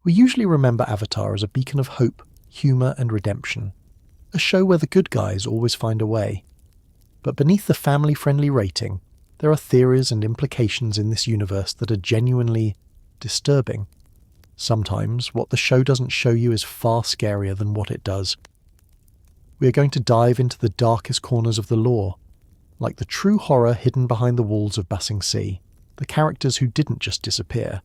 We usually remember Avatar as a beacon of hope, humour and redemption, a show where the good guys always find a way. But beneath the family-friendly rating, there are theories and implications in this universe that are genuinely disturbing. Sometimes, what the show doesn't show you is far scarier than what it does. We are going to dive into the darkest corners of the lore, like the true horror hidden behind the walls of Ba Sing Se, the characters who didn't just disappear,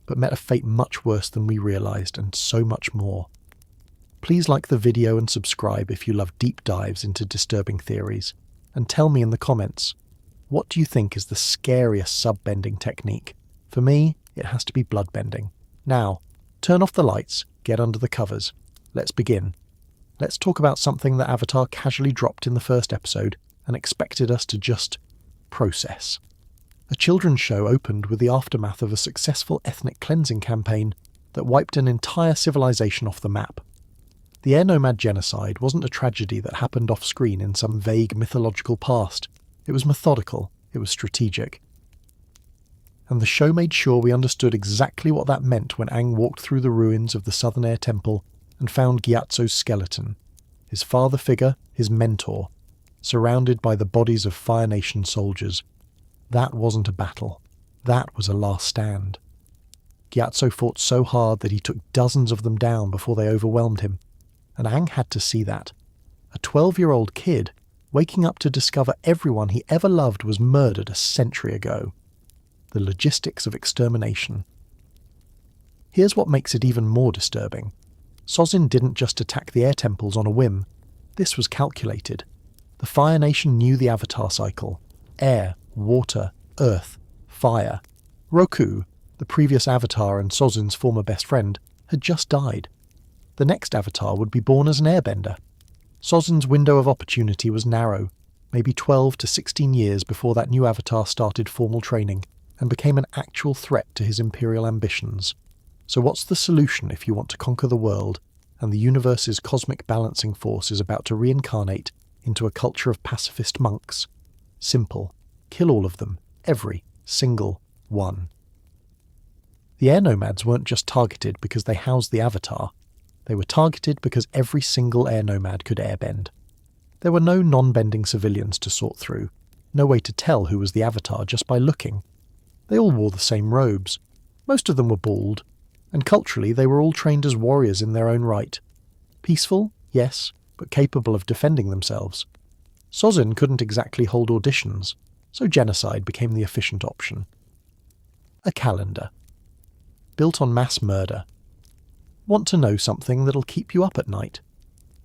but met a fate much worse than we realised, and so much more. Please like the video and subscribe if you love deep dives into disturbing theories, and tell me in the comments, what do you think is the scariest sub-bending technique? For me, it has to be bloodbending. Now, turn off the lights, get under the covers. Let's begin. Let's talk about something that Avatar casually dropped in the first episode and expected us to just process. A children's show opened with the aftermath of a successful ethnic cleansing campaign that wiped an entire civilization off the map. The Air Nomad Genocide wasn't a tragedy that happened off-screen in some vague mythological past. It was methodical, it was strategic. And the show made sure we understood exactly what that meant when Aang walked through the ruins of the Southern Air Temple and found Gyatso's skeleton, his father figure, his mentor, surrounded by the bodies of Fire Nation soldiers. That wasn't a battle. That was a last stand. Gyatso fought so hard that he took dozens of them down before they overwhelmed him, and Aang had to see that. A 12-year-old kid waking up to discover everyone he ever loved was murdered a century ago. The logistics of extermination. Here's what makes it even more disturbing. Sozin didn't just attack the air temples on a whim. This was calculated. The Fire Nation knew the Avatar cycle. Air, water, earth, fire. Roku, the previous Avatar and Sozin's former best friend, had just died. The next Avatar would be born as an airbender. Sozin's window of opportunity was narrow, maybe 12 to 16 years before that new Avatar started formal training and became an actual threat to his imperial ambitions. So what's the solution if you want to conquer the world and the universe's cosmic balancing force is about to reincarnate into a culture of pacifist monks? Simple. Kill all of them. Every single one. The Air Nomads weren't just targeted because they housed the Avatar. They were targeted because every single Air Nomad could airbend. There were no non-bending civilians to sort through, no way to tell who was the Avatar just by looking. They all wore the same robes. Most of them were bald, and culturally they were all trained as warriors in their own right. Peaceful, yes, but capable of defending themselves. Sozin couldn't exactly hold auditions, so genocide became the efficient option. A calendar. Built on mass murder. Want to know something that'll keep you up at night?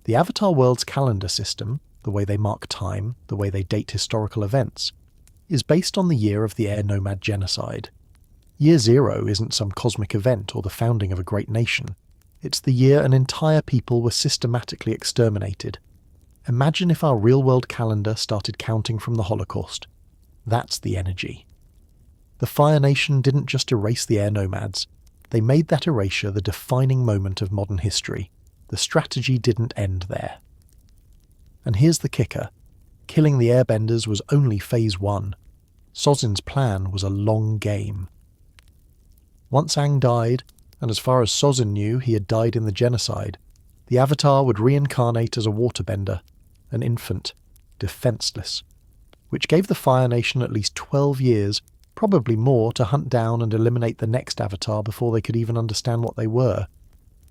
The Avatar world's calendar system, the way they mark time, the way they date historical events, is based on the year of the Air Nomad Genocide. Year Zero isn't some cosmic event or the founding of a great nation. It's the year an entire people were systematically exterminated. Imagine if our real-world calendar started counting from the Holocaust. That's the energy. The Fire Nation didn't just erase the Air Nomads. They made that erasure the defining moment of modern history. The strategy didn't end there. And here's the kicker. Killing the airbenders was only phase 1. Sozin's plan was a long game. Once Aang died, and as far as Sozin knew he had died in the genocide, the Avatar would reincarnate as a waterbender, an infant, defenseless, which gave the Fire Nation at least 12 years, probably more, to hunt down and eliminate the next Avatar before they could even understand what they were.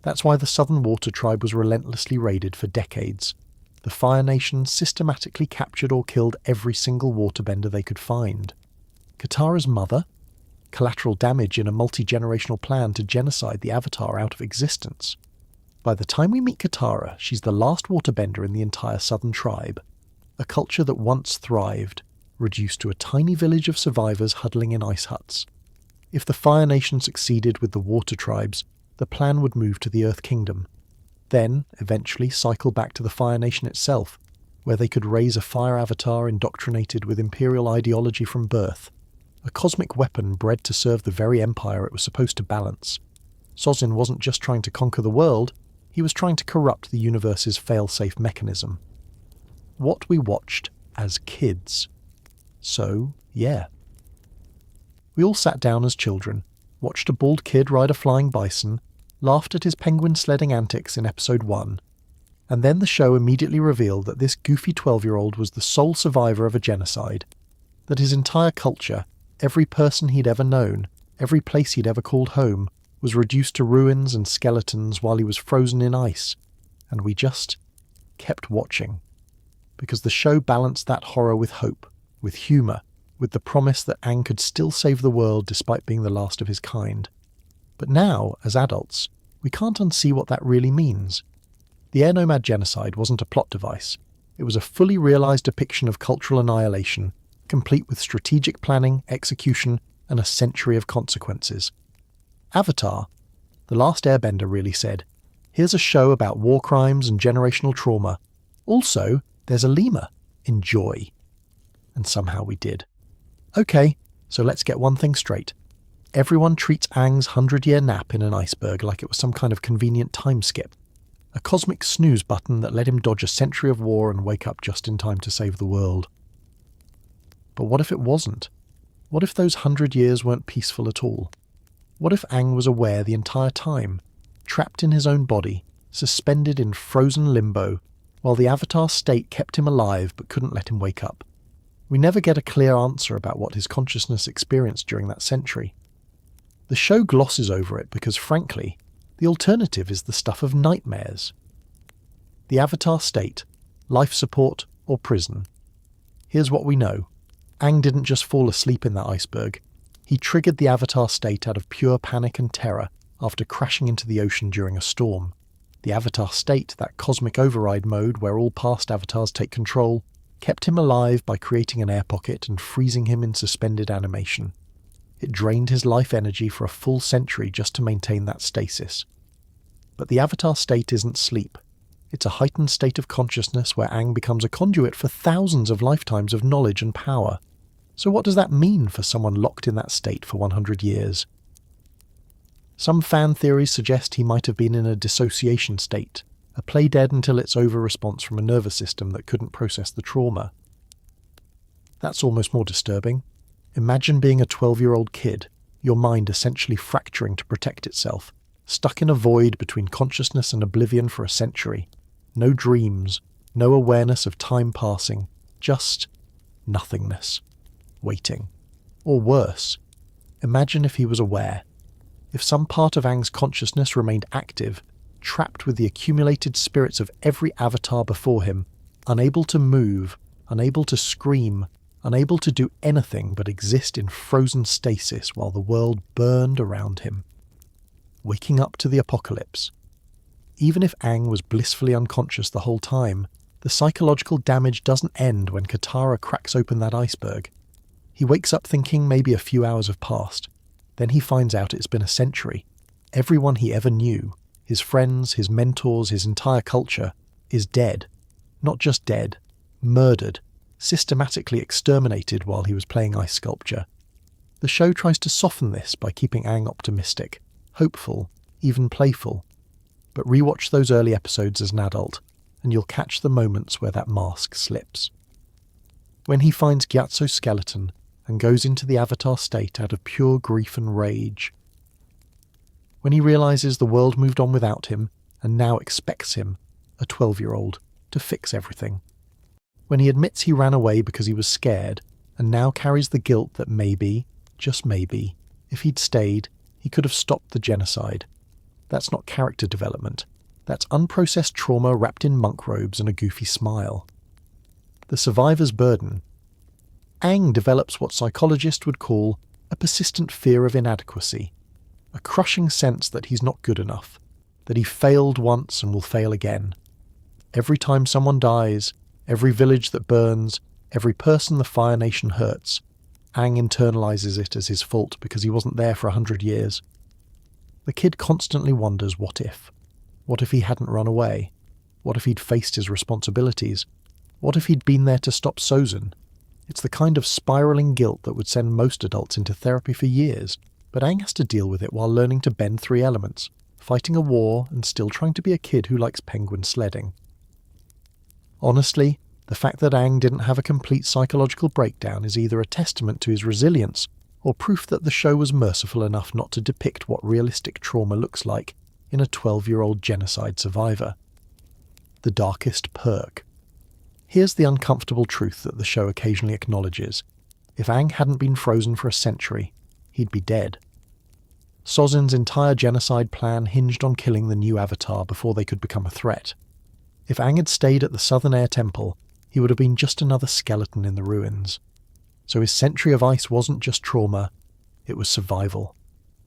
That's why the Southern Water Tribe was relentlessly raided for decades. The Fire Nation systematically captured or killed every single waterbender they could find. Katara's mother? Collateral damage in a multi-generational plan to genocide the Avatar out of existence. By the time we meet Katara, she's the last waterbender in the entire Southern Tribe. A culture that once thrived, reduced to a tiny village of survivors huddling in ice huts. If the Fire Nation succeeded with the Water Tribes, the plan would move to the Earth Kingdom. Then, eventually, cycle back to the Fire Nation itself, where they could raise a fire avatar indoctrinated with imperial ideology from birth. A cosmic weapon bred to serve the very empire it was supposed to balance. Sozin wasn't just trying to conquer the world, he was trying to corrupt the universe's fail-safe mechanism. What we watched as kids. So, yeah. We all sat down as children, watched a bald kid ride a flying bison, laughed at his penguin sledding antics in episode 1, and then the show immediately revealed that this goofy 12-year-old was the sole survivor of a genocide, that his entire culture, every person he'd ever known, every place he'd ever called home, was reduced to ruins and skeletons while he was frozen in ice, and we just kept watching. Because the show balanced that horror with hope, with humour, with the promise that Aang could still save the world despite being the last of his kind. But now, as adults, we can't unsee what that really means. The Air Nomad Genocide wasn't a plot device. It was a fully realised depiction of cultural annihilation, complete with strategic planning, execution, and a century of consequences. Avatar, The Last Airbender, really said, here's a show about war crimes and generational trauma. Also, there's a lemur. Enjoy. And somehow we did. Okay, so let's get one thing straight. Everyone treats Aang's 100-year nap in an iceberg like it was some kind of convenient time skip. A cosmic snooze button that let him dodge a century of war and wake up just in time to save the world. But what if it wasn't? What if those 100 years weren't peaceful at all? What if Aang was aware the entire time, trapped in his own body, suspended in frozen limbo, while the Avatar state kept him alive but couldn't let him wake up? We never get a clear answer about what his consciousness experienced during that century. The show glosses over it because, frankly, the alternative is the stuff of nightmares. The Avatar state, life support, or prison. Here's what we know. Aang didn't just fall asleep in that iceberg. He triggered the Avatar state out of pure panic and terror after crashing into the ocean during a storm. The Avatar state, that cosmic override mode where all past avatars take control, kept him alive by creating an air pocket and freezing him in suspended animation. It drained his life energy for a full century just to maintain that stasis. But the Avatar state isn't sleep. It's a heightened state of consciousness where Aang becomes a conduit for thousands of lifetimes of knowledge and power. So what does that mean for someone locked in that state for 100 years? Some fan theories suggest he might have been in a dissociation state, a play dead until it's over response from a nervous system that couldn't process the trauma. That's almost more disturbing. Imagine being a 12-year-old kid, your mind essentially fracturing to protect itself, stuck in a void between consciousness and oblivion for a century. No dreams, no awareness of time passing, just nothingness. Waiting. Or worse, imagine if he was aware. If some part of Aang's consciousness remained active, trapped with the accumulated spirits of every avatar before him, unable to move, unable to scream, unable to do anything but exist in frozen stasis while the world burned around him. Waking up to the apocalypse. Even if Aang was blissfully unconscious the whole time, the psychological damage doesn't end when Katara cracks open that iceberg. He wakes up thinking maybe a few hours have passed. Then he finds out it's been a century. Everyone he ever knew, his friends, his mentors, his entire culture, is dead. Not just dead, murdered, systematically exterminated while he was playing ice sculpture. The show tries to soften this by keeping Aang optimistic, hopeful, even playful. But rewatch those early episodes as an adult, and you'll catch the moments where that mask slips. When he finds Gyatso's skeleton and goes into the Avatar state out of pure grief and rage. When he realises the world moved on without him and now expects him, a 12-year-old, to fix everything. When he admits he ran away because he was scared and now carries the guilt that maybe, just maybe, if he'd stayed, he could have stopped the genocide. That's not character development. That's unprocessed trauma wrapped in monk robes and a goofy smile. The survivor's burden. Aang develops what psychologists would call a persistent fear of inadequacy, a crushing sense that he's not good enough, that he failed once and will fail again. Every time someone dies, every village that burns, every person the Fire Nation hurts, Aang internalizes it as his fault because he wasn't there for 100 years. The kid constantly wonders what if. What if he hadn't run away? What if he'd faced his responsibilities? What if he'd been there to stop Sozin? It's the kind of spiralling guilt that would send most adults into therapy for years, but Aang has to deal with it while learning to bend three elements, fighting a war and still trying to be a kid who likes penguin sledding. Honestly, the fact that Aang didn't have a complete psychological breakdown is either a testament to his resilience or proof that the show was merciful enough not to depict what realistic trauma looks like, in a 12-year-old genocide survivor. The darkest perk. Here's the uncomfortable truth that the show occasionally acknowledges. If Aang hadn't been frozen for a century, he'd be dead. Sozin's entire genocide plan hinged on killing the new Avatar before they could become a threat. If Aang had stayed at the Southern Air Temple, he would have been just another skeleton in the ruins. So his century of ice wasn't just trauma, it was survival.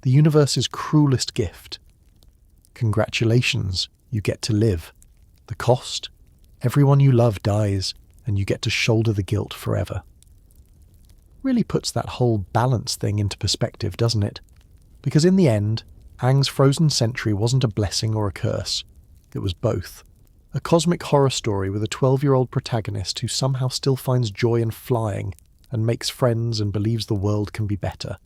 The universe's cruelest gift. Congratulations, you get to live. The cost? Everyone you love dies, and you get to shoulder the guilt forever. Really puts that whole balance thing into perspective, doesn't it? Because in the end, Aang's frozen century wasn't a blessing or a curse. It was both. A cosmic horror story with a 12-year-old protagonist who somehow still finds joy in flying and makes friends and believes the world can be better.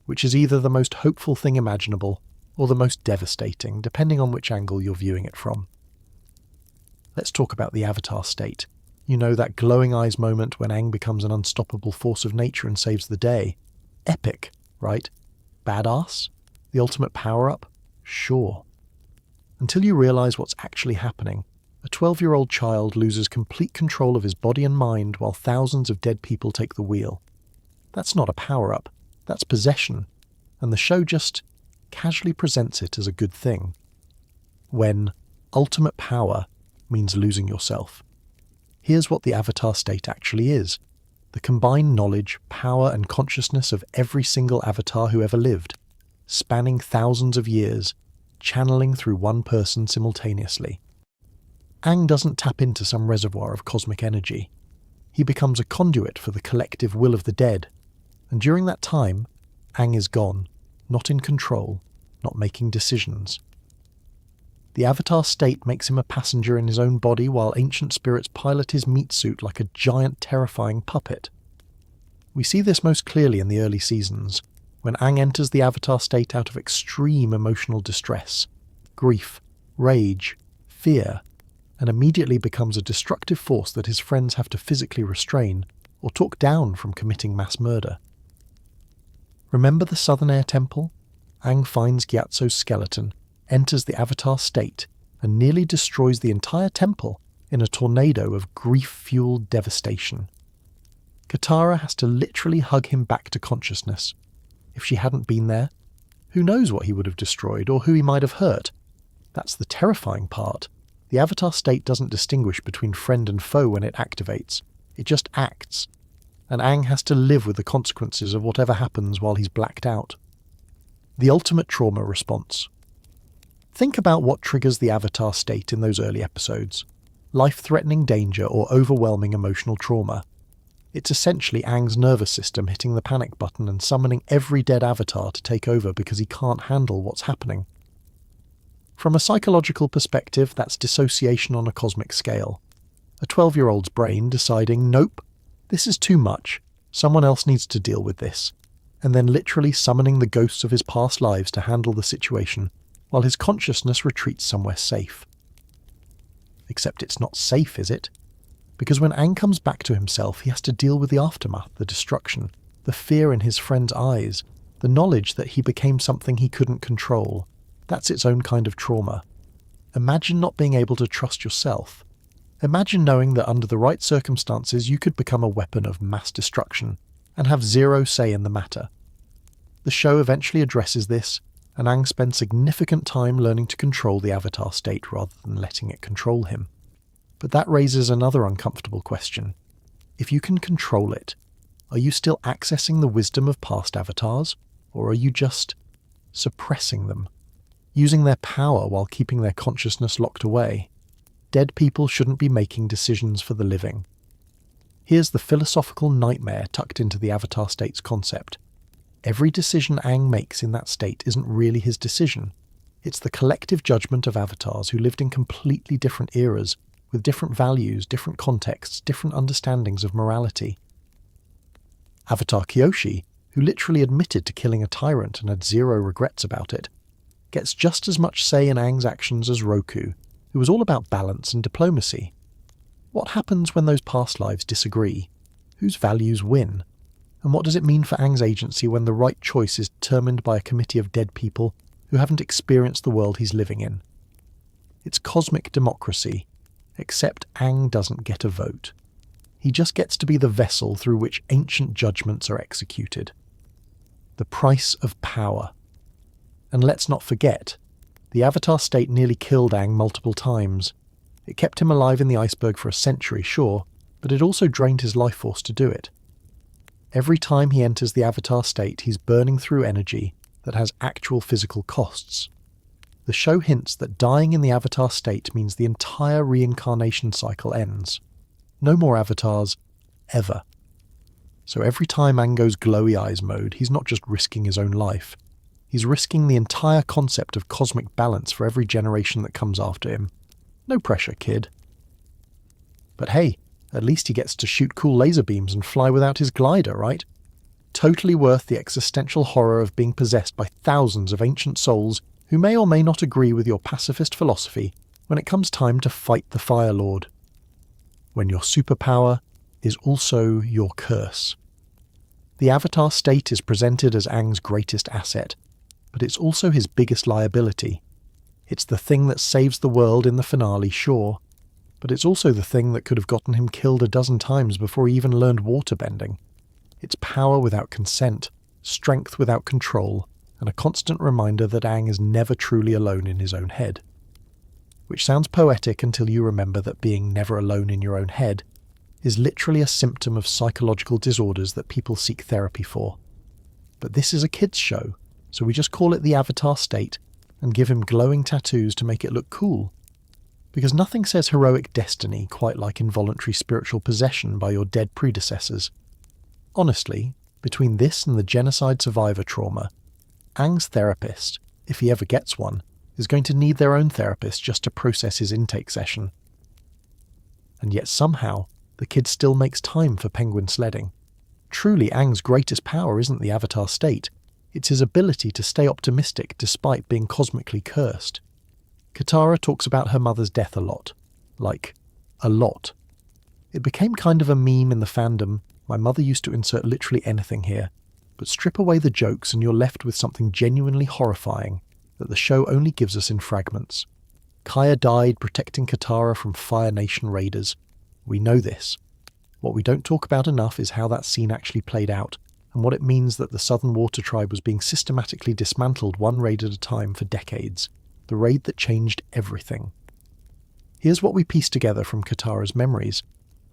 Which is either the most hopeful thing imaginable or the most devastating, depending on which angle you're viewing it from. Let's talk about the Avatar state. You know, that glowing eyes moment when Aang becomes an unstoppable force of nature and saves the day. Epic, right? Badass? The ultimate power-up? Sure. Until you realise what's actually happening, a 12-year-old child loses complete control of his body and mind while thousands of dead people take the wheel. That's not a power-up, that's possession, and the show just casually presents it as a good thing. When ultimate power means losing yourself. Here's what the Avatar state actually is. The combined knowledge, power and consciousness of every single Avatar who ever lived, spanning thousands of years, channeling through one person simultaneously. Aang doesn't tap into some reservoir of cosmic energy. He becomes a conduit for the collective will of the dead, and during that time, Aang is gone, not in control, not making decisions. The Avatar state makes him a passenger in his own body while ancient spirits pilot his meat suit like a giant, terrifying puppet. We see this most clearly in the early seasons, when Aang enters the Avatar state out of extreme emotional distress, grief, rage, fear, and immediately becomes a destructive force that his friends have to physically restrain or talk down from committing mass murder. Remember the Southern Air Temple? Aang finds Gyatso's skeleton, enters the Avatar state, and nearly destroys the entire temple in a tornado of grief-fueled devastation. Katara has to literally hug him back to consciousness. If she hadn't been there, who knows what he would have destroyed or who he might have hurt? That's the terrifying part. The Avatar state doesn't distinguish between friend and foe when it activates. It just acts. And Aang has to live with the consequences of whatever happens while he's blacked out. The ultimate trauma response. Think about what triggers the Avatar state in those early episodes. Life-threatening danger or overwhelming emotional trauma. It's essentially Aang's nervous system hitting the panic button and summoning every dead Avatar to take over because he can't handle what's happening. From a psychological perspective, that's dissociation on a cosmic scale. A 12-year-old's brain deciding, nope, this is too much, someone else needs to deal with this, and then literally summoning the ghosts of his past lives to handle the situation, while his consciousness retreats somewhere safe. Except it's not safe, is it? Because when Aang comes back to himself, he has to deal with the aftermath, the destruction, the fear in his friend's eyes, the knowledge that he became something he couldn't control. That's its own kind of trauma. Imagine not being able to trust yourself. Imagine knowing that under the right circumstances you could become a weapon of mass destruction and have zero say in the matter. The show eventually addresses this, and Aang spends significant time learning to control the Avatar state rather than letting it control him. But that raises another uncomfortable question. If you can control it, are you still accessing the wisdom of past Avatars, or are you just suppressing them? Using their power while keeping their consciousness locked away? Dead people shouldn't be making decisions for the living. Here's the philosophical nightmare tucked into the Avatar state's concept. Every decision Aang makes in that state isn't really his decision. It's the collective judgment of Avatars who lived in completely different eras, with different values, different contexts, different understandings of morality. Avatar Kyoshi, who literally admitted to killing a tyrant and had zero regrets about it, gets just as much say in Aang's actions as Roku, who was all about balance and diplomacy. What happens when those past lives disagree? Whose values win? And what does it mean for Aang's agency when the right choice is determined by a committee of dead people who haven't experienced the world he's living in. It's cosmic democracy, except Aang doesn't get a vote. He just gets to be the vessel through which ancient judgments are executed. The price of power. And let's not forget, the Avatar state nearly killed Aang multiple times. It kept him alive in the iceberg for a century, sure, but it also drained his life force to do it. Every time he enters the Avatar state, he's burning through energy that has actual physical costs. The show hints that dying in the Avatar state means the entire reincarnation cycle ends. No more avatars, ever. So every time Aang goes glowy eyes mode, he's not just risking his own life. He's risking the entire concept of cosmic balance for every generation that comes after him. No pressure, kid. But hey, at least he gets to shoot cool laser beams and fly without his glider, right? Totally worth the existential horror of being possessed by thousands of ancient souls who may or may not agree with your pacifist philosophy when it comes time to fight the Fire Lord. When your superpower is also your curse. The Avatar state is presented as Aang's greatest asset, but it's also his biggest liability. It's the thing that saves the world in the finale, sure, but it's also the thing that could have gotten him killed a dozen times before he even learned waterbending. It's power without consent, strength without control, and a constant reminder that Aang is never truly alone in his own head. Which sounds poetic until you remember that being never alone in your own head is literally a symptom of psychological disorders that people seek therapy for. But this is a kids' show, so we just call it the Avatar state and give him glowing tattoos to make it look cool. Because nothing says heroic destiny quite like involuntary spiritual possession by your dead predecessors. Honestly, between this and the genocide survivor trauma, Aang's therapist, if he ever gets one, is going to need their own therapist just to process his intake session. And yet somehow, the kid still makes time for penguin sledding. Truly, Aang's greatest power isn't the Avatar state, it's his ability to stay optimistic despite being cosmically cursed. Katara talks about her mother's death a lot. Like, a lot. It became kind of a meme in the fandom. My mother used to insert literally anything here, but strip away the jokes and you're left with something genuinely horrifying that the show only gives us in fragments. Kaya died protecting Katara from Fire Nation raiders. We know this. What we don't talk about enough is how that scene actually played out, and what it means that the Southern Water Tribe was being systematically dismantled one raid at a time for decades. The raid that changed everything. Here's what we piece together from Katara's memories.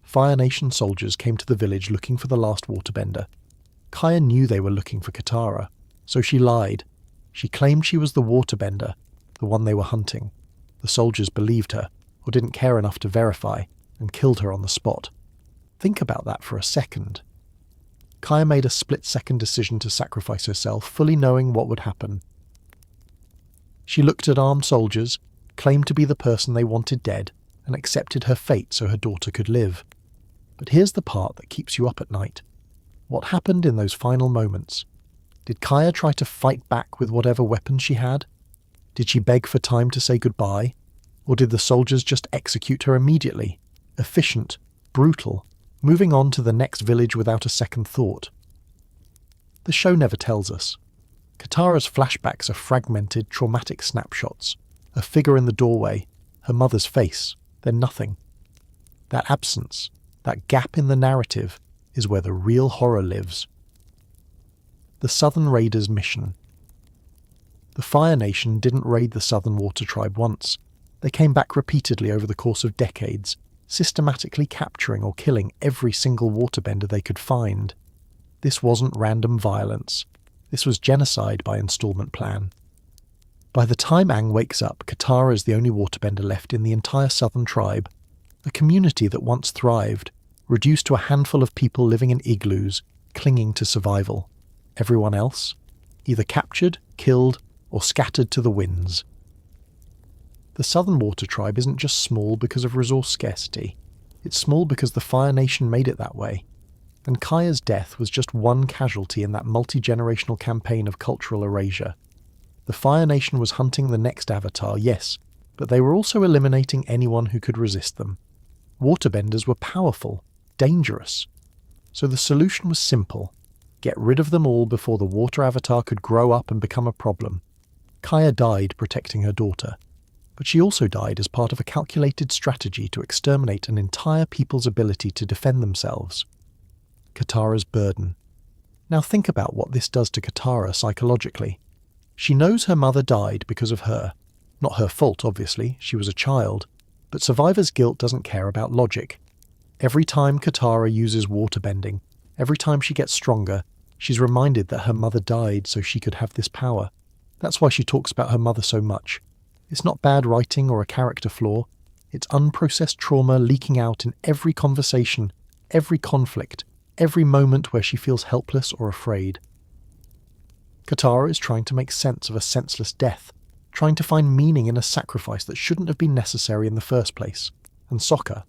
Fire Nation soldiers came to the village looking for the last waterbender. Kaya knew they were looking for Katara, so she lied. She claimed she was the waterbender, the one they were hunting. The soldiers believed her, or didn't care enough to verify, and killed her on the spot. Think about that for a second. Kaya made a split-second decision to sacrifice herself, fully knowing what would happen. She looked at armed soldiers, claimed to be the person they wanted dead, and accepted her fate so her daughter could live. But here's the part that keeps you up at night. What happened in those final moments? Did Kaya try to fight back with whatever weapons she had? Did she beg for time to say goodbye? Or did the soldiers just execute her immediately? Efficient, brutal, moving on to the next village without a second thought. The show never tells us. Katara's flashbacks are fragmented, traumatic snapshots. A figure in the doorway, her mother's face, then nothing. That absence, that gap in the narrative, is where the real horror lives. The Southern Raiders' mission. The Fire Nation didn't raid the Southern Water Tribe once. They came back repeatedly over the course of decades, systematically capturing or killing every single waterbender they could find. This wasn't random violence. This was genocide by installment plan. By the time Aang wakes up, Katara is the only waterbender left in the entire Southern Tribe, a community that once thrived, reduced to a handful of people living in igloos, clinging to survival. Everyone else? Either captured, killed, or scattered to the winds. The Southern Water Tribe isn't just small because of resource scarcity. It's small because the Fire Nation made it that way. And Kaya's death was just one casualty in that multi-generational campaign of cultural erasure. The Fire Nation was hunting the next Avatar, yes, but they were also eliminating anyone who could resist them. Waterbenders were powerful, dangerous. So the solution was simple. Get rid of them all before the Water Avatar could grow up and become a problem. Kaya died protecting her daughter, but she also died as part of a calculated strategy to exterminate an entire people's ability to defend themselves. Katara's burden. Now think about what this does to Katara psychologically. She knows her mother died because of her. Not her fault, obviously, she was a child, but survivor's guilt doesn't care about logic. Every time Katara uses waterbending, every time she gets stronger, she's reminded that her mother died so she could have this power. That's why she talks about her mother so much. It's not bad writing or a character flaw. It's unprocessed trauma leaking out in every conversation, every conflict, every moment where she feels helpless or afraid. Katara is trying to make sense of a senseless death, trying to find meaning in a sacrifice that shouldn't have been necessary in the first place. And Sokka,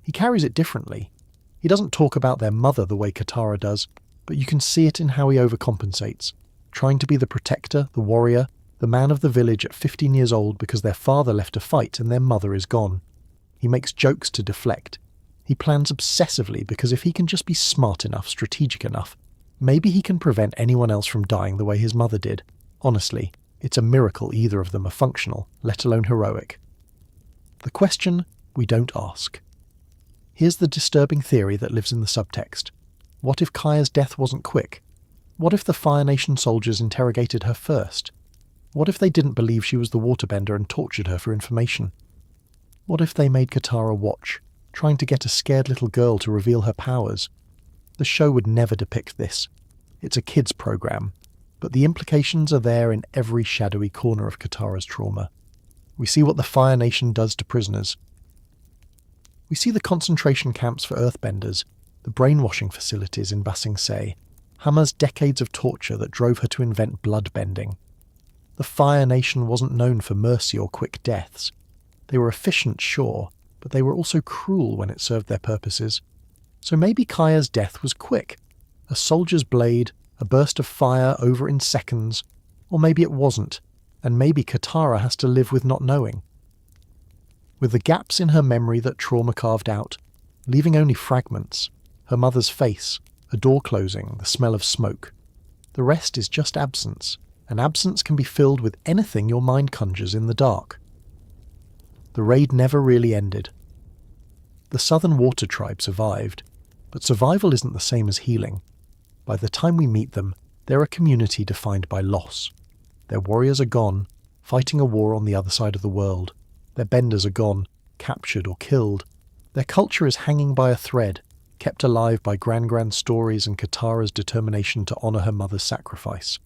he carries it differently. He doesn't talk about their mother the way Katara does, but you can see it in how he overcompensates, trying to be the protector, the warrior, the man of the village at 15 years old because their father left to fight and their mother is gone. He makes jokes to deflect. He plans obsessively because if he can just be smart enough, strategic enough, maybe he can prevent anyone else from dying the way his mother did. Honestly, it's a miracle either of them are functional, let alone heroic. The question we don't ask. Here's the disturbing theory that lives in the subtext. What if Kaya's death wasn't quick? What if the Fire Nation soldiers interrogated her first? What if they didn't believe she was the waterbender and tortured her for information? What if they made Katara watch, trying to get a scared little girl to reveal her powers? The show would never depict this. It's a kids' program, but the implications are there in every shadowy corner of Katara's trauma. We see what the Fire Nation does to prisoners. We see the concentration camps for earthbenders, the brainwashing facilities in Ba Sing Se, Hammer's decades of torture that drove her to invent bloodbending. The Fire Nation wasn't known for mercy or quick deaths. They were efficient, sure, but they were also cruel when it served their purposes. So maybe Kaya's death was quick. A soldier's blade, a burst of fire over in seconds, or maybe it wasn't, and maybe Katara has to live with not knowing. With the gaps in her memory that trauma carved out, leaving only fragments, her mother's face, a door closing, the smell of smoke. The rest is just absence, and absence can be filled with anything your mind conjures in the dark. The raid never really ended. The Southern Water Tribe survived, but survival isn't the same as healing. By the time we meet them, they're a community defined by loss. Their warriors are gone, fighting a war on the other side of the world. Their benders are gone, captured or killed. Their culture is hanging by a thread, kept alive by grand stories and Katara's determination to honour her mother's sacrifice.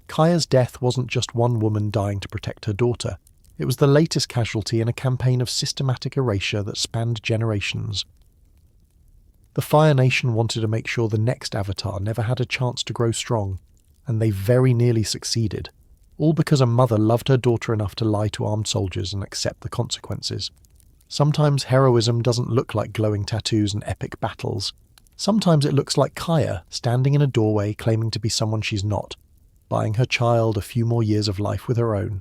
Kaya's death wasn't just one woman dying to protect her daughter. It was the latest casualty in a campaign of systematic erasure that spanned generations. The Fire Nation wanted to make sure the next Avatar never had a chance to grow strong, and they very nearly succeeded, all because a mother loved her daughter enough to lie to armed soldiers and accept the consequences. Sometimes heroism doesn't look like glowing tattoos and epic battles. Sometimes it looks like Kaya standing in a doorway claiming to be someone she's not, buying her child a few more years of life with her own.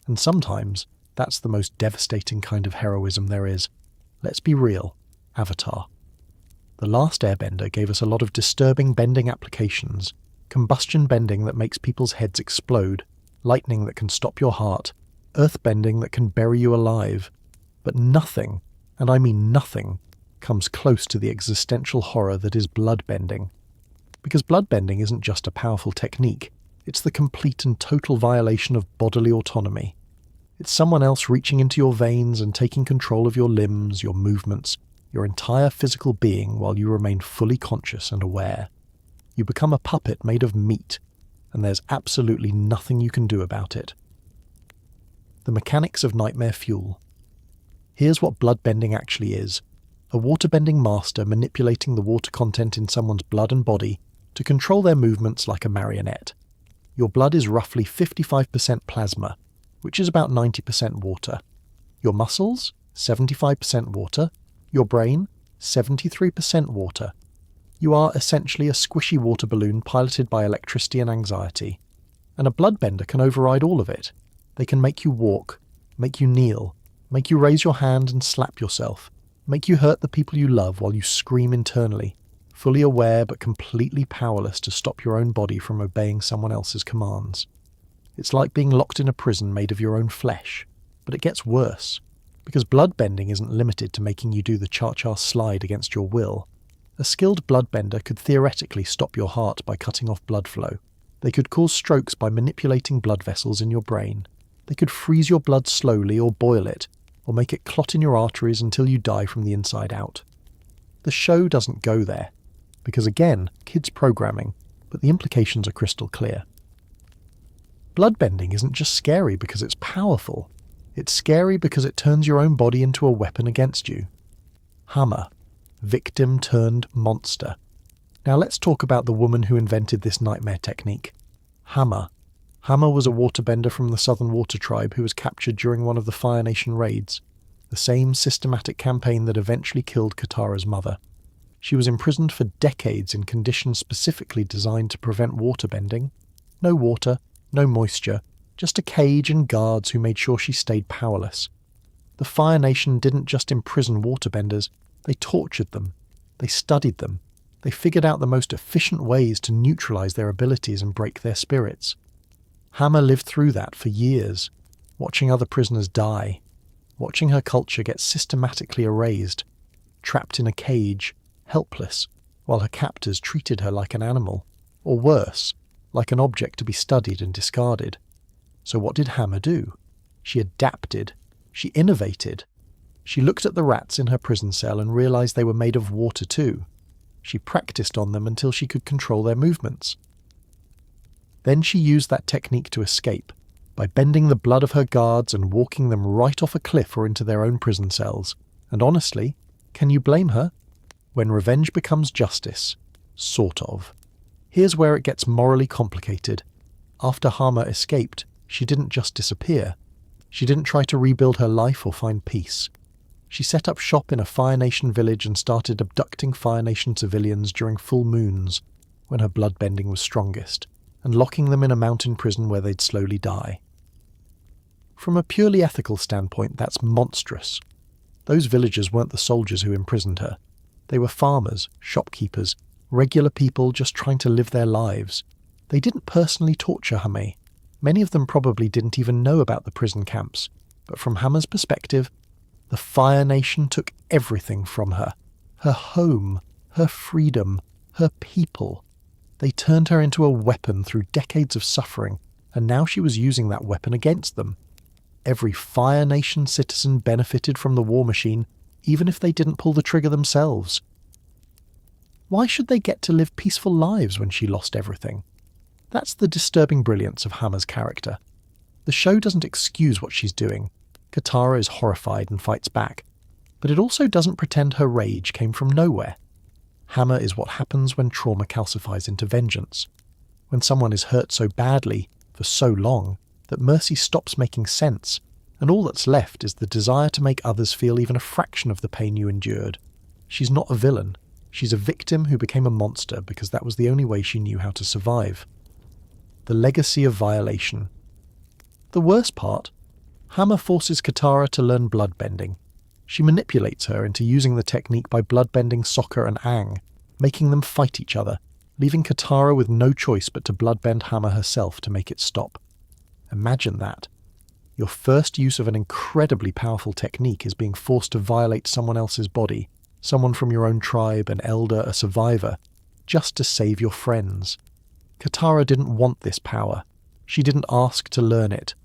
And sometimes that's the most devastating kind of heroism there is. Let's be real, Avatar. The Last Airbender gave us a lot of disturbing bending applications, combustion bending that makes people's heads explode, lightning that can stop your heart, earth bending that can bury you alive. But nothing, and I mean nothing, comes close to the existential horror that is bloodbending. Because bloodbending isn't just a powerful technique, it's the complete and total violation of bodily autonomy. It's someone else reaching into your veins and taking control of your limbs, your movements, your entire physical being while you remain fully conscious and aware. You become a puppet made of meat, and there's absolutely nothing you can do about it. The mechanics of nightmare fuel. Here's what bloodbending actually is. A waterbending master manipulating the water content in someone's blood and body to control their movements like a marionette. Your blood is roughly 55% plasma, which is about 90% water. Your muscles, 75% water. Your brain, 73% water. You are essentially a squishy water balloon piloted by electricity and anxiety. And a bloodbender can override all of it. They can make you walk, make you kneel, make you raise your hand and slap yourself, make you hurt the people you love while you scream internally, fully aware but completely powerless to stop your own body from obeying someone else's commands. It's like being locked in a prison made of your own flesh. But it gets worse, because bloodbending isn't limited to making you do the cha-cha slide against your will. A skilled bloodbender could theoretically stop your heart by cutting off blood flow. They could cause strokes by manipulating blood vessels in your brain. They could freeze your blood slowly or boil it, or make it clot in your arteries until you die from the inside out. The show doesn't go there, because again, kids programming, but the implications are crystal clear. Bloodbending isn't just scary because it's powerful. It's scary because it turns your own body into a weapon against you. Hammer. Victim turned monster. Now let's talk about the woman who invented this nightmare technique. Hammer. Hammer was a waterbender from the Southern Water Tribe who was captured during one of the Fire Nation raids, the same systematic campaign that eventually killed Katara's mother. She was imprisoned for decades in conditions specifically designed to prevent waterbending. No water, no moisture, just a cage and guards who made sure she stayed powerless. The Fire Nation didn't just imprison waterbenders, they tortured them. They studied them. They figured out the most efficient ways to neutralize their abilities and break their spirits. Hammer lived through that for years, watching other prisoners die, watching her culture get systematically erased, trapped in a cage, helpless, while her captors treated her like an animal, or worse, like an object to be studied and discarded. So what did Hammer do? She adapted. She innovated. She looked at the rats in her prison cell and realized they were made of water too. She practiced on them until she could control their movements. Then she used that technique to escape, by bending the blood of her guards and walking them right off a cliff or into their own prison cells. And honestly, can you blame her? When revenge becomes justice, sort of. Here's where it gets morally complicated. After Hammer escaped, she didn't just disappear. She didn't try to rebuild her life or find peace. She set up shop in a Fire Nation village and started abducting Fire Nation civilians during full moons, when her bloodbending was strongest, and locking them in a mountain prison where they'd slowly die. From a purely ethical standpoint, that's monstrous. Those villagers weren't the soldiers who imprisoned her. They were farmers, shopkeepers, regular people just trying to live their lives. They didn't personally torture Hammer. Many of them probably didn't even know about the prison camps, but from Hammer's perspective, the Fire Nation took everything from her. Her home, her freedom, her people. They turned her into a weapon through decades of suffering, and now she was using that weapon against them. Every Fire Nation citizen benefited from the war machine, even if they didn't pull the trigger themselves. Why should they get to live peaceful lives when she lost everything? That's the disturbing brilliance of Hammer's character. The show doesn't excuse what she's doing. Katara is horrified and fights back, but it also doesn't pretend her rage came from nowhere. Hammer is what happens when trauma calcifies into vengeance. When someone is hurt so badly, for so long, that mercy stops making sense, and all that's left is the desire to make others feel even a fraction of the pain you endured. She's not a villain. She's a victim who became a monster because that was the only way she knew how to survive. The legacy of violation. The worst part, Hammer forces Katara to learn bloodbending. She manipulates her into using the technique by bloodbending Sokka and Aang, making them fight each other, leaving Katara with no choice but to bloodbend Hammer herself to make it stop. Imagine that. Your first use of an incredibly powerful technique is being forced to violate someone else's body, someone from your own tribe, an elder, a survivor, just to save your friends. Katara didn't want this power. She didn't ask to learn it.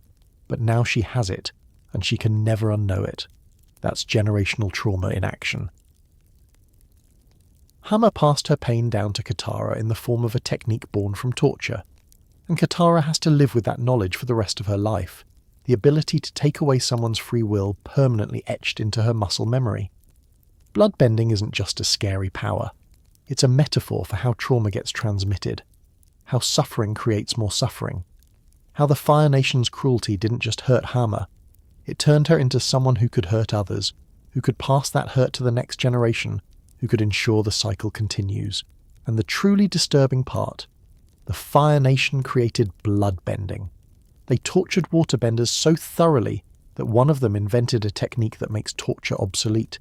But now she has it, and she can never unknow it. That's generational trauma in action. Hammer passed her pain down to Katara in the form of a technique born from torture, and Katara has to live with that knowledge for the rest of her life, the ability to take away someone's free will permanently etched into her muscle memory. Bloodbending isn't just a scary power. It's a metaphor for how trauma gets transmitted, how suffering creates more suffering, how the Fire Nation's cruelty didn't just hurt Hammer, it turned her into someone who could hurt others, who could pass that hurt to the next generation, who could ensure the cycle continues. And the truly disturbing part, the Fire Nation created bloodbending. They tortured waterbenders so thoroughly that one of them invented a technique that makes torture obsolete.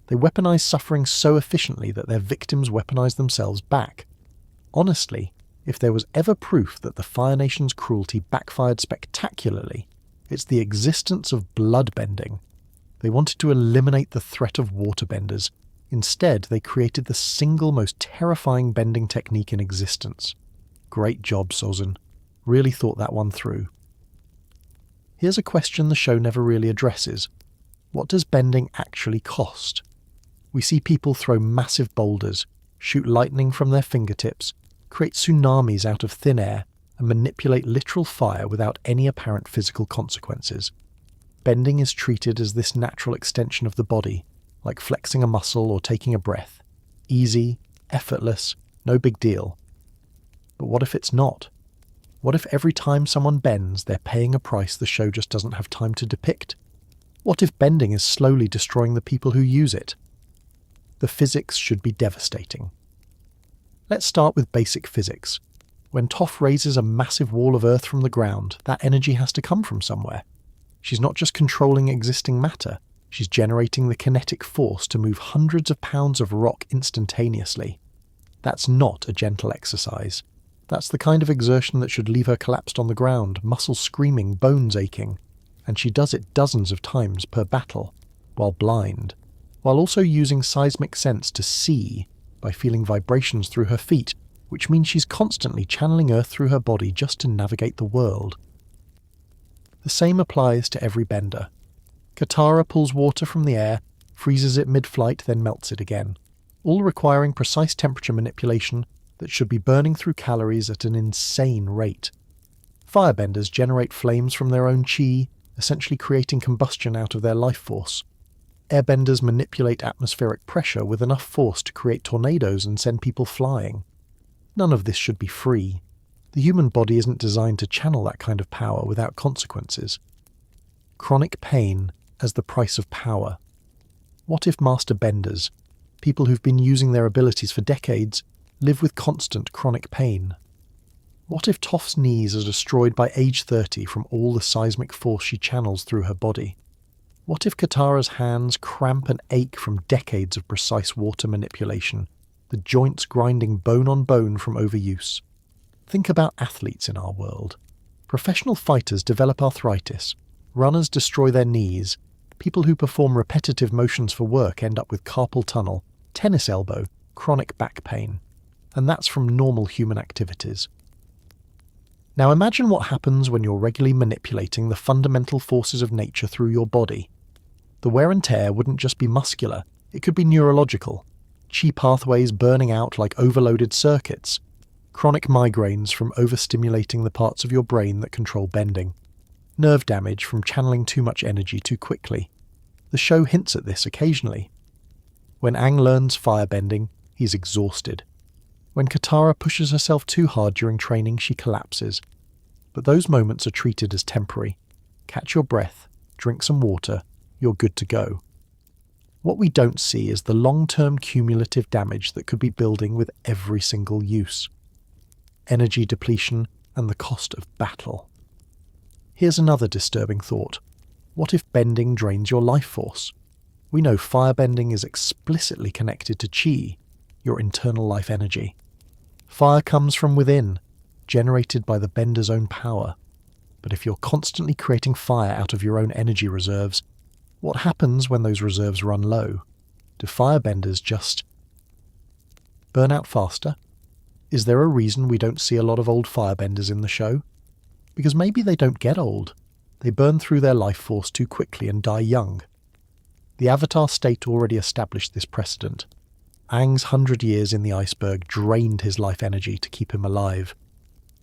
They weaponized suffering so efficiently that their victims weaponized themselves back. Honestly, If there was ever proof that the Fire Nation's cruelty backfired spectacularly, it's the existence of bloodbending. They wanted to eliminate the threat of waterbenders. Instead, they created the single most terrifying bending technique in existence. Great job, Sozin. Really thought that one through. Here's a question the show never really addresses. What does bending actually cost? We see people throw massive boulders, shoot lightning from their fingertips, create tsunamis out of thin air, and manipulate literal fire without any apparent physical consequences. Bending is treated as this natural extension of the body, like flexing a muscle or taking a breath. Easy, effortless, no big deal. But what if it's not? What if every time someone bends, they're paying a price the show just doesn't have time to depict? What if bending is slowly destroying the people who use it? The physics should be devastating. Let's start with basic physics. When Toph raises a massive wall of earth from the ground, that energy has to come from somewhere. She's not just controlling existing matter, she's generating the kinetic force to move hundreds of pounds of rock instantaneously. That's not a gentle exercise. That's the kind of exertion that should leave her collapsed on the ground, muscles screaming, bones aching. And she does it dozens of times per battle, while blind, while also using seismic sense to see by feeling vibrations through her feet, which means she's constantly channeling earth through her body just to navigate the world. The same applies to every bender. Katara pulls water from the air, freezes it mid-flight, then melts it again, all requiring precise temperature manipulation that should be burning through calories at an insane rate. Firebenders generate flames from their own chi, essentially creating combustion out of their life force. Airbenders manipulate atmospheric pressure with enough force to create tornadoes and send people flying. None of this should be free. The human body isn't designed to channel that kind of power without consequences. Chronic pain as the price of power. What if master benders, people who've been using their abilities for decades, live with constant chronic pain? What if Toph's knees are destroyed by age 30 from all the seismic force she channels through her body? What if Katara's hands cramp and ache from decades of precise water manipulation, the joints grinding bone on bone from overuse? Think about athletes in our world. Professional fighters develop arthritis, runners destroy their knees, people who perform repetitive motions for work end up with carpal tunnel, tennis elbow, chronic back pain. And that's from normal human activities. Now imagine what happens when you're regularly manipulating the fundamental forces of nature through your body. The wear and tear wouldn't just be muscular, it could be neurological. Chi pathways burning out like overloaded circuits. Chronic migraines from overstimulating the parts of your brain that control bending. Nerve damage from channeling too much energy too quickly. The show hints at this occasionally. When Aang learns firebending, he's exhausted. When Katara pushes herself too hard during training, she collapses. But those moments are treated as temporary. Catch your breath, drink some water, you're good to go. What we don't see is the long-term cumulative damage that could be building with every single use. Energy depletion and the cost of battle. Here's another disturbing thought. What if bending drains your life force? We know firebending is explicitly connected to chi, your internal life energy. Fire comes from within, generated by the bender's own power. But if you're constantly creating fire out of your own energy reserves, what happens when those reserves run low? Do firebenders just burn out faster? Is there a reason we don't see a lot of old firebenders in the show? Because maybe they don't get old. They burn through their life force too quickly and die young. The Avatar state already established this precedent. Aang's 100 years in the iceberg drained his life energy to keep him alive.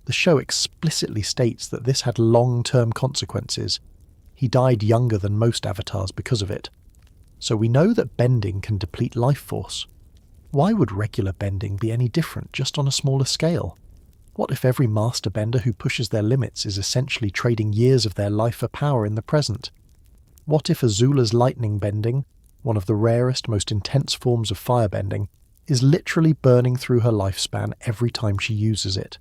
The show explicitly states that this had long-term consequences. He died younger than most avatars because of it. So we know that bending can deplete life force. Why would regular bending be any different, just on a smaller scale? What if every master bender who pushes their limits is essentially trading years of their life for power in the present? What if Azula's lightning bending, one of the rarest, most intense forms of firebending, is literally burning through her lifespan every time she uses it?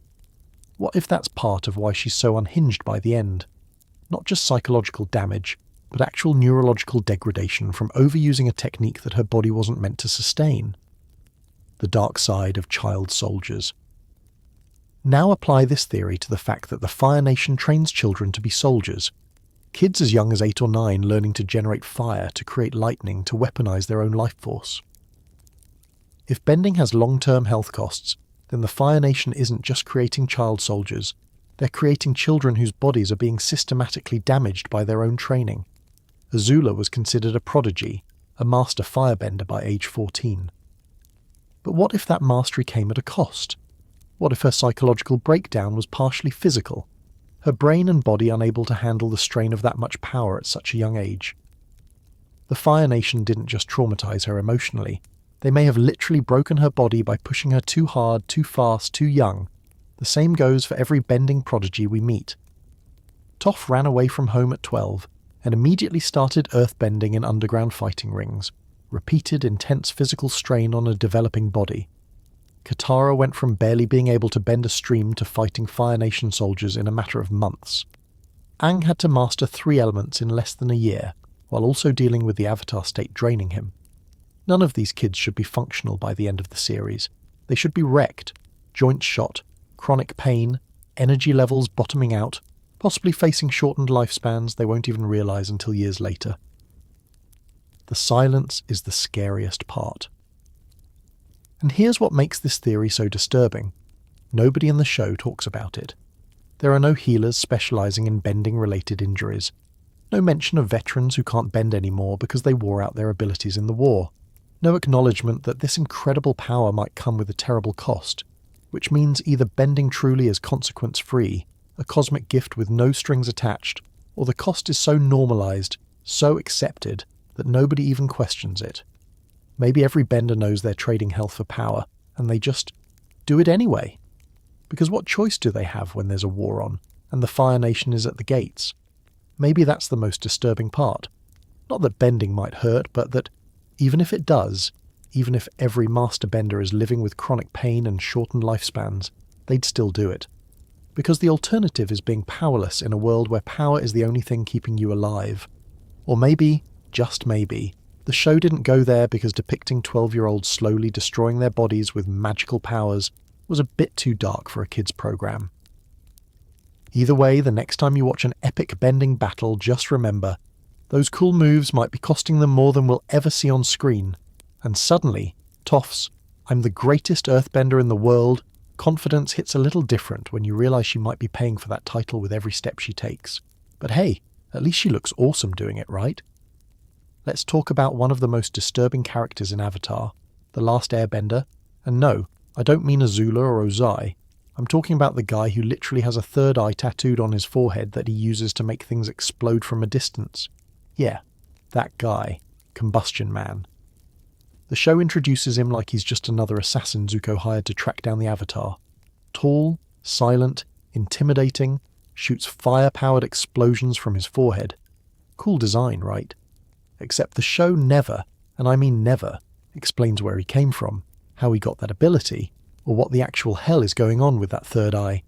What if that's part of why she's so unhinged by the end? Not just psychological damage, but actual neurological degradation from overusing a technique that her body wasn't meant to sustain. The dark side of child soldiers. Now apply this theory to the fact that the Fire Nation trains children to be soldiers. Kids as young as 8 or 9 learning to generate fire, to create lightning, to weaponize their own life force. If bending has long-term health costs, then the Fire Nation isn't just creating child soldiers, they're creating children whose bodies are being systematically damaged by their own training. Azula was considered a prodigy, a master firebender by age 14. But what if that mastery came at a cost? What if her psychological breakdown was partially physical, her brain and body unable to handle the strain of that much power at such a young age? The Fire Nation didn't just traumatize her emotionally, they may have literally broken her body by pushing her too hard, too fast, too young. The same goes for every bending prodigy we meet. Toph ran away from home at 12 and immediately started earthbending in underground fighting rings, repeated intense physical strain on a developing body. Katara went from barely being able to bend a stream to fighting Fire Nation soldiers in a matter of months. Aang had to master 3 elements in less than a year, while also dealing with the Avatar state draining him. None of these kids should be functional by the end of the series. They should be wrecked, joints shot, chronic pain, energy levels bottoming out, possibly facing shortened lifespans they won't even realise until years later. The silence is the scariest part. And here's what makes this theory so disturbing. Nobody in the show talks about it. There are no healers specialising in bending-related injuries. No mention of veterans who can't bend anymore because they wore out their abilities in the war. No acknowledgement that this incredible power might come with a terrible cost, which means either bending truly is consequence-free, a cosmic gift with no strings attached, or the cost is so normalised, so accepted, that nobody even questions it. Maybe every bender knows they're trading health for power, and they just do it anyway. Because what choice do they have when there's a war on, and the Fire Nation is at the gates? Maybe that's the most disturbing part. Not that bending might hurt, but that, even if it does, even if every master bender is living with chronic pain and shortened lifespans, they'd still do it. Because the alternative is being powerless in a world where power is the only thing keeping you alive. Or maybe, just maybe, the show didn't go there because depicting 12-year-olds slowly destroying their bodies with magical powers was a bit too dark for a kids' program. Either way, the next time you watch an epic bending battle, just remember, those cool moves might be costing them more than we'll ever see on screen. And suddenly, Toph's "I'm the greatest earthbender in the world" confidence hits a little different when you realise she might be paying for that title with every step she takes. But hey, at least she looks awesome doing it, right? Let's talk about one of the most disturbing characters in Avatar, the Last Airbender. And no, I don't mean Azula or Ozai. I'm talking about the guy who literally has a third eye tattooed on his forehead that he uses to make things explode from a distance. Yeah, that guy, Combustion Man. The show introduces him like he's just another assassin Zuko hired to track down the Avatar. Tall, silent, intimidating, shoots fire-powered explosions from his forehead. Cool design, right? Except the show never, and I mean never, explains where he came from, how he got that ability, or what the actual hell is going on with that third eye.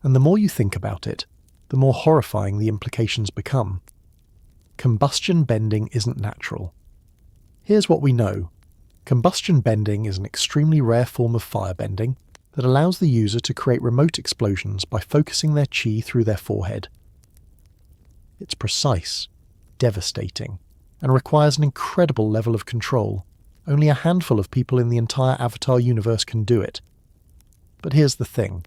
And the more you think about it, the more horrifying the implications become. Combustion bending isn't natural. Here's what we know. Combustion bending is an extremely rare form of firebending that allows the user to create remote explosions by focusing their chi through their forehead. It's precise, devastating, and requires an incredible level of control. Only a handful of people in the entire Avatar universe can do it. But here's the thing.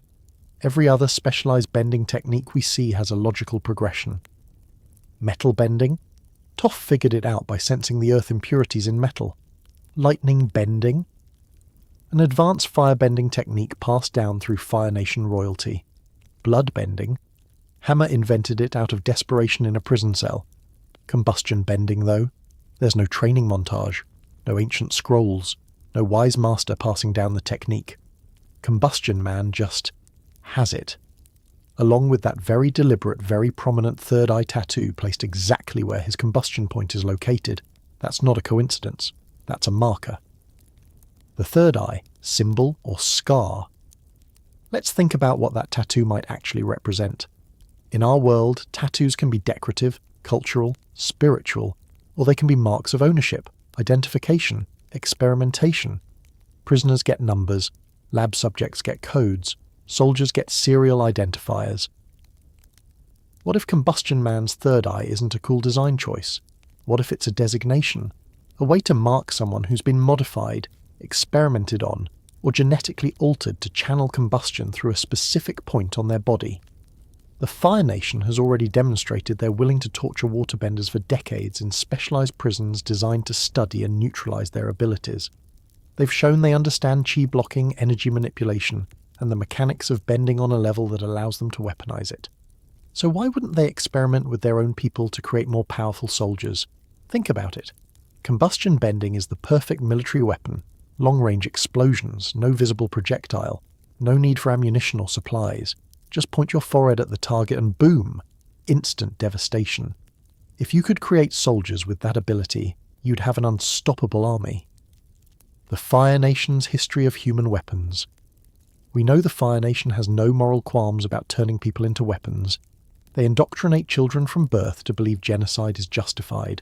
Every other specialised bending technique we see has a logical progression. Metal bending? Toph figured it out by sensing the earth impurities in metal. Lightning bending? An advanced firebending technique passed down through Fire Nation royalty. Blood bending? Hammer invented it out of desperation in a prison cell. Combustion bending, though? There's no training montage, no ancient scrolls, no wise master passing down the technique. Combustion Man just has it. Along with that very deliberate, very prominent third eye tattoo placed exactly where his combustion point is located. That's not a coincidence. That's a marker. The third eye, symbol or scar. Let's think about what that tattoo might actually represent. In our world, tattoos can be decorative, cultural, spiritual, or they can be marks of ownership, identification, experimentation. Prisoners get numbers, lab subjects get codes, Soldiers get serial identifiers. What if Combustion Man's third eye isn't a cool design choice? What if it's a designation? A way to mark someone who's been modified, experimented on, or genetically altered to channel combustion through a specific point on their body. The Fire Nation has already demonstrated they're willing to torture waterbenders for decades in specialized prisons designed to study and neutralize their abilities. They've shown they understand chi blocking, energy manipulation, and the mechanics of bending on a level that allows them to weaponize it. So why wouldn't they experiment with their own people to create more powerful soldiers? Think about it. Combustion bending is the perfect military weapon. Long-range explosions, no visible projectile, no need for ammunition or supplies. Just point your forehead at the target and boom! Instant devastation. If you could create soldiers with that ability, you'd have an unstoppable army. The Fire Nation's history of human weapons. We know the Fire Nation has no moral qualms about turning people into weapons. They indoctrinate children from birth to believe genocide is justified.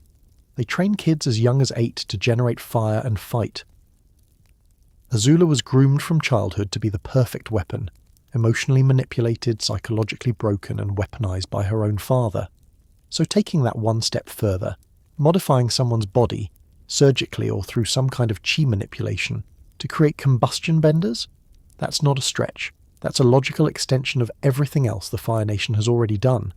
They train kids as young as 8 to generate fire and fight. Azula was groomed from childhood to be the perfect weapon, emotionally manipulated, psychologically broken, and weaponized by her own father. So taking that one step further, modifying someone's body, surgically or through some kind of chi manipulation, to create combustion benders? That's not a stretch. That's a logical extension of everything else the Fire Nation has already done.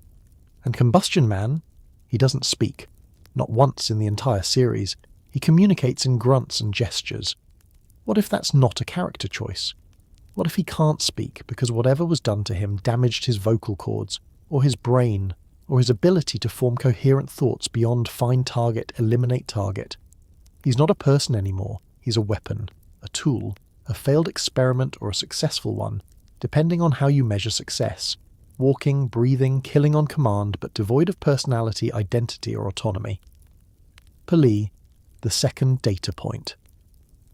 And Combustion Man, he doesn't speak. Not once in the entire series. He communicates in grunts and gestures. What if that's not a character choice? What if he can't speak because whatever was done to him damaged his vocal cords, or his brain, or his ability to form coherent thoughts beyond find target, eliminate target? He's not a person anymore. He's a weapon, a tool, a failed experiment or a successful one, depending on how you measure success. Walking, breathing, killing on command, but devoid of personality, identity, or autonomy. Pali, the second data point.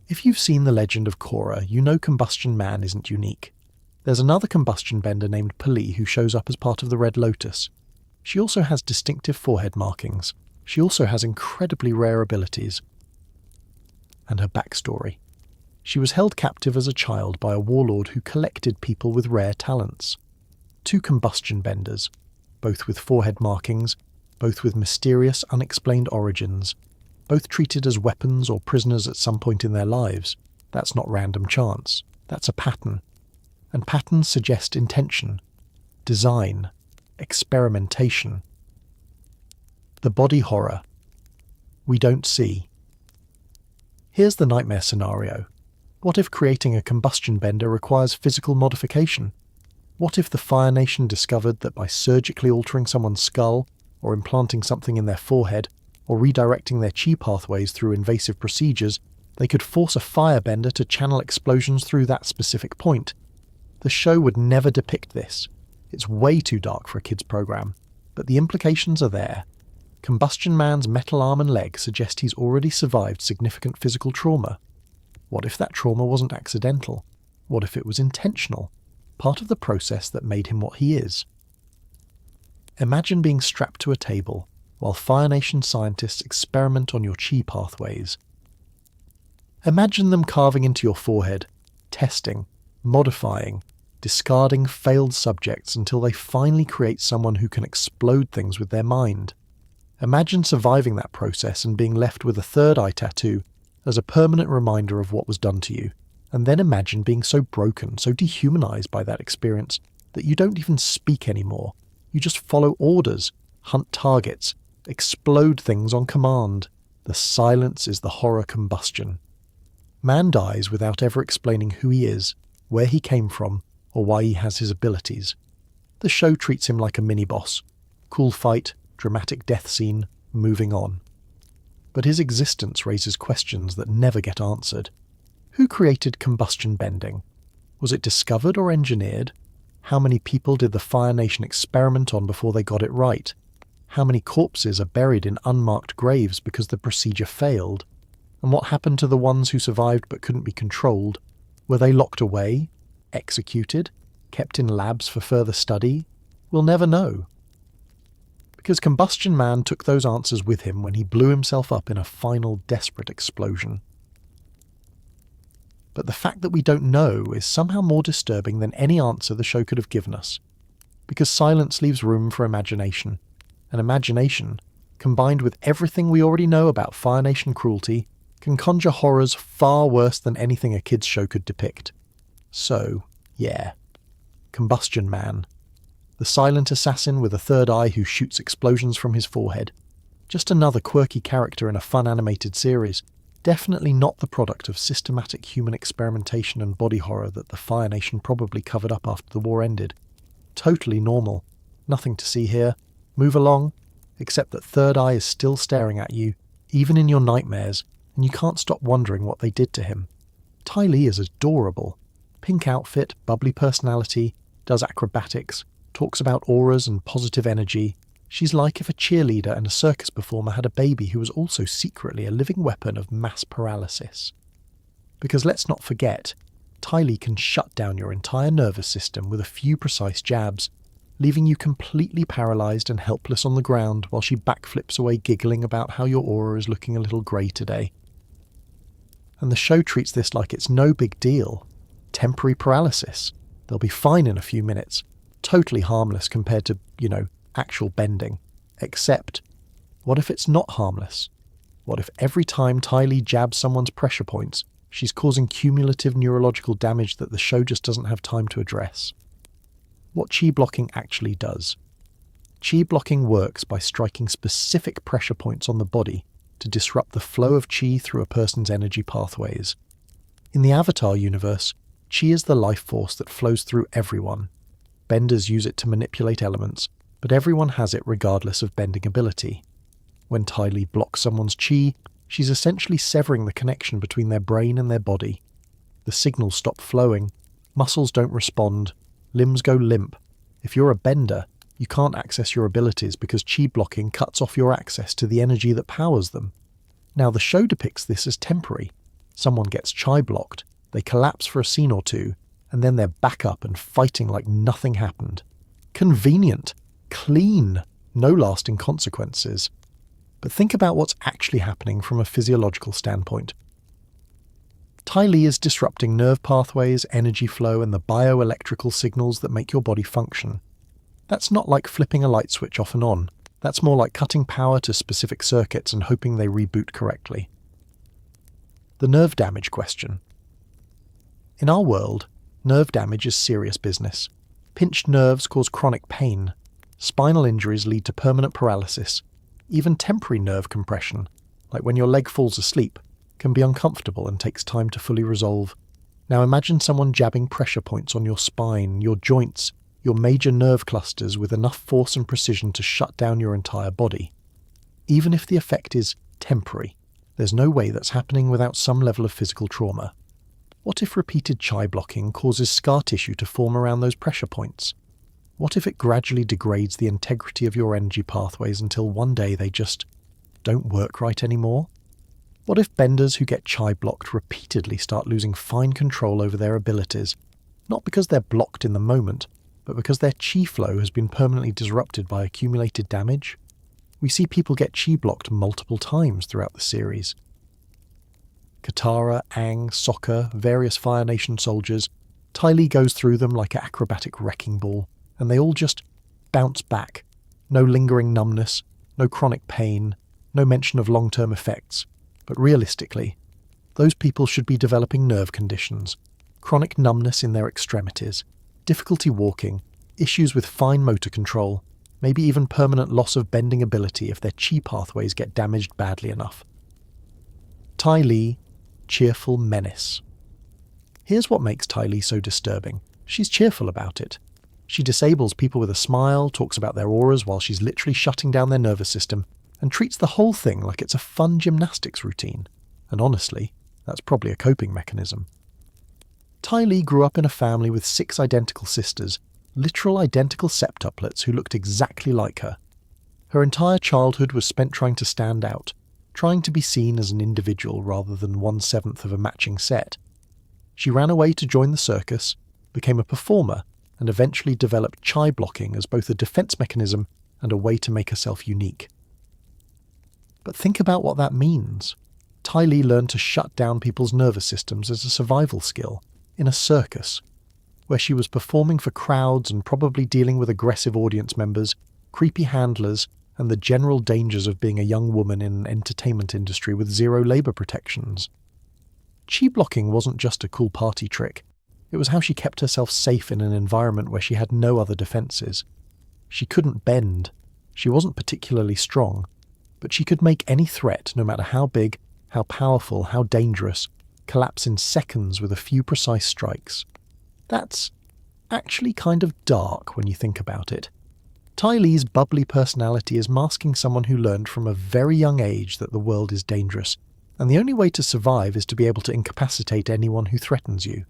If you've seen The Legend of Korra, you know Combustion Man isn't unique. There's another combustion bender named Pali who shows up as part of the Red Lotus. She also has distinctive forehead markings. She also has incredibly rare abilities. And her backstory. She was held captive as a child by a warlord who collected people with rare talents. 2 combustion benders, both with forehead markings, both with mysterious, unexplained origins, both treated as weapons or prisoners at some point in their lives. That's not random chance. That's a pattern. And patterns suggest intention, design, experimentation. The body horror. We don't see. Here's the nightmare scenario. What if creating a combustion bender requires physical modification? What if the Fire Nation discovered that by surgically altering someone's skull, or implanting something in their forehead, or redirecting their chi pathways through invasive procedures, they could force a firebender to channel explosions through that specific point? The show would never depict this. It's way too dark for a kids' program, but the implications are there. Combustion Man's metal arm and leg suggest he's already survived significant physical trauma. What if that trauma wasn't accidental? What if it was intentional? Part of the process that made him what he is. Imagine being strapped to a table while Fire Nation scientists experiment on your chi pathways. Imagine them carving into your forehead, testing, modifying, discarding failed subjects until they finally create someone who can explode things with their mind. Imagine surviving that process and being left with a third eye tattoo as a permanent reminder of what was done to you. And then imagine being so broken, so dehumanized by that experience that you don't even speak anymore. You just follow orders, hunt targets, explode things on command. The silence is the horror combustion. Man dies without ever explaining who he is, where he came from, or why he has his abilities. The show treats him like a mini-boss. Cool fight, dramatic death scene, moving on. But his existence raises questions that never get answered. Who created combustion bending? Was it discovered or engineered? How many people did the Fire Nation experiment on before they got it right? How many corpses are buried in unmarked graves because the procedure failed? And what happened to the ones who survived but couldn't be controlled? Were they locked away? Executed? Kept in labs for further study? We'll never know. Because Combustion Man took those answers with him when he blew himself up in a final desperate explosion. But the fact that we don't know is somehow more disturbing than any answer the show could have given us. Because silence leaves room for imagination. And imagination, combined with everything we already know about Fire Nation cruelty, can conjure horrors far worse than anything a kids' show could depict. So, yeah. Combustion Man. The silent assassin with a third eye who shoots explosions from his forehead. Just another quirky character in a fun animated series. Definitely not the product of systematic human experimentation and body horror that the Fire Nation probably covered up after the war ended. Totally normal. Nothing to see here. Move along. Except that Third Eye is still staring at you, even in your nightmares, and you can't stop wondering what they did to him. Dai Li is adorable. Pink outfit, bubbly personality, does acrobatics, talks about auras and positive energy. She's like if a cheerleader and a circus performer had a baby who was also secretly a living weapon of mass paralysis. Because let's not forget, Dai Li can shut down your entire nervous system with a few precise jabs, leaving you completely paralysed and helpless on the ground while she backflips away giggling about how your aura is looking a little grey today. And the show treats this like it's no big deal. Temporary paralysis. They'll be fine in a few minutes. Totally harmless compared to, actual bending. Except, what if it's not harmless? What if every time Dai Li jabs someone's pressure points, she's causing cumulative neurological damage that the show just doesn't have time to address? What chi blocking actually does. Chi blocking works by striking specific pressure points on the body to disrupt the flow of chi through a person's energy pathways. In the Avatar universe, chi is the life force that flows through everyone. Benders use it to manipulate elements, but everyone has it regardless of bending ability. When Dai Li blocks someone's chi, she's essentially severing the connection between their brain and their body. The signals stop flowing, muscles don't respond, limbs go limp. If you're a bender, you can't access your abilities because chi blocking cuts off your access to the energy that powers them. Now the show depicts this as temporary. Someone gets chi blocked, they collapse for a scene or two, and then they're back up and fighting like nothing happened. Convenient. Clean. No lasting consequences. But think about what's actually happening from a physiological standpoint. Dai Li is disrupting nerve pathways, energy flow, and the bioelectrical signals that make your body function. That's not like flipping a light switch off and on. That's more like cutting power to specific circuits and hoping they reboot correctly. The nerve damage question. In our world, nerve damage is serious business. Pinched nerves cause chronic pain. Spinal injuries lead to permanent paralysis. Even temporary nerve compression, like when your leg falls asleep, can be uncomfortable and takes time to fully resolve. Now imagine someone jabbing pressure points on your spine, your joints, your major nerve clusters with enough force and precision to shut down your entire body. Even if the effect is temporary, there's no way that's happening without some level of physical trauma. What if repeated chi blocking causes scar tissue to form around those pressure points? What if it gradually degrades the integrity of your energy pathways until one day they just don't work right anymore? What if benders who get chi blocked repeatedly start losing fine control over their abilities, not because they're blocked in the moment, but because their chi flow has been permanently disrupted by accumulated damage? We see people get chi blocked multiple times throughout the series. Katara, Aang, Sokka, various Fire Nation soldiers, Dai Li goes through them like an acrobatic wrecking ball, and they all just bounce back. No lingering numbness, no chronic pain, no mention of long-term effects. But realistically, those people should be developing nerve conditions, chronic numbness in their extremities, difficulty walking, issues with fine motor control, maybe even permanent loss of bending ability if their chi pathways get damaged badly enough. Dai Li, cheerful menace. Here's what makes Dai Li so disturbing. She's cheerful about it. She disables people with a smile, talks about their auras while she's literally shutting down their nervous system, and treats the whole thing like it's a fun gymnastics routine. And honestly, that's probably a coping mechanism. Dai Li grew up in a family with 6 identical sisters, literal identical septuplets who looked exactly like her. Her entire childhood was spent trying to stand out, trying to be seen as an individual rather than 1/7 of a matching set. She ran away to join the circus, became a performer, and eventually developed chi blocking as both a defense mechanism and a way to make herself unique. But think about what that means. Dai Li learned to shut down people's nervous systems as a survival skill, in a circus, where she was performing for crowds and probably dealing with aggressive audience members, creepy handlers, and the general dangers of being a young woman in an entertainment industry with zero labour protections. Chi blocking wasn't just a cool party trick, it was how she kept herself safe in an environment where she had no other defences. She couldn't bend, she wasn't particularly strong, but she could make any threat, no matter how big, how powerful, how dangerous, collapse in seconds with a few precise strikes. That's actually kind of dark when you think about it. Dai Li's bubbly personality is masking someone who learned from a very young age that the world is dangerous, and the only way to survive is to be able to incapacitate anyone who threatens you.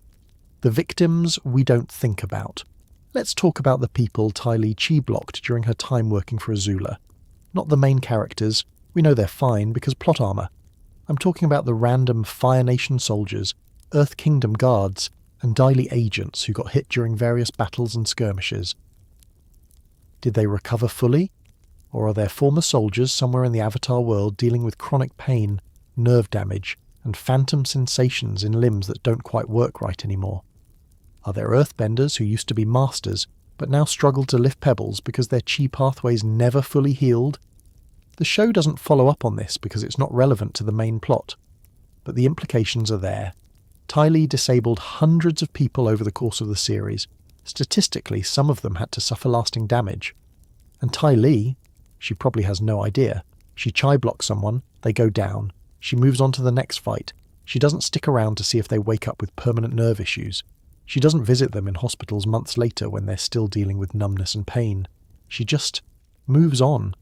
The victims we don't think about. Let's talk about the people Dai Li chi blocked during her time working for Azula. Not the main characters, we know they're fine because plot armour. I'm talking about the random Fire Nation soldiers, Earth Kingdom guards, and Dai Li agents who got hit during various battles and skirmishes. Did they recover fully? Or are there former soldiers somewhere in the Avatar world dealing with chronic pain, nerve damage, and phantom sensations in limbs that don't quite work right anymore? Are there earthbenders who used to be masters, but now struggle to lift pebbles because their chi pathways never fully healed? The show doesn't follow up on this because it's not relevant to the main plot, but the implications are there. Dai Li disabled hundreds of people over the course of the series. Statistically, some of them had to suffer lasting damage. And Dai Li, she probably has no idea. She chi blocks someone, they go down. She moves on to the next fight. She doesn't stick around to see if they wake up with permanent nerve issues. She doesn't visit them in hospitals months later when they're still dealing with numbness and pain. She just moves on,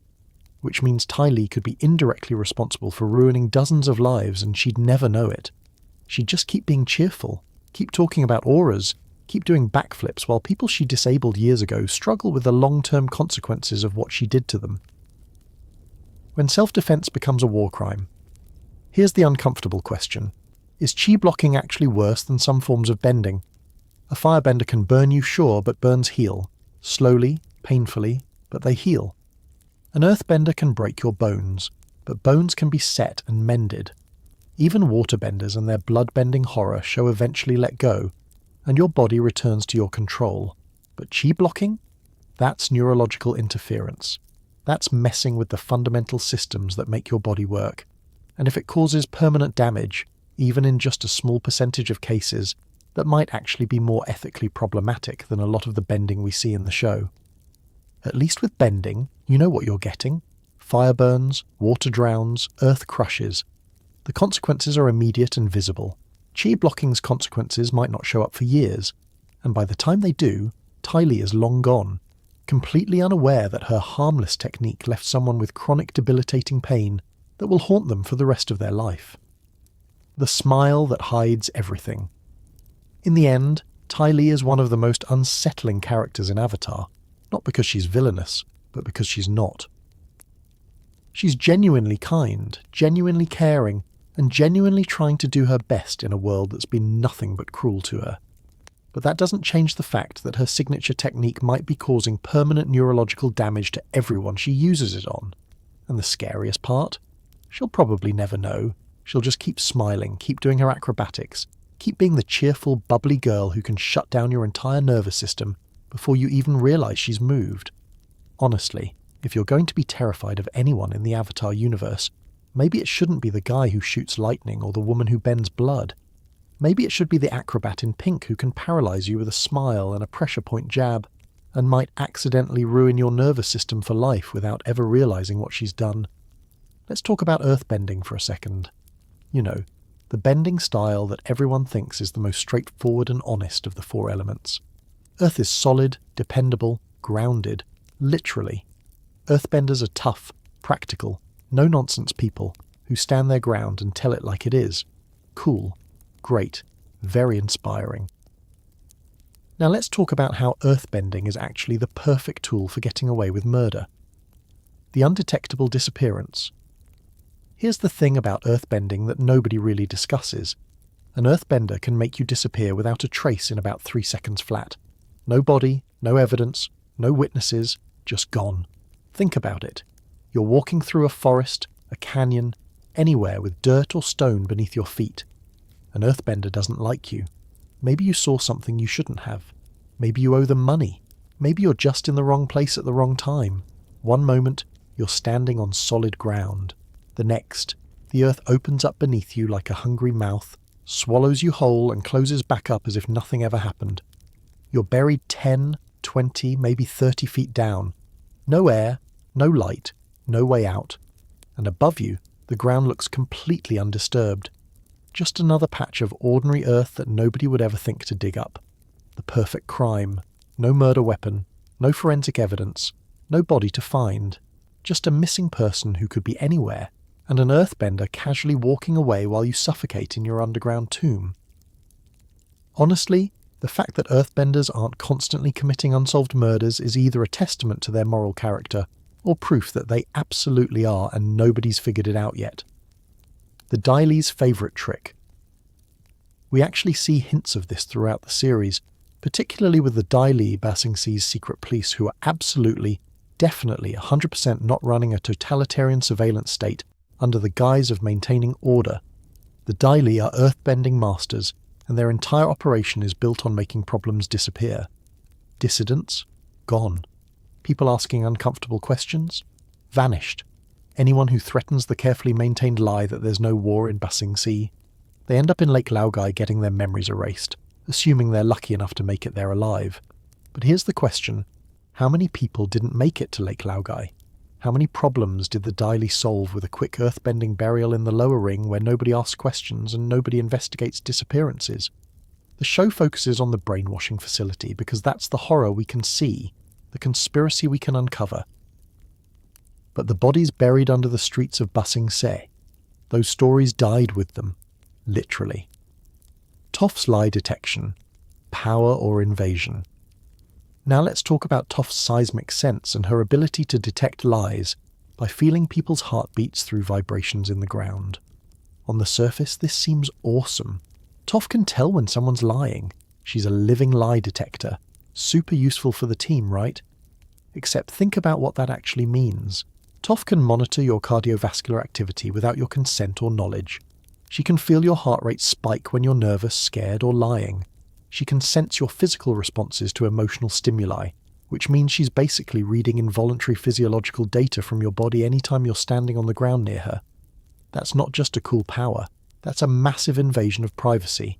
which means Dai Li could be indirectly responsible for ruining dozens of lives and she'd never know it. She'd just keep being cheerful, keep talking about auras, keep doing backflips while people she disabled years ago struggle with the long-term consequences of what she did to them. When self-defense becomes a war crime, here's the uncomfortable question. Is chi blocking actually worse than some forms of bending? A firebender can burn you, sure, but burns heal. Slowly, painfully, but they heal. An earthbender can break your bones, but bones can be set and mended. Even waterbenders and their blood-bending horror show eventually let go, and your body returns to your control. But chi blocking? That's neurological interference. That's messing with the fundamental systems that make your body work. And if it causes permanent damage, even in just a small percentage of cases, that might actually be more ethically problematic than a lot of the bending we see in the show. At least with bending, you know what you're getting. Fire burns, water drowns, earth crushes. The consequences are immediate and visible. Chi blocking's consequences might not show up for years, and by the time they do, Dai Li is long gone, completely unaware that her harmless technique left someone with chronic debilitating pain that will haunt them for the rest of their life. The smile that hides everything. In the end, Dai Li is one of the most unsettling characters in Avatar, not because she's villainous, but because she's not. She's genuinely kind, genuinely caring, and genuinely trying to do her best in a world that's been nothing but cruel to her. But that doesn't change the fact that her signature technique might be causing permanent neurological damage to everyone she uses it on. And the scariest part? She'll probably never know. She'll just keep smiling, keep doing her acrobatics, keep being the cheerful, bubbly girl who can shut down your entire nervous system before you even realise she's moved. Honestly, if you're going to be terrified of anyone in the Avatar universe, maybe it shouldn't be the guy who shoots lightning or the woman who bends blood. Maybe it should be the acrobat in pink who can paralyse you with a smile and a pressure point jab, and might accidentally ruin your nervous system for life without ever realising what she's done. Let's talk about earthbending for a second. You know, the bending style that everyone thinks is the most straightforward and honest of the four elements. Earth is solid, dependable, grounded, literally. Earthbenders are tough, practical, no-nonsense people who stand their ground and tell it like it is. Cool, great, very inspiring. Now let's talk about how earthbending is actually the perfect tool for getting away with murder. The undetectable disappearance. Here's the thing about earthbending that nobody really discusses. An earthbender can make you disappear without a trace in about 3 seconds flat. No body, no evidence, no witnesses, just gone. Think about it. You're walking through a forest, a canyon, anywhere with dirt or stone beneath your feet. An earthbender doesn't like you. Maybe you saw something you shouldn't have. Maybe you owe them money. Maybe you're just in the wrong place at the wrong time. One moment, you're standing on solid ground. The next, the earth opens up beneath you like a hungry mouth, swallows you whole and closes back up as if nothing ever happened. You're buried 10, 20, maybe 30 feet down. No air, no light, no way out. And above you, the ground looks completely undisturbed. Just another patch of ordinary earth that nobody would ever think to dig up. The perfect crime. No murder weapon, no forensic evidence, no body to find. Just a missing person who could be anywhere, and an earthbender casually walking away while you suffocate in your underground tomb. Honestly, the fact that earthbenders aren't constantly committing unsolved murders is either a testament to their moral character, or proof that they absolutely are and nobody's figured it out yet. The Dai Li's favourite trick. We actually see hints of this throughout the series, particularly with the Dai Li, Ba Sing Se's secret police, who are absolutely, definitely 100% not running a totalitarian surveillance state under the guise of maintaining order. The Dai Li are earthbending masters, and their entire operation is built on making problems disappear. Dissidents? Gone. People asking uncomfortable questions? Vanished. Anyone who threatens the carefully maintained lie that there's no war in Ba Sing Se? They end up in Lake Laogai getting their memories erased, assuming they're lucky enough to make it there alive. But here's the question. How many people didn't make it to Lake Laogai? How many problems did the Dai Li solve with a quick earthbending burial in the lower ring where nobody asks questions and nobody investigates disappearances? The show focuses on the brainwashing facility because that's the horror we can see, the conspiracy we can uncover. But the bodies buried under the streets of Ba Sing Se, those stories died with them, literally. Toph's lie detection, power or invasion. Now let's talk about Toph's seismic sense and her ability to detect lies by feeling people's heartbeats through vibrations in the ground. On the surface, this seems awesome. Toph can tell when someone's lying. She's a living lie detector. Super useful for the team, right? Except think about what that actually means. Toph can monitor your cardiovascular activity without your consent or knowledge. She can feel your heart rate spike when you're nervous, scared, or lying. She can sense your physical responses to emotional stimuli, which means she's basically reading involuntary physiological data from your body anytime you're standing on the ground near her. That's not just a cool power, that's a massive invasion of privacy.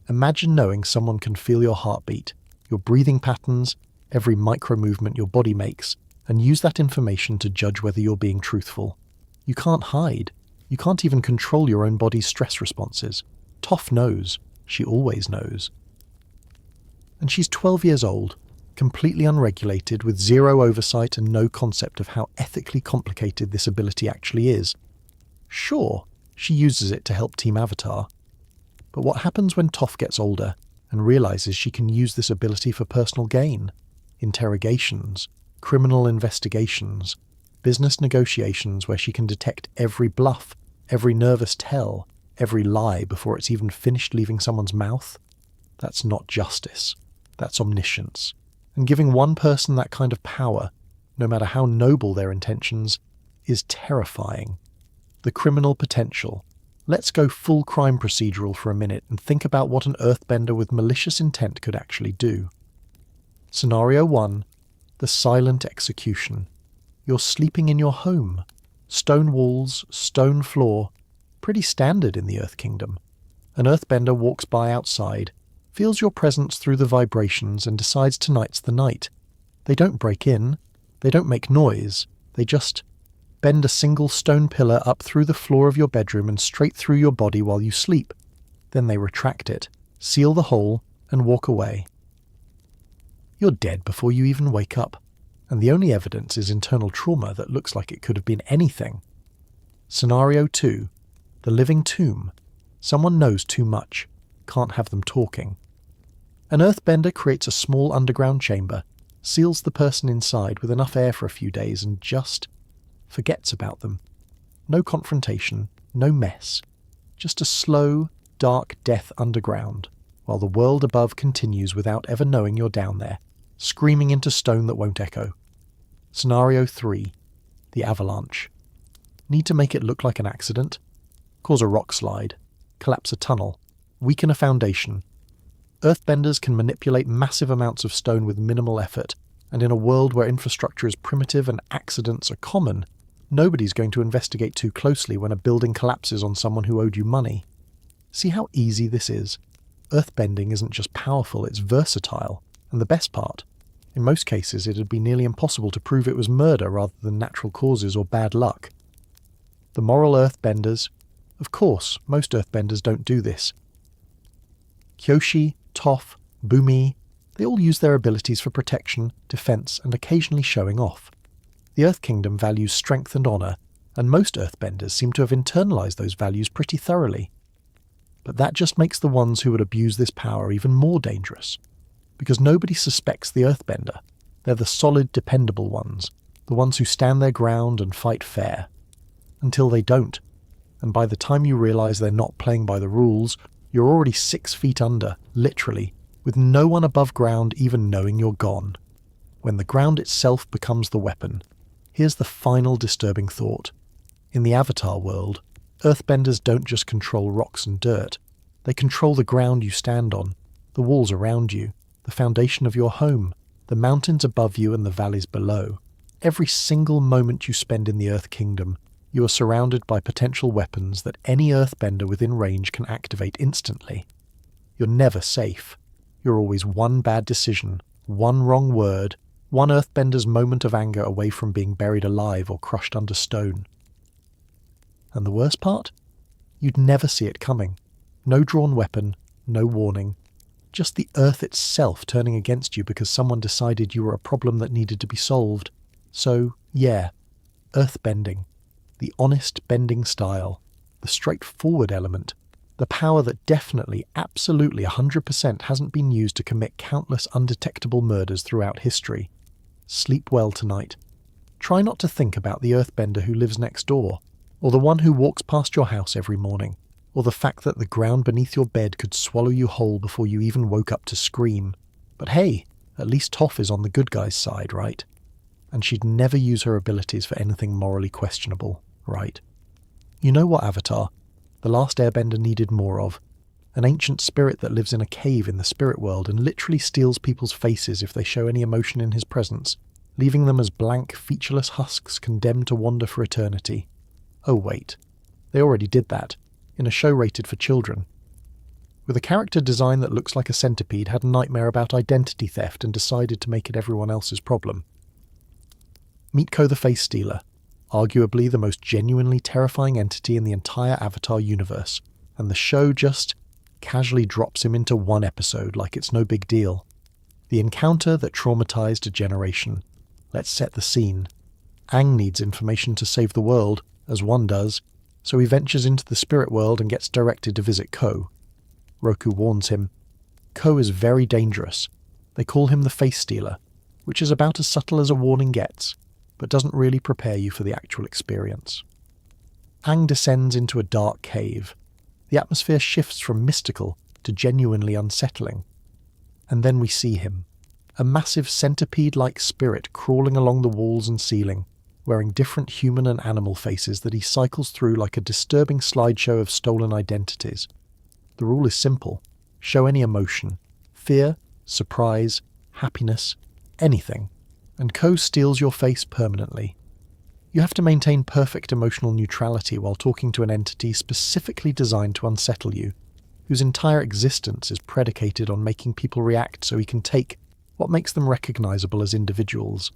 Imagine knowing someone can feel your heartbeat, your breathing patterns, every micro-movement your body makes, and use that information to judge whether you're being truthful. You can't hide. You can't even control your own body's stress responses. Toph knows. She always knows. And she's 12 years old, completely unregulated, with zero oversight and no concept of how ethically complicated this ability actually is. Sure, she uses it to help Team Avatar. But what happens when Toph gets older and realizes she can use this ability for personal gain? Interrogations, criminal investigations, business negotiations where she can detect every bluff, every nervous tell, every lie before it's even finished leaving someone's mouth? That's not justice. That's omniscience. And giving one person that kind of power, no matter how noble their intentions, is terrifying. The criminal potential. Let's go full crime procedural for a minute and think about what an earthbender with malicious intent could actually do. Scenario 1. The silent execution. You're sleeping in your home. Stone walls, stone floor. Pretty standard in the Earth Kingdom. An earthbender walks by outside, feels your presence through the vibrations and decides tonight's the night. They don't break in. They don't make noise. They just bend a single stone pillar up through the floor of your bedroom and straight through your body while you sleep. Then they retract it, seal the hole, and walk away. You're dead before you even wake up, and the only evidence is internal trauma that looks like it could have been anything. Scenario 2. The living tomb. Someone knows too much. Can't have them talking. An earthbender creates a small underground chamber, seals the person inside with enough air for a few days, and just forgets about them. No confrontation, no mess. Just a slow, dark death underground, while the world above continues without ever knowing you're down there, screaming into stone that won't echo. Scenario 3. The avalanche. Need to make it look like an accident? cause a rock slide, collapse a tunnel, weaken a foundation. Earthbenders can manipulate massive amounts of stone with minimal effort, and in a world where infrastructure is primitive and accidents are common, nobody's going to investigate too closely when a building collapses on someone who owed you money. See how easy this is? Earthbending isn't just powerful, it's versatile. And the best part, in most cases it'd be nearly impossible to prove it was murder rather than natural causes or bad luck. The moral earthbenders, of course, most earthbenders don't do this. Kyoshi, Toph, Bumi, they all use their abilities for protection, defense, and occasionally showing off. The Earth Kingdom values strength and honor, and most earthbenders seem to have internalized those values pretty thoroughly. But that just makes the ones who would abuse this power even more dangerous. Because nobody suspects the earthbender. They're the solid, dependable ones, the ones who stand their ground and fight fair. Until they don't. And by the time you realize they're not playing by the rules, you're already 6 feet under, literally, with no one above ground even knowing you're gone. When the ground itself becomes the weapon, here's the final disturbing thought. In the Avatar world, earthbenders don't just control rocks and dirt. They control the ground you stand on, the walls around you, the foundation of your home, the mountains above you and the valleys below. Every single moment you spend in the Earth Kingdom, you are surrounded by potential weapons that any earthbender within range can activate instantly. You're never safe. You're always one bad decision, one wrong word, one earthbender's moment of anger away from being buried alive or crushed under stone. And the worst part? You'd never see it coming. No drawn weapon, no warning. Just the earth itself turning against you because someone decided you were a problem that needed to be solved. So, yeah, earthbending. The honest bending style. The straightforward element. The power that definitely, absolutely 100% hasn't been used to commit countless undetectable murders throughout history. Sleep well tonight. Try not to think about the earthbender who lives next door, or the one who walks past your house every morning, or the fact that the ground beneath your bed could swallow you whole before you even woke up to scream. But hey, at least Toph is on the good guy's side, right? And she'd never use her abilities for anything morally questionable, right? You know what, Avatar? The Last Airbender needed more of. An ancient spirit that lives in a cave in the spirit world and literally steals people's faces if they show any emotion in his presence, leaving them as blank, featureless husks condemned to wander for eternity. Oh wait, they already did that, in a show rated for children. With a character design that looks like a centipede had a nightmare about identity theft and decided to make it everyone else's problem. Meet Koh the Face Stealer, arguably the most genuinely terrifying entity in the entire Avatar universe, and the show just casually drops him into one episode like it's no big deal. The encounter that traumatized a generation. Let's set the scene. Aang needs information to save the world, as one does, so he ventures into the spirit world and gets directed to visit Koh. Roku warns him. Koh is very dangerous. They call him the Face Stealer, which is about as subtle as a warning gets, but doesn't really prepare you for the actual experience. Aang descends into a dark cave. The atmosphere shifts from mystical to genuinely unsettling. And then we see him, a massive centipede-like spirit crawling along the walls and ceiling, wearing different human and animal faces that he cycles through like a disturbing slideshow of stolen identities. The rule is simple. Show any emotion. Fear, surprise, happiness, anything. And Koh steals your face permanently. You have to maintain perfect emotional neutrality while talking to an entity specifically designed to unsettle you, whose entire existence is predicated on making people react so he can take what makes them recognizable as individuals.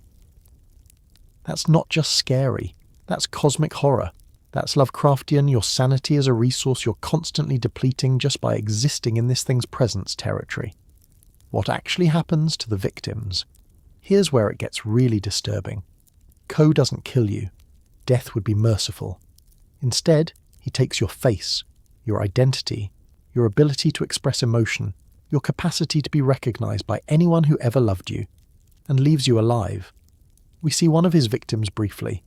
That's not just scary, that's cosmic horror. That's Lovecraftian, your sanity is a resource you're constantly depleting just by existing in this thing's presence territory. What actually happens to the victims? Here's where it gets really disturbing. Koh doesn't kill you. Death would be merciful. Instead, he takes your face, your identity, your ability to express emotion, your capacity to be recognized by anyone who ever loved you, and leaves you alive. We see one of his victims briefly,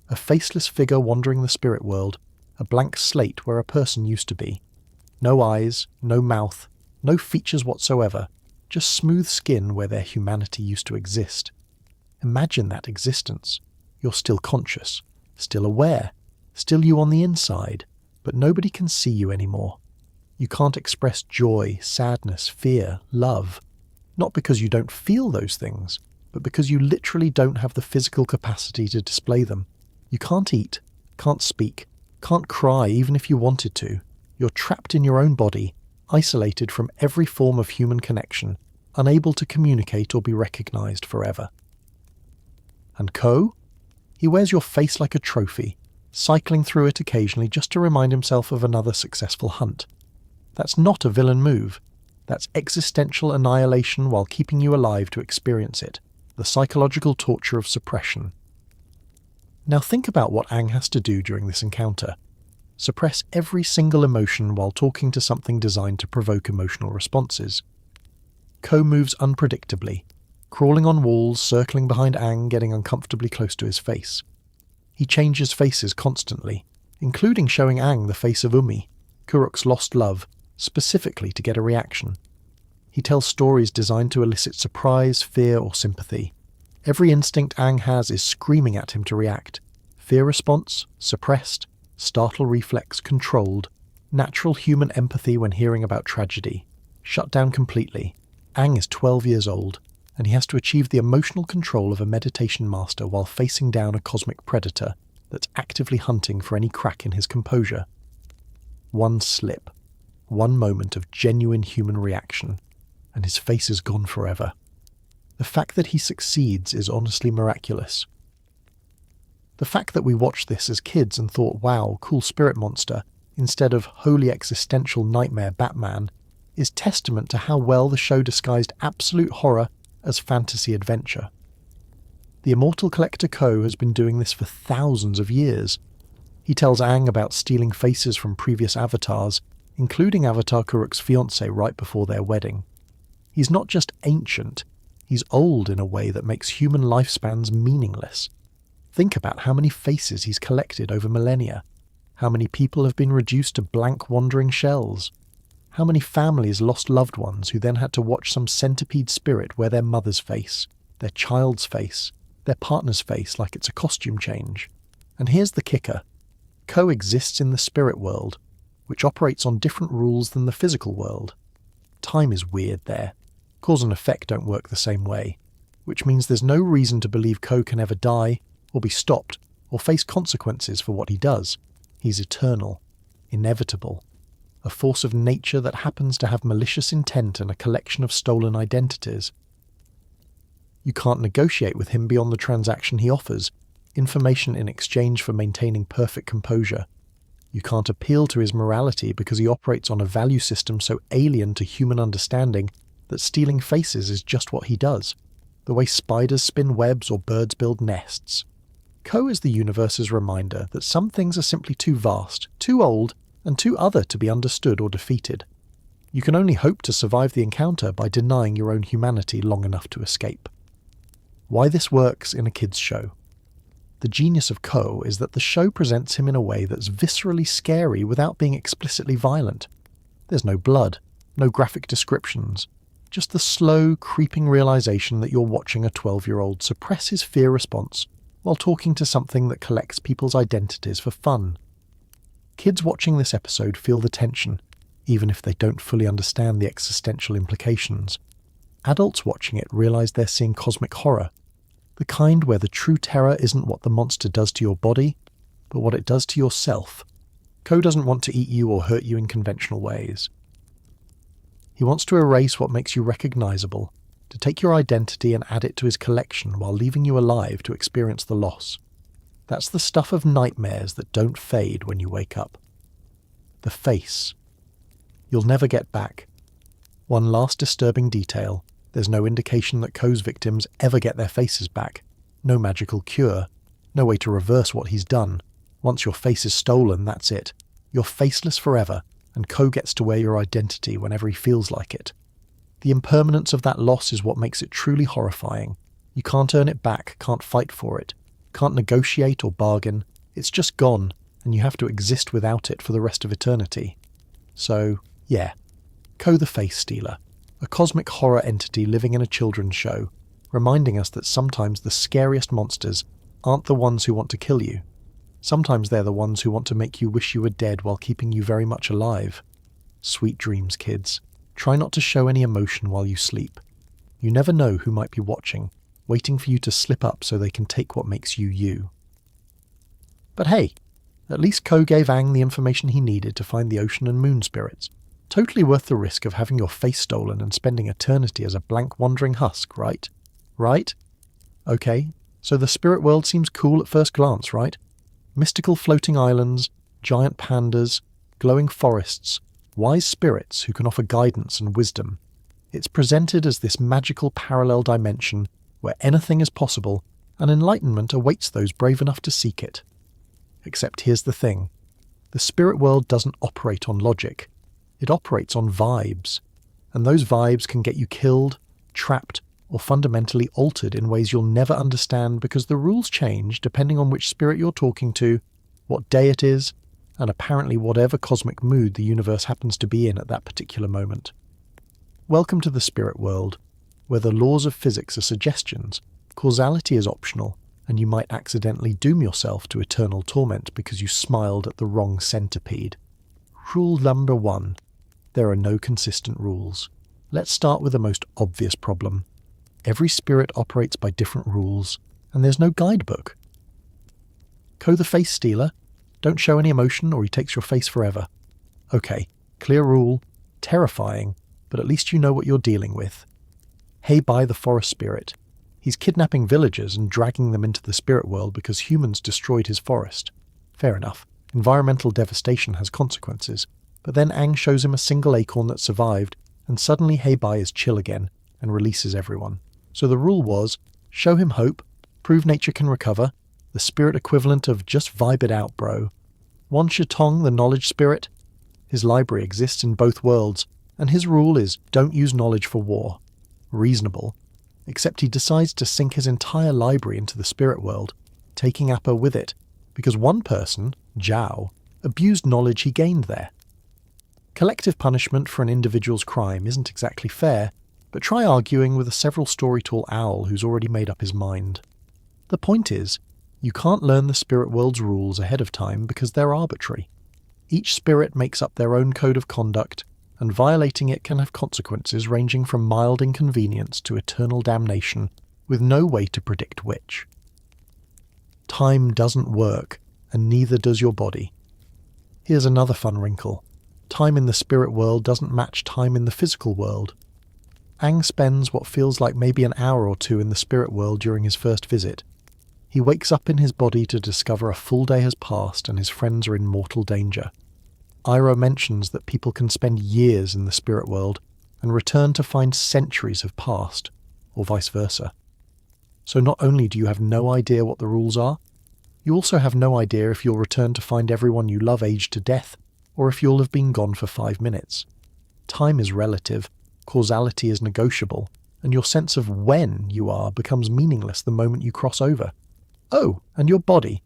a faceless figure wandering the spirit world, a blank slate where a person used to be. No eyes, no mouth, no features whatsoever, just smooth skin where their humanity used to exist. Imagine that existence. You're still conscious, still aware, still you on the inside, but nobody can see you anymore. You can't express joy, sadness, fear, love, not because you don't feel those things, but because you literally don't have the physical capacity to display them. You can't eat, can't speak, can't cry even if you wanted to. You're trapped in your own body, isolated from every form of human connection, unable to communicate or be recognized forever. And Koh? He wears your face like a trophy, cycling through it occasionally just to remind himself of another successful hunt. That's not a villain move. That's existential annihilation while keeping you alive to experience it, the psychological torture of suppression. Now think about what Aang has to do during this encounter. Suppress every single emotion while talking to something designed to provoke emotional responses. Koh moves unpredictably, crawling on walls, circling behind Aang, getting uncomfortably close to his face. He changes faces constantly, including showing Aang the face of Umi, Kuruk's lost love, specifically to get a reaction. He tells stories designed to elicit surprise, fear, or sympathy. Every instinct Aang has is screaming at him to react. Fear response, suppressed, startle reflex, controlled, natural human empathy when hearing about tragedy, shut down completely. Aang is 12 years old, and he has to achieve the emotional control of a meditation master while facing down a cosmic predator that's actively hunting for any crack in his composure. One slip, one moment of genuine human reaction, and his face is gone forever. The fact that he succeeds is honestly miraculous. The fact that we watched this as kids and thought, wow, cool spirit monster, instead of holy existential nightmare Batman, is testament to how well the show disguised absolute horror as fantasy adventure. The immortal collector Koh has been doing this for thousands of years. He tells Aang about stealing faces from previous avatars, including Avatar Kuruk's fiancée right before their wedding. He's not just ancient, he's old in a way that makes human lifespans meaningless. Think about how many faces he's collected over millennia, how many people have been reduced to blank wandering shells, how many families lost loved ones who then had to watch some centipede spirit wear their mother's face, their child's face, their partner's face like it's a costume change. And here's the kicker. Koh exists in the spirit world, which operates on different rules than the physical world. Time is weird there. Cause and effect don't work the same way, which means there's no reason to believe Koh can ever die, or be stopped, or face consequences for what he does. He's eternal, inevitable, a force of nature that happens to have malicious intent and a collection of stolen identities. You can't negotiate with him beyond the transaction he offers, information in exchange for maintaining perfect composure. You can't appeal to his morality because he operates on a value system so alien to human understanding that stealing faces is just what he does, the way spiders spin webs or birds build nests. Koh is the universe's reminder that some things are simply too vast, too old, and too other to be understood or defeated. You can only hope to survive the encounter by denying your own humanity long enough to escape. Why this works in a kids' show. The genius of Koh is that the show presents him in a way that's viscerally scary without being explicitly violent. There's no blood, no graphic descriptions, just the slow, creeping realization that you're watching a 12-year-old suppress his fear response while talking to something that collects people's identities for fun. Kids watching this episode feel the tension, even if they don't fully understand the existential implications. Adults watching it realize they're seeing cosmic horror, the kind where the true terror isn't what the monster does to your body, but what it does to yourself. Koh doesn't want to eat you or hurt you in conventional ways. He wants to erase what makes you recognizable, to take your identity and add it to his collection while leaving you alive to experience the loss. That's the stuff of nightmares that don't fade when you wake up. The face. You'll never get back. One last disturbing detail. There's no indication that Koh's victims ever get their faces back. No magical cure. No way to reverse what he's done. Once your face is stolen, that's it. You're faceless forever, and Koh gets to wear your identity whenever he feels like it. The impermanence of that loss is what makes it truly horrifying. You can't earn it back, can't fight for it, can't negotiate or bargain. It's just gone, and you have to exist without it for the rest of eternity. So, yeah, Koh the Face Stealer, a cosmic horror entity living in a children's show, reminding us that sometimes the scariest monsters aren't the ones who want to kill you. Sometimes they're the ones who want to make you wish you were dead while keeping you very much alive. Sweet dreams, kids. Try not to show any emotion while you sleep. You never know who might be watching, waiting for you to slip up so they can take what makes you you. But hey, at least Koh gave Aang the information he needed to find the ocean and moon spirits. Totally worth the risk of having your face stolen and spending eternity as a blank wandering husk, right? Right? Okay, so the spirit world seems cool at first glance, right? Mystical floating islands, giant pandas, glowing forests, wise spirits who can offer guidance and wisdom. It's presented as this magical parallel dimension where anything is possible and enlightenment awaits those brave enough to seek it. Except here's the thing. The spirit world doesn't operate on logic. It operates on vibes. And those vibes can get you killed, trapped, or fundamentally altered in ways you'll never understand because the rules change depending on which spirit you're talking to, what day it is, and apparently whatever cosmic mood the universe happens to be in at that particular moment. Welcome to the spirit world, where the laws of physics are suggestions, causality is optional, and you might accidentally doom yourself to eternal torment because you smiled at the wrong centipede. Rule number 1. There are no consistent rules. Let's start with the most obvious problem. Every spirit operates by different rules, and there's no guidebook. Koh the Face Stealer? Don't show any emotion or he takes your face forever. Okay, clear rule, terrifying, but at least you know what you're dealing with. Bai the forest spirit. He's kidnapping villagers and dragging them into the spirit world because humans destroyed his forest. Fair enough. Environmental devastation has consequences, but then Aang shows him a single acorn that survived, and suddenly Bai is chill again and releases everyone. So the rule was, show him hope, prove nature can recover, the spirit equivalent of just vibe it out, bro. Wan Shitong, the knowledge spirit, his library exists in both worlds, and his rule is don't use knowledge for war. Reasonable. Except he decides to sink his entire library into the spirit world, taking Appa with it, because one person, Zhao, abused knowledge he gained there. Collective punishment for an individual's crime isn't exactly fair, but try arguing with a several story tall owl who's already made up his mind. The point is, you can't learn the spirit world's rules ahead of time because they're arbitrary. Each spirit makes up their own code of conduct, and violating it can have consequences ranging from mild inconvenience to eternal damnation, with no way to predict which. Time doesn't work, and neither does your body. Here's another fun wrinkle. Time in the spirit world doesn't match time in the physical world. Aang spends what feels like maybe an hour or two in the spirit world during his first visit. He wakes up in his body to discover a full day has passed and his friends are in mortal danger. Iroh mentions that people can spend years in the spirit world and return to find centuries have passed, or vice versa. So not only do you have no idea what the rules are, you also have no idea if you'll return to find everyone you love aged to death, or if you'll have been gone for 5 minutes. Time is relative, causality is negotiable, and your sense of when you are becomes meaningless the moment you cross over. Oh, and your body.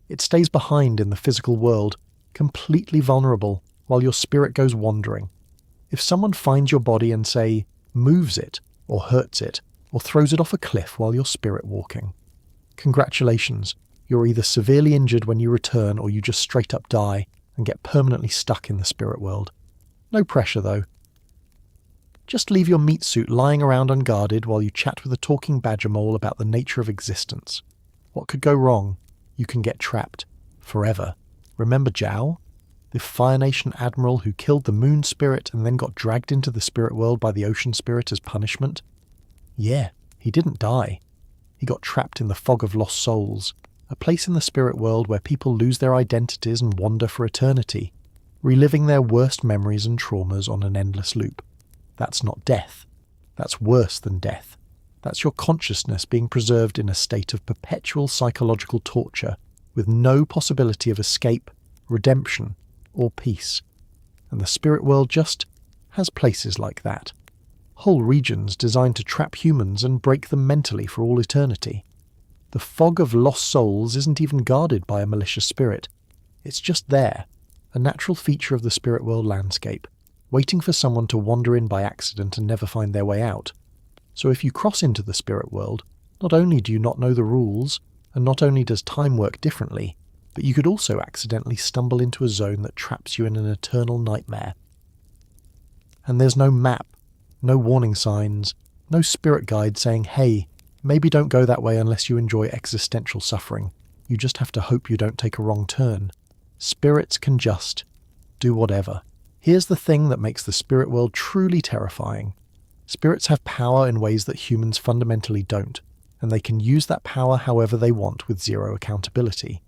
It stays behind in the physical world, completely vulnerable, while your spirit goes wandering. If someone finds your body and, say, moves it, or hurts it, or throws it off a cliff while you're spirit walking, congratulations, you're either severely injured when you return or you just straight up die and get permanently stuck in the spirit world. No pressure though. Just leave your meat suit lying around unguarded while you chat with a talking badger mole about the nature of existence. What could go wrong? You can get trapped. Forever. Remember Zhao? The Fire Nation admiral who killed the moon spirit and then got dragged into the spirit world by the ocean spirit as punishment? Yeah, he didn't die. He got trapped in the fog of lost souls, a place in the spirit world where people lose their identities and wander for eternity, reliving their worst memories and traumas on an endless loop. That's not death. That's worse than death. That's your consciousness being preserved in a state of perpetual psychological torture, with no possibility of escape, redemption, or peace. And the spirit world just has places like that. Whole regions designed to trap humans and break them mentally for all eternity. The fog of lost souls isn't even guarded by a malicious spirit. It's just there, a natural feature of the spirit world landscape, waiting for someone to wander in by accident and never find their way out. So if you cross into the spirit world, not only do you not know the rules, and not only does time work differently, but you could also accidentally stumble into a zone that traps you in an eternal nightmare. And there's no map, no warning signs, no spirit guide saying, hey, maybe don't go that way unless you enjoy existential suffering. You just have to hope you don't take a wrong turn. Spirits can just do whatever. Here's the thing that makes the spirit world truly terrifying. Spirits have power in ways that humans fundamentally don't, and they can use that power however they want with zero accountability.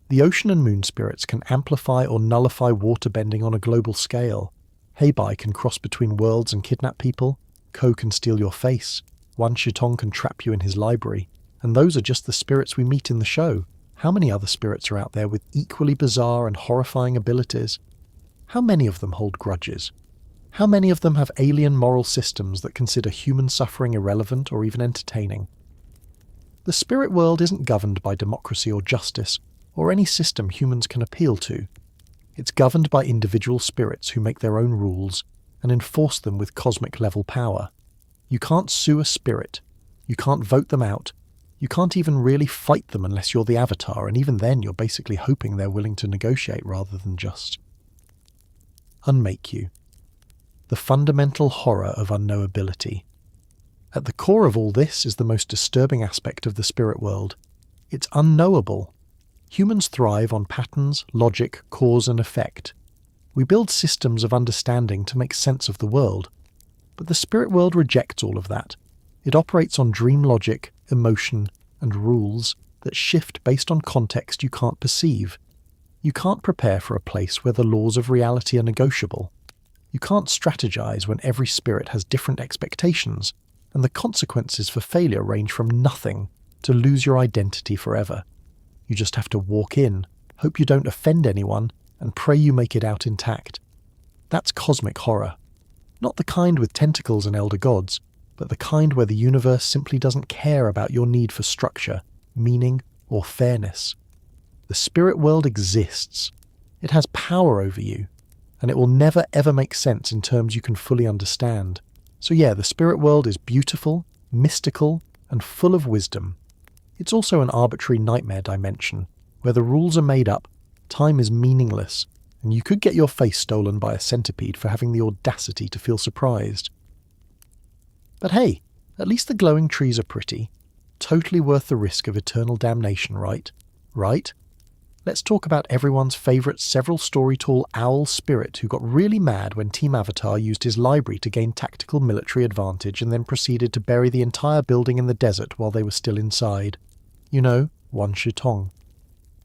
The ocean and moon spirits can amplify or nullify water bending on a global scale. Heibai can cross between worlds and kidnap people. Koh can steal your face. Wan Shitong can trap you in his library. And those are just the spirits we meet in the show. How many other spirits are out there with equally bizarre and horrifying abilities? How many of them hold grudges? How many of them have alien moral systems that consider human suffering irrelevant or even entertaining? The spirit world isn't governed by democracy or justice, or any system humans can appeal to. It's governed by individual spirits who make their own rules and enforce them with cosmic-level power. You can't sue a spirit. You can't vote them out. You can't even really fight them unless you're the avatar, and even then you're basically hoping they're willing to negotiate rather than just unmake you. The fundamental horror of unknowability. At the core of all this is the most disturbing aspect of the spirit world. It's unknowable. Humans thrive on patterns, logic, cause and effect. We build systems of understanding to make sense of the world. But the spirit world rejects all of that. It operates on dream logic, emotion, and rules that shift based on context you can't perceive. You can't prepare for a place where the laws of reality are negotiable. You can't strategize when every spirit has different expectations, and the consequences for failure range from nothing to lose your identity forever. You just have to walk in, hope you don't offend anyone, and pray you make it out intact. That's cosmic horror. Not the kind with tentacles and elder gods, but the kind where the universe simply doesn't care about your need for structure, meaning, or fairness. The spirit world exists. It has power over you, and it will never ever make sense in terms you can fully understand. So yeah, the spirit world is beautiful, mystical, and full of wisdom. It's also an arbitrary nightmare dimension, where the rules are made up, time is meaningless, and you could get your face stolen by a centipede for having the audacity to feel surprised. But hey, at least the glowing trees are pretty. Totally worth the risk of eternal damnation, right? Right? Let's talk about everyone's favourite several-story-tall owl spirit who got really mad when Team Avatar used his library to gain tactical military advantage and then proceeded to bury the entire building in the desert while they were still inside. You know, Wan Shitong.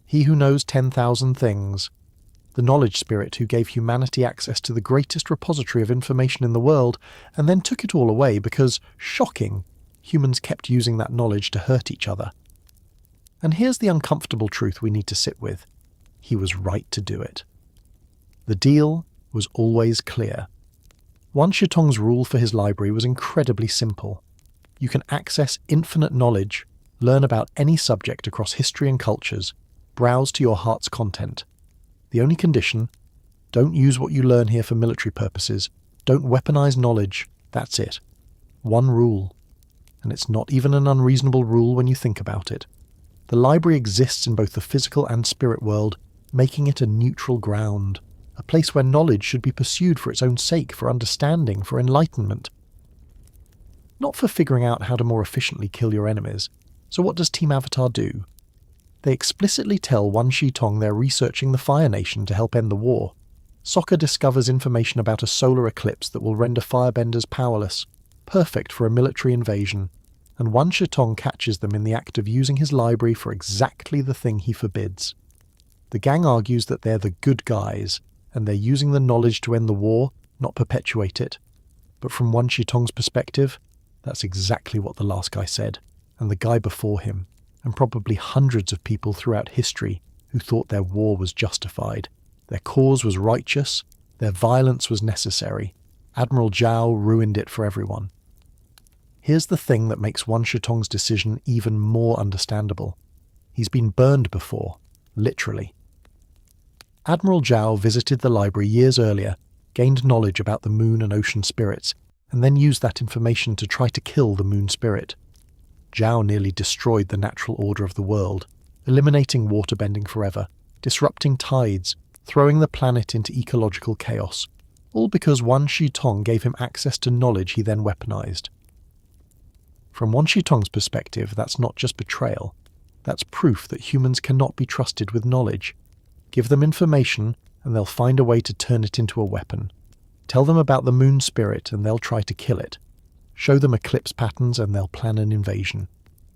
He who knows 10,000 things. The knowledge spirit who gave humanity access to the greatest repository of information in the world and then took it all away because, shocking, humans kept using that knowledge to hurt each other. And here's the uncomfortable truth we need to sit with. He was right to do it. The deal was always clear. Wan Shitong's rule for his library was incredibly simple. You can access infinite knowledge, learn about any subject across history and cultures, browse to your heart's content. The only condition, don't use what you learn here for military purposes, don't weaponize knowledge, that's it. One rule. And it's not even an unreasonable rule when you think about it. The library exists in both the physical and spirit world, making it a neutral ground, a place where knowledge should be pursued for its own sake, for understanding, for enlightenment. Not for figuring out how to more efficiently kill your enemies. So what does Team Avatar do? They explicitly tell Wan Shitong they're researching the Fire Nation to help end the war. Sokka discovers information about a solar eclipse that will render firebenders powerless, perfect for a military invasion, and Wan Shitong catches them in the act of using his library for exactly the thing he forbids. The gang argues that they're the good guys, and they're using the knowledge to end the war, not perpetuate it. But from Wan Shitong's perspective, that's exactly what the last guy said, and the guy before him, and probably hundreds of people throughout history who thought their war was justified, their cause was righteous, their violence was necessary. Admiral Zhao ruined it for everyone. Here's the thing that makes Wan Shitong's decision even more understandable. He's been burned before, literally. Admiral Zhao visited the library years earlier, gained knowledge about the moon and ocean spirits, and then used that information to try to kill the moon spirit. Zhao nearly destroyed the natural order of the world, eliminating waterbending forever, disrupting tides, throwing the planet into ecological chaos, all because Wan Shitong gave him access to knowledge he then weaponized. From Wan Shitong's perspective, that's not just betrayal. That's proof that humans cannot be trusted with knowledge. Give them information, and they'll find a way to turn it into a weapon. Tell them about the moon spirit, and they'll try to kill it. Show them eclipse patterns, and they'll plan an invasion.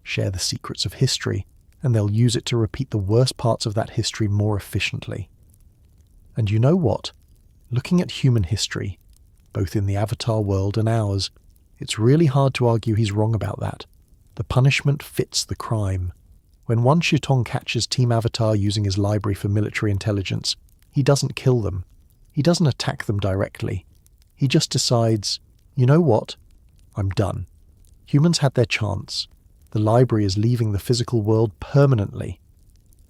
Share the secrets of history, and they'll use it to repeat the worst parts of that history more efficiently. And you know what? Looking at human history, both in the Avatar world and ours, it's really hard to argue he's wrong about that. The punishment fits the crime. When Wan Shitong catches Team Avatar using his library for military intelligence, he doesn't kill them. He doesn't attack them directly. He just decides, you know what? I'm done. Humans had their chance. The library is leaving the physical world permanently.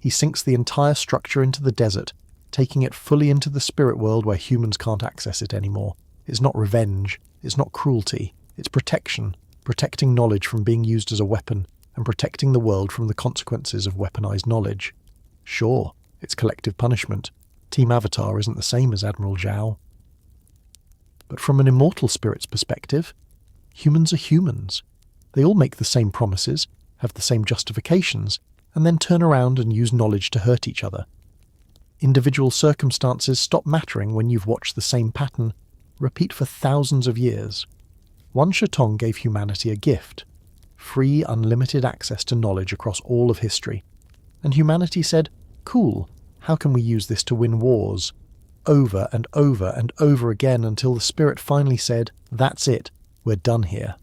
He sinks the entire structure into the desert, taking it fully into the spirit world where humans can't access it anymore. It's not revenge. It's not cruelty. It's protection. Protecting knowledge from being used as a weapon, and protecting the world from the consequences of weaponized knowledge. Sure, it's collective punishment. Team Avatar isn't the same as Admiral Zhao. But from an immortal spirit's perspective, humans are humans. They all make the same promises, have the same justifications, and then turn around and use knowledge to hurt each other. Individual circumstances stop mattering when you've watched the same pattern repeat for thousands of years. Wan Shitong gave humanity a gift: free, unlimited access to knowledge across all of history. And humanity said, cool, how can we use this to win wars? Over and over and over again until the spirit finally said, that's it, we're done here.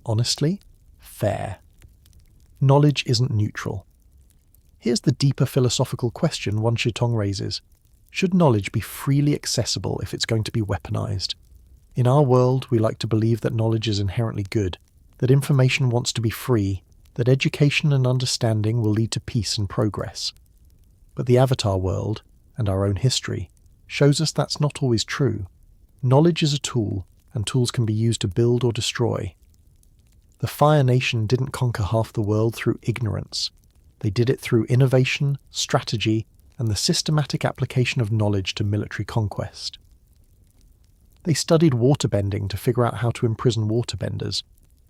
Honestly, fair. Knowledge isn't neutral. Here's the deeper philosophical question Wan Shitong raises. Should knowledge be freely accessible if it's going to be weaponized? In our world, we like to believe that knowledge is inherently good, that information wants to be free, that education and understanding will lead to peace and progress. But the Avatar world, and our own history, shows us that's not always true. Knowledge is a tool, and tools can be used to build or destroy. The Fire Nation didn't conquer half the world through ignorance. They did it through innovation, strategy, and the systematic application of knowledge to military conquest. They studied waterbending to figure out how to imprison waterbenders.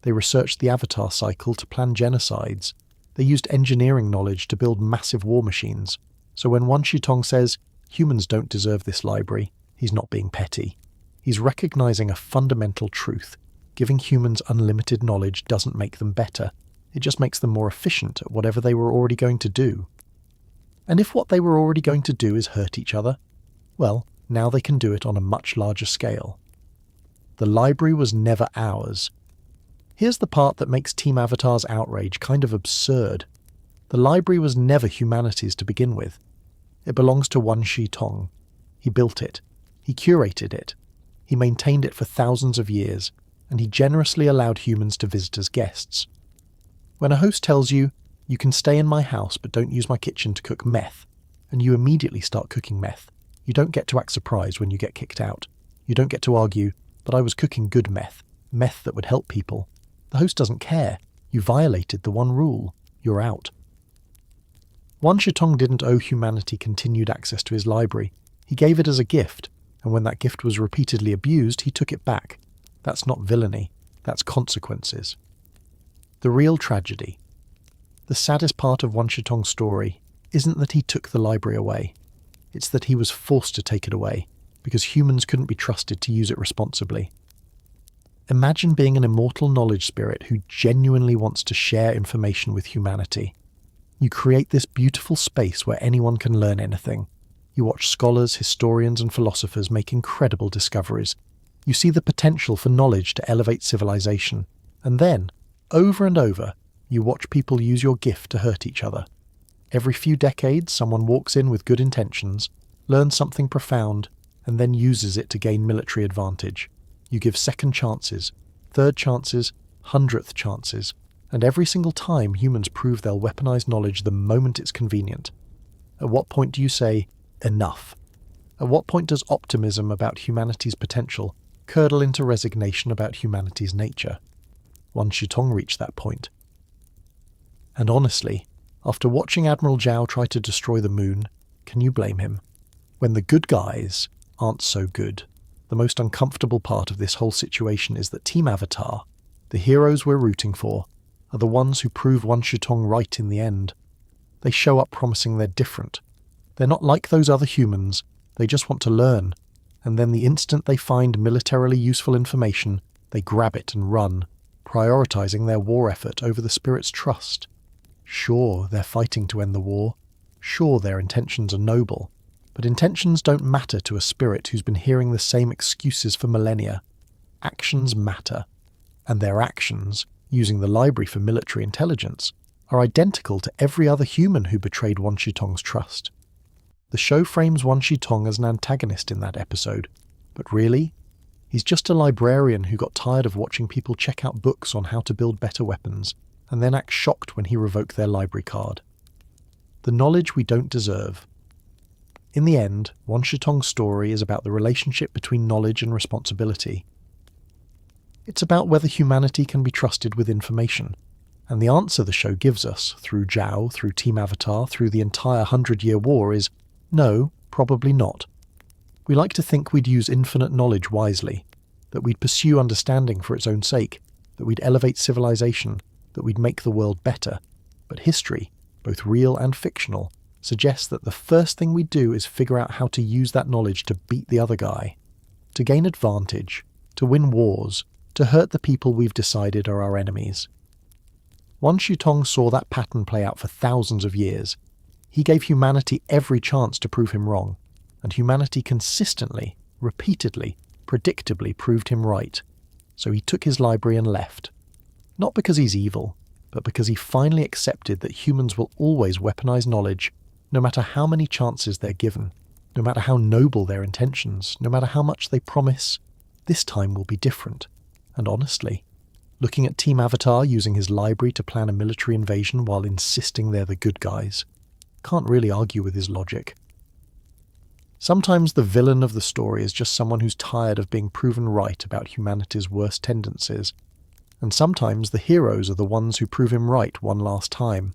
They researched the Avatar cycle to plan genocides. They used engineering knowledge to build massive war machines. So when Wan Shitong says, humans don't deserve this library, he's not being petty. He's recognizing a fundamental truth. Giving humans unlimited knowledge doesn't make them better. It just makes them more efficient at whatever they were already going to do. And if what they were already going to do is hurt each other, well, now they can do it on a much larger scale. The library was never ours. Here's the part that makes Team Avatar's outrage kind of absurd. The library was never humanity's to begin with. It belongs to Wan Shitong. He built it. He curated it. He maintained it for thousands of years, and he generously allowed humans to visit as guests. When a host tells you, you can stay in my house but don't use my kitchen to cook meth, and you immediately start cooking meth, you don't get to act surprised when you get kicked out. You don't get to argue, but I was cooking good meth that would help people. The host doesn't care. You violated the one rule. You're out. Wan Shitong didn't owe humanity continued access to his library. He gave it as a gift, and when that gift was repeatedly abused, he took it back. That's not villainy. That's consequences. The real tragedy. The saddest part of Wan Shitong's story isn't that he took the library away. It's that he was forced to take it away, because humans couldn't be trusted to use it responsibly. Imagine being an immortal knowledge spirit who genuinely wants to share information with humanity. You create this beautiful space where anyone can learn anything. You watch scholars, historians, and philosophers make incredible discoveries. You see the potential for knowledge to elevate civilization. And then, over and over, you watch people use your gift to hurt each other. Every few decades, someone walks in with good intentions, learns something profound, and then uses it to gain military advantage. You give second chances, third chances, 100th chances, and every single time humans prove they'll weaponize knowledge the moment it's convenient. At what point do you say, enough? At what point does optimism about humanity's potential curdle into resignation about humanity's nature? Wan Shitong reached that point. And honestly, after watching Admiral Zhao try to destroy the moon, can you blame him? When the good guys aren't so good, the most uncomfortable part of this whole situation is that Team Avatar, the heroes we're rooting for, are the ones who prove Wan Shutong right in the end. They show up promising they're different. They're not like those other humans, they just want to learn, and then the instant they find militarily useful information, they grab it and run, prioritizing their war effort over the spirit's trust. Sure, they're fighting to end the war. Sure, their intentions are noble. But intentions don't matter to a spirit who's been hearing the same excuses for millennia. Actions matter. And their actions, using the library for military intelligence, are identical to every other human who betrayed Wan Shutong's trust. The show frames Wan Shutong as an antagonist in that episode, but really, he's just a librarian who got tired of watching people check out books on how to build better weapons, and then act shocked when he revoked their library card. The knowledge we don't deserve. In the end, Wan Shutong's story is about the relationship between knowledge and responsibility. It's about whether humanity can be trusted with information, and the answer the show gives us, through Zhao, through Team Avatar, through the entire 100-Year War, is no, probably not. We like to think we'd use infinite knowledge wisely, that we'd pursue understanding for its own sake, that we'd elevate civilization, that we'd make the world better. But history, both real and fictional, suggests that the first thing we do is figure out how to use that knowledge to beat the other guy, to gain advantage, to win wars, to hurt the people we've decided are our enemies. Wan Shutong saw that pattern play out for thousands of years. He gave humanity every chance to prove him wrong, and humanity consistently, repeatedly, predictably proved him right. So he took his library and left. Not because he's evil, but because he finally accepted that humans will always weaponize knowledge, no matter how many chances they're given, no matter how noble their intentions, no matter how much they promise, this time will be different. And honestly, looking at Team Avatar using his library to plan a military invasion while insisting they're the good guys, can't really argue with his logic. Sometimes the villain of the story is just someone who's tired of being proven right about humanity's worst tendencies, and sometimes the heroes are the ones who prove him right one last time.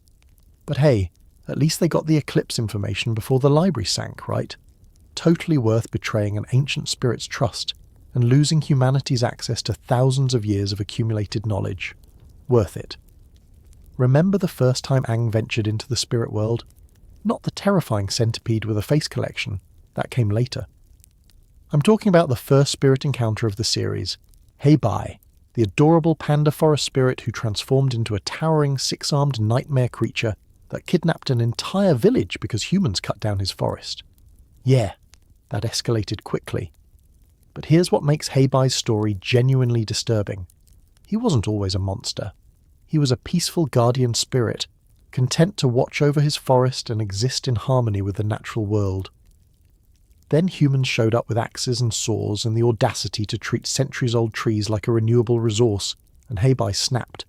But hey, at least they got the eclipse information before the library sank, right? Totally worth betraying an ancient spirit's trust and losing humanity's access to thousands of years of accumulated knowledge. Worth it. Remember the first time Aang ventured into the spirit world? Not the terrifying centipede with a face collection. That came later. I'm talking about the first spirit encounter of the series, Bai, the adorable panda forest spirit who transformed into a towering six-armed nightmare creature that kidnapped an entire village because humans cut down his forest. Yeah, that escalated quickly. But here's what makes Bai's story genuinely disturbing. He wasn't always a monster. He was a peaceful guardian spirit, content to watch over his forest and exist in harmony with the natural world. Then humans showed up with axes and saws and the audacity to treat centuries-old trees like a renewable resource, and Bai snapped.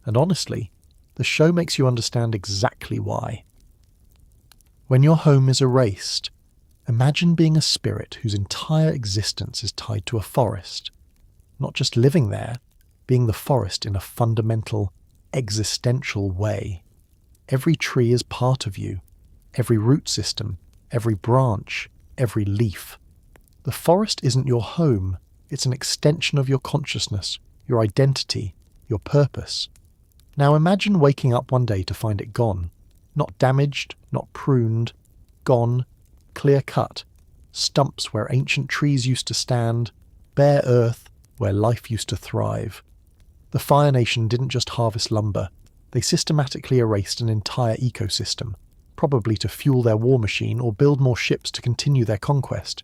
And honestly, the show makes you understand exactly why. When your home is erased, imagine being a spirit whose entire existence is tied to a forest. Not just living there, being the forest in a fundamental, existential way. Every tree is part of you, every root system, every branch, every leaf. The forest isn't your home, it's an extension of your consciousness, your identity, your purpose. Now imagine waking up one day to find it gone. Not damaged, not pruned, gone, clear-cut, stumps where ancient trees used to stand, bare earth where life used to thrive. The Fire Nation didn't just harvest lumber, they systematically erased an entire ecosystem, probably to fuel their war machine or build more ships to continue their conquest.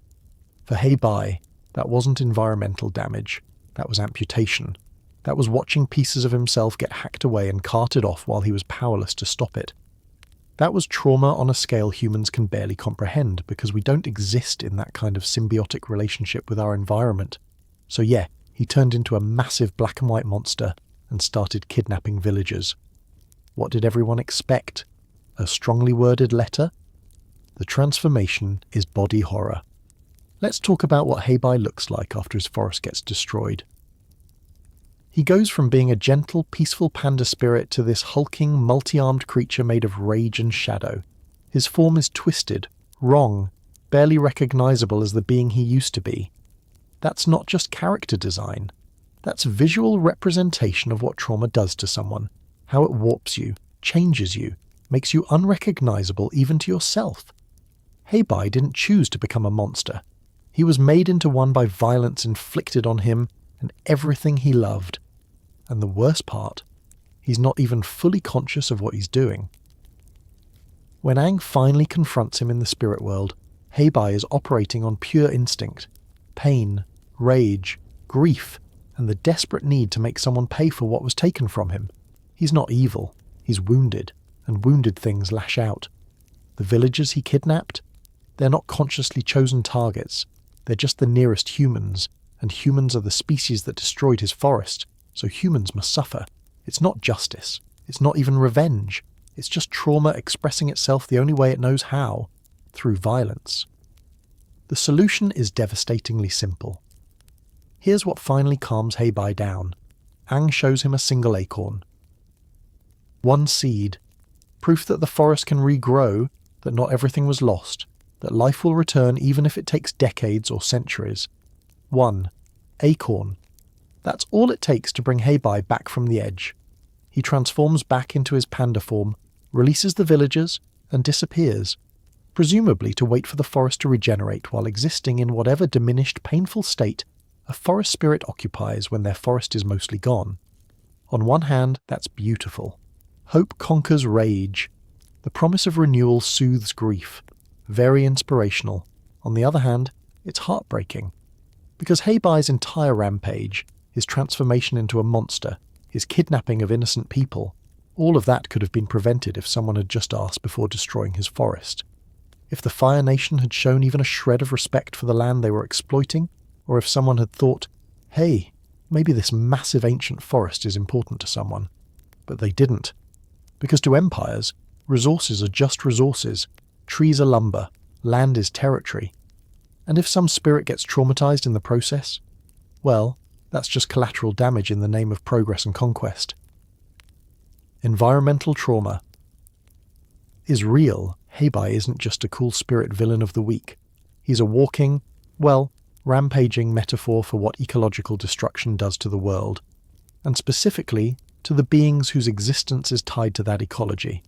For Bai, that wasn't environmental damage, that was amputation. That was watching pieces of himself get hacked away and carted off while he was powerless to stop it. That was trauma on a scale humans can barely comprehend because we don't exist in that kind of symbiotic relationship with our environment. So yeah, he turned into a massive black and white monster and started kidnapping villagers. What did everyone expect? A strongly worded letter? The transformation is body horror. Let's talk about what Bai looks like after his forest gets destroyed. He goes from being a gentle, peaceful panda spirit to this hulking, multi-armed creature made of rage and shadow. His form is twisted, wrong, barely recognizable as the being he used to be. That's not just character design. That's visual representation of what trauma does to someone, how it warps you, changes you, makes you unrecognizable even to yourself. Heibai didn't choose to become a monster. He was made into one by violence inflicted on him and everything he loved. And the worst part, he's not even fully conscious of what he's doing. When Aang finally confronts him in the spirit world, Heibai is operating on pure instinct, pain, rage, grief, and the desperate need to make someone pay for what was taken from him. He's not evil, he's wounded, and wounded things lash out. The villagers he kidnapped? They're not consciously chosen targets. They're just the nearest humans, and humans are the species that destroyed his forest, so humans must suffer. It's not justice. It's not even revenge. It's just trauma expressing itself the only way it knows how, through violence. The solution is devastatingly simple. Here's what finally calms Heibai down. Aang shows him a single acorn. One seed. Proof that the forest can regrow, that not everything was lost, that life will return even if it takes decades or centuries. One acorn. That's all it takes to bring Heibai back from the edge. He transforms back into his panda form, releases the villagers, and disappears, presumably to wait for the forest to regenerate while existing in whatever diminished, painful state a forest spirit occupies when their forest is mostly gone. On one hand, that's beautiful. Hope conquers rage. The promise of renewal soothes grief. Very inspirational. On the other hand, it's heartbreaking. Because Heibai's entire rampage, his transformation into a monster, his kidnapping of innocent people, all of that could have been prevented if someone had just asked before destroying his forest. If the Fire Nation had shown even a shred of respect for the land they were exploiting, or if someone had thought, hey, maybe this massive ancient forest is important to someone. But they didn't. Because to empires, resources are just resources, trees are lumber, land is territory. And if some spirit gets traumatized in the process, well, that's just collateral damage in the name of progress and conquest. Environmental trauma is real. Heibai isn't just a cool spirit villain of the week. He's a walking, rampaging metaphor for what ecological destruction does to the world, and specifically to the beings whose existence is tied to that ecology.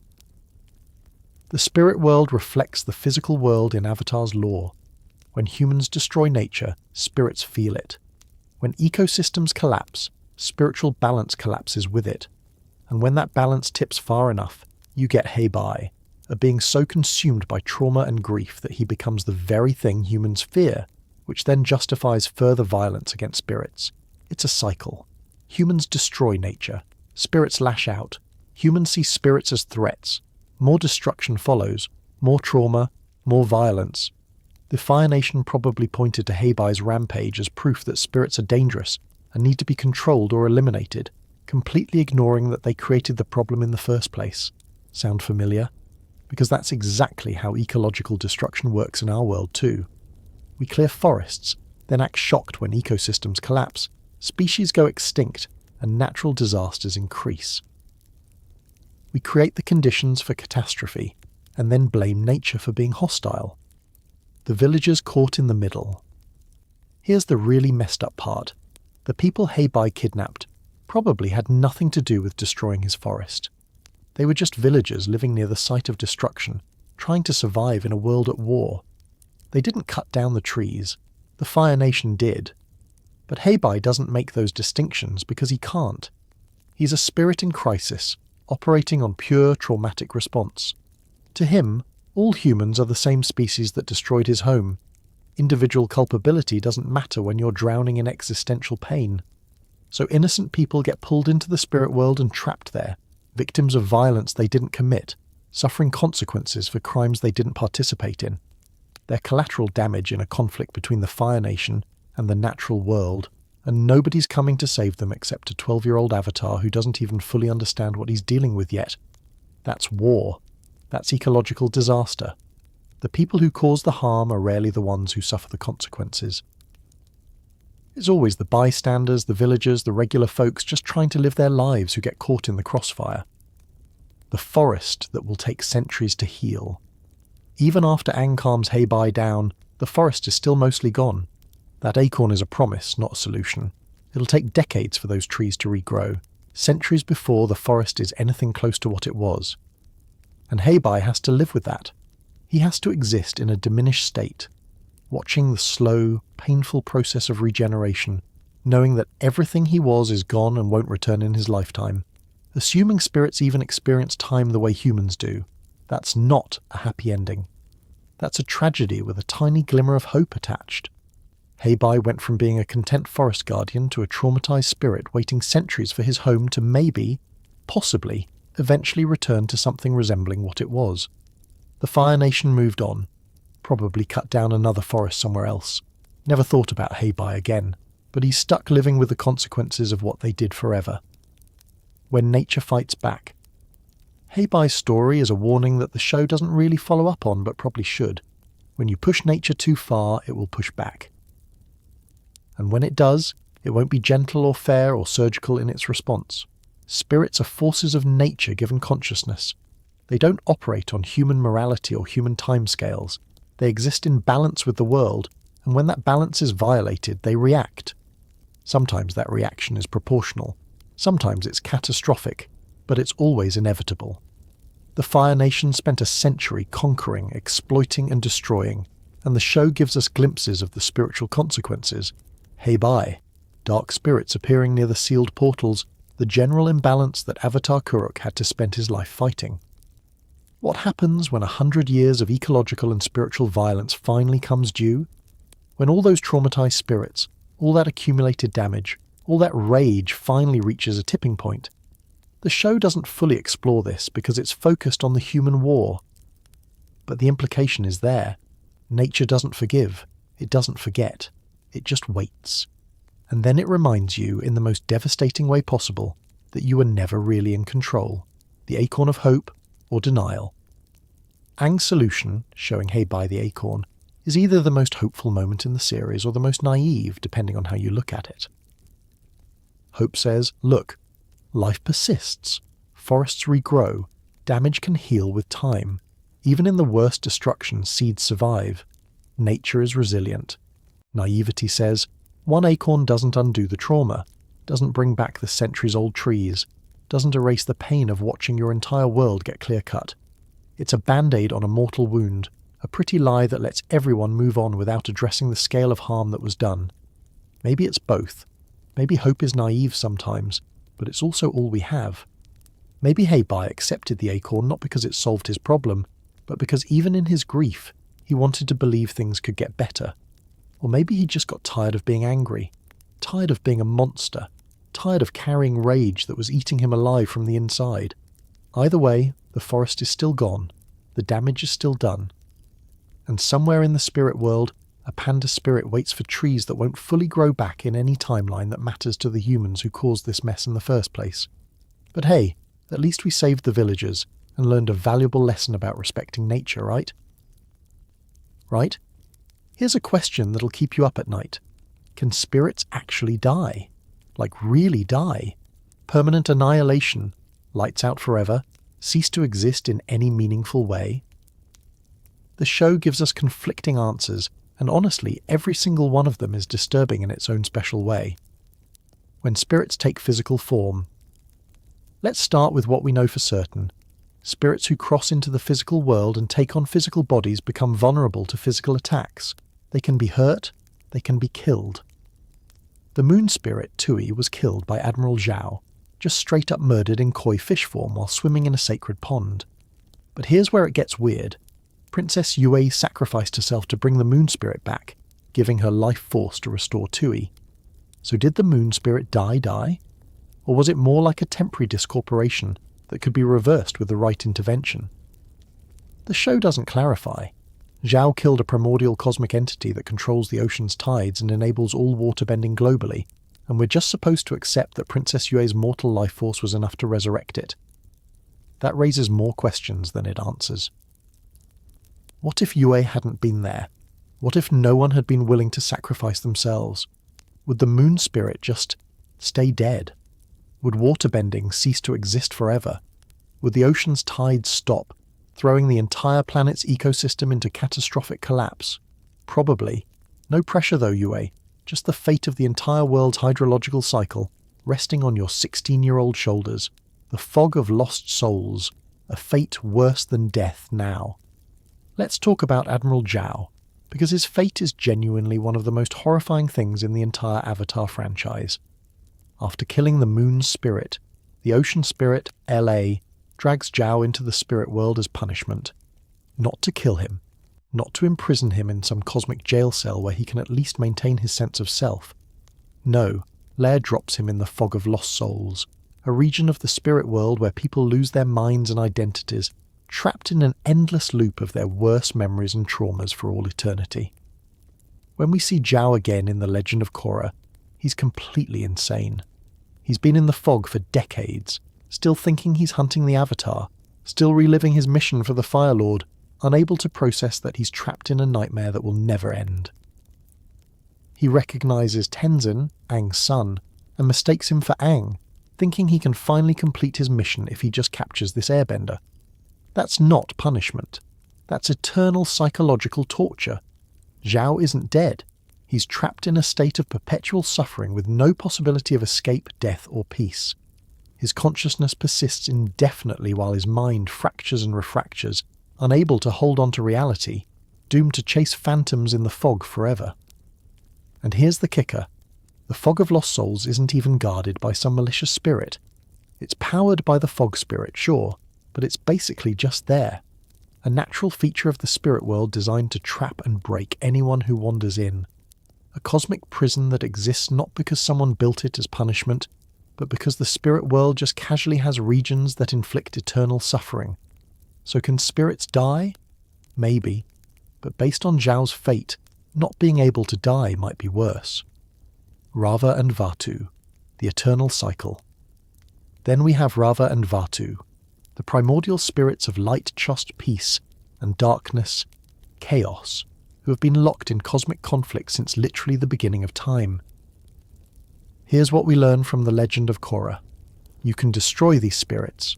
The spirit world reflects the physical world in Avatar's lore. When humans destroy nature, spirits feel it. When ecosystems collapse, spiritual balance collapses with it. And when that balance tips far enough, you get Heibai, a being so consumed by trauma and grief that he becomes the very thing humans fear, which then justifies further violence against spirits. It's a cycle. Humans destroy nature. Spirits lash out. Humans see spirits as threats. More destruction follows. More trauma. More violence. The Fire Nation probably pointed to Heibai's rampage as proof that spirits are dangerous and need to be controlled or eliminated, completely ignoring that they created the problem in the first place. Sound familiar? Because that's exactly how ecological destruction works in our world too. We clear forests, then act shocked when ecosystems collapse, species go extinct, and natural disasters increase. We create the conditions for catastrophe, and then blame nature for being hostile. The villagers caught in the middle. Here's the really messed up part. The people Heibai kidnapped probably had nothing to do with destroying his forest. They were just villagers living near the site of destruction, trying to survive in a world at war. They didn't cut down the trees. The Fire Nation did. But Heibai doesn't make those distinctions because he can't. He's a spirit in crisis, operating on pure traumatic response. To him, all humans are the same species that destroyed his home. Individual culpability doesn't matter when you're drowning in existential pain. So innocent people get pulled into the spirit world and trapped there, victims of violence they didn't commit, suffering consequences for crimes they didn't participate in. They're collateral damage in a conflict between the Fire Nation and the natural world, and nobody's coming to save them except a 12-year-old Avatar who doesn't even fully understand what he's dealing with yet. That's war. That's ecological disaster. The people who cause the harm are rarely the ones who suffer the consequences. It's always the bystanders, the villagers, the regular folks just trying to live their lives who get caught in the crossfire. The forest that will take centuries to heal. Even after Aang calms Hei-Bai down, the forest is still mostly gone. That acorn is a promise, not a solution. It'll take decades for those trees to regrow, centuries before the forest is anything close to what it was. And Hei-Bai has to live with that. He has to exist in a diminished state, watching the slow, painful process of regeneration, knowing that everything he was is gone and won't return in his lifetime. Assuming spirits even experience time the way humans do, that's not a happy ending. That's a tragedy with a tiny glimmer of hope attached. Hei-Bai went from being a content forest guardian to a traumatized spirit waiting centuries for his home to maybe, possibly, eventually return to something resembling what it was. The Fire Nation moved on, probably cut down another forest somewhere else. Never thought about Hei-Bai again, but he's stuck living with the consequences of what they did forever. When nature fights back. Hei-Bai's story is a warning that the show doesn't really follow up on, but probably should. When you push nature too far, it will push back. And when it does, it won't be gentle or fair or surgical in its response. Spirits are forces of nature given consciousness. They don't operate on human morality or human timescales. They exist in balance with the world, and when that balance is violated, they react. Sometimes that reaction is proportional. Sometimes it's catastrophic, but it's always inevitable. The Fire Nation spent a century conquering, exploiting and destroying, and the show gives us glimpses of the spiritual consequences. Hei-Bai, dark spirits appearing near the sealed portals, the general imbalance that Avatar Kuruk had to spend his life fighting. What happens when 100 years of ecological and spiritual violence finally comes due? When all those traumatized spirits, all that accumulated damage, all that rage finally reaches a tipping point? The show doesn't fully explore this because it's focused on the human war. But the implication is there. Nature doesn't forgive. It doesn't forget. It just waits. And then it reminds you, in the most devastating way possible, that you were never really in control. The acorn of hope or denial. Aang's solution, showing Hei-Bai the acorn, is either the most hopeful moment in the series or the most naive, depending on how you look at it. Hope says, look, life persists, forests regrow, damage can heal with time. Even in the worst destruction, seeds survive. Nature is resilient. Naivety says, one acorn doesn't undo the trauma, doesn't bring back the centuries-old trees, doesn't erase the pain of watching your entire world get clear-cut. It's a band-aid on a mortal wound, a pretty lie that lets everyone move on without addressing the scale of harm that was done. Maybe it's both. Maybe hope is naive sometimes, but it's also all we have. Maybe Hei-Bai accepted the acorn not because it solved his problem, but because even in his grief, he wanted to believe things could get better. Or maybe he just got tired of being angry, tired of being a monster, tired of carrying rage that was eating him alive from the inside. Either way, the forest is still gone, the damage is still done. And somewhere in the spirit world, a panda spirit waits for trees that won't fully grow back in any timeline that matters to the humans who caused this mess in the first place. But hey, at least we saved the villagers and learned a valuable lesson about respecting nature, right? Right? Here's a question that'll keep you up at night. Can spirits actually die? Like really die? Permanent annihilation? Lights out forever? Cease to exist in any meaningful way? The show gives us conflicting answers, and honestly, every single one of them is disturbing in its own special way. When spirits take physical form. Let's start with what we know for certain. Spirits who cross into the physical world and take on physical bodies become vulnerable to physical attacks. They can be hurt, they can be killed. The moon spirit, Tui, was killed by Admiral Zhao, just straight up murdered in koi fish form while swimming in a sacred pond. But here's where it gets weird. Princess Yue sacrificed herself to bring the moon spirit back, giving her life force to restore Tui. So did the moon spirit die? Or was it more like a temporary discorporation that could be reversed with the right intervention? The show doesn't clarify. Zhao killed a primordial cosmic entity that controls the ocean's tides and enables all waterbending globally, and we're just supposed to accept that Princess Yue's mortal life force was enough to resurrect it. That raises more questions than it answers. What if Yue hadn't been there? What if no one had been willing to sacrifice themselves? Would the moon spirit just stay dead? Would waterbending cease to exist forever? Would the ocean's tides stop, throwing the entire planet's ecosystem into catastrophic collapse? Probably. No pressure though, Yue. Just the fate of the entire world's hydrological cycle resting on your 16-year-old shoulders. The fog of lost souls. A fate worse than death now. Let's talk about Admiral Zhao, because his fate is genuinely one of the most horrifying things in the entire Avatar franchise. After killing the moon's spirit, the ocean spirit, ATLA, drags Zhao into the spirit world as punishment. Not to kill him, not to imprison him in some cosmic jail cell where he can at least maintain his sense of self. No, Lair drops him in the fog of lost souls, a region of the spirit world where people lose their minds and identities, trapped in an endless loop of their worst memories and traumas for all eternity. When we see Zhao again in The Legend of Korra, he's completely insane. He's been in the fog for decades, still thinking he's hunting the Avatar, still reliving his mission for the Fire Lord, unable to process that he's trapped in a nightmare that will never end. He recognizes Tenzin, Aang's son, and mistakes him for Aang, thinking he can finally complete his mission if he just captures this airbender. That's not punishment. That's eternal psychological torture. Zhao isn't dead. He's trapped in a state of perpetual suffering with no possibility of escape, death, or peace. His consciousness persists indefinitely while his mind fractures and refractures, unable to hold on to reality, doomed to chase phantoms in the fog forever. And here's the kicker. The fog of lost souls isn't even guarded by some malicious spirit. It's powered by the fog spirit, sure, but it's basically just there. A natural feature of the spirit world designed to trap and break anyone who wanders in. A cosmic prison that exists not because someone built it as punishment, but because the spirit world just casually has regions that inflict eternal suffering. So can spirits die? Maybe. But based on Zhao's fate, not being able to die might be worse. Rava and Vatu, the eternal cycle. Then we have Rava and Vatu, the primordial spirits of light, trust, peace, and darkness, chaos, who have been locked in cosmic conflict since literally the beginning of time. Here's what we learn from The Legend of Korra. You can destroy these spirits.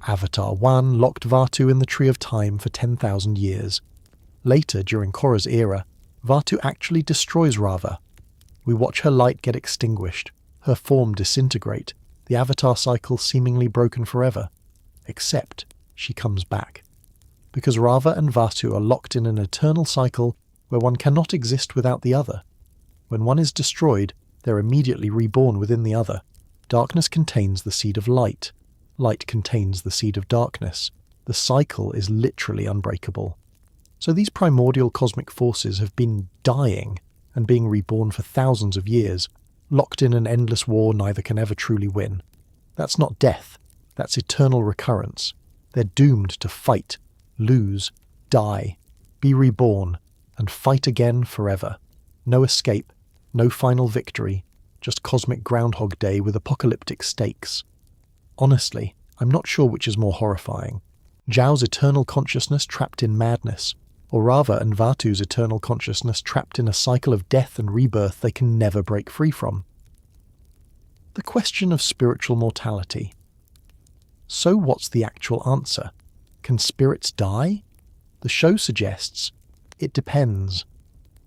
Avatar 1 locked Vatu in the Tree of Time for 10,000 years. Later, during Korra's era, Vatu actually destroys Rava. We watch her light get extinguished, her form disintegrate, the Avatar cycle seemingly broken forever. Except she comes back. Because Rava and Vatu are locked in an eternal cycle where one cannot exist without the other. When one is destroyed, they're immediately reborn within the other. Darkness contains the seed of light. Light contains the seed of darkness. The cycle is literally unbreakable. So these primordial cosmic forces have been dying and being reborn for thousands of years, locked in an endless war neither can ever truly win. That's not death. That's eternal recurrence. They're doomed to fight, lose, die, be reborn, and fight again forever. No escape, no final victory, just cosmic Groundhog Day with apocalyptic stakes. Honestly, I'm not sure which is more horrifying. Zhao's eternal consciousness trapped in madness, or Rava and Vatu's eternal consciousness trapped in a cycle of death and rebirth they can never break free from. The question of spiritual mortality. So what's the actual answer? Can spirits die? The show suggests it depends.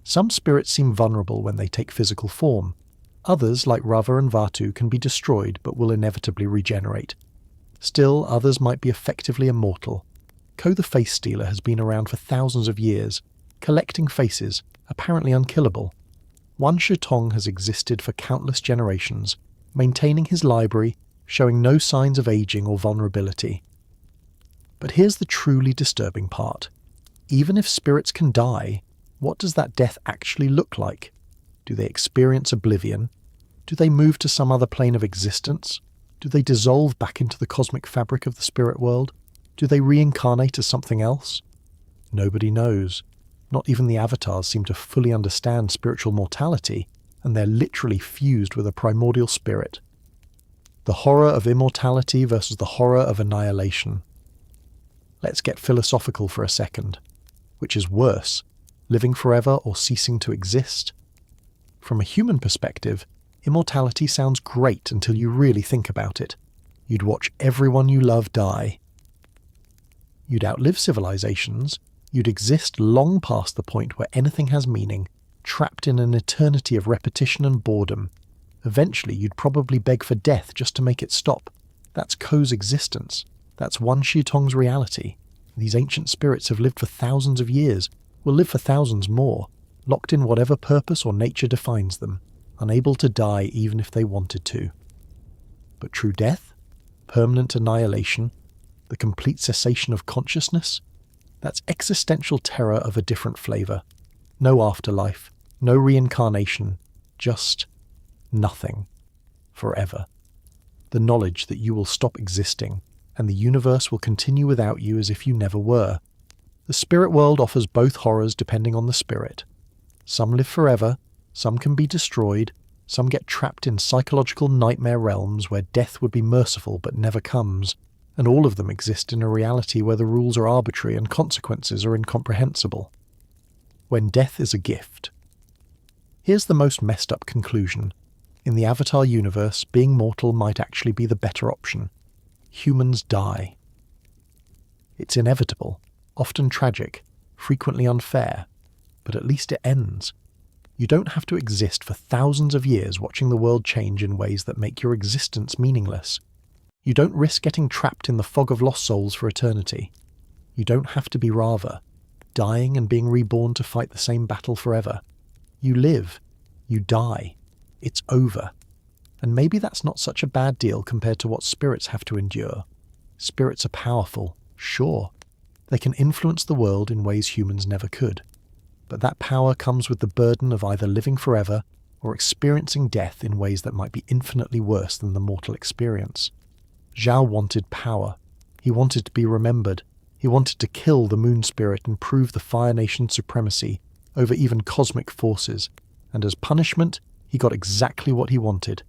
Some spirits seem vulnerable when they take physical form. Others, like Rava and Vatu, can be destroyed but will inevitably regenerate. Still, others might be effectively immortal. Koh the Face Stealer has been around for thousands of years, collecting faces, apparently unkillable. One Shutong has existed for countless generations, maintaining his library, showing no signs of aging or vulnerability. But here's the truly disturbing part. Even if spirits can die, what does that death actually look like? Do they experience oblivion? Do they move to some other plane of existence? Do they dissolve back into the cosmic fabric of the spirit world? Do they reincarnate as something else? Nobody knows. Not even the avatars seem to fully understand spiritual mortality, and they're literally fused with a primordial spirit. The horror of immortality versus the horror of annihilation. Let's get philosophical for a second. Which is worse, living forever or ceasing to exist? From a human perspective, immortality sounds great until you really think about it. You'd watch everyone you love die. You'd outlive civilizations, you'd exist long past the point where anything has meaning, trapped in an eternity of repetition and boredom. Eventually you'd probably beg for death just to make it stop. That's Koh's existence. That's Wan Shitong's reality. These ancient spirits have lived for thousands of years, will live for thousands more, locked in whatever purpose or nature defines them, unable to die even if they wanted to. But true death? Permanent annihilation? The complete cessation of consciousness? That's existential terror of a different flavour. No afterlife, no reincarnation, just nothing. Forever. The knowledge that you will stop existing, and the universe will continue without you as if you never were. The spirit world offers both horrors depending on the spirit. Some live forever, some can be destroyed, some get trapped in psychological nightmare realms where death would be merciful but never comes, and all of them exist in a reality where the rules are arbitrary and consequences are incomprehensible. When death is a gift. Here's the most messed up conclusion. In the Avatar universe, being mortal might actually be the better option. Humans die. It's inevitable, often tragic, frequently unfair, but at least it ends. You don't have to exist for thousands of years watching the world change in ways that make your existence meaningless. You don't risk getting trapped in the fog of lost souls for eternity. You don't have to be Rava, dying and being reborn to fight the same battle forever. You live. You die. It's over. And maybe that's not such a bad deal compared to what spirits have to endure. Spirits are powerful, sure. They can influence the world in ways humans never could. But that power comes with the burden of either living forever or experiencing death in ways that might be infinitely worse than the mortal experience. Zhao wanted power. He wanted to be remembered. He wanted to kill the moon spirit and prove the Fire Nation's supremacy over even cosmic forces. And as punishment, he got exactly what he wanted.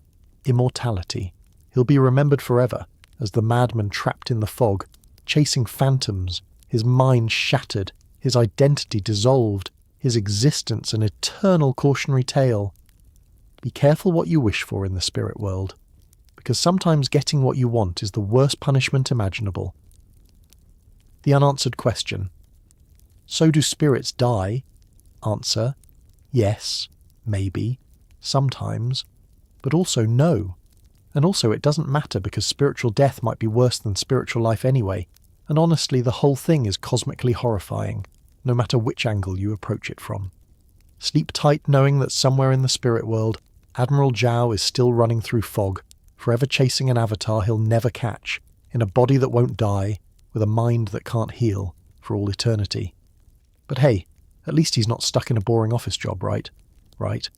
Immortality. He'll be remembered forever as the madman trapped in the fog, chasing phantoms, his mind shattered, his identity dissolved, his existence an eternal cautionary tale. Be careful what you wish for in the spirit world, because sometimes getting what you want is the worst punishment imaginable. The unanswered question. So do spirits die? Answer. Yes, maybe, sometimes, but also no. And also it doesn't matter because spiritual death might be worse than spiritual life anyway, and honestly the whole thing is cosmically horrifying, no matter which angle you approach it from. Sleep tight knowing that somewhere in the spirit world, Admiral Zhao is still running through fog, forever chasing an avatar he'll never catch, in a body that won't die, with a mind that can't heal, for all eternity. But hey, at least he's not stuck in a boring office job, right? Right.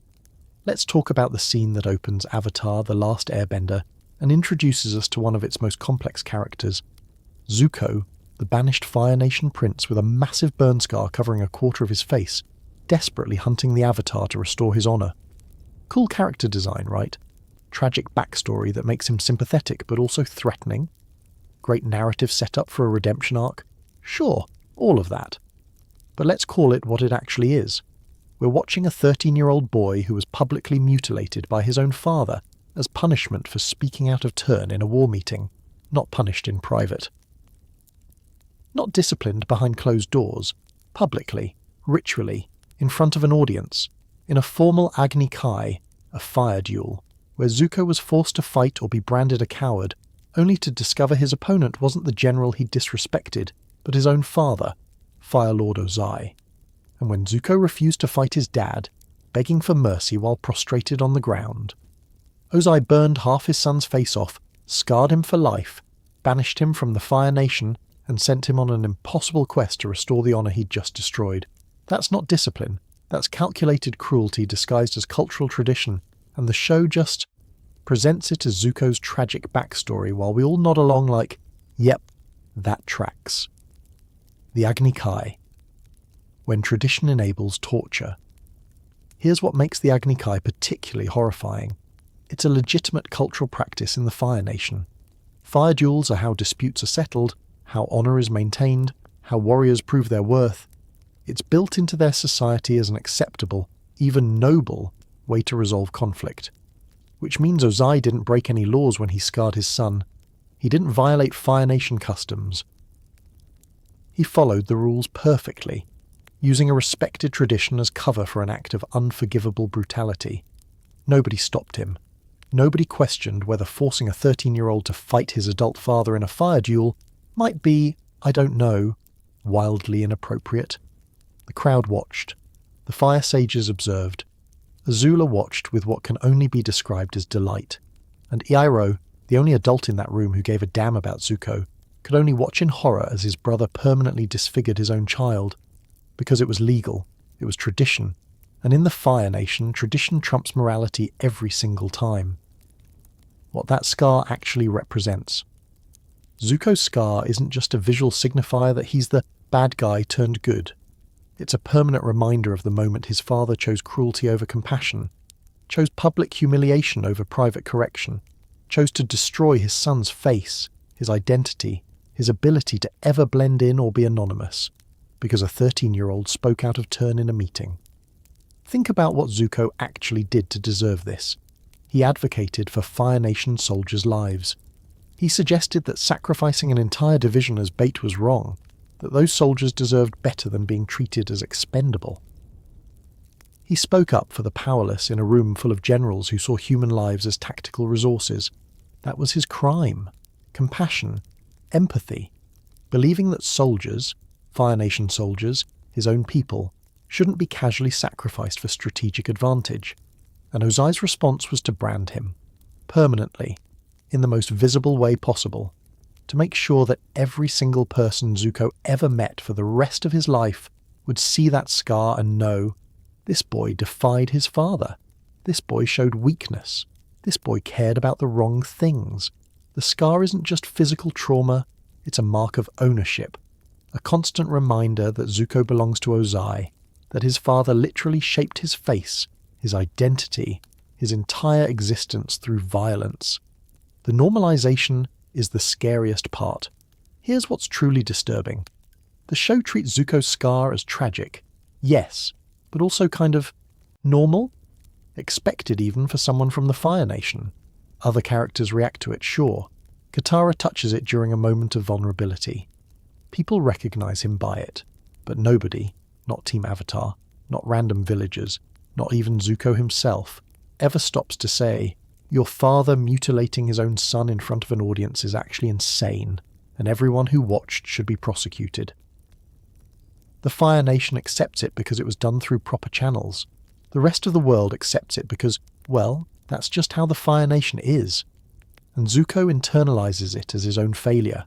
Let's talk about the scene that opens Avatar: The Last Airbender and introduces us to one of its most complex characters, Zuko, the banished Fire Nation prince with a massive burn scar covering a quarter of his face, desperately hunting the Avatar to restore his honour. Cool character design, right? Tragic backstory that makes him sympathetic but also threatening. Great narrative setup for a redemption arc. Sure, all of that. But let's call it what it actually is. We're watching a 13-year-old boy who was publicly mutilated by his own father as punishment for speaking out of turn in a war meeting, not punished in private. Not disciplined behind closed doors, publicly, ritually, in front of an audience, in a formal Agni Kai, a fire duel, where Zuko was forced to fight or be branded a coward, only to discover his opponent wasn't the general he'd disrespected, but his own father, Fire Lord Ozai. And when Zuko refused to fight his dad, begging for mercy while prostrated on the ground, Ozai burned half his son's face off, scarred him for life, banished him from the Fire Nation, and sent him on an impossible quest to restore the honour he'd just destroyed. That's not discipline. That's calculated cruelty disguised as cultural tradition, and the show just presents it as Zuko's tragic backstory while we all nod along like, yep, that tracks. The Agni Kai. When tradition enables torture. Here's what makes the Agni Kai particularly horrifying. It's a legitimate cultural practice in the Fire Nation. Fire duels are how disputes are settled, how honour is maintained, how warriors prove their worth. It's built into their society as an acceptable, even noble, way to resolve conflict. Which means Ozai didn't break any laws when he scarred his son. He didn't violate Fire Nation customs. He followed the rules perfectly, using a respected tradition as cover for an act of unforgivable brutality. Nobody stopped him. Nobody questioned whether forcing a 13-year-old to fight his adult father in a fire duel might be, I don't know, wildly inappropriate. The crowd watched. The fire sages observed. Azula watched with what can only be described as delight. And Iroh, the only adult in that room who gave a damn about Zuko, could only watch in horror as his brother permanently disfigured his own child. Because it was legal, it was tradition, and in the Fire Nation, tradition trumps morality every single time. What that scar actually represents. Zuko's scar isn't just a visual signifier that he's the bad guy turned good. It's a permanent reminder of the moment his father chose cruelty over compassion, chose public humiliation over private correction, chose to destroy his son's face, his identity, his ability to ever blend in or be anonymous, because a 13-year-old spoke out of turn in a meeting. Think about what Zuko actually did to deserve this. He advocated for Fire Nation soldiers' lives. He suggested that sacrificing an entire division as bait was wrong, that those soldiers deserved better than being treated as expendable. He spoke up for the powerless in a room full of generals who saw human lives as tactical resources. That was his crime. Compassion, empathy, believing that soldiers, Fire Nation soldiers, his own people, shouldn't be casually sacrificed for strategic advantage. And Ozai's response was to brand him, permanently, in the most visible way possible, to make sure that every single person Zuko ever met for the rest of his life would see that scar and know, this boy defied his father. This boy showed weakness. This boy cared about the wrong things. The scar isn't just physical trauma, it's a mark of ownership, a constant reminder that Zuko belongs to Ozai, that his father literally shaped his face, his identity, his entire existence through violence. The normalization is the scariest part. Here's what's truly disturbing. The show treats Zuko's scar as tragic, yes, but also kind of normal? Expected even for someone from the Fire Nation. Other characters react to it, sure. Katara touches it during a moment of vulnerability. People recognize him by it, but nobody, not Team Avatar, not random villagers, not even Zuko himself, ever stops to say, your father mutilating his own son in front of an audience is actually insane, and everyone who watched should be prosecuted. The Fire Nation accepts it because it was done through proper channels. The rest of the world accepts it because, well, that's just how the Fire Nation is. And Zuko internalizes it as his own failure.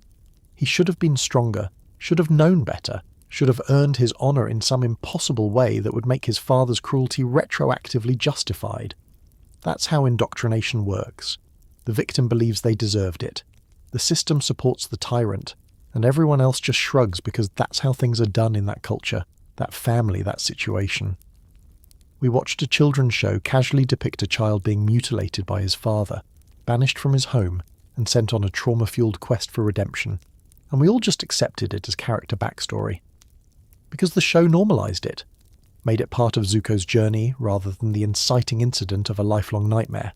He should have been stronger, should have known better, should have earned his honor in some impossible way that would make his father's cruelty retroactively justified. That's how indoctrination works. The victim believes they deserved it. The system supports the tyrant, and everyone else just shrugs because that's how things are done in that culture, that family, that situation. We watched a children's show casually depict a child being mutilated by his father, banished from his home, and sent on a trauma-fueled quest for redemption, and we all just accepted it as character backstory. Because the show normalized it, made it part of Zuko's journey rather than the inciting incident of a lifelong nightmare.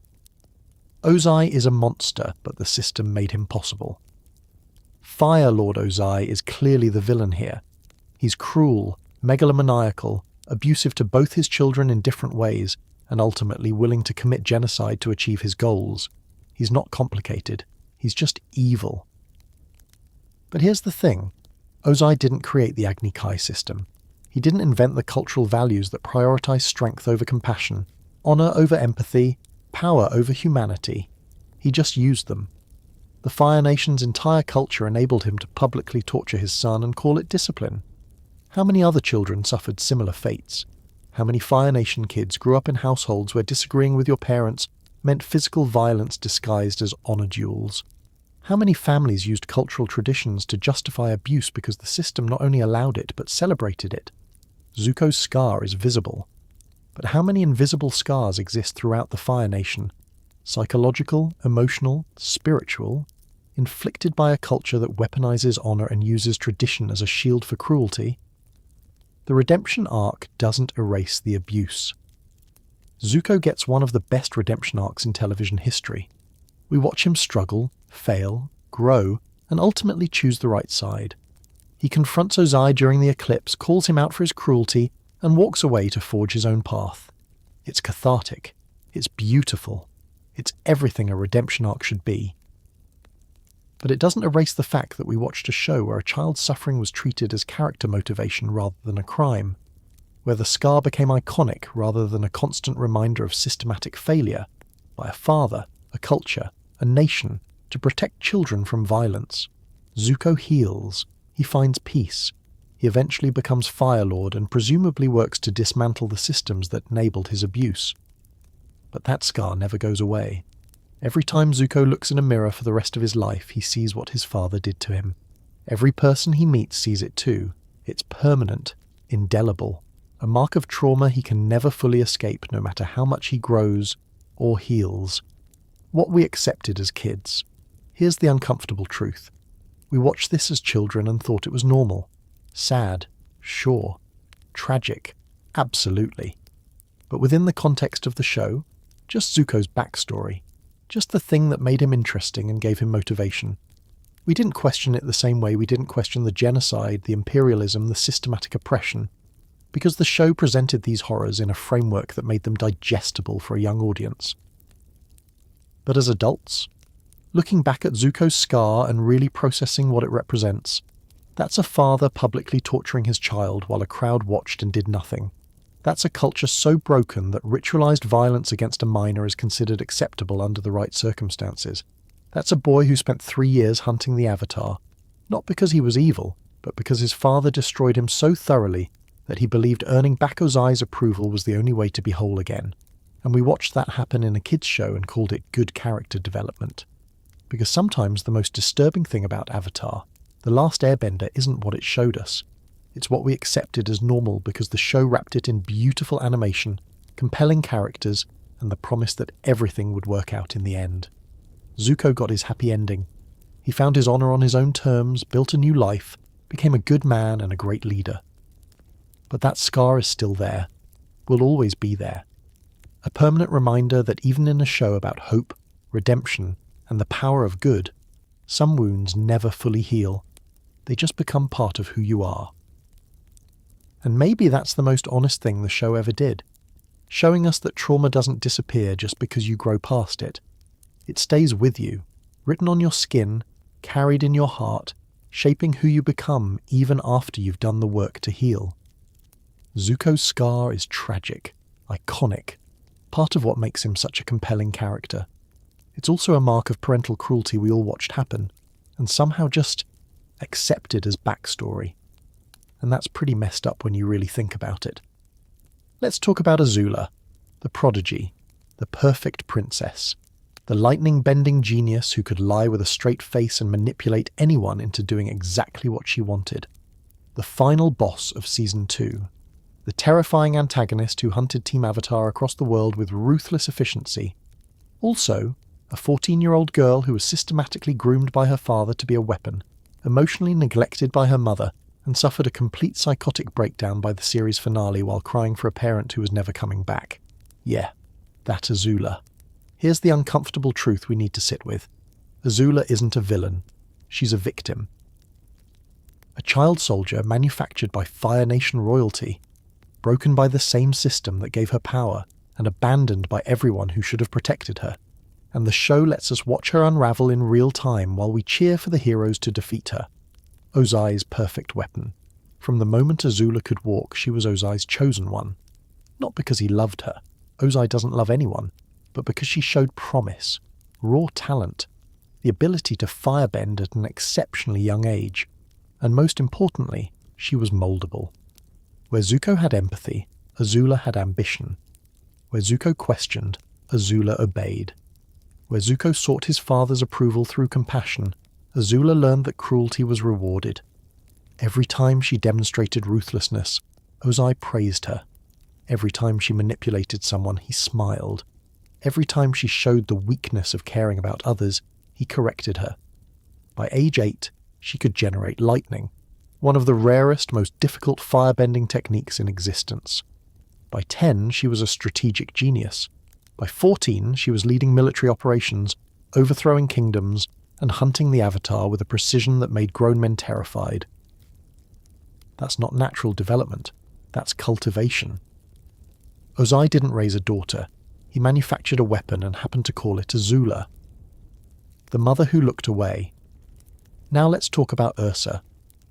Ozai is a monster, but the system made him possible. Fire Lord Ozai is clearly the villain here. He's cruel, megalomaniacal, abusive to both his children in different ways, and ultimately willing to commit genocide to achieve his goals. He's not complicated. He's just evil. But here's the thing. Ozai didn't create the Agni Kai system. He didn't invent the cultural values that prioritize strength over compassion, honor over empathy, power over humanity. He just used them. The Fire Nation's entire culture enabled him to publicly torture his son and call it discipline. How many other children suffered similar fates? How many Fire Nation kids grew up in households where disagreeing with your parents meant physical violence disguised as honor duels? How many families used cultural traditions to justify abuse because the system not only allowed it but celebrated it? Zuko's scar is visible. But how many invisible scars exist throughout the Fire Nation? Psychological, emotional, spiritual, inflicted by a culture that weaponizes honor and uses tradition as a shield for cruelty? The redemption arc doesn't erase the abuse. Zuko gets one of the best redemption arcs in television history. We watch him struggle, fail, grow, and ultimately choose the right side. He confronts Ozai during the eclipse, calls him out for his cruelty, and walks away to forge his own path. It's cathartic. It's beautiful. It's everything a redemption arc should be. But it doesn't erase the fact that we watched a show where a child's suffering was treated as character motivation rather than a crime, where the scar became iconic rather than a constant reminder of systematic failure by a father, a culture, a nation to protect children from violence. Zuko heals. He finds peace. He eventually becomes Fire Lord and presumably works to dismantle the systems that enabled his abuse. But that scar never goes away. Every time Zuko looks in a mirror for the rest of his life, he sees what his father did to him. Every person he meets sees it too. It's permanent, indelible, a mark of trauma he can never fully escape no matter how much he grows or heals. What we accepted as kids. Here's the uncomfortable truth. We watched this as children and thought it was normal. Sad, sure. Tragic, absolutely. But within the context of the show, just Zuko's backstory, just the thing that made him interesting and gave him motivation. We didn't question it the same way we didn't question the genocide, the imperialism, the systematic oppression, because the show presented these horrors in a framework that made them digestible for a young audience. But as adults, looking back at Zuko's scar and really processing what it represents, that's a father publicly torturing his child while a crowd watched and did nothing. That's a culture so broken that ritualized violence against a minor is considered acceptable under the right circumstances. That's a boy who spent 3 years hunting the Avatar, not because he was evil, but because his father destroyed him so thoroughly that he believed earning back Ozai's approval was the only way to be whole again. And we watched that happen in a kids' show and called it good character development. Because sometimes the most disturbing thing about Avatar, The Last Airbender, isn't what it showed us. It's what we accepted as normal because the show wrapped it in beautiful animation, compelling characters, and the promise that everything would work out in the end. Zuko got his happy ending. He found his honor on his own terms, built a new life, became a good man and a great leader. But that scar is still there. Will always be there. A permanent reminder that even in a show about hope, redemption, and the power of good, some wounds never fully heal. They just become part of who you are. And maybe that's the most honest thing the show ever did, showing us that trauma doesn't disappear just because you grow past it. It stays with you, written on your skin, carried in your heart, shaping who you become even after you've done the work to heal. Zuko's scar is tragic, iconic, part of what makes him such a compelling character. It's also a mark of parental cruelty we all watched happen, and somehow just accepted as backstory. And that's pretty messed up when you really think about it. Let's talk about Azula, the prodigy, the perfect princess, the lightning-bending genius who could lie with a straight face and manipulate anyone into doing exactly what she wanted. The final boss of Season 2, the terrifying antagonist who hunted Team Avatar across the world with ruthless efficiency. Also, a 14-year-old girl who was systematically groomed by her father to be a weapon, emotionally neglected by her mother, and suffered a complete psychotic breakdown by the series finale while crying for a parent who was never coming back. Yeah, that Azula. Here's the uncomfortable truth we need to sit with. Azula isn't a villain. She's a victim. A child soldier manufactured by Fire Nation royalty, broken by the same system that gave her power, and abandoned by everyone who should have protected her. And the show lets us watch her unravel in real time while we cheer for the heroes to defeat her. Ozai's perfect weapon. From the moment Azula could walk, she was Ozai's chosen one. Not because he loved her. Ozai doesn't love anyone. But because she showed promise, raw talent, the ability to firebend at an exceptionally young age. And most importantly, she was moldable. Where Zuko had empathy, Azula had ambition. Where Zuko questioned, Azula obeyed. Where Zuko sought his father's approval through compassion, Azula learned that cruelty was rewarded. Every time she demonstrated ruthlessness, Ozai praised her. Every time she manipulated someone, he smiled. Every time she showed the weakness of caring about others, he corrected her. By age 8, she could generate lightning, one of the rarest, most difficult firebending techniques in existence. By 10, she was a strategic genius. By 14, she was leading military operations, overthrowing kingdoms, and hunting the Avatar with a precision that made grown men terrified. That's not natural development. That's cultivation. Ozai didn't raise a daughter. He manufactured a weapon and happened to call it Azula. The mother who looked away. Now let's talk about Ursa,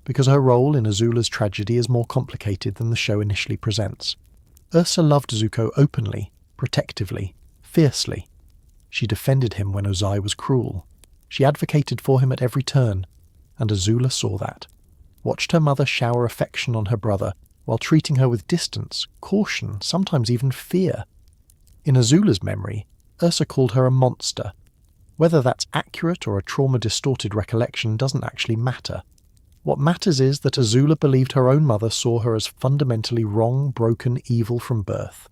because her role in Azula's tragedy is more complicated than the show initially presents. Ursa loved Zuko openly, protectively, fiercely. She defended him when Ozai was cruel. She advocated for him at every turn, and Azula saw that. Watched her mother shower affection on her brother while treating her with distance, caution, sometimes even fear. In Azula's memory, Ursa called her a monster. Whether that's accurate or a trauma-distorted recollection doesn't actually matter. What matters is that Azula believed her own mother saw her as fundamentally wrong, broken, evil from birth.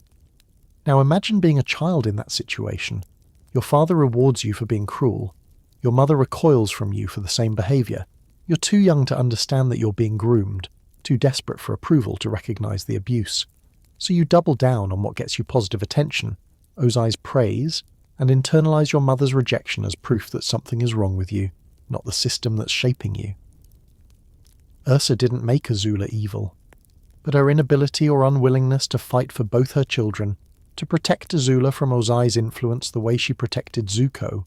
Now imagine being a child in that situation. Your father rewards you for being cruel. Your mother recoils from you for the same behaviour. You're too young to understand that you're being groomed, too desperate for approval to recognise the abuse. So you double down on what gets you positive attention, Ozai's praise, and internalise your mother's rejection as proof that something is wrong with you, not the system that's shaping you. Ursa didn't make Azula evil, but her inability or unwillingness to fight for both her children, to protect Azula from Ozai's influence the way she protected Zuko,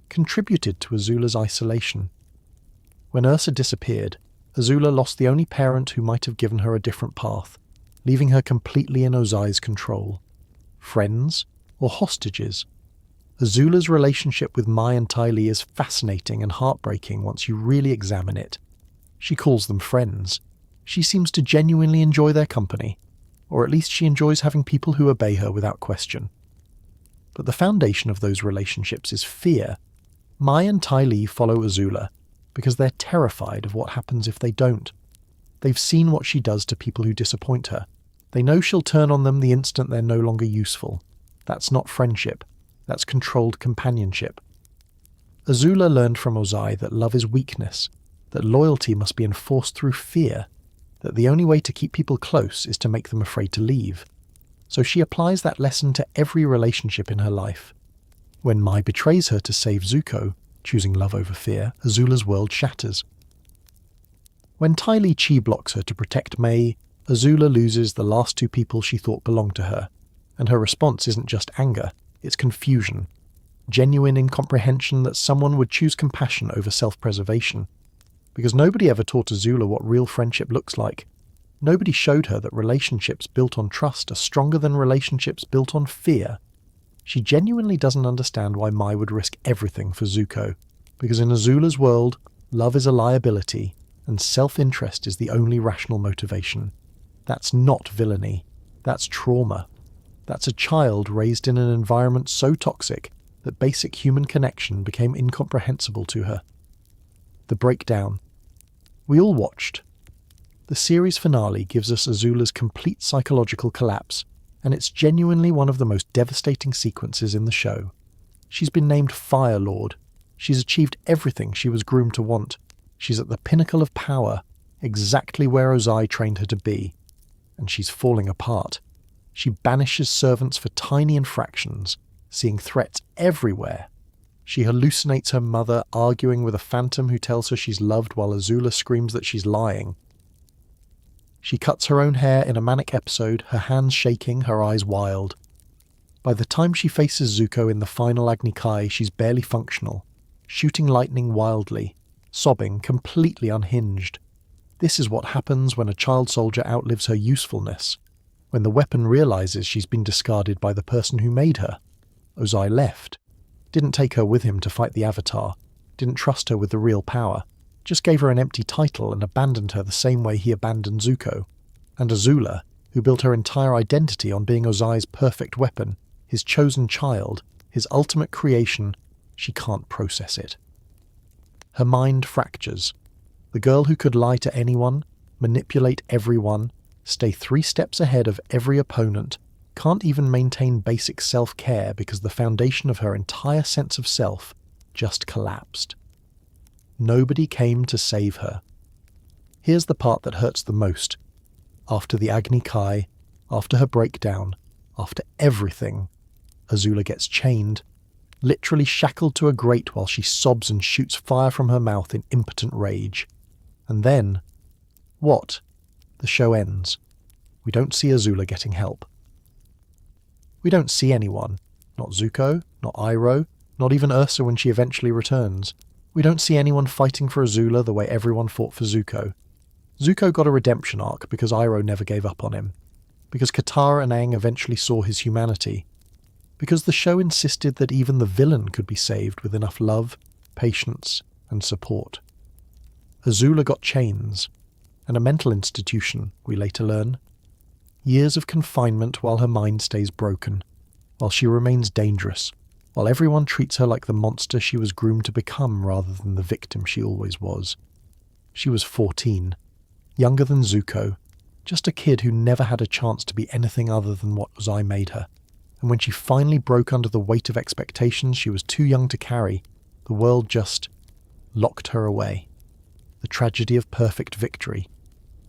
contributed to Azula's isolation. When Ursa disappeared, Azula lost the only parent who might have given her a different path, leaving her completely in Ozai's control. Friends or hostages? Azula's relationship with Mai and Dai Li is fascinating and heartbreaking once you really examine it. She calls them friends. She seems to genuinely enjoy their company, or at least she enjoys having people who obey her without question. But the foundation of those relationships is fear. Mai and Dai Li follow Azula because they're terrified of what happens if they don't. They've seen what she does to people who disappoint her. They know she'll turn on them the instant they're no longer useful. That's not friendship. That's controlled companionship. Azula learned from Ozai that love is weakness, that loyalty must be enforced through fear, that the only way to keep people close is to make them afraid to leave. So she applies that lesson to every relationship in her life. When Mai betrays her to save Zuko, choosing love over fear, Azula's world shatters. When Dai Li chi blocks her to protect Mai, Azula loses the last two people she thought belonged to her, and her response isn't just anger, it's confusion, genuine incomprehension that someone would choose compassion over self-preservation. Because nobody ever taught Azula what real friendship looks like. Nobody showed her that relationships built on trust are stronger than relationships built on fear. She genuinely doesn't understand why Mai would risk everything for Zuko, because in Azula's world, love is a liability, and self-interest is the only rational motivation. That's not villainy. That's trauma. That's a child raised in an environment so toxic that basic human connection became incomprehensible to her. The breakdown. We all watched. The series finale gives us Azula's complete psychological collapse, and it's genuinely one of the most devastating sequences in the show. She's been named Fire Lord. She's achieved everything she was groomed to want. She's at the pinnacle of power, exactly where Ozai trained her to be. And she's falling apart. She banishes servants for tiny infractions, seeing threats everywhere. She hallucinates her mother arguing with a phantom who tells her she's loved while Azula screams that she's lying. She cuts her own hair in a manic episode, her hands shaking, her eyes wild. By the time she faces Zuko in the final Agni Kai, she's barely functional, shooting lightning wildly, sobbing, completely unhinged. This is what happens when a child soldier outlives her usefulness, when the weapon realizes she's been discarded by the person who made her. Ozai left. Didn't take her with him to fight the Avatar, didn't trust her with the real power, just gave her an empty title and abandoned her the same way he abandoned Zuko. And Azula, who built her entire identity on being Ozai's perfect weapon, his chosen child, his ultimate creation, she can't process it. Her mind fractures. The girl who could lie to anyone, manipulate everyone, stay 3 steps ahead of every opponent, can't even maintain basic self-care because the foundation of her entire sense of self just collapsed. Nobody came to save her. Here's the part that hurts the most. After the Agni Kai, after her breakdown, after everything, Azula gets chained, literally shackled to a grate while she sobs and shoots fire from her mouth in impotent rage. And then, what? The show ends. We don't see Azula getting help. We don't see anyone. Not Zuko, not Iroh, not even Ursa when she eventually returns. We don't see anyone fighting for Azula the way everyone fought for Zuko. Zuko got a redemption arc because Iroh never gave up on him. Because Katara and Aang eventually saw his humanity. Because the show insisted that even the villain could be saved with enough love, patience, and support. Azula got chains, and a mental institution, we later learn. Years of confinement while her mind stays broken, while she remains dangerous, while everyone treats her like the monster she was groomed to become rather than the victim she always was. She was 14, younger than Zuko, just a kid who never had a chance to be anything other than what Ozai made her. And when she finally broke under the weight of expectations she was too young to carry, the world just locked her away. The tragedy of perfect victory.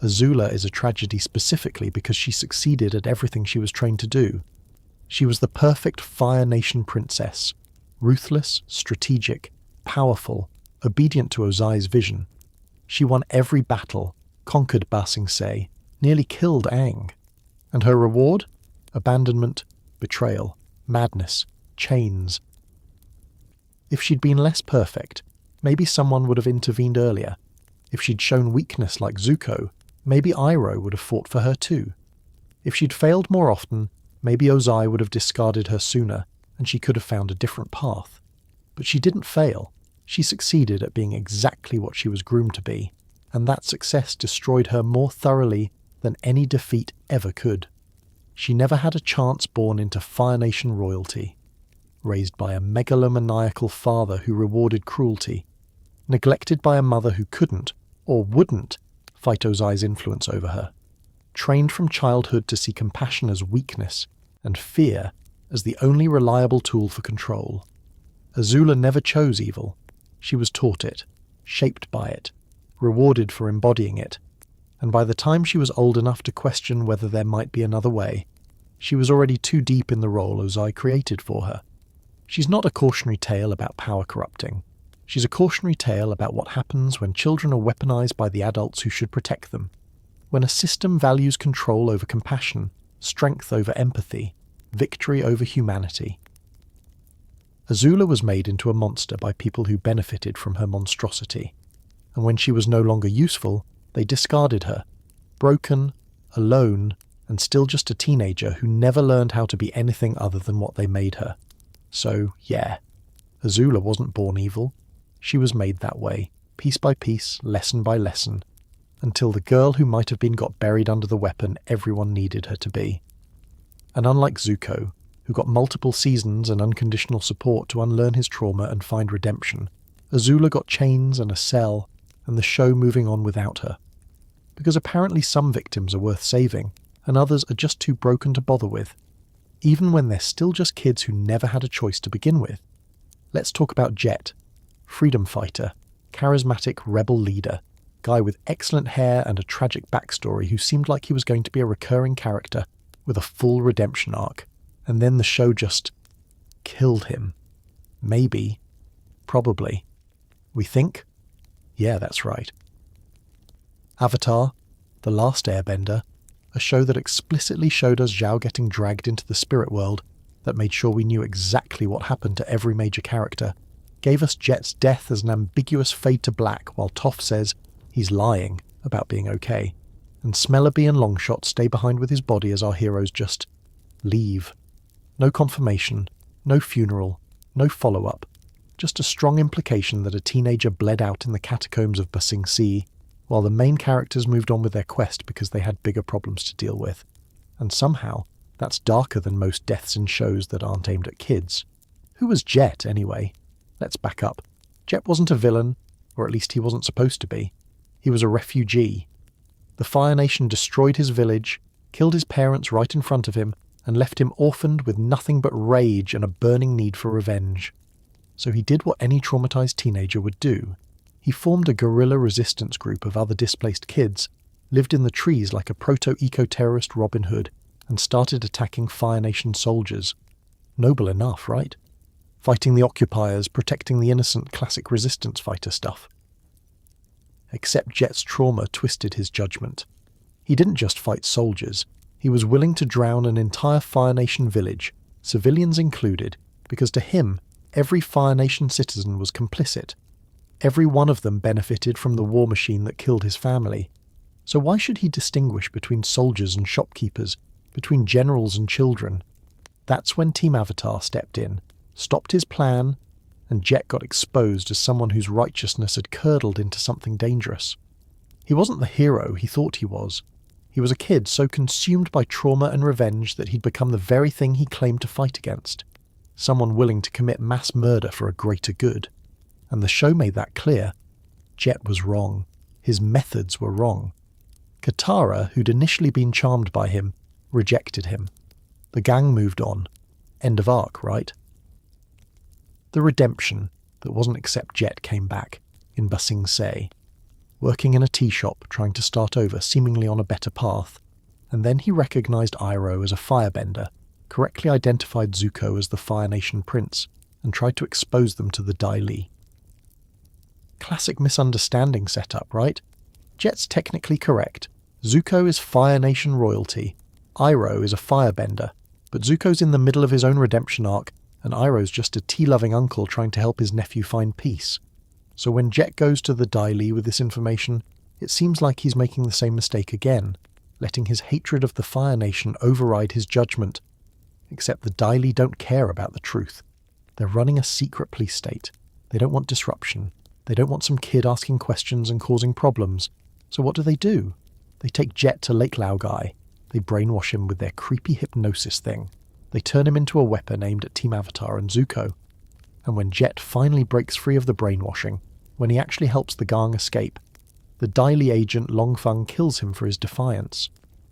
Azula is a tragedy specifically because she succeeded at everything she was trained to do. She was the perfect Fire Nation princess, ruthless, strategic, powerful, obedient to Ozai's vision. She won every battle, conquered Ba Sing Se, nearly killed Aang. And her reward? Abandonment, betrayal, madness, chains. If she'd been less perfect, maybe someone would have intervened earlier. If she'd shown weakness like Zuko, maybe Iroh would have fought for her too. If she'd failed more often, maybe Ozai would have discarded her sooner, and she could have found a different path. But she didn't fail. She succeeded at being exactly what she was groomed to be, and that success destroyed her more thoroughly than any defeat ever could. She never had a chance born into Fire Nation royalty, raised by a megalomaniacal father who rewarded cruelty, neglected by a mother who couldn't, or wouldn't, fight Ozai's influence over her, trained from childhood to see compassion as weakness and fear as the only reliable tool for control. Azula never chose evil. She was taught it, shaped by it, rewarded for embodying it, and by the time she was old enough to question whether there might be another way, she was already too deep in the role Ozai created for her. She's not a cautionary tale about power corrupting. She's a cautionary tale about what happens when children are weaponized by the adults who should protect them. When a system values control over compassion, strength over empathy, victory over humanity. Azula was made into a monster by people who benefited from her monstrosity, and when she was no longer useful, they discarded her, broken, alone, and still just a teenager who never learned how to be anything other than what they made her. So, yeah, Azula wasn't born evil. She was made that way, piece by piece, lesson by lesson, until the girl who might have been got buried under the weapon everyone needed her to be. And unlike Zuko, who got multiple seasons and unconditional support to unlearn his trauma and find redemption, Azula got chains and a cell, and the show moving on without her. Because apparently some victims are worth saving, and others are just too broken to bother with, even when they're still just kids who never had a choice to begin with. Let's talk about Jet. Freedom fighter, charismatic rebel leader, guy with excellent hair and a tragic backstory who seemed like he was going to be a recurring character with a full redemption arc, and then the show just killed him. Maybe. Probably. We think? Yeah, that's right. Avatar, The Last Airbender, a show that explicitly showed us Zhao getting dragged into the spirit world, that made sure we knew exactly what happened to every major character, gave us Jet's death as an ambiguous fade to black while Toph says he's lying about being okay, and Smellerbee and Longshot stay behind with his body as our heroes just leave. No confirmation, no funeral, no follow-up, just a strong implication that a teenager bled out in the catacombs of Ba Sing Se, while the main characters moved on with their quest because they had bigger problems to deal with. And somehow, that's darker than most deaths in shows that aren't aimed at kids. Who was Jet, anyway? Let's back up. Jet wasn't a villain, or at least he wasn't supposed to be. He was a refugee. The Fire Nation destroyed his village, killed his parents right in front of him, and left him orphaned with nothing but rage and a burning need for revenge. So he did what any traumatized teenager would do. He formed a guerrilla resistance group of other displaced kids, lived in the trees like a proto-eco-terrorist Robin Hood, and started attacking Fire Nation soldiers. Noble enough, right? Fighting the occupiers, protecting the innocent classic resistance fighter stuff. Except Jet's trauma twisted his judgment. He didn't just fight soldiers, he was willing to drown an entire Fire Nation village, civilians included, because to him, every Fire Nation citizen was complicit. Every one of them benefited from the war machine that killed his family. So why should he distinguish between soldiers and shopkeepers, between generals and children? That's when Team Avatar stepped in, stopped his plan, and Jet got exposed as someone whose righteousness had curdled into something dangerous. He wasn't the hero he thought he was. He was a kid so consumed by trauma and revenge that he'd become the very thing he claimed to fight against. Someone willing to commit mass murder for a greater good. And the show made that clear. Jet was wrong. His methods were wrong. Katara, who'd initially been charmed by him, rejected him. The gang moved on. End of arc, right? The redemption that wasn't accept Jet came back in Ba Sing Se, working in a tea shop, trying to start over, seemingly on a better path. And then he recognised Iroh as a firebender, correctly identified Zuko as the Fire Nation prince, and tried to expose them to the Dai Li. Classic misunderstanding setup, right? Jet's technically correct. Zuko is Fire Nation royalty. Iroh is a firebender, but Zuko's in the middle of his own redemption arc, and Iroh's just a tea-loving uncle trying to help his nephew find peace. So when Jet goes to the Dai Li with this information, it seems like he's making the same mistake again, letting his hatred of the Fire Nation override his judgment. Except the Dai Li don't care about the truth. They're running a secret police state. They don't want disruption. They don't want some kid asking questions and causing problems. So what do? They take Jet to Lake Laogai. They brainwash him with their creepy hypnosis thing. They turn him into a weapon aimed at Team Avatar and Zuko. And when Jet finally breaks free of the brainwashing, when he actually helps the gang escape, the Dai Li agent Long Feng kills him for his defiance.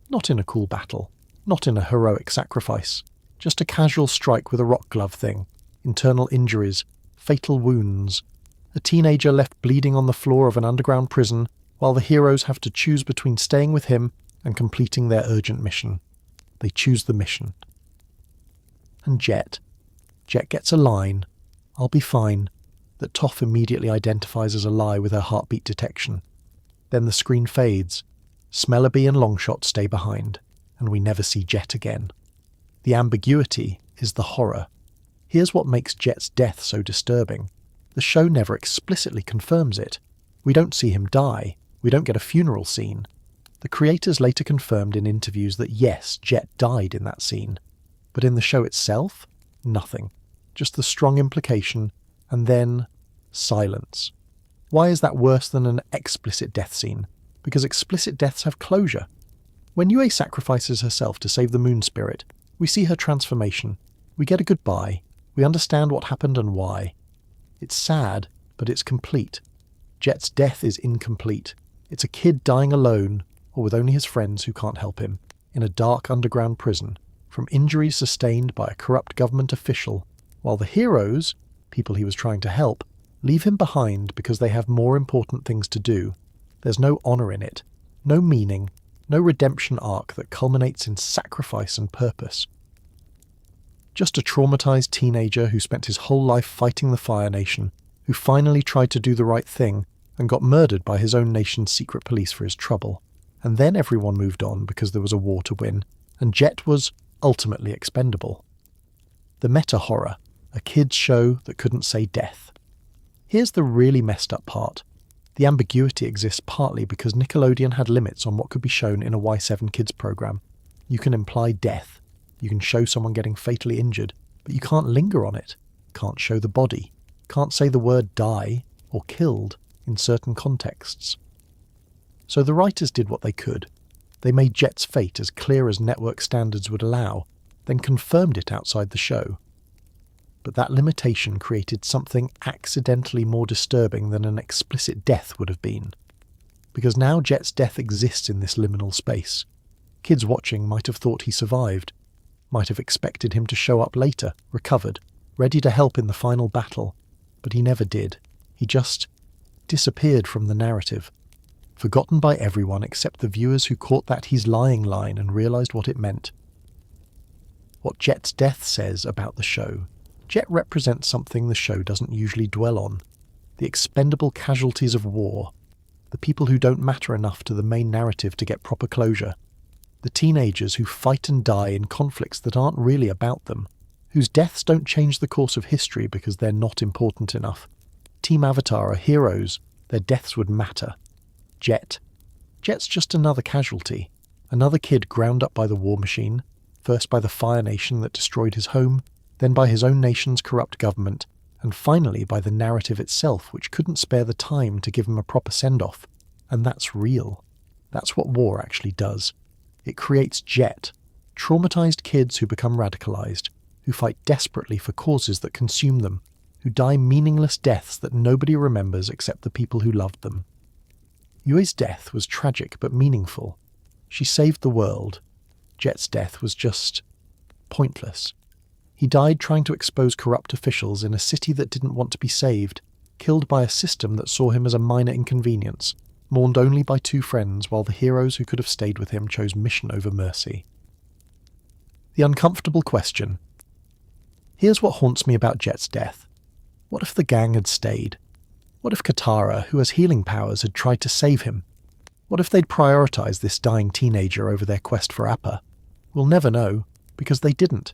Not in a cool battle, not in a heroic sacrifice, just a casual strike with a rock glove thing, internal injuries, fatal wounds, a teenager left bleeding on the floor of an underground prison while the heroes have to choose between staying with him and completing their urgent mission. They choose the mission. And Jet gets a line, "I'll be fine," that Toph immediately identifies as a lie with her heartbeat detection. Then the screen fades, Smellerbee and Longshot stay behind, and we never see Jet again. The ambiguity is the horror. Here's what makes Jet's death so disturbing. The show never explicitly confirms it. We don't see him die. We don't get a funeral scene. The creators later confirmed in interviews that yes, Jet died in that scene. But in the show itself, nothing. Just the strong implication, and then silence. Why is that worse than an explicit death scene? Because explicit deaths have closure. When Yue sacrifices herself to save the moon spirit, we see her transformation. We get a goodbye. We understand what happened and why. It's sad, but it's complete. Jet's death is incomplete. It's a kid dying alone, or with only his friends who can't help him, in a dark underground prison, from injuries sustained by a corrupt government official, while the heroes, people he was trying to help, leave him behind because they have more important things to do. There's no honour in it, no meaning, no redemption arc that culminates in sacrifice and purpose. Just a traumatised teenager who spent his whole life fighting the Fire Nation, who finally tried to do the right thing and got murdered by his own nation's secret police for his trouble. And then everyone moved on because there was a war to win, and Jet was ultimately expendable. The meta-horror, a kid's show that couldn't say death. Here's the really messed up part. The ambiguity exists partly because Nickelodeon had limits on what could be shown in a Y7 Kids program. You can imply death. You can show someone getting fatally injured, but you can't linger on it. Can't show the body. Can't say the word die or killed in certain contexts. So the writers did what they could. They made Jet's fate as clear as network standards would allow, then confirmed it outside the show. But that limitation created something accidentally more disturbing than an explicit death would have been. Because now Jet's death exists in this liminal space. Kids watching might have thought he survived, might have expected him to show up later, recovered, ready to help in the final battle, but he never did. He just disappeared from the narrative, forgotten by everyone except the viewers who caught that "he's lying" line and realised what it meant. What Jet's death says about the show. Jet represents something the show doesn't usually dwell on. The expendable casualties of war. the people who don't matter enough to the main narrative to get proper closure, the teenagers who fight and die in conflicts that aren't really about them, whose deaths don't change the course of history because they're not important enough. Team Avatar are heroes, their deaths would matter. Jet's just another casualty, another kid ground up by the war machine, first by the Fire Nation that destroyed his home, then by his own nation's corrupt government, and finally by the narrative itself, which couldn't spare the time to give him a proper send-off. And that's real. That's what war actually does. It creates Jet, traumatized kids who become radicalized, who fight desperately for causes that consume them, who die meaningless deaths that nobody remembers except the people who loved them. Yue's death was tragic but meaningful. She saved the world. Jet's death was just pointless. He died trying to expose corrupt officials in a city that didn't want to be saved, killed by a system that saw him as a minor inconvenience, mourned only by two friends while the heroes who could have stayed with him chose mission over mercy. The uncomfortable question. Here's what haunts me about Jet's death. What if the gang had stayed? What if Katara, who has healing powers, had tried to save him? What if they'd prioritized this dying teenager over their quest for Appa? We'll never know, because they didn't.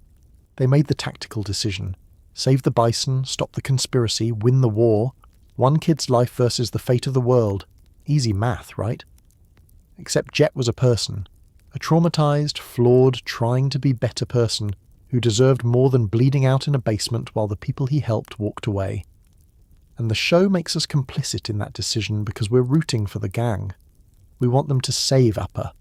They made the tactical decision. Save the bison, stop the conspiracy, win the war. One kid's life versus the fate of the world. Easy math, right? Except Jet was a person. A traumatized, flawed, trying to be better person who deserved more than bleeding out in a basement while the people he helped walked away. And the show makes us complicit in that decision because we're rooting for the gang. We want them to save Appa.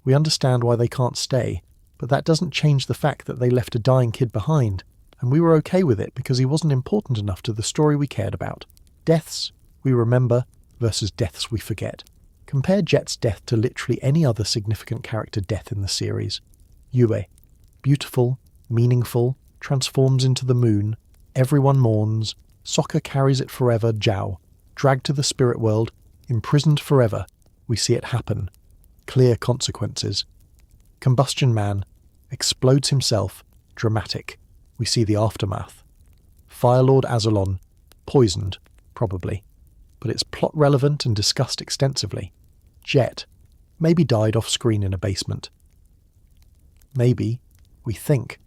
We understand why they can't stay, but that doesn't change the fact that they left a dying kid behind, and we were okay with it because he wasn't important enough to the story we cared about. Deaths we remember versus deaths we forget. Compare Jet's death to literally any other significant character death in the series. Yue. Beautiful, meaningful, transforms into the moon, everyone mourns, Sokka carries it forever, Zhao. Dragged to the spirit world, imprisoned forever, we see it happen. Clear consequences. Combustion Man explodes himself, dramatic. We see the aftermath. Fire Lord Azalon, poisoned, probably, but it's plot relevant and discussed extensively. Jet, maybe died off screen in a basement. Maybe, we think.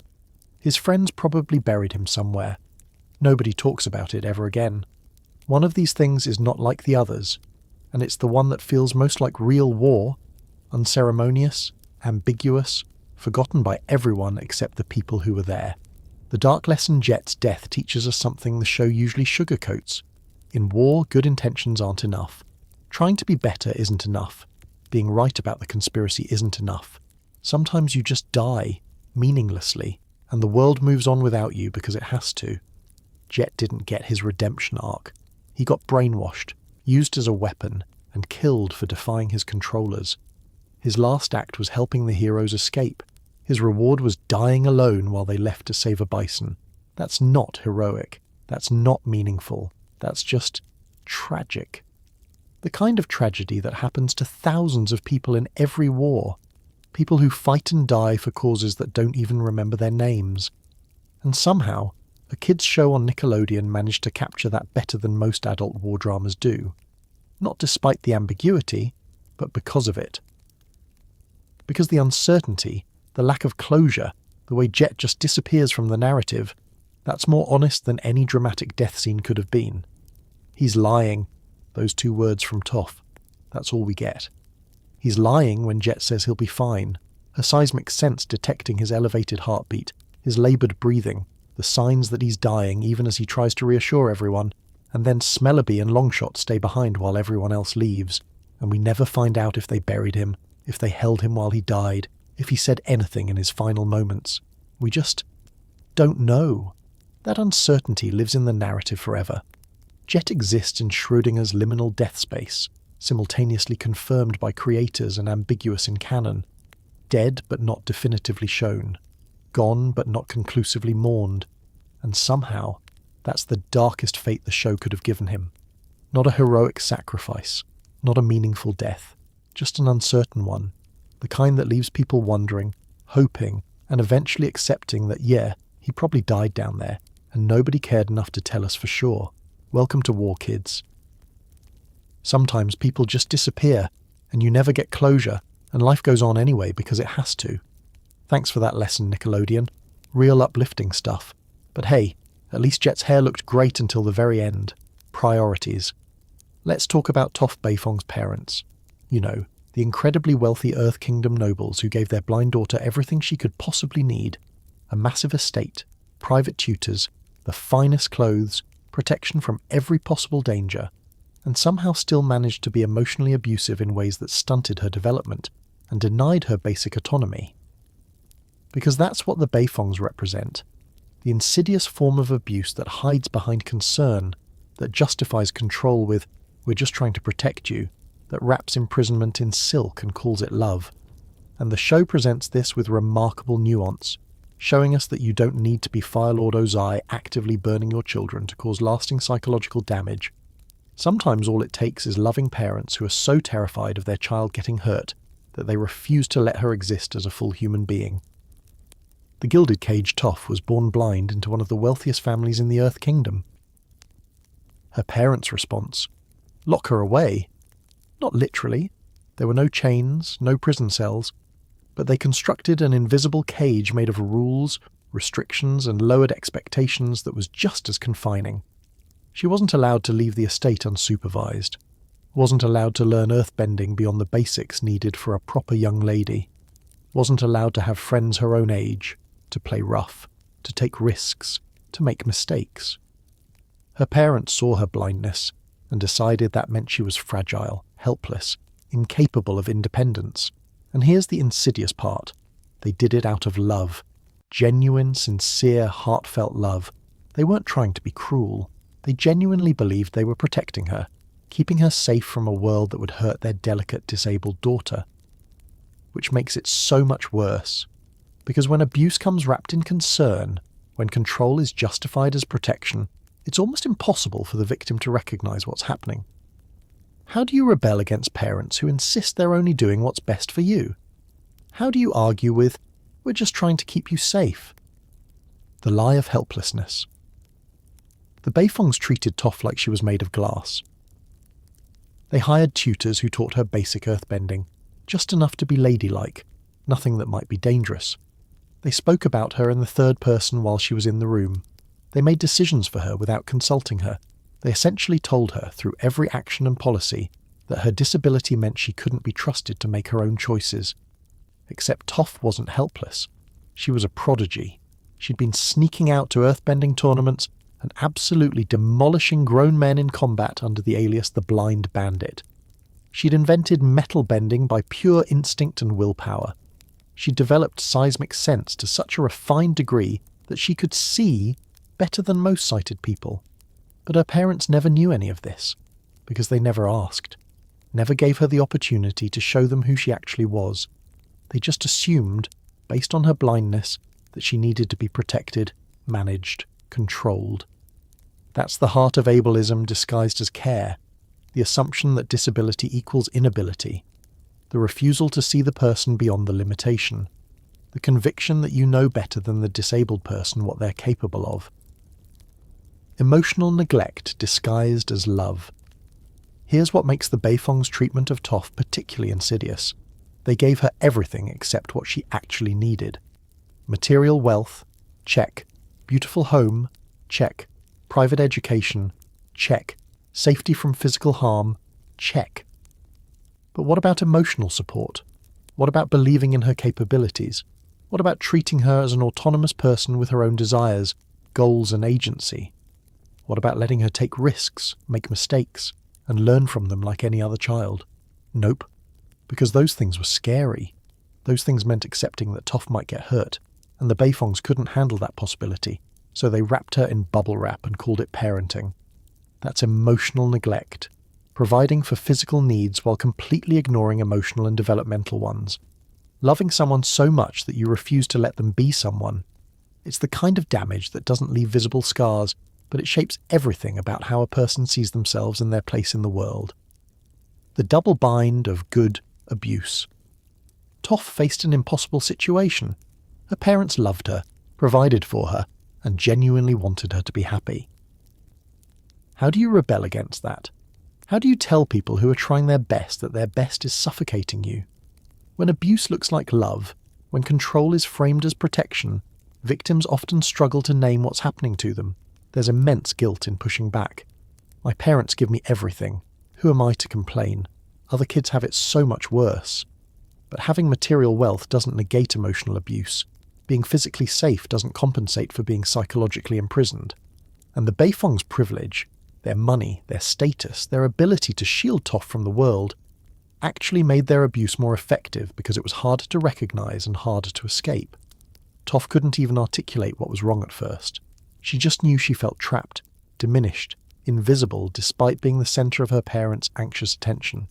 His friends probably buried him somewhere. Nobody talks about it ever again. One of these things is not like the others, and it's the one that feels most like real war, unceremonious, ambiguous, forgotten by everyone except the people who were there. The dark lesson Jet's death teaches us something the show usually sugarcoats. In war, good intentions aren't enough. Trying to be better isn't enough. Being right about the conspiracy isn't enough. Sometimes you just die, meaninglessly, and the world moves on without you because it has to. Jet didn't get his redemption arc. He got brainwashed, used as a weapon, and killed for defying his controllers. His last act was helping the heroes escape. His reward was dying alone while they left to save a bison. That's not heroic. That's not meaningful. That's just tragic. The kind of tragedy that happens to thousands of people in every war. People who fight and die for causes that don't even remember their names. And somehow, a kids' show on Nickelodeon managed to capture that better than most adult war dramas do. Not despite the ambiguity, but because of it. Because the uncertainty, the lack of closure, the way Jet just disappears from the narrative, that's more honest than any dramatic death scene could have been. He's lying, those two words from Toph. That's all we get. He's lying when Jet says he'll be fine, her seismic sense detecting his elevated heartbeat, his laboured breathing, the signs that he's dying even as he tries to reassure everyone, and then Smellaby and Longshot stay behind while everyone else leaves, and we never find out if they buried him, if they held him while he died, if he said anything in his final moments. We just don't know. That uncertainty lives in the narrative forever. Jet exists in Schrödinger's liminal death space, simultaneously confirmed by creators and ambiguous in canon. Dead but not definitively shown. Gone but not conclusively mourned. And somehow, that's the darkest fate the show could have given him. Not a heroic sacrifice, not a meaningful death, just an uncertain one. The kind that leaves people wondering, hoping, and eventually accepting that, yeah, he probably died down there, and nobody cared enough to tell us for sure. Welcome to war, kids. Sometimes people just disappear, and you never get closure, and life goes on anyway because it has to. Thanks for that lesson, Nickelodeon. Real uplifting stuff. But hey, at least Jet's hair looked great until the very end. Priorities. Let's talk about Toph Beifong's parents. You know, the incredibly wealthy Earth Kingdom nobles who gave their blind daughter everything she could possibly need. A massive estate, private tutors, the finest clothes, protection from every possible danger, and somehow still managed to be emotionally abusive in ways that stunted her development and denied her basic autonomy. Because that's what the Beifongs represent. The insidious form of abuse that hides behind concern, that justifies control with, "we're just trying to protect you," that wraps imprisonment in silk and calls it love. And the show presents this with remarkable nuance, showing us that you don't need to be Firelord Ozai actively burning your children to cause lasting psychological damage. Sometimes all it takes is loving parents who are so terrified of their child getting hurt that they refuse to let her exist as a full human being. The Gilded Cage Toph was born blind into one of the wealthiest families in the Earth Kingdom. Her parents' response: lock her away. Not literally. There were no chains, no prison cells, but they constructed an invisible cage made of rules, restrictions, and lowered expectations that was just as confining. She wasn't allowed to leave the estate unsupervised, wasn't allowed to learn earthbending beyond the basics needed for a proper young lady, wasn't allowed to have friends her own age, to play rough, to take risks, to make mistakes. Her parents saw her blindness and decided that meant she was fragile, helpless, incapable of independence. And here's the insidious part. They did it out of love. Genuine, sincere, heartfelt love. They weren't trying to be cruel. They genuinely believed they were protecting her, keeping her safe from a world that would hurt their delicate, disabled daughter. Which makes it so much worse. Because when abuse comes wrapped in concern, when control is justified as protection, it's almost impossible for the victim to recognize what's happening. How do you rebel against parents who insist they're only doing what's best for you? How do you argue with, "we're just trying to keep you safe"? The lie of helplessness. The Beifongs treated Toph like she was made of glass. They hired tutors who taught her basic earthbending, just enough to be ladylike, nothing that might be dangerous. They spoke about her in the third person while she was in the room. They made decisions for her without consulting her. They essentially told her, through every action and policy, that her disability meant she couldn't be trusted to make her own choices. Except Toph wasn't helpless. She was a prodigy. She'd been sneaking out to earthbending tournaments and absolutely demolishing grown men in combat under the alias the Blind Bandit. She'd invented metal bending by pure instinct and willpower. She'd developed seismic sense to such a refined degree that she could see better than most sighted people. But her parents never knew any of this, because they never asked, never gave her the opportunity to show them who she actually was. They just assumed, based on her blindness, that she needed to be protected, managed, controlled. That's the heart of ableism disguised as care, the assumption that disability equals inability, the refusal to see the person beyond the limitation, the conviction that you know better than the disabled person what they're capable of. Emotional neglect disguised as love. Here's what makes the Beifongs' treatment of Toph particularly insidious. They gave her everything except what she actually needed. Material wealth, check. Beautiful home, check. Private education, check. Safety from physical harm, check. But what about emotional support? What about believing in her capabilities? What about treating her as an autonomous person with her own desires, goals and agency? What about letting her take risks, make mistakes, and learn from them like any other child? Nope. Because those things were scary. Those things meant accepting that Toph might get hurt, and the Beifongs couldn't handle that possibility, so they wrapped her in bubble wrap and called it parenting. That's emotional neglect, providing for physical needs while completely ignoring emotional and developmental ones. Loving someone so much that you refuse to let them be someone. It's the kind of damage that doesn't leave visible scars, but it shapes everything about how a person sees themselves and their place in the world. The double bind of good abuse. Toph faced an impossible situation. Her parents loved her, provided for her, and genuinely wanted her to be happy. How do you rebel against that? How do you tell people who are trying their best that their best is suffocating you? When abuse looks like love, when control is framed as protection, victims often struggle to name what's happening to them. There's immense guilt in pushing back. My parents give me everything. Who am I to complain? Other kids have it so much worse. But having material wealth doesn't negate emotional abuse. Being physically safe doesn't compensate for being psychologically imprisoned. And the Beifong's privilege, their money, their status, their ability to shield Toph from the world, actually made their abuse more effective because it was harder to recognize and harder to escape. Toph couldn't even articulate what was wrong at first. She just knew she felt trapped, diminished, invisible despite being the center of her parents' anxious attention.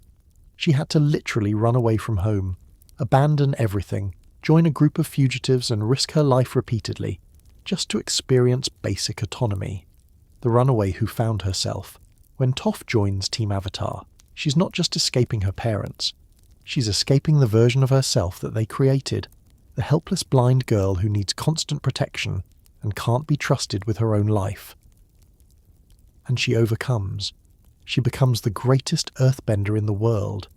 She had to literally run away from home, abandon everything, join a group of fugitives and risk her life repeatedly, just to experience basic autonomy. The runaway who found herself. When Toph joins Team Avatar, she's not just escaping her parents. She's escaping the version of herself that they created, the helpless blind girl who needs constant protection and can't be trusted with her own life. And she overcomes. She becomes the greatest earthbender in the world.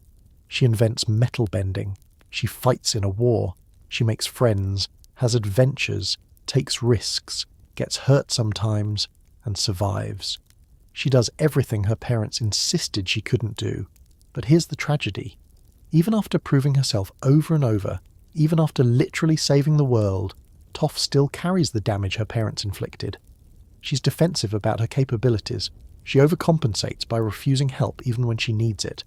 She invents metal bending. She fights in a war. She makes friends, has adventures, takes risks, gets hurt sometimes, and survives. She does everything her parents insisted she couldn't do. But here's the tragedy. Even after proving herself over and over, even after literally saving the world, Toph still carries the damage her parents inflicted. She's defensive about her capabilities. She overcompensates by refusing help even when she needs it.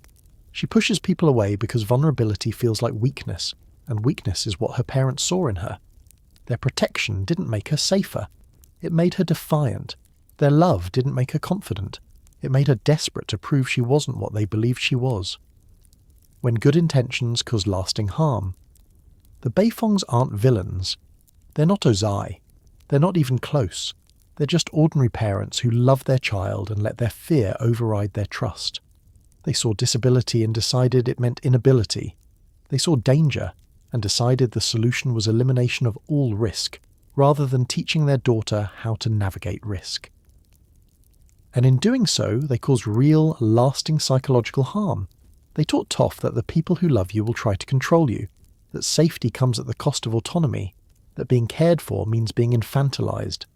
She pushes people away because vulnerability feels like weakness, and weakness is what her parents saw in her. Their protection didn't make her safer. It made her defiant. Their love didn't make her confident. It made her desperate to prove she wasn't what they believed she was. When good intentions cause lasting harm. The Beifongs aren't villains. They're not Ozai. They're not even close. They're just ordinary parents who love their child and let their fear override their trust. They saw disability and decided it meant inability. They saw danger and decided the solution was elimination of all risk, rather than teaching their daughter how to navigate risk. And in doing so, they caused real, lasting psychological harm. They taught Toph that the people who love you will try to control you, that safety comes at the cost of autonomy, that being cared for means being infantilized.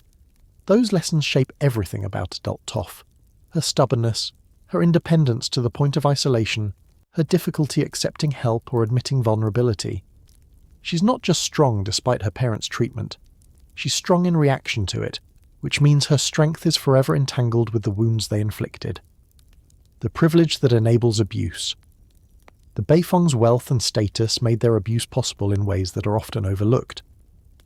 Those lessons shape everything about adult Toph. Her stubbornness, her independence to the point of isolation, her difficulty accepting help or admitting vulnerability. She's not just strong despite her parents' treatment. She's strong in reaction to it, which means her strength is forever entangled with the wounds they inflicted. The privilege that enables abuse. The Beifong's wealth and status made their abuse possible in ways that are often overlooked.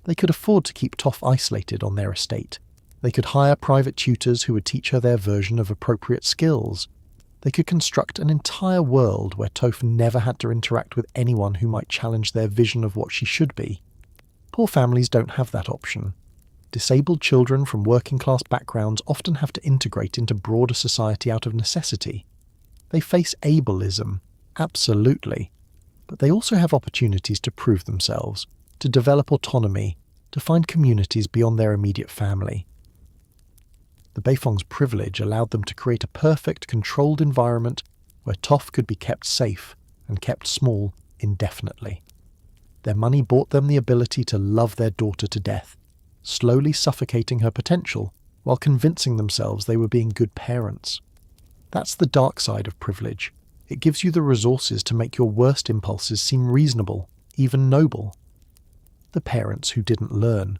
They could afford to keep Toph isolated on their estate. They could hire private tutors who would teach her their version of appropriate skills. They could construct an entire world where Toph never had to interact with anyone who might challenge their vision of what she should be. Poor families don't have that option. Disabled children from working-class backgrounds often have to integrate into broader society out of necessity. They face ableism, absolutely, but they also have opportunities to prove themselves, to develop autonomy, to find communities beyond their immediate family. The Beifong's privilege allowed them to create a perfect, controlled environment where Toph could be kept safe and kept small indefinitely. Their money bought them the ability to love their daughter to death, slowly suffocating her potential while convincing themselves they were being good parents. That's the dark side of privilege. It gives you the resources to make your worst impulses seem reasonable, even noble. The parents who didn't learn.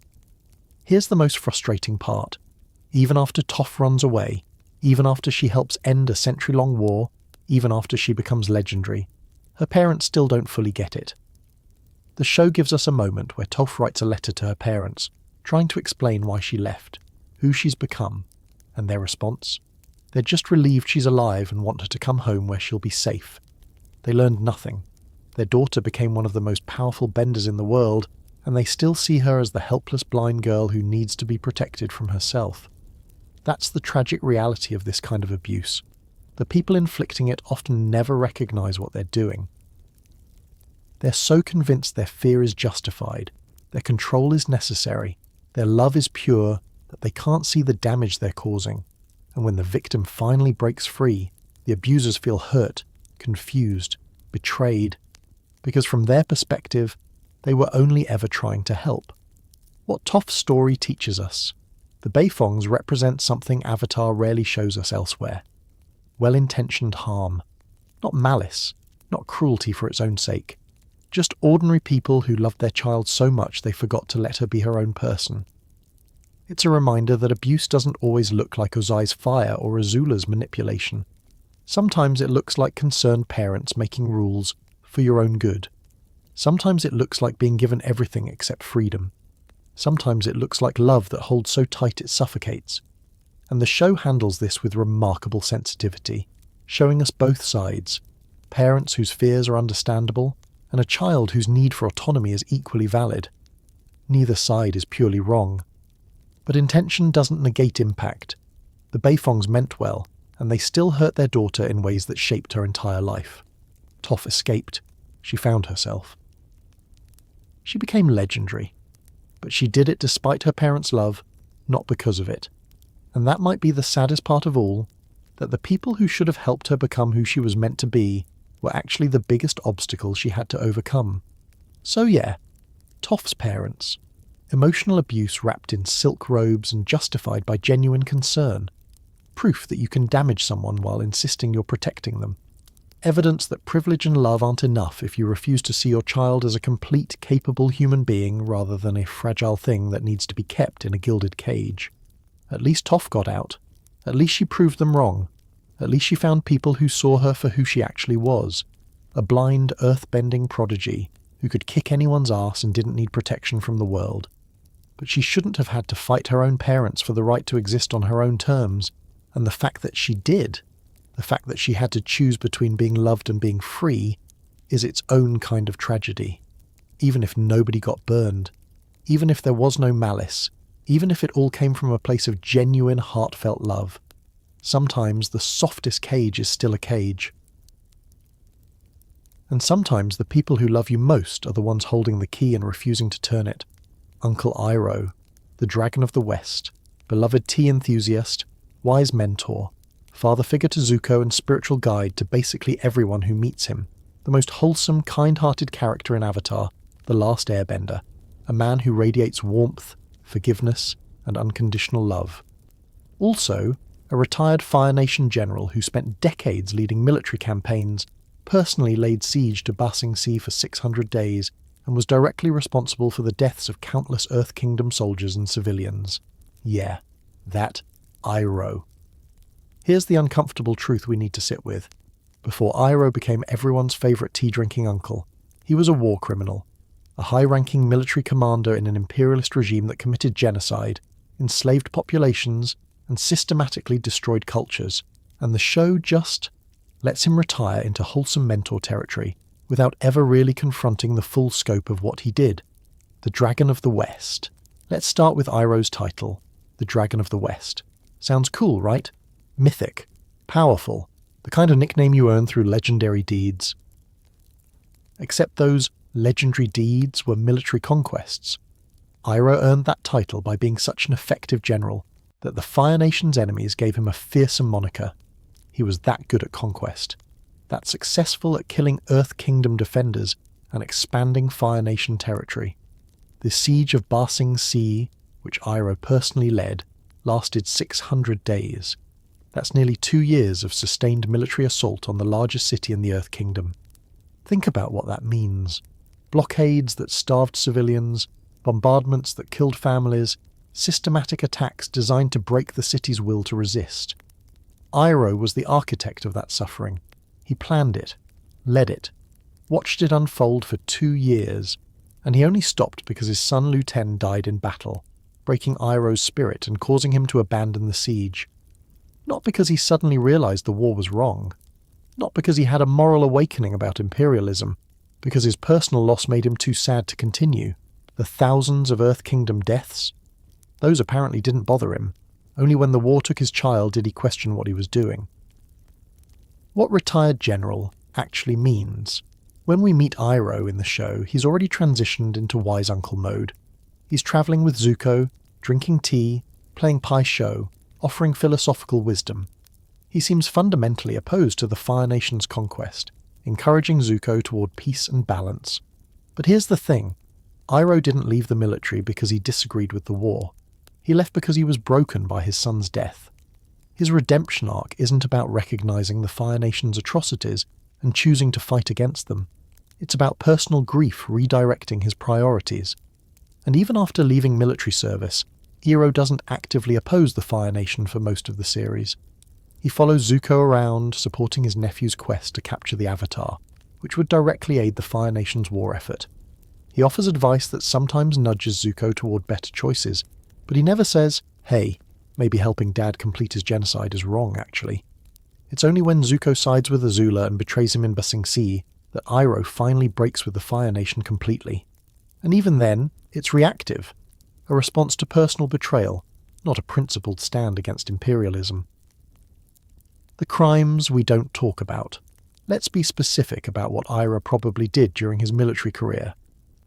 Here's the most frustrating part. Even after Toph runs away, even after she helps end a century-long war, even after she becomes legendary, her parents still don't fully get it. The show gives us a moment where Toph writes a letter to her parents, trying to explain why she left, who she's become, and their response? They're just relieved she's alive and want her to come home where she'll be safe. They learned nothing. Their daughter became one of the most powerful benders in the world, and they still see her as the helpless blind girl who needs to be protected from herself. That's the tragic reality of this kind of abuse. The people inflicting it often never recognize what they're doing. They're so convinced their fear is justified, their control is necessary, their love is pure, that they can't see the damage they're causing. And when the victim finally breaks free, The abusers feel hurt, confused, betrayed, because from their perspective, they were only ever trying to help. What Toph's story teaches us: the Beifongs represent something Avatar rarely shows us elsewhere. Well-intentioned harm. Not malice, not cruelty for its own sake. Just ordinary people who loved their child so much they forgot to let her be her own person. It's a reminder that abuse doesn't always look like Ozai's fire or Azula's manipulation. Sometimes it looks like concerned parents making rules for your own good. Sometimes it looks like being given everything except freedom. Sometimes it looks like love that holds so tight it suffocates. And the show handles this with remarkable sensitivity, showing us both sides: parents whose fears are understandable, and a child whose need for autonomy is equally valid. Neither side is purely wrong. But intention doesn't negate impact. The Beifongs meant well, and they still hurt their daughter in ways that shaped her entire life. Toph escaped. She found herself. She became legendary. But she did it despite her parents' love, not because of it. And that might be the saddest part of all, that the people who should have helped her become who she was meant to be were actually the biggest obstacles she had to overcome. So yeah, Toph's parents. Emotional abuse wrapped in silk robes and justified by genuine concern. Proof that you can damage someone while insisting you're protecting them. Evidence that privilege and love aren't enough if you refuse to see your child as a complete, capable human being rather than a fragile thing that needs to be kept in a gilded cage. At least Toph got out. At least she proved them wrong. At least she found people who saw her for who she actually was. A blind, earth-bending prodigy who could kick anyone's arse and didn't need protection from the world. But she shouldn't have had to fight her own parents for the right to exist on her own terms, and the fact that she did, the fact that she had to choose between being loved and being free, is its own kind of tragedy. Even if nobody got burned, even if there was no malice, even if it all came from a place of genuine, heartfelt love, sometimes the softest cage is still a cage. And sometimes the people who love you most are the ones holding the key and refusing to turn it. Uncle Iroh, the Dragon of the West, beloved tea enthusiast, wise mentor, father figure to Zuko and spiritual guide to basically everyone who meets him, the most wholesome, kind-hearted character in Avatar, the Last Airbender, a man who radiates warmth, forgiveness, and unconditional love. Also, a retired Fire Nation general who spent decades leading military campaigns, personally laid siege to Ba Sing Se for 600 days, and was directly responsible for the deaths of countless Earth Kingdom soldiers and civilians. Yeah, that Iroh. Here's the uncomfortable truth we need to sit with. Before Iroh became everyone's favourite tea-drinking uncle, he was a war criminal, a high-ranking military commander in an imperialist regime that committed genocide, enslaved populations, and systematically destroyed cultures, and the show just lets him retire into wholesome mentor territory without ever really confronting the full scope of what he did. The Dragon of the West. Let's start with Iroh's title, the Dragon of the West. Sounds cool, right? Mythic. Powerful. The kind of nickname you earn through legendary deeds. Except those legendary deeds were military conquests. Iroh earned that title by being such an effective general that the Fire Nation's enemies gave him a fearsome moniker. He was that good at conquest, that successful at killing Earth Kingdom defenders and expanding Fire Nation territory. The siege of Ba Sing Se, which Iroh personally led, lasted 600 days. That's nearly 2 years of sustained military assault on the largest city in the Earth Kingdom. Think about what that means. Blockades that starved civilians, bombardments that killed families, systematic attacks designed to break the city's will to resist. Iroh was the architect of that suffering. He planned it, led it, watched it unfold for 2 years, and he only stopped because his son Lu Ten died in battle, breaking Iroh's spirit and causing him to abandon the siege. Not because he suddenly realized the war was wrong, not because he had a moral awakening about imperialism, because his personal loss made him too sad to continue. The thousands of Earth Kingdom deaths? Those apparently didn't bother him. Only when the war took his child did he question what he was doing. What retired general actually means. When we meet Iroh in the show, he's already transitioned into wise uncle mode. He's travelling with Zuko, drinking tea, playing pai sho, offering philosophical wisdom. He seems fundamentally opposed to the Fire Nation's conquest, encouraging Zuko toward peace and balance. But here's the thing. Iroh didn't leave the military because he disagreed with the war. He left because he was broken by his son's death. His redemption arc isn't about recognizing the Fire Nation's atrocities and choosing to fight against them. It's about personal grief redirecting his priorities. And even after leaving military service, Iroh doesn't actively oppose the Fire Nation for most of the series. He follows Zuko around, supporting his nephew's quest to capture the Avatar, which would directly aid the Fire Nation's war effort. He offers advice that sometimes nudges Zuko toward better choices, but he never says, hey, maybe helping Dad complete his genocide is wrong, actually. It's only when Zuko sides with Azula and betrays him in Ba Sing Se that Iroh finally breaks with the Fire Nation completely. And even then, it's reactive, a response to personal betrayal, not a principled stand against imperialism. The crimes we don't talk about. Let's be specific about what Iroh probably did during his military career.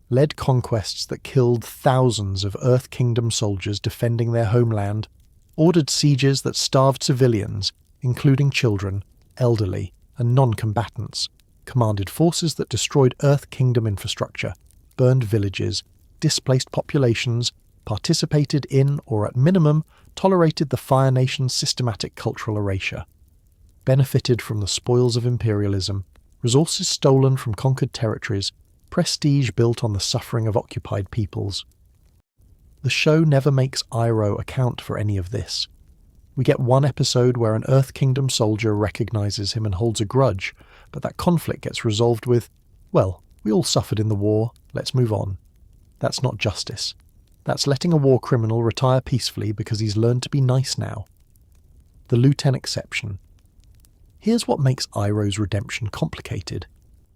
Led conquests that killed thousands of Earth Kingdom soldiers defending their homeland, ordered sieges that starved civilians, including children, elderly, and non-combatants, commanded forces that destroyed Earth Kingdom infrastructure, burned villages, displaced populations, participated in, or at minimum, tolerated the Fire Nation's systematic cultural erasure, benefited from the spoils of imperialism, resources stolen from conquered territories, prestige built on the suffering of occupied peoples. The show never makes Iroh account for any of this. We get one episode where an Earth Kingdom soldier recognizes him and holds a grudge, but that conflict gets resolved with, well, we all suffered in the war, let's move on. That's not justice. That's letting a war criminal retire peacefully because he's learned to be nice now. The Luten exception. Here's what makes Iroh's redemption complicated.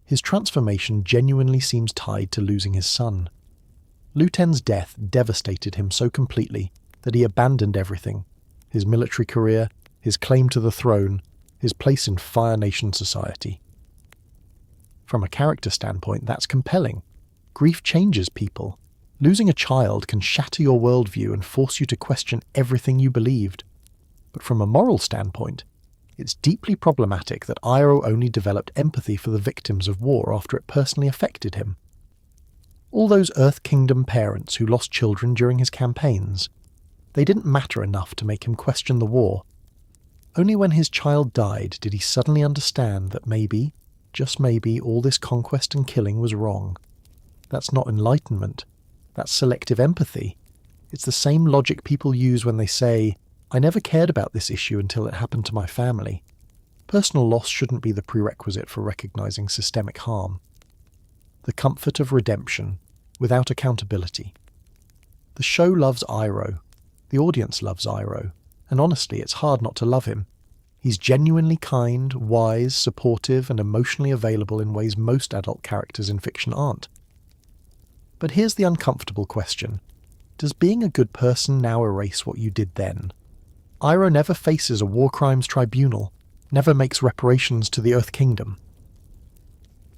His transformation genuinely seems tied to losing his son. Luten's death devastated him so completely that he abandoned everything: his military career, his claim to the throne, his place in Fire Nation society. From a character standpoint, that's compelling. Grief changes people. Losing a child can shatter your worldview and force you to question everything you believed. But from a moral standpoint, it's deeply problematic that Iroh only developed empathy for the victims of war after it personally affected him. All those Earth Kingdom parents who lost children during his campaigns, they didn't matter enough to make him question the war. Only when his child died did he suddenly understand that maybe, just maybe, all this conquest and killing was wrong. That's not enlightenment. That's selective empathy. It's the same logic people use when they say, I never cared about this issue until it happened to my family. Personal loss shouldn't be the prerequisite for recognizing systemic harm. The comfort of redemption, without accountability. The show loves Iroh. The audience loves Iroh. And honestly, it's hard not to love him. He's genuinely kind, wise, supportive, and emotionally available in ways most adult characters in fiction aren't. But here's the uncomfortable question. Does being a good person now erase what you did then? Iroh never faces a war crimes tribunal, never makes reparations to the Earth Kingdom,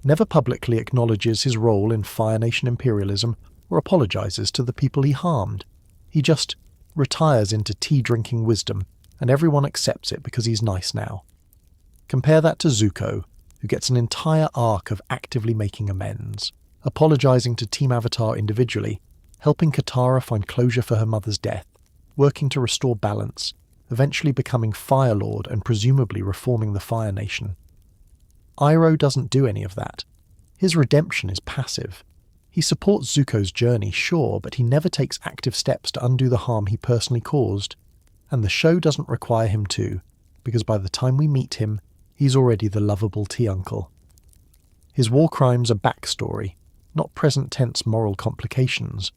never publicly acknowledges his role in Fire Nation imperialism or apologizes to the people he harmed. He just retires into tea-drinking wisdom, and everyone accepts it because he's nice now. Compare that to Zuko, who gets an entire arc of actively making amends, apologizing to Team Avatar individually, helping Katara find closure for her mother's death, working to restore balance, eventually becoming Fire Lord and presumably reforming the Fire Nation. Iroh doesn't do any of that. His redemption is passive. He supports Zuko's journey, sure, but he never takes active steps to undo the harm he personally caused. And the show doesn't require him to, because by the time we meet him, he's already the lovable tea uncle. His war crimes are backstory, not present-tense moral complications.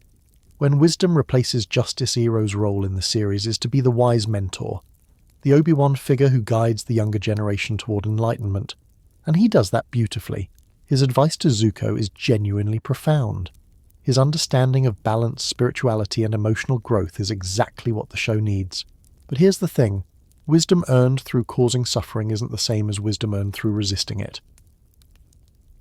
When wisdom replaces Justice Iroh's role in the series is to be the wise mentor, the Obi-Wan figure who guides the younger generation toward enlightenment. And he does that beautifully. His advice to Zuko is genuinely profound. His understanding of balance, spirituality, and emotional growth is exactly what the show needs. But here's the thing. Wisdom earned through causing suffering isn't the same as wisdom earned through resisting it.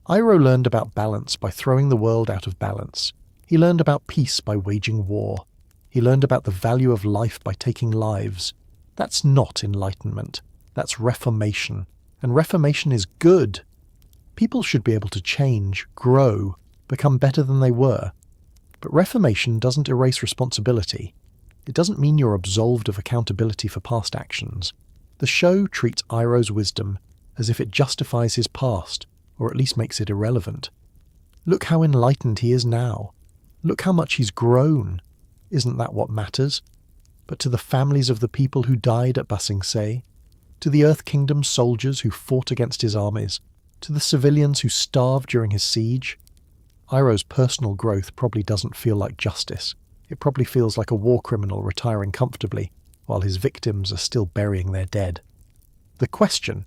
Iroh learned about balance by throwing the world out of balance. He learned about peace by waging war. He learned about the value of life by taking lives. That's not enlightenment. That's reformation. And reformation is good. People should be able to change, grow, become better than they were. But reformation doesn't erase responsibility. It doesn't mean you're absolved of accountability for past actions. The show treats Iroh's wisdom as if it justifies his past, or at least makes it irrelevant. Look how enlightened he is now. Look how much he's grown. Isn't that what matters? But to the families of the people who died at Ba Sing Se, to the Earth Kingdom's soldiers who fought against his armies, to the civilians who starved during his siege, Iroh's personal growth probably doesn't feel like justice. It probably feels like a war criminal retiring comfortably, while his victims are still burying their dead. The question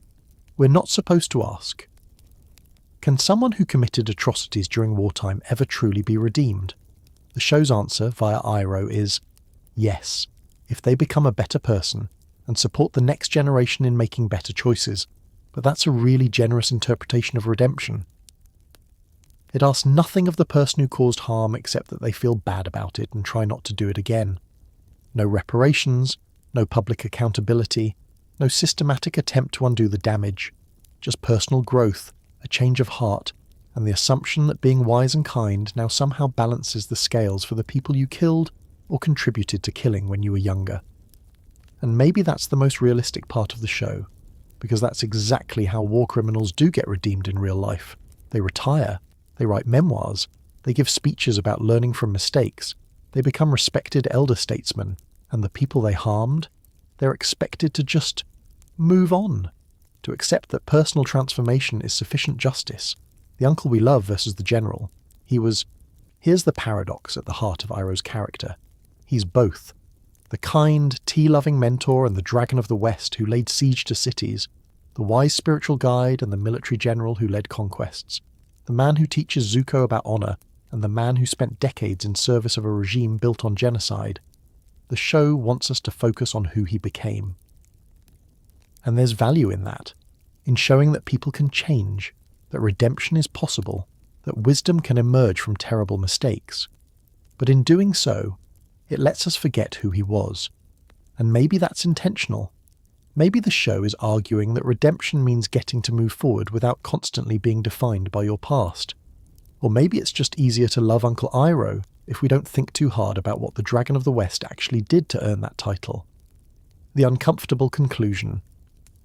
we're not supposed to ask: can someone who committed atrocities during wartime ever truly be redeemed? The show's answer via Iroh is yes, if they become a better person and support the next generation in making better choices. But that's a really generous interpretation of redemption. It asks nothing of the person who caused harm except that they feel bad about it and try not to do it again. No reparations, no public accountability, no systematic attempt to undo the damage, just personal growth, a change of heart, and the assumption that being wise and kind now somehow balances the scales for the people you killed or contributed to killing when you were younger. And maybe that's the most realistic part of the show, because that's exactly how war criminals do get redeemed in real life. They retire, they write memoirs, they give speeches about learning from mistakes, they become respected elder statesmen, and the people they harmed, they're expected to just move on, to accept that personal transformation is sufficient justice. The uncle we love versus the general. Here's the paradox at the heart of Iroh's character. He's both. The kind, tea-loving mentor and the dragon of the West who laid siege to cities, the wise spiritual guide and the military general who led conquests, the man who teaches Zuko about honor, and the man who spent decades in service of a regime built on genocide. The show wants us to focus on who he became. And there's value in that, in showing that people can change, that redemption is possible, that wisdom can emerge from terrible mistakes. But in doing so, it lets us forget who he was. And maybe that's intentional. Maybe the show is arguing that redemption means getting to move forward without constantly being defined by your past. Or maybe it's just easier to love Uncle Iroh if we don't think too hard about what the Dragon of the West actually did to earn that title. The uncomfortable conclusion.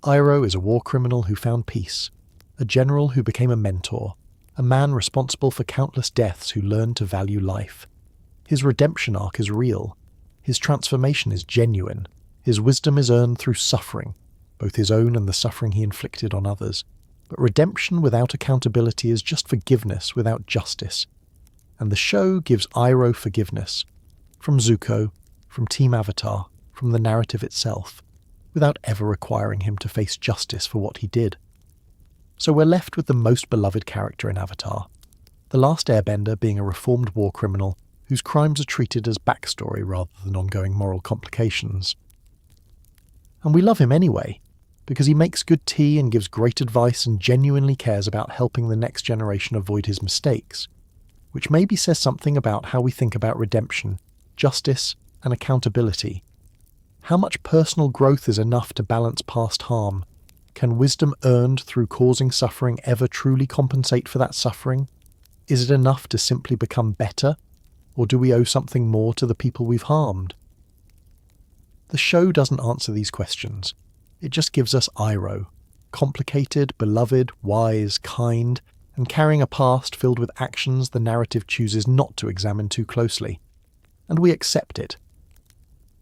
Iroh is a war criminal who found peace, a general who became a mentor, a man responsible for countless deaths who learned to value life. His redemption arc is real. His transformation is genuine. His wisdom is earned through suffering, both his own and the suffering he inflicted on others. But redemption without accountability is just forgiveness without justice. And the show gives Iroh forgiveness. From Zuko, from Team Avatar, from the narrative itself, without ever requiring him to face justice for what he did. So we're left with the most beloved character in Avatar, the Last Airbender being a reformed war criminal whose crimes are treated as backstory rather than ongoing moral complications. And we love him anyway, because he makes good tea and gives great advice and genuinely cares about helping the next generation avoid his mistakes, which maybe says something about how we think about redemption, justice, and accountability. How much personal growth is enough to balance past harm? Can wisdom earned through causing suffering ever truly compensate for that suffering? Is it enough to simply become better? Or do we owe something more to the people we've harmed? The show doesn't answer these questions. It just gives us Iroh, complicated, beloved, wise, kind, and carrying a past filled with actions the narrative chooses not to examine too closely. And we accept it.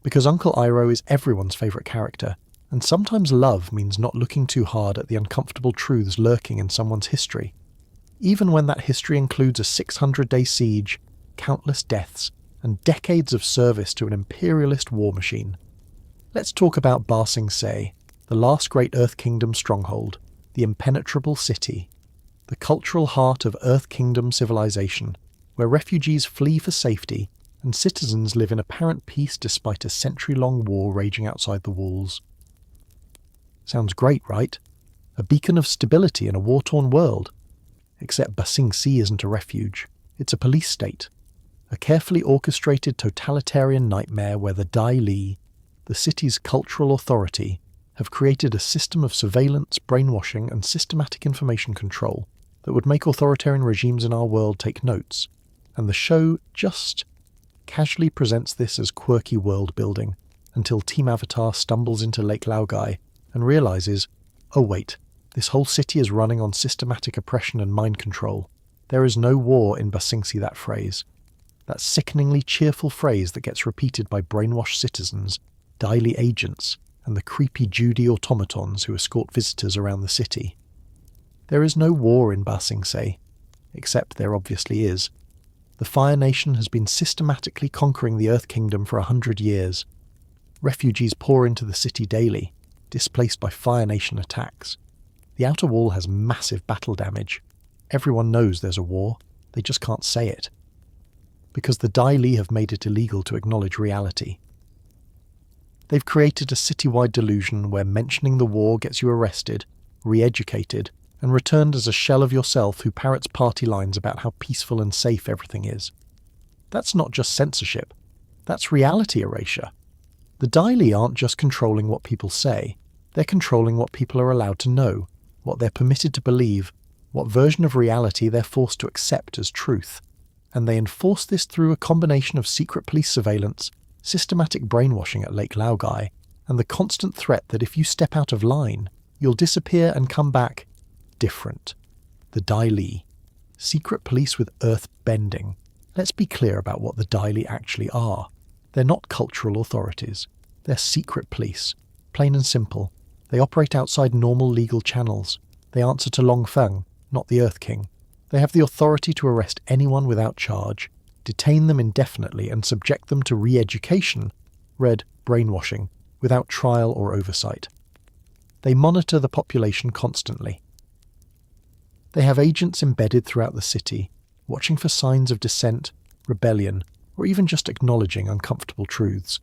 Because Uncle Iroh is everyone's favourite character, and sometimes love means not looking too hard at the uncomfortable truths lurking in someone's history, even when that history includes a 600-day siege, countless deaths, and decades of service to an imperialist war machine. Let's talk about Ba Sing Se, the last great Earth Kingdom stronghold, the impenetrable city, the cultural heart of Earth Kingdom civilization, where refugees flee for safety and citizens live in apparent peace despite a century-long war raging outside the walls. Sounds great, right? A beacon of stability in a war-torn world. Except Ba Sing Se isn't a refuge. It's a police state. A carefully orchestrated totalitarian nightmare where the Dai Li, the city's cultural authority, have created a system of surveillance, brainwashing, and systematic information control that would make authoritarian regimes in our world take notes, and the show just casually presents this as quirky world building until Team Avatar stumbles into Lake Laogai and realizes, oh wait, this whole city is running on systematic oppression and mind control. There is no war in Ba Sing Se, that phrase. That sickeningly cheerful phrase that gets repeated by brainwashed citizens, Dai Li agents, and the creepy Judy automatons who escort visitors around the city. There is no war in Ba Sing Se, except there obviously is. The Fire Nation has been systematically conquering the Earth Kingdom for 100 years. Refugees pour into the city daily, displaced by Fire Nation attacks. The outer wall has massive battle damage. Everyone knows there's a war, they just can't say it. Because the Dai Li have made it illegal to acknowledge reality. They've created a citywide delusion where mentioning the war gets you arrested, re-educated, and returned as a shell of yourself who parrots party lines about how peaceful and safe everything is. That's not just censorship, that's reality erasure. The Dai Li aren't just controlling what people say, they're controlling what people are allowed to know, what they're permitted to believe, what version of reality they're forced to accept as truth. And they enforce this through a combination of secret police surveillance, systematic brainwashing at Lake Laogai, and the constant threat that if you step out of line, you'll disappear and come back different. The Dai Li. Secret police with earth bending. Let's be clear about what the Dai Li actually are. They're not cultural authorities. They're secret police. Plain and simple. They operate outside normal legal channels. They answer to Long Feng, not the Earth King. They have the authority to arrest anyone without charge, detain them indefinitely and subject them to re-education, read brainwashing, without trial or oversight. They monitor the population constantly. They have agents embedded throughout the city, watching for signs of dissent, rebellion, or even just acknowledging uncomfortable truths.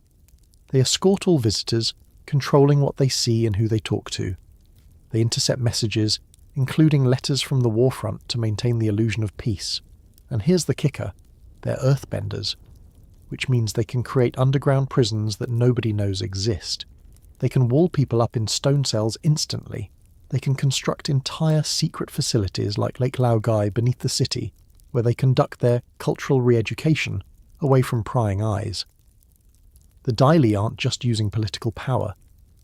They escort all visitors, controlling what they see and who they talk to. They intercept messages, including letters from the warfront to maintain the illusion of peace. And here's the kicker, they're earthbenders, which means they can create underground prisons that nobody knows exist. They can wall people up in stone cells instantly. They can construct entire secret facilities like Lake Laogai beneath the city, where they conduct their cultural re-education away from prying eyes. The Dai Li aren't just using political power,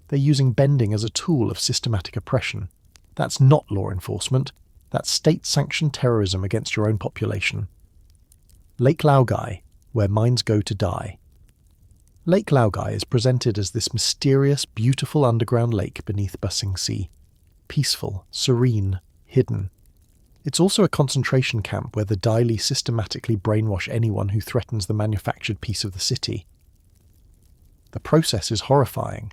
they're using bending as a tool of systematic oppression. That's not law enforcement, that's state-sanctioned terrorism against your own population. Lake Laogai, where minds go to die. Lake Laogai is presented as this mysterious, beautiful underground lake beneath Ba Sing Se. Peaceful, serene, hidden. It's also a concentration camp where the Dai Li systematically brainwash anyone who threatens the manufactured peace of the city. The process is horrifying.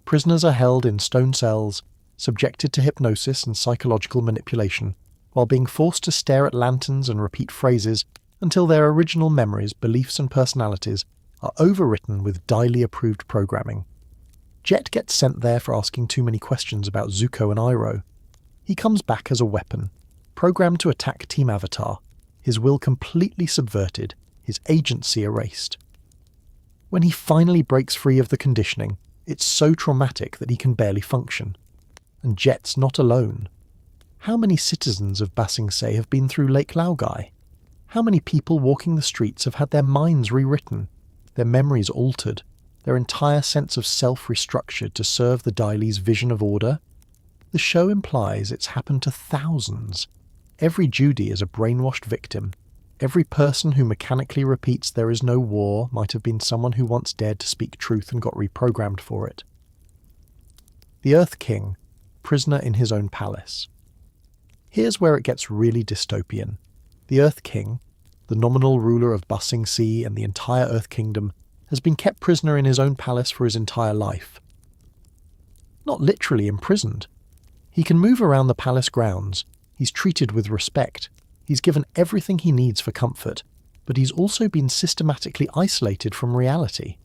Prisoners are held in stone cells, subjected to hypnosis and psychological manipulation, while being forced to stare at lanterns and repeat phrases until their original memories, beliefs and personalities are overwritten with Dai Li-approved programming. Jet gets sent there for asking too many questions about Zuko and Iroh. He comes back as a weapon, programmed to attack Team Avatar, his will completely subverted, his agency erased. When he finally breaks free of the conditioning, it's so traumatic that he can barely function. And Jet's not alone. How many citizens of Ba Sing Se have been through Lake Laogai? How many people walking the streets have had their minds rewritten, their memories altered, their entire sense of self restructured to serve the Dai Li's vision of order? The show implies it's happened to thousands. Every Judy is a brainwashed victim. Every person who mechanically repeats there is no war might have been someone who once dared to speak truth and got reprogrammed for it. The Earth King, prisoner in his own palace. Here's where it gets really dystopian. The Earth King, the nominal ruler of Ba Sing Se and the entire Earth Kingdom, has been kept prisoner in his own palace for his entire life. Not literally imprisoned. He can move around the palace grounds, he's treated with respect, he's given everything he needs for comfort, but he's also been systematically isolated from reality.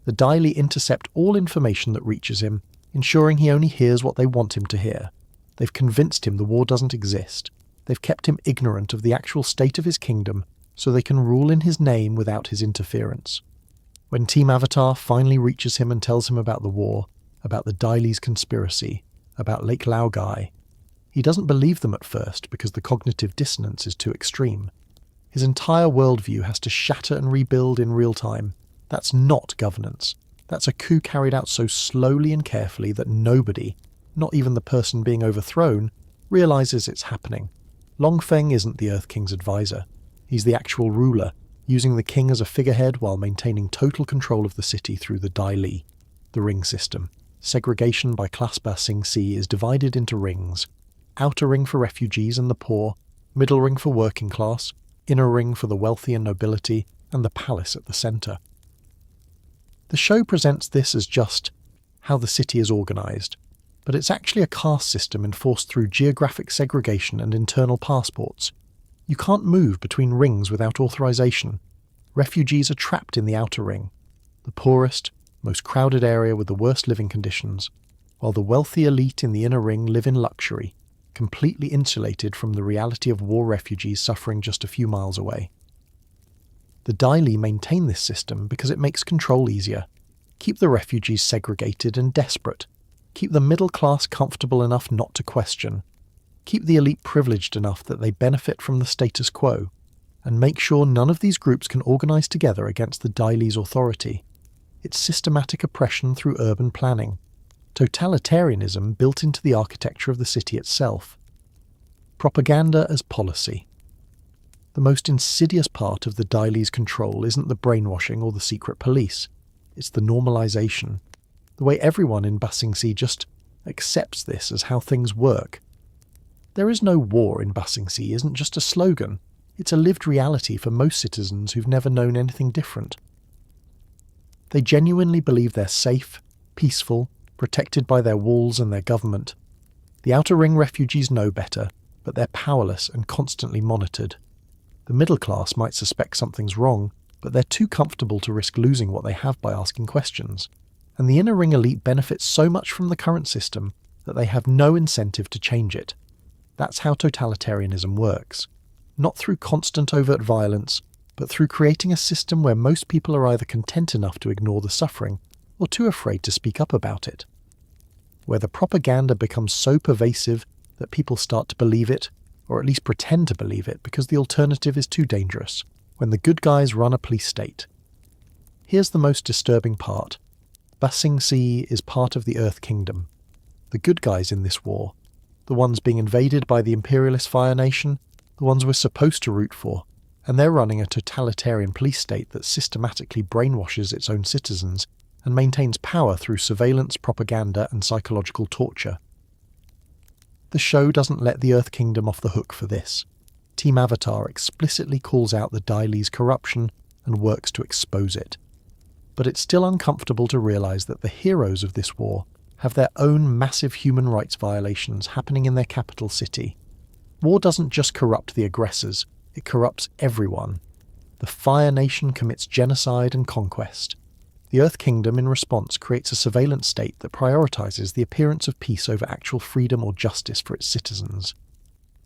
The Dai Li intercept all information that reaches him, ensuring he only hears what they want him to hear. They've convinced him the war doesn't exist. They've kept him ignorant of the actual state of his kingdom, so they can rule in his name without his interference. When Team Avatar finally reaches him and tells him about the war, about the Dai Li's conspiracy, about Lake Laogai. He doesn't believe them at first because the cognitive dissonance is too extreme. His entire worldview has to shatter and rebuild in real time. That's not governance. That's a coup carried out so slowly and carefully that nobody, not even the person being overthrown, realizes it's happening. Long Feng isn't the Earth King's advisor. He's the actual ruler, using the king as a figurehead while maintaining total control of the city through the Dai Li, the ring system. Segregation by class. Ba Sing Se is divided into rings. Outer ring for refugees and the poor, middle ring for working class, inner ring for the wealthy and nobility, and the palace at the centre. The show presents this as just how the city is organised, but it's actually a caste system enforced through geographic segregation and internal passports. You can't move between rings without authorisation. Refugees are trapped in the outer ring, the poorest, most crowded area with the worst living conditions, while the wealthy elite in the inner ring live in luxury, completely insulated from the reality of war refugees suffering just a few miles away. The Dai Li maintain this system because it makes control easier. Keep the refugees segregated and desperate. Keep the middle class comfortable enough not to question. Keep the elite privileged enough that they benefit from the status quo. And make sure none of these groups can organise together against the Dai Li's authority. It's systematic oppression through urban planning. Totalitarianism built into the architecture of the city itself. Propaganda as policy. The most insidious part of the Dai Li's control isn't the brainwashing or the secret police. It's the normalization. The way everyone in Ba Sing Se just accepts this as how things work. There is no war in Ba Sing Se isn't just a slogan. It's a lived reality for most citizens who've never known anything different. They genuinely believe they're safe, peaceful, protected by their walls and their government. The outer ring refugees know better, but they're powerless and constantly monitored. The middle class might suspect something's wrong, but they're too comfortable to risk losing what they have by asking questions. And the inner ring elite benefits so much from the current system that they have no incentive to change it. That's how totalitarianism works. Not through constant overt violence, but through creating a system where most people are either content enough to ignore the suffering or too afraid to speak up about it. Where the propaganda becomes so pervasive that people start to believe it, or at least pretend to believe it because the alternative is too dangerous, when the good guys run a police state. Here's the most disturbing part. Ba Sing Se is part of the Earth Kingdom. The good guys in this war, the ones being invaded by the imperialist Fire Nation, the ones we're supposed to root for, and they're running a totalitarian police state that systematically brainwashes its own citizens and maintains power through surveillance, propaganda, and psychological torture. The show doesn't let the Earth Kingdom off the hook for this. Team Avatar explicitly calls out the Dai Li's corruption and works to expose it. But it's still uncomfortable to realise that the heroes of this war have their own massive human rights violations happening in their capital city. War doesn't just corrupt the aggressors, it corrupts everyone. The Fire Nation commits genocide and conquest. The Earth Kingdom, in response, creates a surveillance state that prioritises the appearance of peace over actual freedom or justice for its citizens.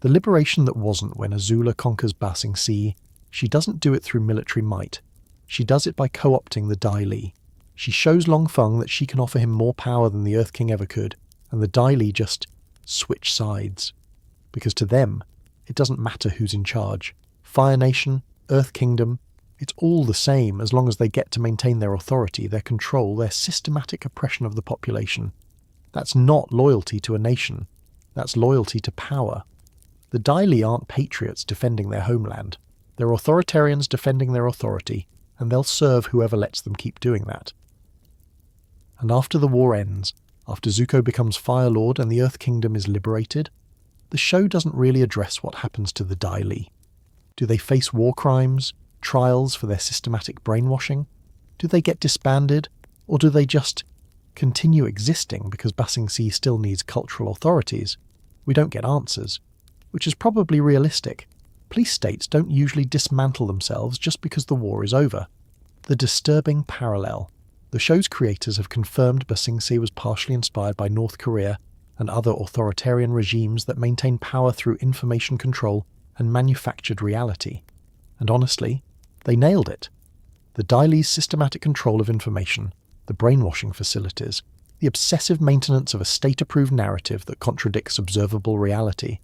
The liberation that wasn't when Azula conquers Ba Sing Se, she doesn't do it through military might. She does it by co-opting the Dai Li. She shows Long Feng that she can offer him more power than the Earth King ever could, and the Dai Li just switch sides. Because to them, it doesn't matter who's in charge. Fire Nation, Earth Kingdom, it's all the same as long as they get to maintain their authority, their control, their systematic oppression of the population. That's not loyalty to a nation. That's loyalty to power. The Dai Li aren't patriots defending their homeland. They're authoritarians defending their authority, and they'll serve whoever lets them keep doing that. And after the war ends, after Zuko becomes Fire Lord and the Earth Kingdom is liberated, the show doesn't really address what happens to the Dai Li. Do they face war crimes, trials for their systematic brainwashing? Do they get disbanded, or do they just continue existing because Ba Sing Se still needs cultural authorities? We don't get answers, which is probably realistic. Police states don't usually dismantle themselves just because the war is over. The disturbing parallel. The show's creators have confirmed Ba Sing Se was partially inspired by North Korea and other authoritarian regimes that maintain power through information control and manufactured reality. And honestly, they nailed it. The Dai Li's systematic control of information, the brainwashing facilities, the obsessive maintenance of a state-approved narrative that contradicts observable reality.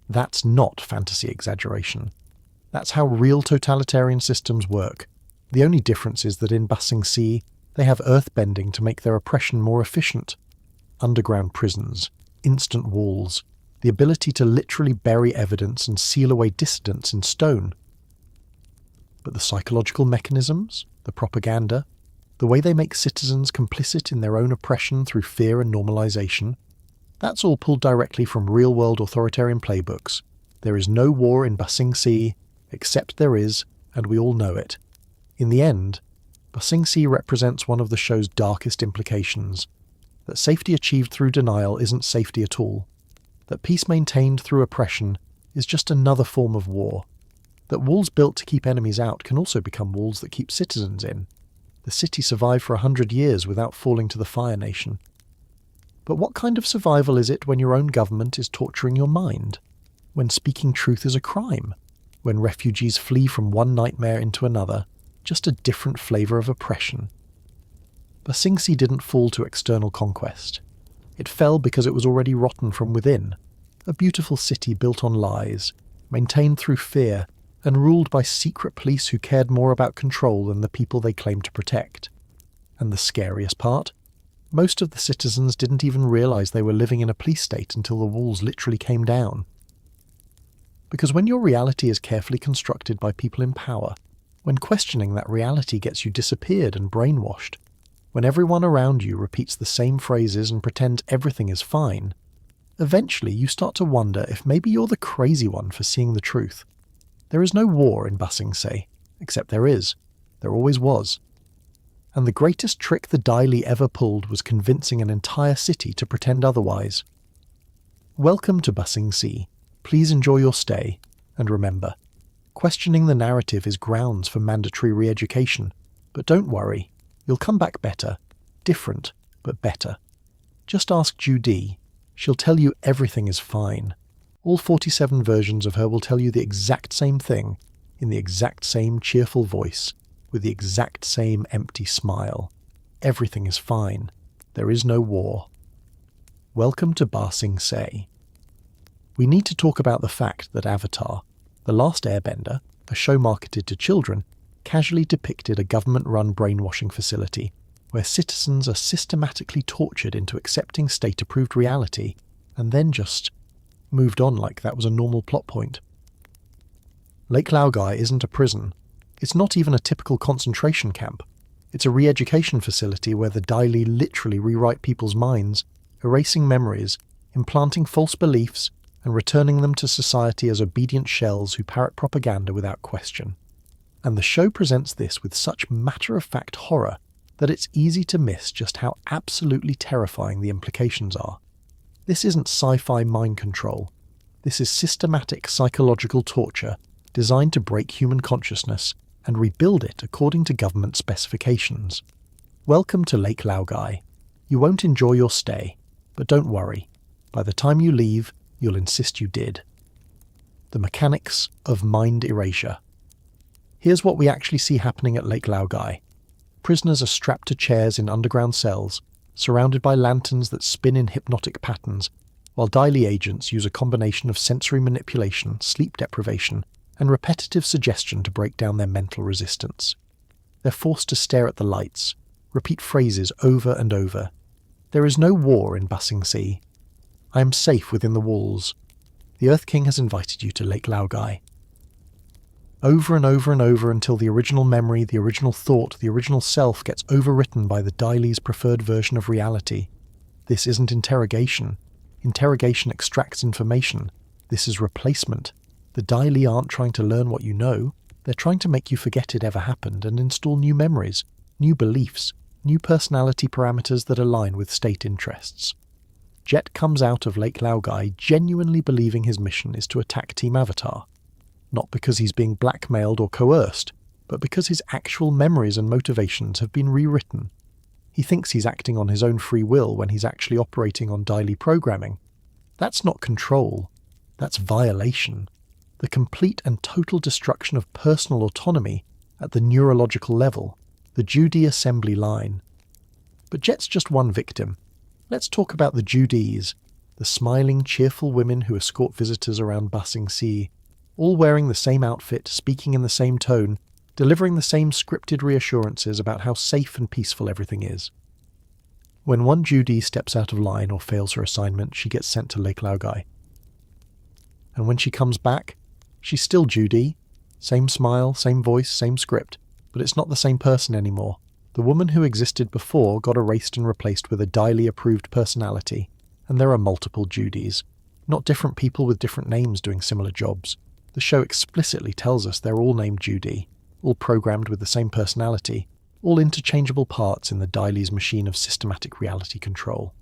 That's not fantasy exaggeration. That's how real totalitarian systems work. The only difference is that in Ba Sing Se, they have earthbending to make their oppression more efficient. Underground prisons, instant walls, the ability to literally bury evidence and seal away dissidents in stone. But the psychological mechanisms, the propaganda, the way they make citizens complicit in their own oppression through fear and normalization, that's all pulled directly from real-world authoritarian playbooks. There is no war in Ba Sing Se, except there is, and we all know it. In the end, Ba Sing Se represents one of the show's darkest implications, that safety achieved through denial isn't safety at all, that peace maintained through oppression is just another form of war, that walls built to keep enemies out can also become walls that keep citizens in. The city survived for 100 years without falling to the Fire Nation. But what kind of survival is it when your own government is torturing your mind? When speaking truth is a crime? When refugees flee from one nightmare into another? Just a different flavour of oppression. Ba Sing Se didn't fall to external conquest. It fell because it was already rotten from within. A beautiful city built on lies, maintained through fear, and ruled by secret police who cared more about control than the people they claimed to protect. And the scariest part? Most of the citizens didn't even realise they were living in a police state until the walls literally came down. Because when your reality is carefully constructed by people in power, when questioning that reality gets you disappeared and brainwashed, when everyone around you repeats the same phrases and pretends everything is fine, eventually you start to wonder if maybe you're the crazy one for seeing the truth. There is no war in Ba Sing Se, except there is. There always was. And the greatest trick the Dai Li ever pulled was convincing an entire city to pretend otherwise. Welcome to Ba Sing Se. Please enjoy your stay, and remember, questioning the narrative is grounds for mandatory re-education. But don't worry, you'll come back better. Different, but better. Just ask Judy. She'll tell you everything is fine. All 47 versions of her will tell you the exact same thing, in the exact same cheerful voice, with the exact same empty smile. Everything is fine. There is no war. Welcome to Ba Sing Se. We need to talk about the fact that Avatar, The Last Airbender, a show marketed to children, casually depicted a government-run brainwashing facility where citizens are systematically tortured into accepting state-approved reality, and then just moved on like that was a normal plot point. Lake Laogai isn't a prison. It's not even a typical concentration camp. It's a re-education facility where the Dai Li literally rewrite people's minds, erasing memories, implanting false beliefs, and returning them to society as obedient shells who parrot propaganda without question. And the show presents this with such matter-of-fact horror that it's easy to miss just how absolutely terrifying the implications are. This isn't sci-fi mind control. This is systematic psychological torture designed to break human consciousness and rebuild it according to government specifications. Welcome to Lake Laogai. You won't enjoy your stay, but don't worry. By the time you leave, you'll insist you did. The mechanics of mind erasure. Here's what we actually see happening at Lake Laogai. Prisoners are strapped to chairs in underground cells, surrounded by lanterns that spin in hypnotic patterns, while Dai Li agents use a combination of sensory manipulation, sleep deprivation, and repetitive suggestion to break down their mental resistance. They're forced to stare at the lights, repeat phrases over and over. There is no war in Ba Sing Se. I am safe within the walls. The Earth King has invited you to Lake Laogai. Over and over and over until the original memory, the original thought, the original self gets overwritten by the Dai Li's preferred version of reality. This isn't interrogation. Interrogation extracts information. This is replacement. The Dai Li aren't trying to learn what you know. They're trying to make you forget it ever happened and install new memories, new beliefs, new personality parameters that align with state interests. Jet comes out of Lake Laogai genuinely believing his mission is to attack Team Avatar. Not because he's being blackmailed or coerced, but because his actual memories and motivations have been rewritten. He thinks he's acting on his own free will when he's actually operating on Dai Li programming. That's not control. That's violation. The complete and total destruction of personal autonomy at the neurological level, the Judy assembly line. But Jet's just one victim. Let's talk about the Judies, the smiling, cheerful women who escort visitors around Ba Sing Se, all wearing the same outfit, speaking in the same tone, delivering the same scripted reassurances about how safe and peaceful everything is. When one Judy steps out of line or fails her assignment, she gets sent to Lake Laogai. And when she comes back, she's still Judy, same smile, same voice, same script, but it's not the same person anymore. The woman who existed before got erased and replaced with a Dai Li approved personality, and there are multiple Judys, not different people with different names doing similar jobs. The show explicitly tells us they're all named Judy, all programmed with the same personality, all interchangeable parts in the Dai Li's machine of systematic reality control.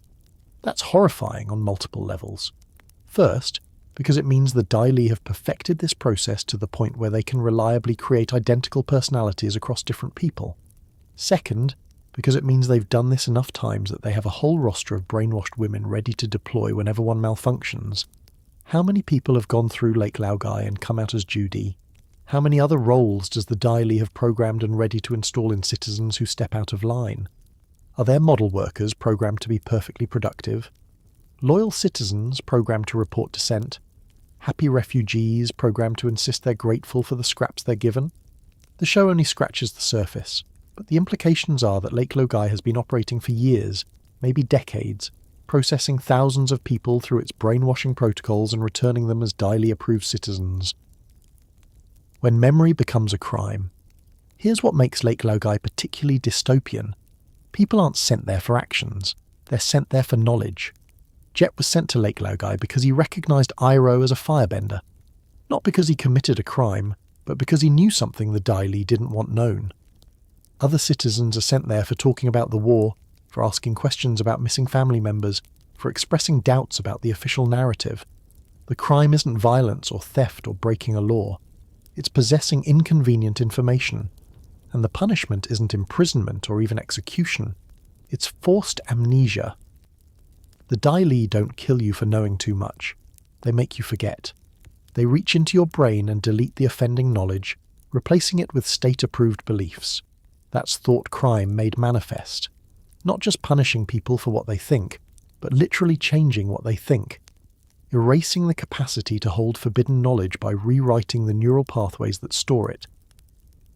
That's horrifying on multiple levels. First, because it means the Dai Li have perfected this process to the point where they can reliably create identical personalities across different people. Second, because it means they've done this enough times that they have a whole roster of brainwashed women ready to deploy whenever one malfunctions. How many people have gone through Lake Laogai and come out as Judy? How many other roles does the Dai Li have programmed and ready to install in citizens who step out of line? Are their model workers programmed to be perfectly productive? Loyal citizens programmed to report dissent? Happy refugees programmed to insist they're grateful for the scraps they're given? The show only scratches the surface, but the implications are that Lake Laogai has been operating for years, maybe decades, processing thousands of people through its brainwashing protocols and returning them as Dai Li-approved citizens. When memory becomes a crime. Here's what makes Lake Laogai particularly dystopian. People aren't sent there for actions, they're sent there for knowledge. Jet was sent to Lake Laogai because he recognised Iroh as a firebender. Not because he committed a crime, but because he knew something the Dai Li didn't want known. Other citizens are sent there for talking about the war, for asking questions about missing family members, for expressing doubts about the official narrative. The crime isn't violence or theft or breaking a law. It's possessing inconvenient information. And the punishment isn't imprisonment or even execution. It's forced amnesia. The Dai Li don't kill you for knowing too much. They make you forget. They reach into your brain and delete the offending knowledge, replacing it with state-approved beliefs. That's thought crime made manifest. Not just punishing people for what they think, but literally changing what they think. Erasing the capacity to hold forbidden knowledge by rewriting the neural pathways that store it.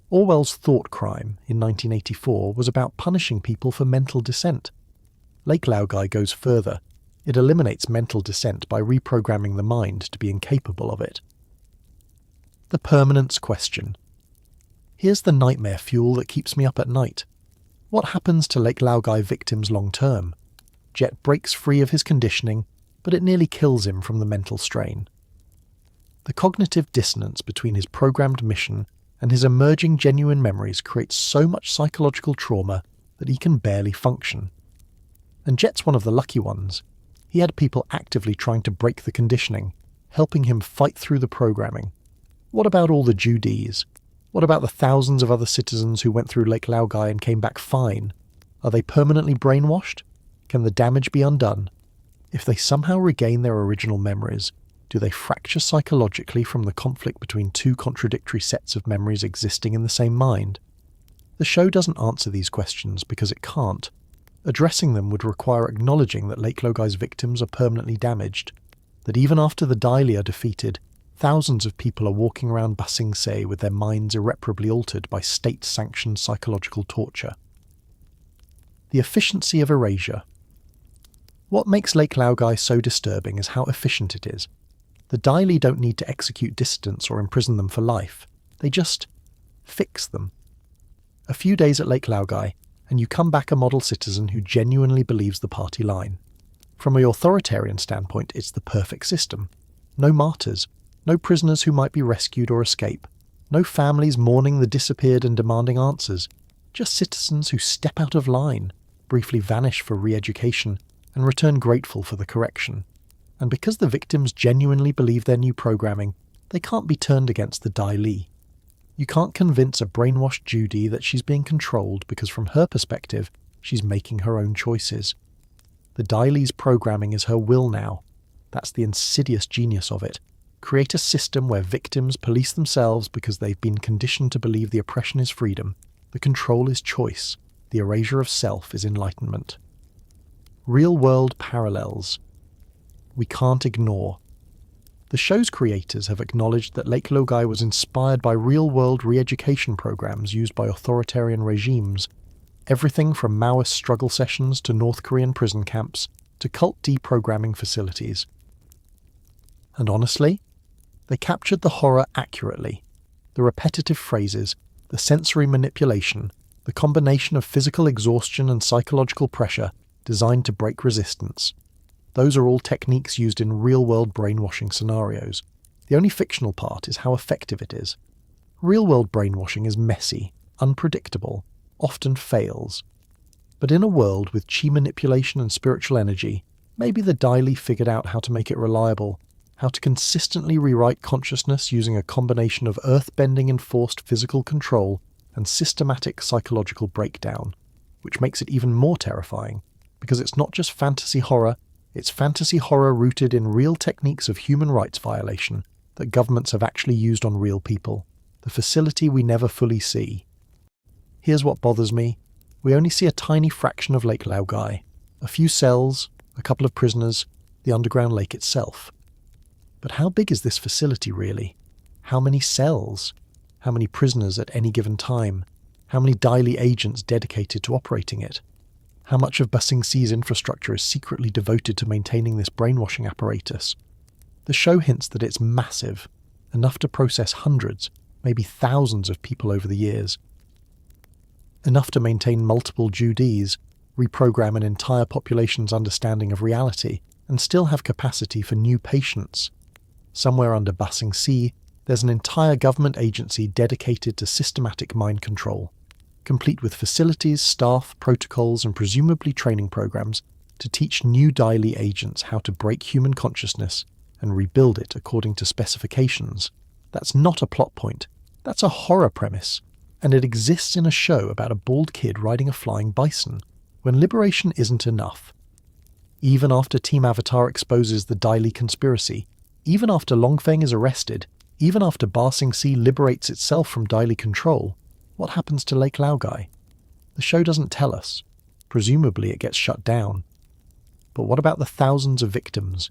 Orwell's Thought Crime in 1984 was about punishing people for mental dissent. Lake Laogai goes further. It eliminates mental dissent by reprogramming the mind to be incapable of it. The permanence question. Here's the nightmare fuel that keeps me up at night. What happens to Lake Laogai victims long term? Jet breaks free of his conditioning, but it nearly kills him from the mental strain. The cognitive dissonance between his programmed mission and his emerging genuine memories creates so much psychological trauma that he can barely function. And Jet's one of the lucky ones. He had people actively trying to break the conditioning, helping him fight through the programming. What about all the Judys? What about the thousands of other citizens who went through Lake Laogai and came back fine? Are they permanently brainwashed? Can the damage be undone? If they somehow regain their original memories, do they fracture psychologically from the conflict between two contradictory sets of memories existing in the same mind? The show doesn't answer these questions because it can't. Addressing them would require acknowledging that Lake Laogai's victims are permanently damaged, that even after the Dai Li are defeated, thousands of people are walking around Ba Sing Se with their minds irreparably altered by state-sanctioned psychological torture. The efficiency of erasure. What makes Lake Laogai so disturbing is how efficient it is. The Dai Li don't need to execute dissidents or imprison them for life. They just fix them. A few days at Lake Laogai, and you come back a model citizen who genuinely believes the party line. From an authoritarian standpoint, it's the perfect system. No martyrs, no prisoners who might be rescued or escape, no families mourning the disappeared and demanding answers, just citizens who step out of line, briefly vanish for re-education, and return grateful for the correction. And because the victims genuinely believe their new programming, they can't be turned against the Dai Li. You can't convince a brainwashed Judy that she's being controlled because from her perspective, she's making her own choices. The Dai Li's programming is her will now. That's the insidious genius of it. Create a system where victims police themselves because they've been conditioned to believe the oppression is freedom, the control is choice, the erasure of self is enlightenment. real-world parallels we can't ignore. The show's creators have acknowledged that Lake Laogai was inspired by real-world re-education programs used by authoritarian regimes, everything from Maoist struggle sessions to North Korean prison camps to cult deprogramming facilities. And honestly, they captured the horror accurately. The repetitive phrases, the sensory manipulation, the combination of physical exhaustion and psychological pressure designed to break resistance. Those are all techniques used in real-world brainwashing scenarios. The only fictional part is how effective it is. Real-world brainwashing is messy, unpredictable, often fails. But in a world with chi manipulation and spiritual energy, maybe the Dai Li figured out how to make it reliable, how to consistently rewrite consciousness using a combination of earth-bending enforced physical control and systematic psychological breakdown, which makes it even more terrifying, because it's not just fantasy horror, it's fantasy horror rooted in real techniques of human rights violation that governments have actually used on real people, the facility we never fully see. Here's what bothers me. We only see a tiny fraction of Lake Laogai, a few cells, a couple of prisoners, the underground lake itself. But how big is this facility really? How many cells? How many prisoners at any given time? How many Dai Li agents dedicated to operating it? How much of Ba Sing Se's infrastructure is secretly devoted to maintaining this brainwashing apparatus? The show hints that it's massive, enough to process hundreds, maybe thousands of people over the years. Enough to maintain multiple Judees, reprogram an entire population's understanding of reality, and still have capacity for new patients. Somewhere under Ba Sing Se, there's an entire government agency dedicated to systematic mind control, complete with facilities, staff, protocols, and presumably training programs to teach new Dai Li agents how to break human consciousness and rebuild it according to specifications. That's not a plot point. That's a horror premise. And it exists in a show about a bald kid riding a flying bison, when liberation isn't enough. Even after Team Avatar exposes the Dai Li conspiracy, even after Longfeng is arrested, even after Ba Sing Se liberates itself from Dai Li control, what happens to Lake Laogai? The show doesn't tell us. Presumably it gets shut down. But what about the thousands of victims?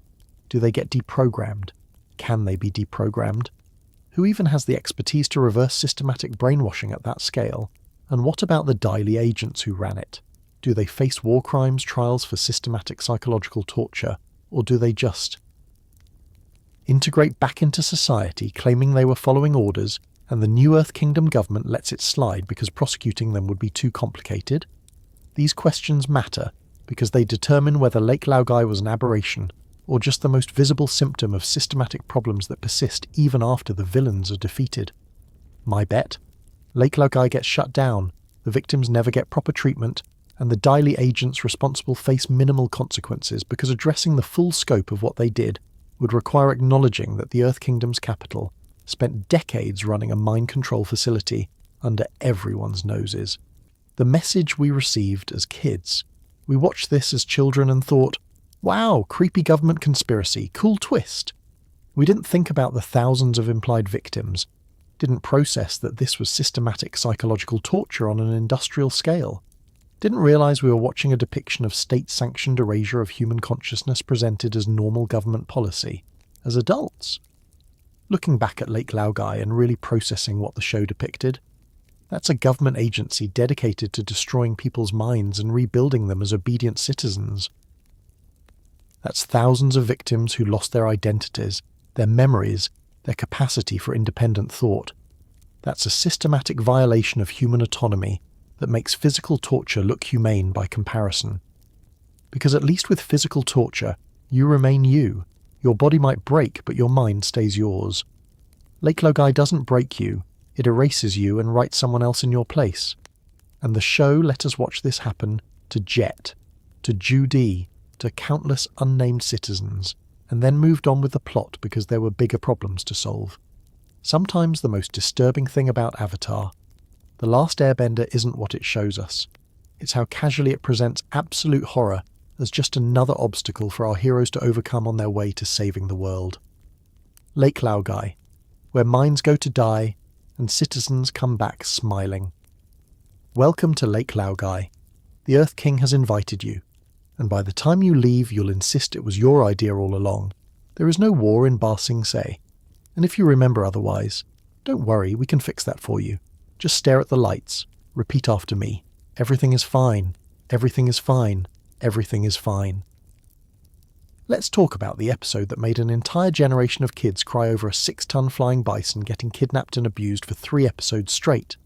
Do they get deprogrammed? Can they be deprogrammed? Who even has the expertise to reverse systematic brainwashing at that scale? And what about the Dai Li agents who ran it? Do they face war crimes trials for systematic psychological torture, or do they just integrate back into society claiming they were following orders and the New Earth Kingdom government lets it slide because prosecuting them would be too complicated? These questions matter because they determine whether Lake Laogai was an aberration or just the most visible symptom of systematic problems that persist even after the villains are defeated. My bet? Lake Laogai gets shut down, the victims never get proper treatment, and the Dai Li agents responsible face minimal consequences because addressing the full scope of what they did would require acknowledging that the Earth Kingdom's capital spent decades running a mind control facility under everyone's noses. The message we received as kids. We watched this as children and thought, wow, creepy government conspiracy, cool twist. We didn't think about the thousands of implied victims, didn't process that this was systematic psychological torture on an industrial scale, didn't realize we were watching a depiction of state-sanctioned erasure of human consciousness presented as normal government policy, as adults. Looking back at Lake Laogai and really processing what the show depicted, that's a government agency dedicated to destroying people's minds and rebuilding them as obedient citizens. That's thousands of victims who lost their identities, their memories, their capacity for independent thought. That's a systematic violation of human autonomy that makes physical torture look humane by comparison. Because at least with physical torture, you remain you. Your body might break, but your mind stays yours. Lake Laogai doesn't break you, it erases you and writes someone else in your place. And the show let us watch this happen to Jet, to Judy, to countless unnamed citizens, and then moved on with the plot because there were bigger problems to solve. Sometimes the most disturbing thing about Avatar, The Last Airbender, isn't what it shows us. It's how casually it presents absolute horror as just another obstacle for our heroes to overcome on their way to saving the world. Lake Laogai, where minds go to die and citizens come back smiling. Welcome to Lake Laogai. The Earth King has invited you, and by the time you leave you'll insist it was your idea all along. There is no war in Ba Sing Se. And if you remember otherwise, don't worry, we can fix that for you. Just stare at the lights. Repeat after me. Everything is fine. Everything is fine. Everything is fine. Let's talk about the episode that made an entire generation of kids cry over a 6-ton flying bison getting kidnapped and abused for 3 episodes straight.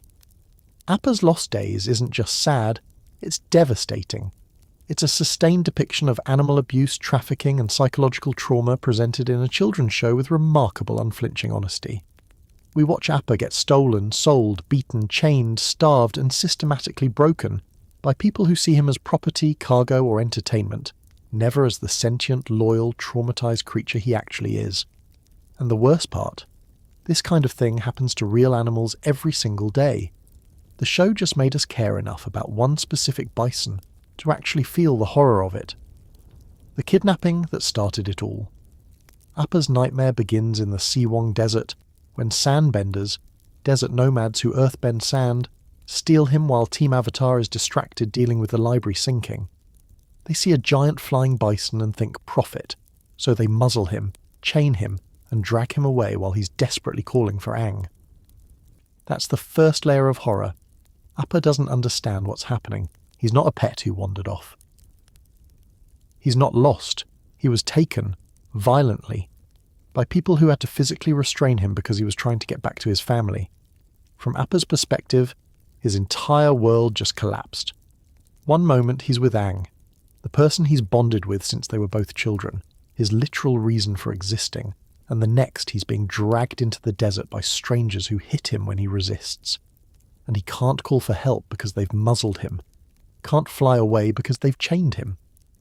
Appa's Lost Days isn't just sad, it's devastating. It's a sustained depiction of animal abuse, trafficking and psychological trauma presented in a children's show with remarkable unflinching honesty. We watch Appa get stolen, sold, beaten, chained, starved and systematically broken by people who see him as property, cargo or entertainment, never as the sentient, loyal, traumatized creature he actually is. And the worst part, this kind of thing happens to real animals every single day. The show just made us care enough about one specific bison to actually feel the horror of it. The kidnapping that started it all. Appa's nightmare begins in the Siwong Desert when sandbenders, desert nomads who earthbend sand, steal him while Team Avatar is distracted dealing with the library sinking. They see a giant flying bison and think profit, so they muzzle him, chain him, and drag him away while he's desperately calling for Aang. That's the first layer of horror. Appa doesn't understand what's happening. He's not a pet who wandered off. He's not lost. He was taken, violently, by people who had to physically restrain him because he was trying to get back to his family. From Appa's perspective, his entire world just collapsed. One moment he's with Aang, the person he's bonded with since they were both children, his literal reason for existing, and the next he's being dragged into the desert by strangers who hit him when he resists. And he can't call for help because they've muzzled him, can't fly away because they've chained him,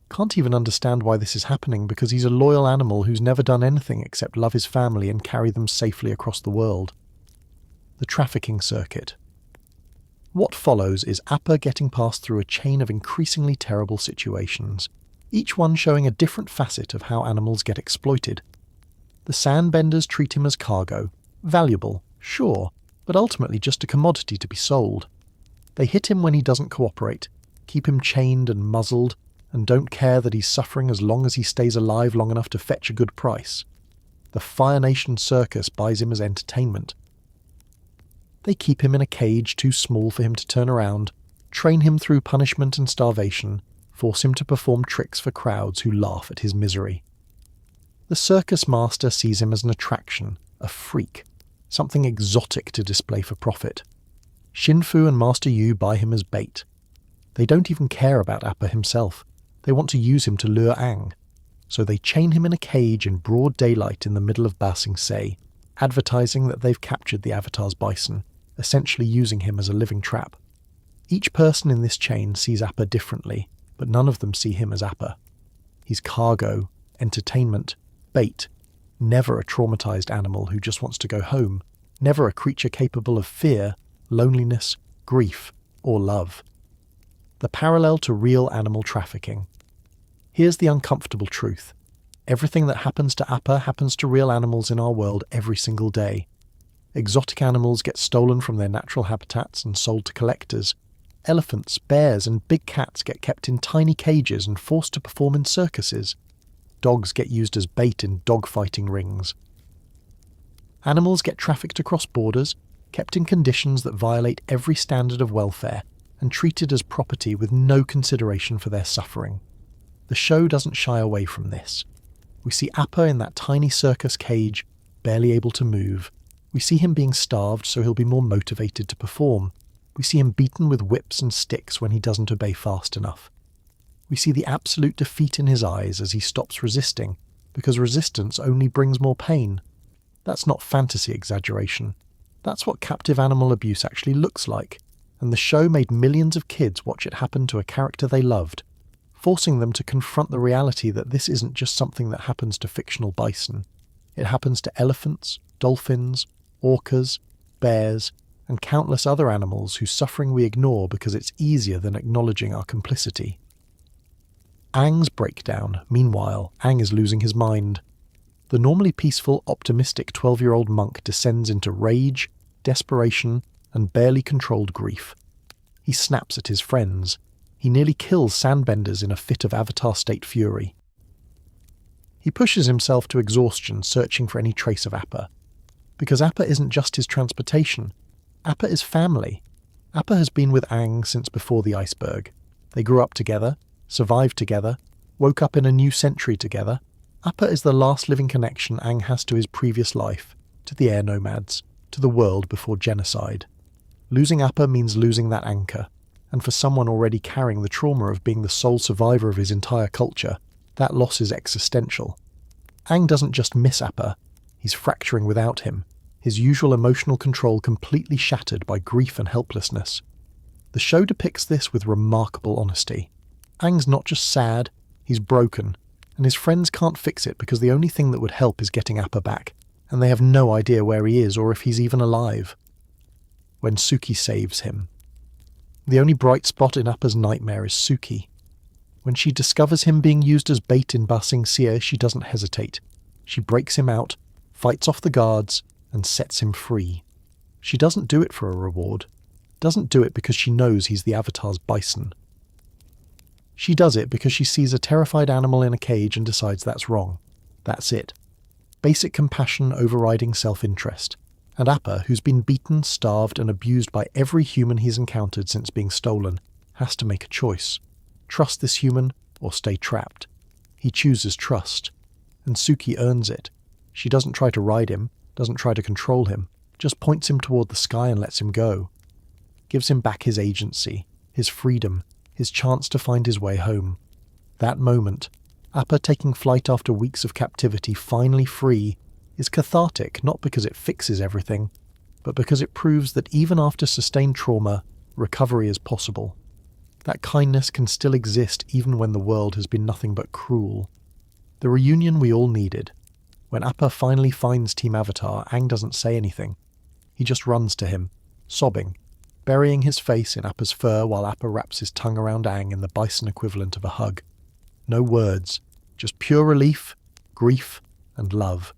can't even understand why this is happening because he's a loyal animal who's never done anything except love his family and carry them safely across the world. The trafficking circuit. What follows is Appa getting passed through a chain of increasingly terrible situations, each one showing a different facet of how animals get exploited. The sandbenders treat him as cargo, valuable, sure, but ultimately just a commodity to be sold. They hit him when he doesn't cooperate, keep him chained and muzzled, and don't care that he's suffering as long as he stays alive long enough to fetch a good price. The Fire Nation circus buys him as entertainment. They keep him in a cage too small for him to turn around, train him through punishment and starvation, force him to perform tricks for crowds who laugh at his misery. The circus master sees him as an attraction, a freak, something exotic to display for profit. Shinfu and Master Yu buy him as bait. They don't even care about Appa himself. They want to use him to lure Aang. So they chain him in a cage in broad daylight in the middle of Ba Sing Se, advertising that they've captured the Avatar's bison, essentially using him as a living trap. Each person in this chain sees Appa differently, but none of them see him as Appa. He's cargo, entertainment, bait, never a traumatized animal who just wants to go home, never a creature capable of fear, loneliness, grief, or love. The parallel to real animal trafficking. Here's the uncomfortable truth. Everything that happens to Appa happens to real animals in our world every single day. Exotic animals get stolen from their natural habitats and sold to collectors. Elephants, bears, and big cats get kept in tiny cages and forced to perform in circuses. Dogs get used as bait in dogfighting rings. Animals get trafficked across borders, kept in conditions that violate every standard of welfare, and treated as property with no consideration for their suffering. The show doesn't shy away from this. We see Appa in that tiny circus cage, barely able to move. We see him being starved so he'll be more motivated to perform. We see him beaten with whips and sticks when he doesn't obey fast enough. We see the absolute defeat in his eyes as he stops resisting, because resistance only brings more pain. That's not fantasy exaggeration. That's what captive animal abuse actually looks like, and the show made millions of kids watch it happen to a character they loved, forcing them to confront the reality that this isn't just something that happens to fictional bison. It happens to elephants, dolphins, orcas, bears, and countless other animals whose suffering we ignore because it's easier than acknowledging our complicity. Aang's breakdown. Meanwhile, Aang is losing his mind. The normally peaceful, optimistic 12-year-old monk descends into rage, desperation, and barely controlled grief. He snaps at his friends. He nearly kills sandbenders in a fit of Avatar state fury. He pushes himself to exhaustion searching for any trace of Appa. Because Appa isn't just his transportation. Appa is family. Appa has been with Aang since before the iceberg. They grew up together, survived together, woke up in a new century together. Appa is the last living connection Aang has to his previous life, to the Air Nomads, to the world before genocide. Losing Appa means losing that anchor, and for someone already carrying the trauma of being the sole survivor of his entire culture, that loss is existential. Aang doesn't just miss Appa, he's fracturing without him, his usual emotional control completely shattered by grief and helplessness. The show depicts this with remarkable honesty. Aang's not just sad, he's broken, and his friends can't fix it because the only thing that would help is getting Appa back, and they have no idea where he is or if he's even alive. When Suki saves him. The only bright spot in Appa's nightmare is Suki. When she discovers him being used as bait in Ba Sing Se, she doesn't hesitate. She breaks him out, fights off the guards, and sets him free. She doesn't do it for a reward. Doesn't do it because she knows he's the Avatar's bison. She does it because she sees a terrified animal in a cage and decides that's wrong. That's it. Basic compassion overriding self-interest. And Appa, who's been beaten, starved, and abused by every human he's encountered since being stolen, has to make a choice. Trust this human, or stay trapped. He chooses trust. And Suki earns it. She doesn't try to ride him, doesn't try to control him, just points him toward the sky and lets him go. Gives him back his agency, his freedom, his chance to find his way home. That moment, Appa taking flight after weeks of captivity, finally free, is cathartic not because it fixes everything, but because it proves that even after sustained trauma, recovery is possible. That kindness can still exist even when the world has been nothing but cruel. The reunion we all needed. When Appa finally finds Team Avatar, Aang doesn't say anything. He just runs to him, sobbing, burying his face in Appa's fur while Appa wraps his tongue around Aang in the bison equivalent of a hug. No words, just pure relief, grief, and love.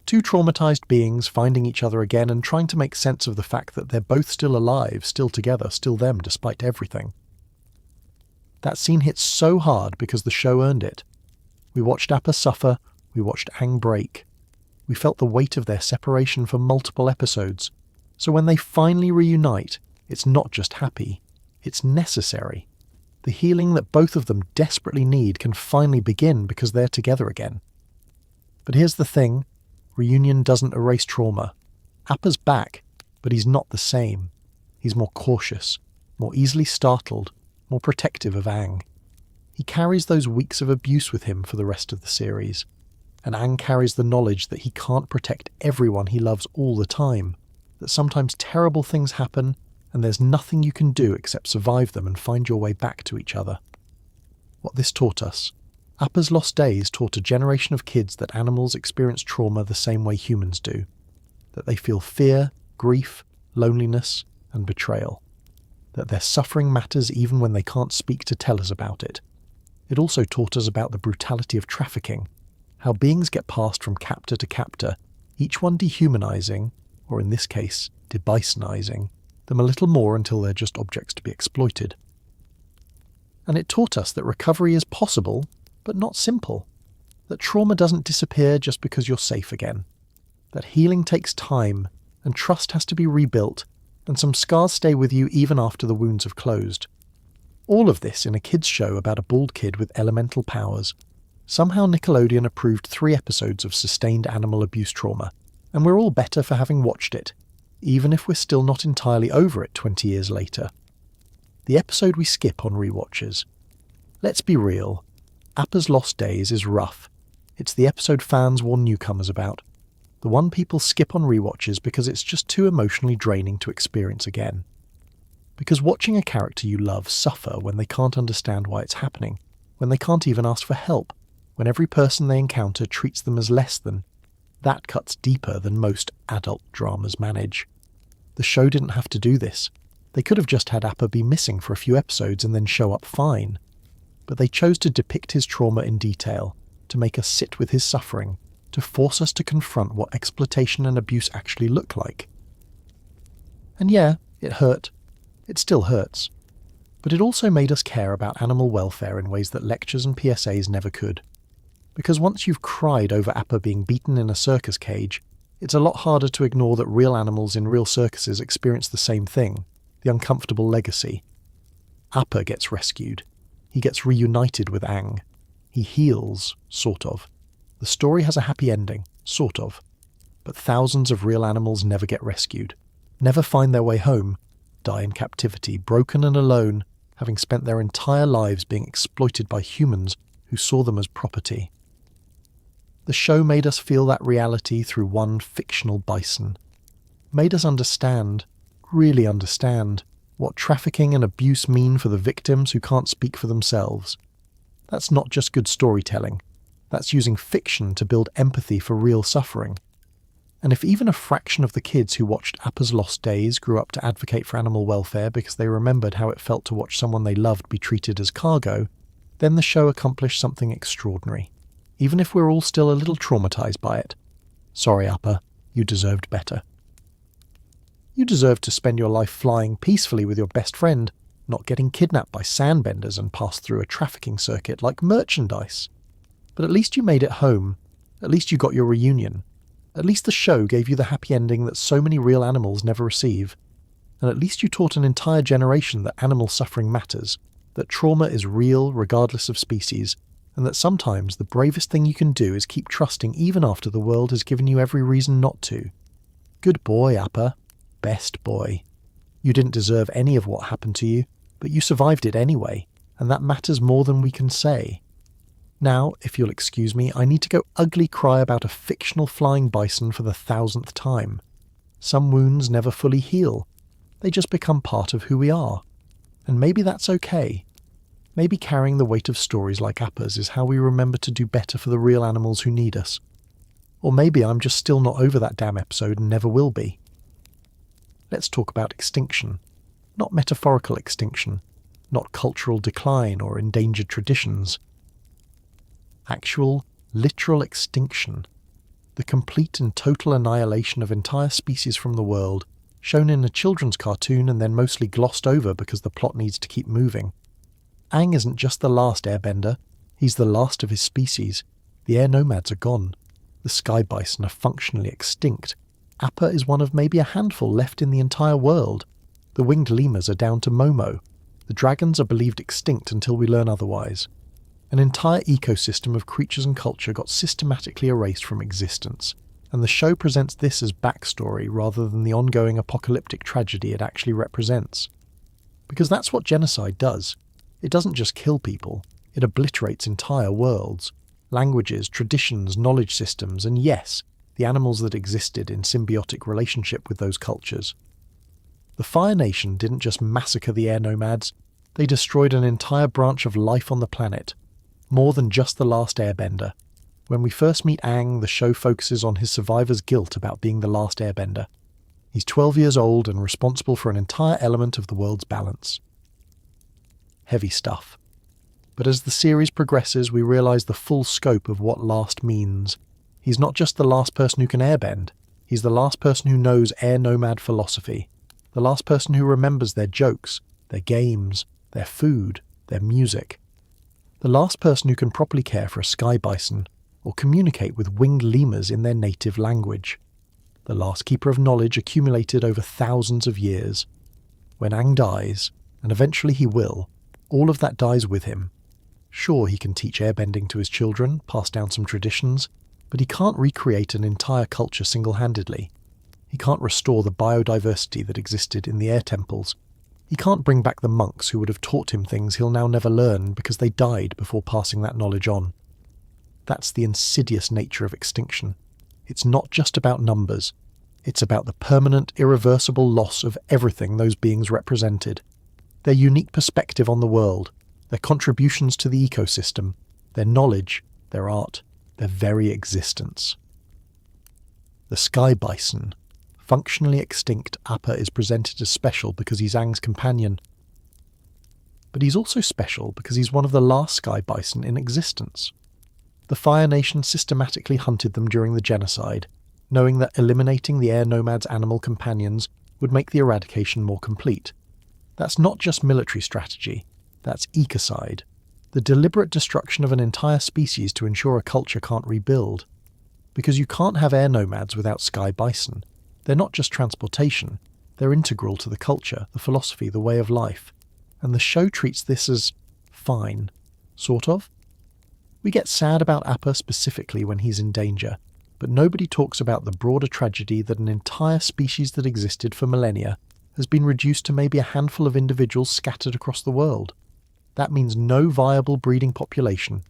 Two traumatized beings finding each other again and trying to make sense of the fact that they're both still alive, still together, still them despite everything. That scene hits so hard because the show earned it. We watched Appa suffer, we watched Aang break. We felt the weight of their separation for multiple episodes. So when they finally reunite, it's not just happy, it's necessary. The healing that both of them desperately need can finally begin because they're together again. But here's the thing, reunion doesn't erase trauma. Appa's back, but he's not the same. He's more cautious, more easily startled, more protective of Aang. He carries those weeks of abuse with him for the rest of the series, and Aang carries the knowledge that he can't protect everyone he loves all the time, that sometimes terrible things happen and there's nothing you can do except survive them and find your way back to each other. What this taught us. Appa's lost days taught a generation of kids that animals experience trauma the same way humans do, that they feel fear, grief, loneliness, and betrayal, that their suffering matters even when they can't speak to tell us about it. It also taught us about the brutality of trafficking, how beings get passed from captor to captor, each one dehumanizing, or in this case, debisonizing, them a little more until they're just objects to be exploited. And it taught us that recovery is possible, but not simple. That trauma doesn't disappear just because you're safe again. That healing takes time, and trust has to be rebuilt, and some scars stay with you even after the wounds have closed. All of this in a kids' show about a bald kid with elemental powers. Somehow Nickelodeon approved 3 episodes of sustained animal abuse trauma, and we're all better for having watched it, even if we're still not entirely over it 20 years later. The episode we skip on rewatches. Let's be real. Appa's Lost Days is rough. It's the episode fans warn newcomers about. The one people skip on rewatches because it's just too emotionally draining to experience again. Because watching a character you love suffer when they can't understand why it's happening, when they can't even ask for help, when every person they encounter treats them as less than, that cuts deeper than most adult dramas manage. The show didn't have to do this. They could have just had Appa be missing for a few episodes and then show up fine. But they chose to depict his trauma in detail, to make us sit with his suffering, to force us to confront what exploitation and abuse actually look like. And yeah, it hurt. It still hurts. But it also made us care about animal welfare in ways that lectures and PSAs never could. Because once you've cried over Appa being beaten in a circus cage, it's a lot harder to ignore that real animals in real circuses experience the same thing, the uncomfortable legacy. Appa gets rescued. He gets reunited with Aang. He heals, sort of. The story has a happy ending, sort of. But thousands of real animals never get rescued, never find their way home, die in captivity, broken and alone, having spent their entire lives being exploited by humans who saw them as property. The show made us feel that reality through one fictional bison. Made us understand, really understand, what trafficking and abuse mean for the victims who can't speak for themselves. That's not just good storytelling. That's using fiction to build empathy for real suffering. And if even a fraction of the kids who watched Appa's Lost Days grew up to advocate for animal welfare because they remembered how it felt to watch someone they loved be treated as cargo, then the show accomplished something extraordinary. Even if we're all still a little traumatized by it. Sorry, Appa, you deserved better. You deserved to spend your life flying peacefully with your best friend, not getting kidnapped by sandbenders and passed through a trafficking circuit like merchandise. But at least you made it home. At least you got your reunion. At least the show gave you the happy ending that so many real animals never receive. And at least you taught an entire generation that animal suffering matters, that trauma is real regardless of species, and that sometimes the bravest thing you can do is keep trusting even after the world has given you every reason not to. Good boy, Appa. Best boy. You didn't deserve any of what happened to you, but you survived it anyway, and that matters more than we can say. Now, if you'll excuse me, I need to go ugly cry about a fictional flying bison for the 1000th time. Some wounds never fully heal. They just become part of who we are. And maybe that's okay. Maybe carrying the weight of stories like Appa's is how we remember to do better for the real animals who need us. Or maybe I'm just still not over that damn episode and never will be. Let's talk about extinction. Not metaphorical extinction. Not cultural decline or endangered traditions. Actual, literal extinction. The complete and total annihilation of entire species from the world, shown in a children's cartoon and then mostly glossed over because the plot needs to keep moving. Aang isn't just the last airbender, he's the last of his species. The air nomads are gone. The sky bison are functionally extinct. Appa is one of maybe a handful left in the entire world. The winged lemurs are down to Momo. The dragons are believed extinct until we learn otherwise. An entire ecosystem of creatures and culture got systematically erased from existence, and the show presents this as backstory rather than the ongoing apocalyptic tragedy it actually represents. Because that's what genocide does. It doesn't just kill people, it obliterates entire worlds, languages, traditions, knowledge systems, and yes, the animals that existed in symbiotic relationship with those cultures. The Fire Nation didn't just massacre the air nomads, they destroyed an entire branch of life on the planet, more than just the last airbender. When we first meet Aang, the show focuses on his survivor's guilt about being the last airbender. He's 12 years old and responsible for an entire element of the world's balance. Heavy stuff. But as the series progresses, we realise the full scope of what last means. He's not just the last person who can airbend, he's the last person who knows air nomad philosophy, the last person who remembers their jokes, their games, their food, their music. The last person who can properly care for a sky bison, or communicate with winged lemurs in their native language. The last keeper of knowledge accumulated over thousands of years. When Aang dies, and eventually he will, all of that dies with him. Sure, he can teach airbending to his children, pass down some traditions, but he can't recreate an entire culture single-handedly. He can't restore the biodiversity that existed in the air temples. He can't bring back the monks who would have taught him things he'll now never learn because they died before passing that knowledge on. That's the insidious nature of extinction. It's not just about numbers. It's about the permanent, irreversible loss of everything those beings represented. Their unique perspective on the world, their contributions to the ecosystem, their knowledge, their art, their very existence. The sky bison. Functionally extinct Appa is presented as special because he's Aang's companion. But he's also special because he's one of the last sky bison in existence. The Fire Nation systematically hunted them during the genocide, knowing that eliminating the air nomads' animal companions would make the eradication more complete. That's not just military strategy, that's ecocide, the deliberate destruction of an entire species to ensure a culture can't rebuild. Because you can't have air nomads without sky bison. They're not just transportation, they're integral to the culture, the philosophy, the way of life. And the show treats this as fine, sort of. We get sad about Appa specifically when he's in danger, but nobody talks about the broader tragedy that an entire species that existed for millennia has been reduced to maybe a handful of individuals scattered across the world. That means no viable breeding population.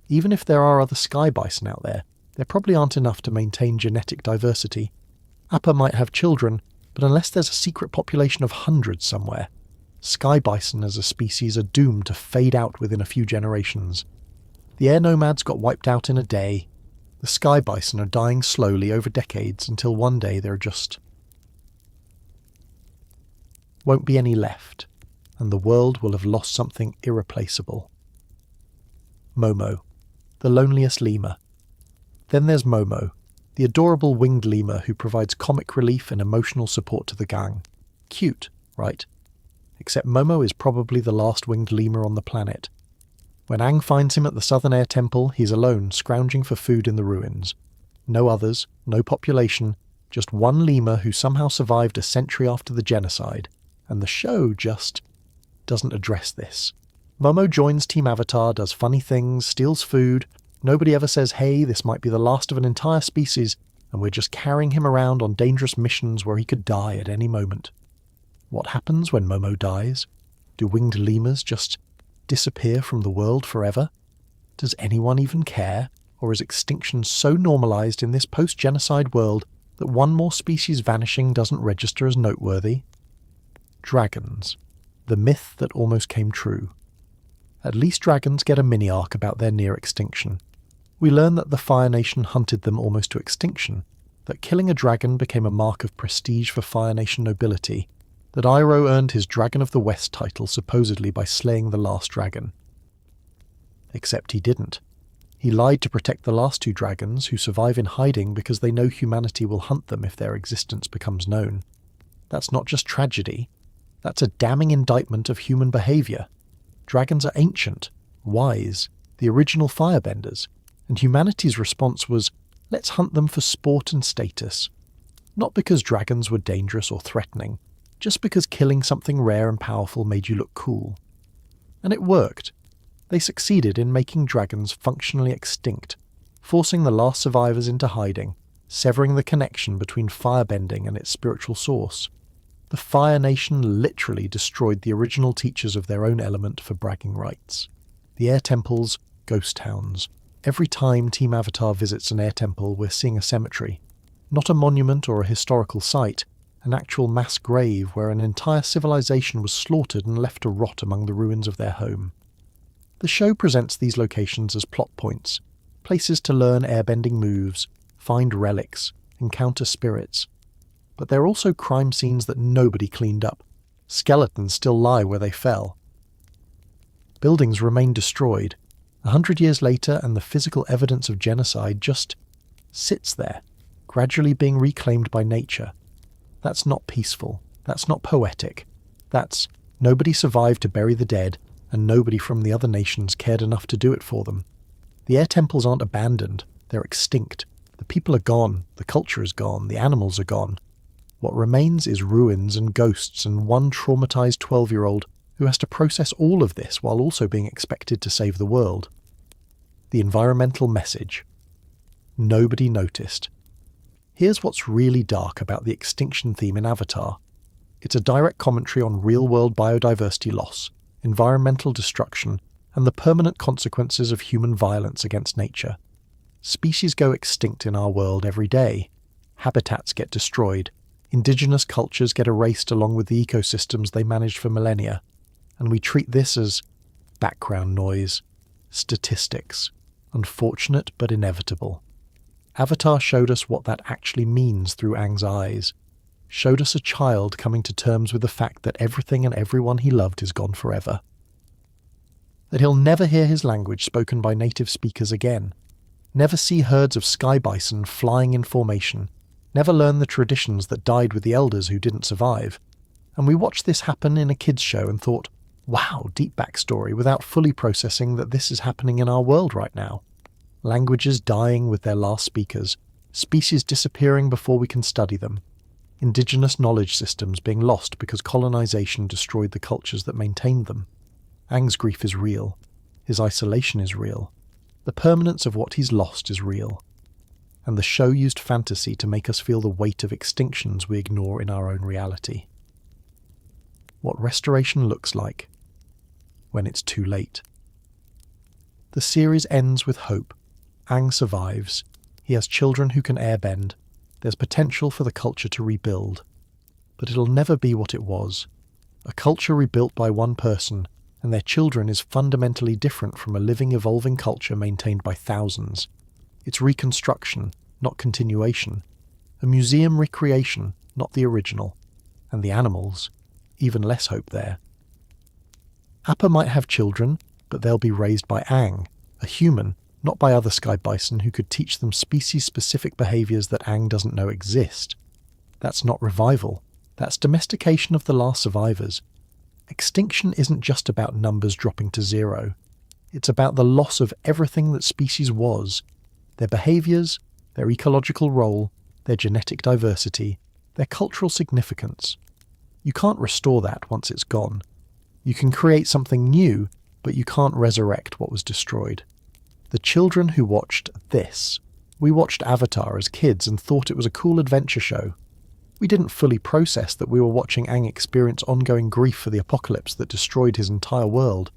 Even if there are other sky bison out there, there probably aren't enough to maintain genetic diversity. Appa might have children, but unless there's a secret population of hundreds somewhere, sky bison as a species are doomed to fade out within a few generations. The air nomads got wiped out in a day. The sky bison are dying slowly over decades until one day there just won't be any left, and the world will have lost something irreplaceable. Momo, the loneliest lemur. Then there's Momo, the adorable winged lemur who provides comic relief and emotional support to the gang. Cute, right? Except Momo is probably the last winged lemur on the planet. When Aang finds him at the Southern Air Temple, he's alone, scrounging for food in the ruins. No others, no population, just one lemur who somehow survived a century after the genocide, and the show just doesn't address this. Momo joins Team Avatar, does funny things, steals food. Nobody ever says, hey, this might be the last of an entire species, and we're just carrying him around on dangerous missions where he could die at any moment. What happens when Momo dies? Do winged lemurs just disappear from the world forever? Does anyone even care? Or is extinction so normalized in this post-genocide world that one more species vanishing doesn't register as noteworthy? Dragons. The myth that almost came true. At least dragons get a mini-arc about their near extinction. We learn that the Fire Nation hunted them almost to extinction, that killing a dragon became a mark of prestige for Fire Nation nobility, that Iroh earned his Dragon of the West title supposedly by slaying the last dragon. Except he didn't. He lied to protect the last two dragons, who survive in hiding because they know humanity will hunt them if their existence becomes known. That's not just tragedy. That's a damning indictment of human behaviour. Dragons are ancient, wise, the original firebenders, and humanity's response was, let's hunt them for sport and status. Not because dragons were dangerous or threatening, just because killing something rare and powerful made you look cool. And it worked. They succeeded in making dragons functionally extinct, forcing the last survivors into hiding, severing the connection between firebending and its spiritual source. The Fire Nation literally destroyed the original teachers of their own element for bragging rights. The air temples, ghost towns. Every time Team Avatar visits an air temple, we're seeing a cemetery. Not a monument or a historical site, an actual mass grave where an entire civilization was slaughtered and left to rot among the ruins of their home. The show presents these locations as plot points, places to learn airbending moves, find relics, encounter spirits. But they're also crime scenes that nobody cleaned up. Skeletons still lie where they fell. Buildings remain destroyed. 100 years later, and the physical evidence of genocide just sits there, gradually being reclaimed by nature. That's not peaceful. That's not poetic. That's nobody survived to bury the dead, and nobody from the other nations cared enough to do it for them. The air temples aren't abandoned. They're extinct. The people are gone. The culture is gone. The animals are gone. What remains is ruins and ghosts and one traumatized 12-year-old who has to process all of this while also being expected to save the world. The environmental message. Nobody noticed. Here's what's really dark about the extinction theme in Avatar. It's a direct commentary on real-world biodiversity loss, environmental destruction, and the permanent consequences of human violence against nature. Species go extinct in our world every day. Habitats get destroyed. Indigenous cultures get erased along with the ecosystems they managed for millennia. And we treat this as background noise, statistics, unfortunate but inevitable. Avatar showed us what that actually means through Aang's eyes, showed us a child coming to terms with the fact that everything and everyone he loved is gone forever. That he'll never hear his language spoken by native speakers again, never see herds of sky bison flying in formation, never learn the traditions that died with the elders who didn't survive. And we watched this happen in a kids' show and thought, wow, deep backstory, without fully processing that this is happening in our world right now. Languages dying with their last speakers, species disappearing before we can study them, indigenous knowledge systems being lost because colonization destroyed the cultures that maintained them. Aang's grief is real. His isolation is real. The permanence of what he's lost is real. And the show used fantasy to make us feel the weight of extinctions we ignore in our own reality. What restoration looks like when it's too late. The series ends with hope. Aang survives. He has children who can airbend. There's potential for the culture to rebuild. But it'll never be what it was. A culture rebuilt by one person and their children is fundamentally different from a living, evolving culture maintained by thousands. It's reconstruction, not continuation. A museum recreation, not the original. And the animals, even less hope there. Appa might have children, but they'll be raised by Aang, a human, not by other sky bison who could teach them species-specific behaviours that Aang doesn't know exist. That's not revival. That's domestication of the last survivors. Extinction isn't just about numbers dropping to zero. It's about the loss of everything that species was. Their behaviours, their ecological role, their genetic diversity, their cultural significance. You can't restore that once it's gone. You can create something new, but you can't resurrect what was destroyed. The children who watched this. We watched Avatar as kids and thought it was a cool adventure show. We didn't fully process that we were watching Aang experience ongoing grief for the apocalypse that destroyed his entire world,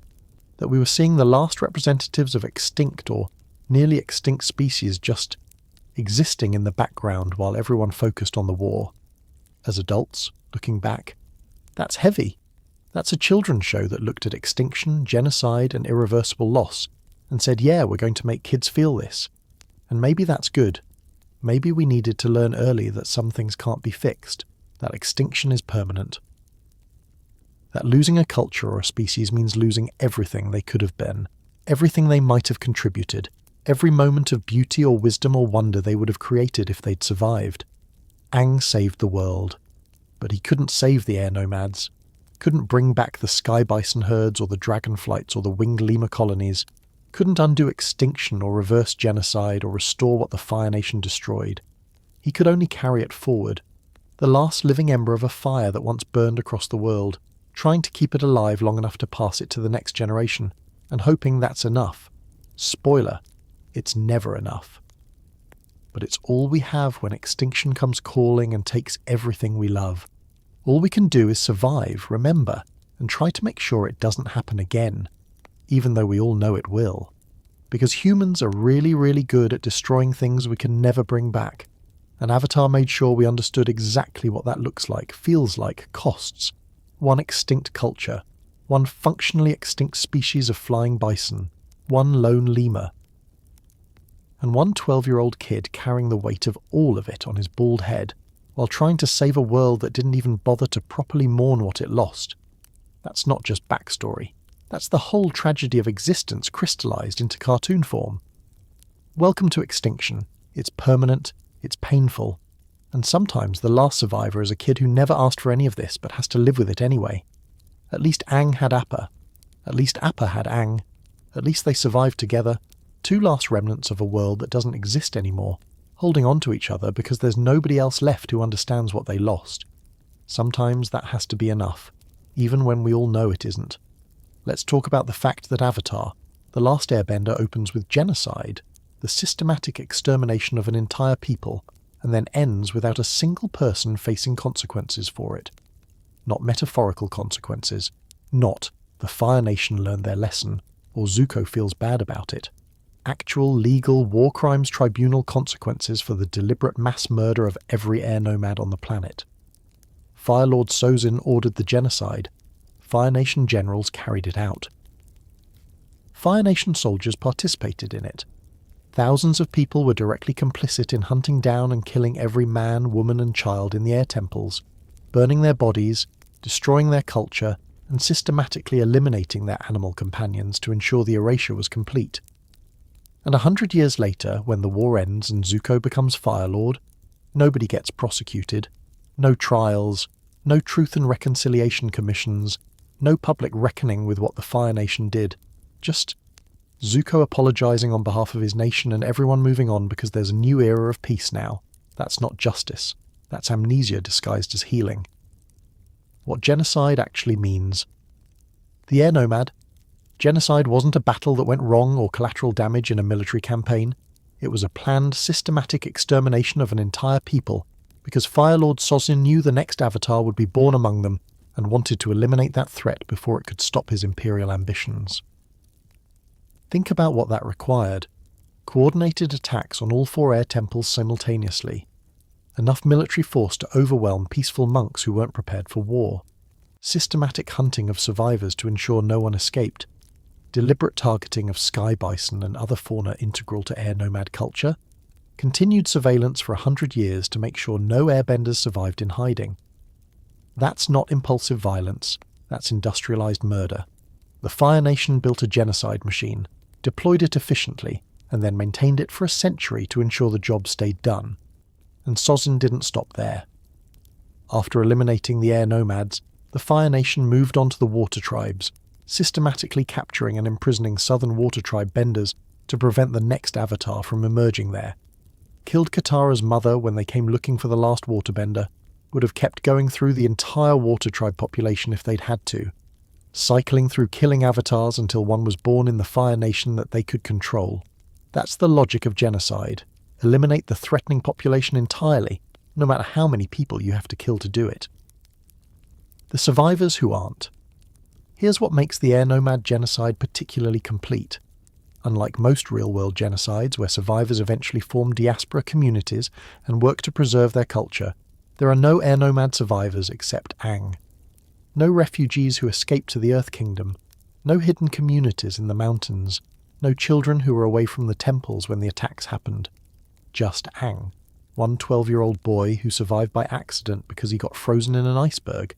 that we were seeing the last representatives of extinct or nearly extinct species just existing in the background while everyone focused on the war. As adults, looking back, that's heavy. That's a children's show that looked at extinction, genocide, and irreversible loss, and said, yeah, we're going to make kids feel this. And maybe that's good. Maybe we needed to learn early that some things can't be fixed, that extinction is permanent. That losing a culture or a species means losing everything they could have been, everything they might have contributed, every moment of beauty or wisdom or wonder they would have created if they'd survived. Aang saved the world, but he couldn't save the air nomads, couldn't bring back the sky bison herds or the dragon flights or the winged lemur colonies, couldn't undo extinction or reverse genocide or restore what the Fire Nation destroyed. He could only carry it forward, the last living ember of a fire that once burned across the world, trying to keep it alive long enough to pass it to the next generation, and hoping that's enough. Spoiler, it's never enough. But it's all we have when extinction comes calling and takes everything we love. All we can do is survive, remember, and try to make sure it doesn't happen again, even though we all know it will. Because humans are really, really good at destroying things we can never bring back. And Avatar made sure we understood exactly what that looks like, feels like, costs. One extinct culture, one functionally extinct species of flying bison, one lone lemur, and one 12-year-old kid carrying the weight of all of it on his bald head, while trying to save a world that didn't even bother to properly mourn what it lost. That's not just backstory. That's the whole tragedy of existence crystallized into cartoon form. Welcome to extinction. It's permanent, it's painful, and sometimes the last survivor is a kid who never asked for any of this but has to live with it anyway. At least Aang had Appa. At least Appa had Aang. At least they survived together, two last remnants of a world that doesn't exist anymore, holding on to each other because there's nobody else left who understands what they lost. Sometimes that has to be enough, even when we all know it isn't. Let's talk about the fact that Avatar, The Last Airbender, opens with genocide, the systematic extermination of an entire people, and then ends without a single person facing consequences for it. Not metaphorical consequences, not the Fire Nation learned their lesson, or Zuko feels bad about it. Actual legal war crimes tribunal consequences for the deliberate mass murder of every air nomad on the planet. Fire Lord Sozin ordered the genocide. Fire Nation generals carried it out. Fire Nation soldiers participated in it. Thousands of people were directly complicit in hunting down and killing every man, woman and child in the air temples, burning their bodies, destroying their culture, and systematically eliminating their animal companions to ensure the erasure was complete. And 100 years later, when the war ends and Zuko becomes Fire Lord, nobody gets prosecuted, no trials, No truth and reconciliation commissions, no public reckoning with what the Fire Nation did. Just Zuko apologizing on behalf of his nation and everyone moving on because there's a new era of peace now. That's not justice. That's amnesia disguised as healing. What genocide actually means. The Air Nomad. Genocide wasn't a battle that went wrong or collateral damage in a military campaign. It was a planned, systematic extermination of an entire people, because Fire Lord Sozin knew the next Avatar would be born among them and wanted to eliminate that threat before it could stop his imperial ambitions. Think about what that required. Coordinated attacks on all 4 air temples simultaneously. Enough military force to overwhelm peaceful monks who weren't prepared for war. Systematic hunting of survivors to ensure no one escaped. Deliberate targeting of sky bison and other fauna integral to air nomad culture. Continued surveillance for 100 years to make sure no airbenders survived in hiding. That's not impulsive violence, that's industrialized murder. The Fire Nation built a genocide machine, deployed it efficiently, and then maintained it for a century to ensure the job stayed done. And Sozin didn't stop there. After eliminating the air nomads, the Fire Nation moved on to the water tribes, systematically capturing and imprisoning southern water tribe benders to prevent the next Avatar from emerging there. Killed Katara's mother when they came looking for the last waterbender, would have kept going through the entire water tribe population if they'd had to, cycling through killing avatars until one was born in the Fire Nation that they could control. That's the logic of genocide. Eliminate the threatening population entirely, no matter how many people you have to kill to do it. The survivors who aren't. Here's what makes the Air Nomad Genocide particularly complete. Unlike most real-world genocides where survivors eventually form diaspora communities and work to preserve their culture, there are no Air Nomad survivors except Aang. No refugees who escaped to the Earth Kingdom, no hidden communities in the mountains, no children who were away from the temples when the attacks happened. Just Aang, one 12-year-old boy who survived by accident because he got frozen in an iceberg.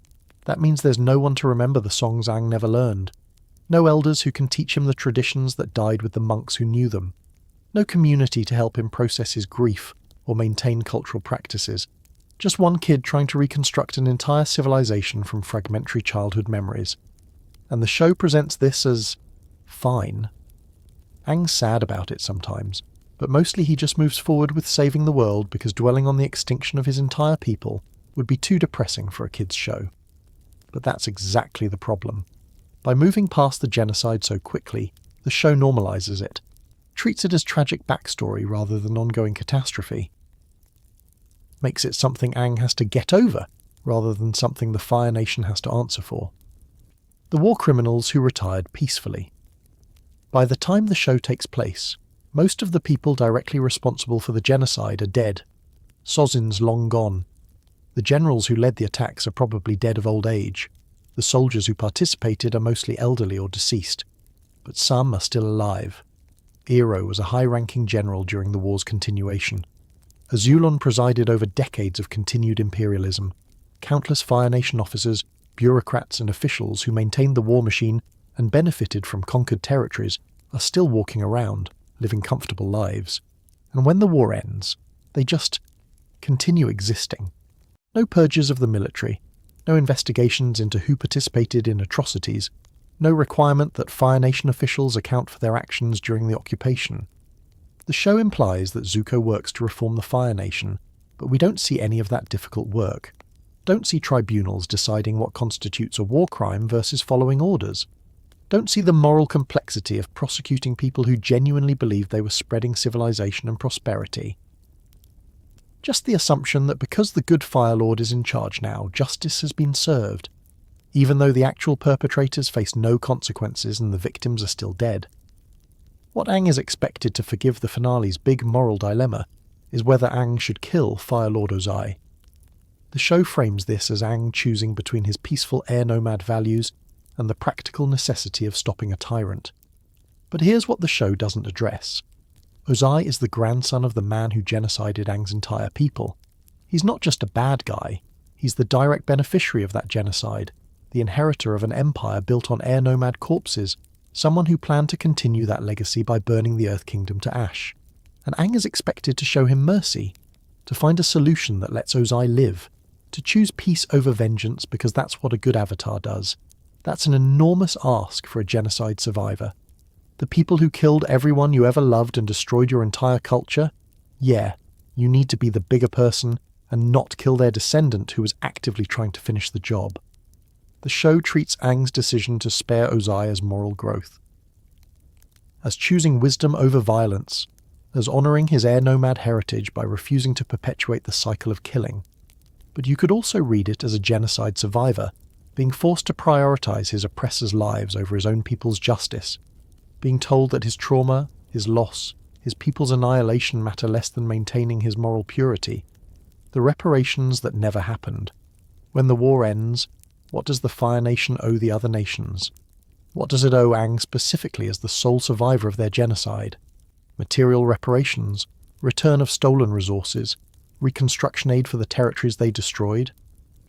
That means there's no one to remember the songs Aang never learned. No elders who can teach him the traditions that died with the monks who knew them. No community to help him process his grief or maintain cultural practices. Just one kid trying to reconstruct an entire civilization from fragmentary childhood memories. And the show presents this as fine. Aang's sad about it sometimes, but mostly he just moves forward with saving the world because dwelling on the extinction of his entire people would be too depressing for a kid's show. But that's exactly the problem. By moving past the genocide so quickly, the show normalizes it, treats it as tragic backstory rather than ongoing catastrophe. Makes it something Aang has to get over, rather than something the Fire Nation has to answer for. The war criminals who retired peacefully. By the time the show takes place, most of the people directly responsible for the genocide are dead. Sozin's long gone. The generals who led the attacks are probably dead of old age. The soldiers who participated are mostly elderly or deceased, but some are still alive. Iroh was a high-ranking general during the war's continuation. Azulon presided over decades of continued imperialism. Countless Fire Nation officers, bureaucrats and officials who maintained the war machine and benefited from conquered territories are still walking around, living comfortable lives. And when the war ends, they just continue existing. No purges of the military, no investigations into who participated in atrocities, no requirement that Fire Nation officials account for their actions during the occupation. The show implies that Zuko works to reform the Fire Nation, but we don't see any of that difficult work. Don't see tribunals deciding what constitutes a war crime versus following orders. Don't see the moral complexity of prosecuting people who genuinely believed they were spreading civilization and prosperity. Just the assumption that because the good Fire Lord is in charge now, justice has been served, even though the actual perpetrators face no consequences and the victims are still dead. What Aang is expected to forgive the finale's big moral dilemma is whether Aang should kill Fire Lord Ozai. The show frames this as Aang choosing between his peaceful air nomad values and the practical necessity of stopping a tyrant. But here's what the show doesn't address. Ozai is the grandson of the man who genocided Aang's entire people. He's not just a bad guy, he's the direct beneficiary of that genocide, the inheritor of an empire built on air nomad corpses, someone who planned to continue that legacy by burning the Earth Kingdom to ash. And Aang is expected to show him mercy, to find a solution that lets Ozai live, To choose peace over vengeance because that's what a good avatar does, that's an enormous ask for a genocide survivor. The people who killed everyone you ever loved and destroyed your entire culture? Yeah, you need to be the bigger person and not kill their descendant who was actively trying to finish the job. The show treats Aang's decision to spare Ozai as moral growth, as choosing wisdom over violence, as honouring his Air Nomad heritage by refusing to perpetuate the cycle of killing. But you could also read it as a genocide survivor, being forced to prioritise his oppressors' lives over his own people's justice, being told that his trauma, his loss, his people's annihilation matter less than maintaining his moral purity. The reparations that never happened. When the war ends, what does the Fire Nation owe the other nations? What does it owe Aang specifically as the sole survivor of their genocide? Material reparations, return of stolen resources, reconstruction aid for the territories they destroyed,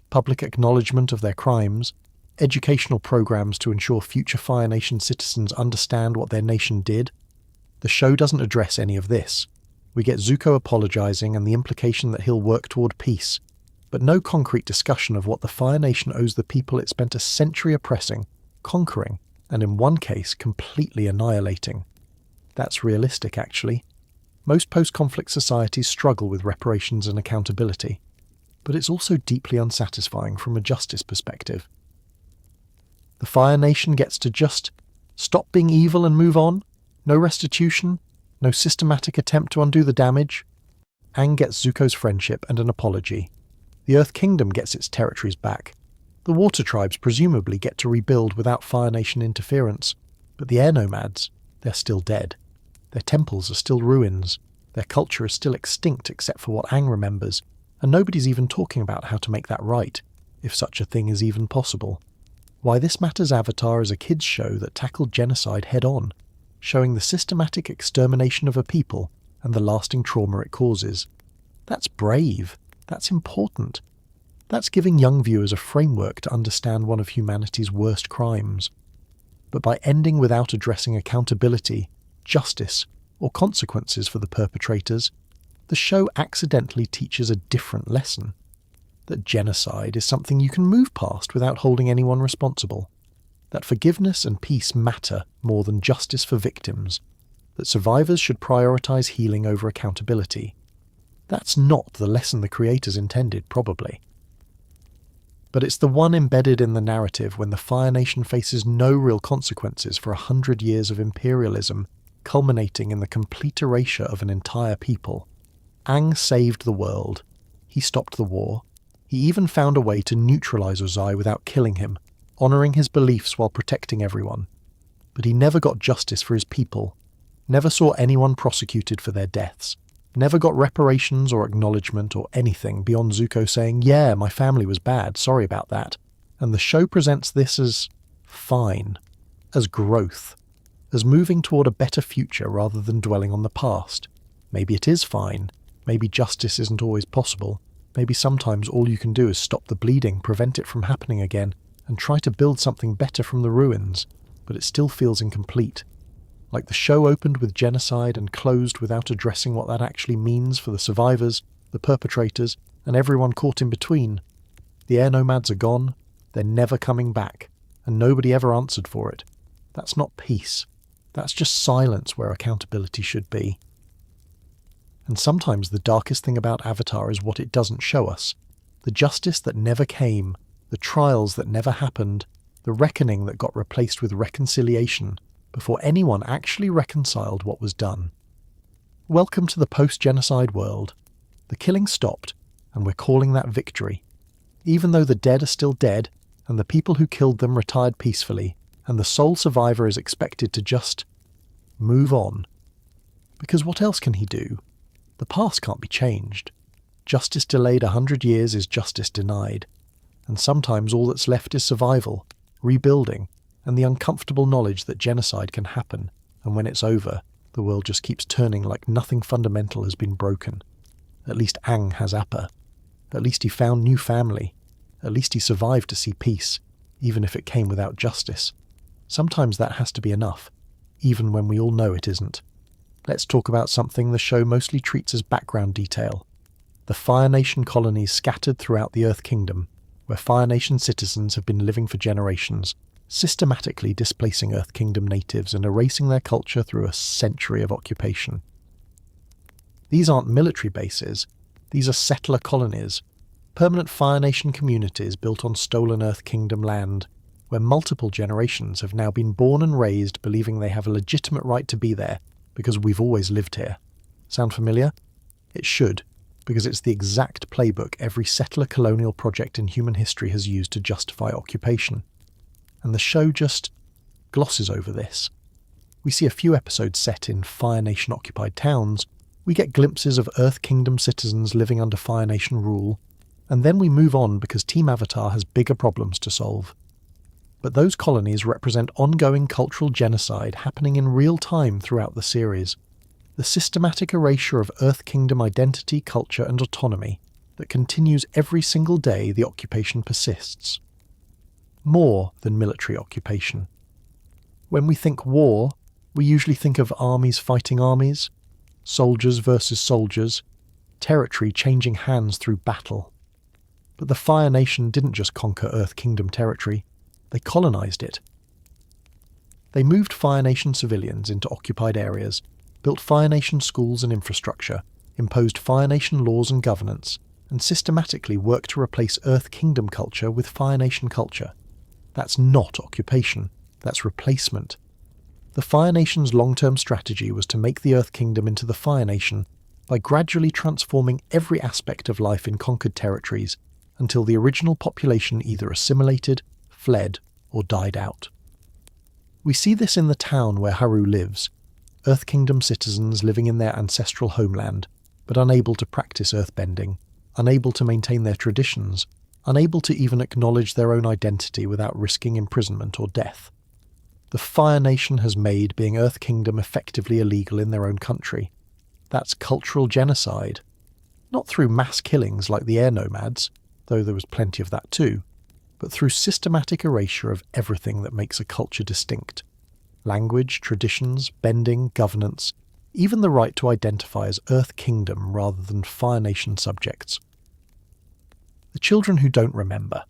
public acknowledgement of their crimes, educational programs to ensure future Fire Nation citizens understand what their nation did. The show doesn't address any of this. We get Zuko apologising and the implication that he'll work toward peace, but no concrete discussion of what the Fire Nation owes the people it spent a century oppressing, conquering, and in one case completely annihilating. That's realistic, actually. Most post-conflict societies struggle with reparations and accountability, but it's also deeply unsatisfying from a justice perspective. The Fire Nation gets to just stop being evil and move on? No restitution? No systematic attempt to undo the damage? Aang gets Zuko's friendship and an apology. The Earth Kingdom gets its territories back. The Water Tribes presumably get to rebuild without Fire Nation interference, but the Air Nomads, they're still dead. Their temples are still ruins. Their culture is still extinct except for what Aang remembers, and nobody's even talking about how to make that right, if such a thing is even possible. Why This Matters Avatar is a kids' show that tackled genocide head-on, showing the systematic extermination of a people and the lasting trauma it causes. That's brave. That's important. That's giving young viewers a framework to understand one of humanity's worst crimes. But by ending without addressing accountability, justice, or consequences for the perpetrators, the show accidentally teaches a different lesson. That genocide is something you can move past without holding anyone responsible. That forgiveness and peace matter more than justice for victims. That survivors should prioritise healing over accountability. That's not the lesson the creators intended, probably. But it's the one embedded in the narrative when the Fire Nation faces no real consequences for 100 years of imperialism, culminating in the complete erasure of an entire people. Aang saved the world. He stopped the war. He even found a way to neutralise Ozai without killing him, honouring his beliefs while protecting everyone. But he never got justice for his people, never saw anyone prosecuted for their deaths, never got reparations or acknowledgement or anything beyond Zuko saying, "Yeah, my family was bad, sorry about that." And the show presents this as fine, as growth, as moving toward a better future rather than dwelling on the past. Maybe it is fine. Maybe justice isn't always possible. Maybe sometimes all you can do is stop the bleeding, prevent it from happening again, and try to build something better from the ruins, but it still feels incomplete. Like the show opened with genocide and closed without addressing what that actually means for the survivors, the perpetrators, and everyone caught in between. The Air Nomads are gone, they're never coming back, and nobody ever answered for it. That's not peace. That's just silence where accountability should be. And sometimes the darkest thing about Avatar is what it doesn't show us. The justice that never came, the trials that never happened, the reckoning that got replaced with reconciliation, before anyone actually reconciled what was done. Welcome to the post-genocide world. The killing stopped, and we're calling that victory. Even though the dead are still dead, and the people who killed them retired peacefully, and the sole survivor is expected to just move on. Because what else can he do? The past can't be changed. Justice delayed 100 years is justice denied. And sometimes all that's left is survival, rebuilding, and the uncomfortable knowledge that genocide can happen, and when it's over, the world just keeps turning like nothing fundamental has been broken. At least Aang has Appa. At least he found new family. At least he survived to see peace, even if it came without justice. Sometimes that has to be enough, even when we all know it isn't. Let's talk about something the show mostly treats as background detail. the Fire Nation colonies scattered throughout the Earth Kingdom, where Fire Nation citizens have been living for generations, systematically displacing Earth Kingdom natives and erasing their culture through a century of occupation. These aren't military bases, these are settler colonies, permanent Fire Nation communities built on stolen Earth Kingdom land, where multiple generations have now been born and raised believing they have a legitimate right to be there because we've always lived here. Sound familiar? It should, because it's the exact playbook every settler colonial project in human history has used to justify occupation. And the show just glosses over this. We see a few episodes set in Fire Nation occupied towns, we get glimpses of Earth Kingdom citizens living under Fire Nation rule, and then we move on because Team Avatar has bigger problems to solve. But those colonies represent ongoing cultural genocide happening in real time throughout the series. The systematic erasure of Earth Kingdom identity, culture and autonomy that continues every single day the occupation persists. More than military occupation. When we think war, we usually think of armies fighting armies, soldiers versus soldiers, territory changing hands through battle. But the Fire Nation didn't just conquer Earth Kingdom territory, they colonized it. They moved Fire Nation civilians into occupied areas, built Fire Nation schools and infrastructure, imposed Fire Nation laws and governance, and systematically worked to replace Earth Kingdom culture with Fire Nation culture. That's not occupation, that's replacement. The Fire Nation's long-term strategy was to make the Earth Kingdom into the Fire Nation by gradually transforming every aspect of life in conquered territories until the original population either assimilated, fled, or died out. We see this in the town where Haru lives, Earth Kingdom citizens living in their ancestral homeland, but unable to practice earthbending, unable to maintain their traditions, unable to even acknowledge their own identity without risking imprisonment or death. The Fire Nation has made being Earth Kingdom effectively illegal in their own country. That's cultural genocide. Not through mass killings like the Air Nomads, though there was plenty of that too, but through systematic erasure of everything that makes a culture distinct. Language, traditions, bending, governance, even the right to identify as Earth Kingdom rather than Fire Nation subjects. The children who don't remember.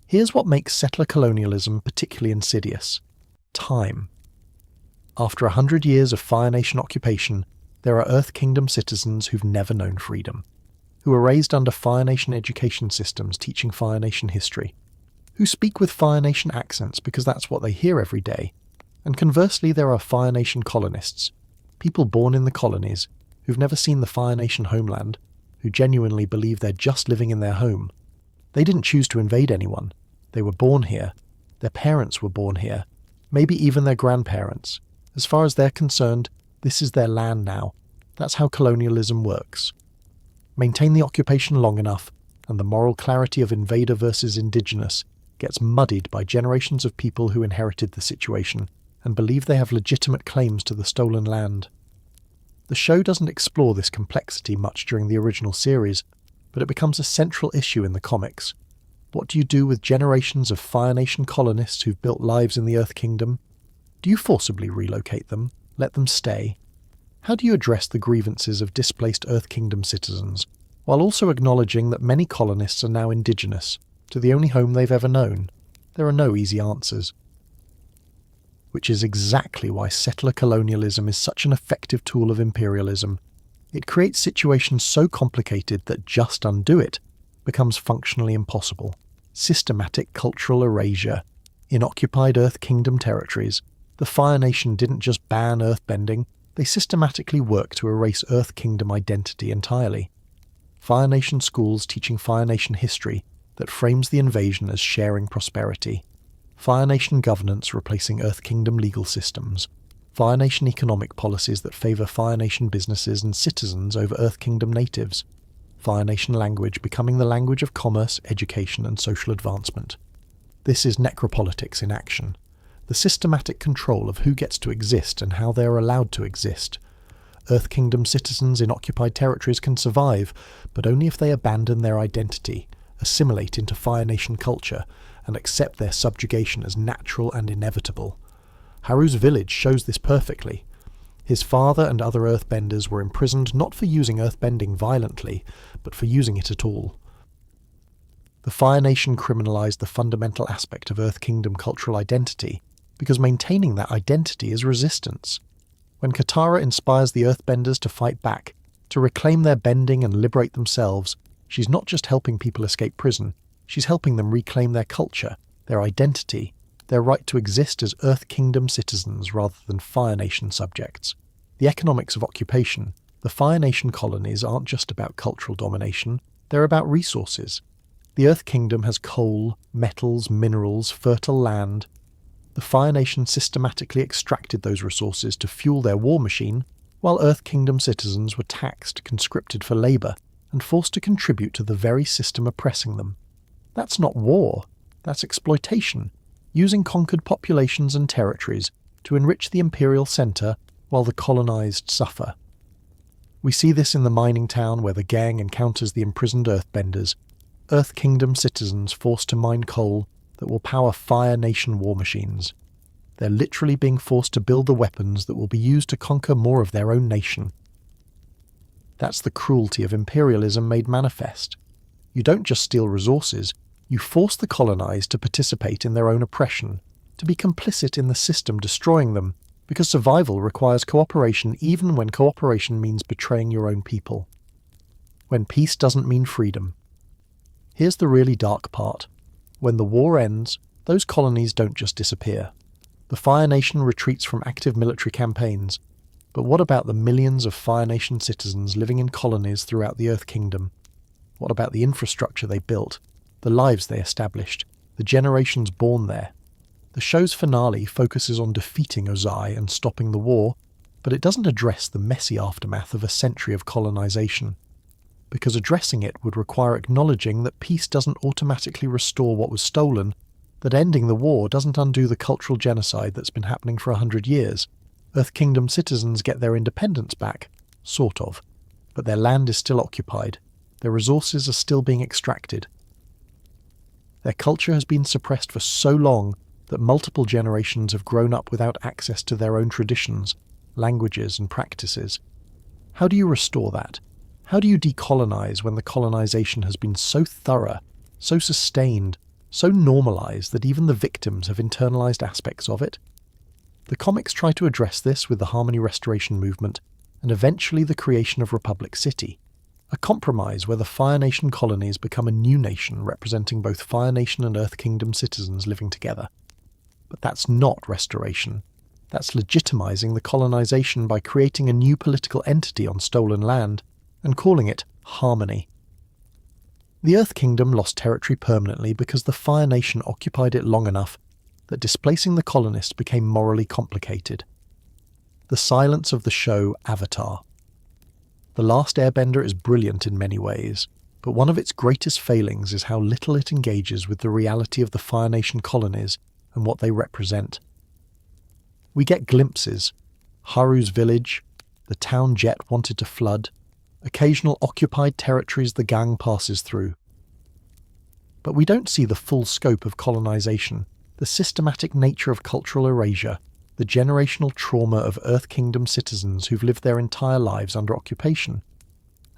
Here's what makes settler colonialism particularly insidious. Time. After 100 years of Fire Nation occupation, there are Earth Kingdom citizens who've never known freedom, who are raised under Fire Nation education systems teaching Fire Nation history, who speak with Fire Nation accents because that's what they hear every day, and conversely there are Fire Nation colonists, people born in the colonies, who've never seen the Fire Nation homeland, who genuinely believe they're just living in their home. They didn't choose to invade anyone. They were born here. Their parents were born here. Maybe even their grandparents. As far as they're concerned, this is their land now. That's how colonialism works. Maintain the occupation long enough, and the moral clarity of invader versus indigenous gets muddied by generations of people who inherited the situation and believe they have legitimate claims to the stolen land. The show doesn't explore this complexity much during the original series, but it becomes a central issue in the comics. What do you do with generations of Fire Nation colonists who've built lives in the Earth Kingdom? Do you forcibly relocate them, let them stay? How do you address the grievances of displaced Earth Kingdom citizens, while also acknowledging that many colonists are now indigenous, to the only home they've ever known? There are no easy answers. Which is exactly why settler colonialism is such an effective tool of imperialism. It creates situations so complicated that just undo it becomes functionally impossible. Systematic cultural erasure. In occupied Earth Kingdom territories, the Fire Nation didn't just ban earthbending, they systematically worked to erase Earth Kingdom identity entirely. Fire Nation schools teaching Fire Nation history that frames the invasion as sharing prosperity. Fire Nation governance replacing Earth Kingdom legal systems. Fire Nation economic policies that favour Fire Nation businesses and citizens over Earth Kingdom natives. Fire Nation language becoming the language of commerce, education and social advancement. This is necropolitics in action. The systematic control of who gets to exist and how they are allowed to exist. Earth Kingdom citizens in occupied territories can survive, but only if they abandon their identity, assimilate into Fire Nation culture, and accept their subjugation as natural and inevitable. Haru's village shows this perfectly. His father and other earthbenders were imprisoned not for using earthbending violently, but for using it at all. The Fire Nation criminalized the fundamental aspect of Earth Kingdom cultural identity, because maintaining that identity is resistance. When Katara inspires the earthbenders to fight back, to reclaim their bending and liberate themselves, she's not just helping people escape prison, she's helping them reclaim their culture, their identity, their right to exist as Earth Kingdom citizens rather than Fire Nation subjects. The economics of occupation, the Fire Nation colonies aren't just about cultural domination, they're about resources. The Earth Kingdom has coal, metals, minerals, fertile land. The Fire Nation systematically extracted those resources to fuel their war machine, while Earth Kingdom citizens were taxed, conscripted for labour, and forced to contribute to the very system oppressing them. That's not war, that's exploitation, using conquered populations and territories to enrich the imperial centre while the colonised suffer. We see this in the mining town where the gang encounters the imprisoned earthbenders, Earth Kingdom citizens forced to mine coal that will power Fire Nation war machines. They're literally being forced to build the weapons that will be used to conquer more of their own nation. That's the cruelty of imperialism made manifest. You don't just steal resources, you force the colonised to participate in their own oppression, to be complicit in the system destroying them, because survival requires cooperation even when cooperation means betraying your own people. When peace doesn't mean freedom. Here's the really dark part. When the war ends, those colonies don't just disappear. The Fire Nation retreats from active military campaigns, but what about the millions of Fire Nation citizens living in colonies throughout the Earth Kingdom? What about the infrastructure they built, the lives they established, the generations born there? The show's finale focuses on defeating Ozai and stopping the war, but it doesn't address the messy aftermath of a century of colonization. Because addressing it would require acknowledging that peace doesn't automatically restore what was stolen, that ending the war doesn't undo the cultural genocide that's been happening for 100 years. Earth Kingdom citizens get their independence back, sort of, but their land is still occupied, their resources are still being extracted. Their culture has been suppressed for so long that multiple generations have grown up without access to their own traditions, languages and practices. How do you restore that? How do you decolonize when the colonization has been so thorough, so sustained, so normalized that even the victims have internalized aspects of it? The comics try to address this with the Harmony Restoration movement and eventually the creation of Republic City, a compromise where the Fire Nation colonies become a new nation representing both Fire Nation and Earth Kingdom citizens living together. But that's not restoration. That's legitimizing the colonization by creating a new political entity on stolen land and calling it Harmony. The Earth Kingdom lost territory permanently because the Fire Nation occupied it long enough that displacing the colonists became morally complicated. The silence of the show Avatar. The Last Airbender is brilliant in many ways, but one of its greatest failings is how little it engages with the reality of the Fire Nation colonies and what they represent. We get glimpses: Haru's village, the town Jet wanted to flood, occasional occupied territories the gang passes through. But we don't see the full scope of colonization, the systematic nature of cultural erasure, the generational trauma of Earth Kingdom citizens who've lived their entire lives under occupation.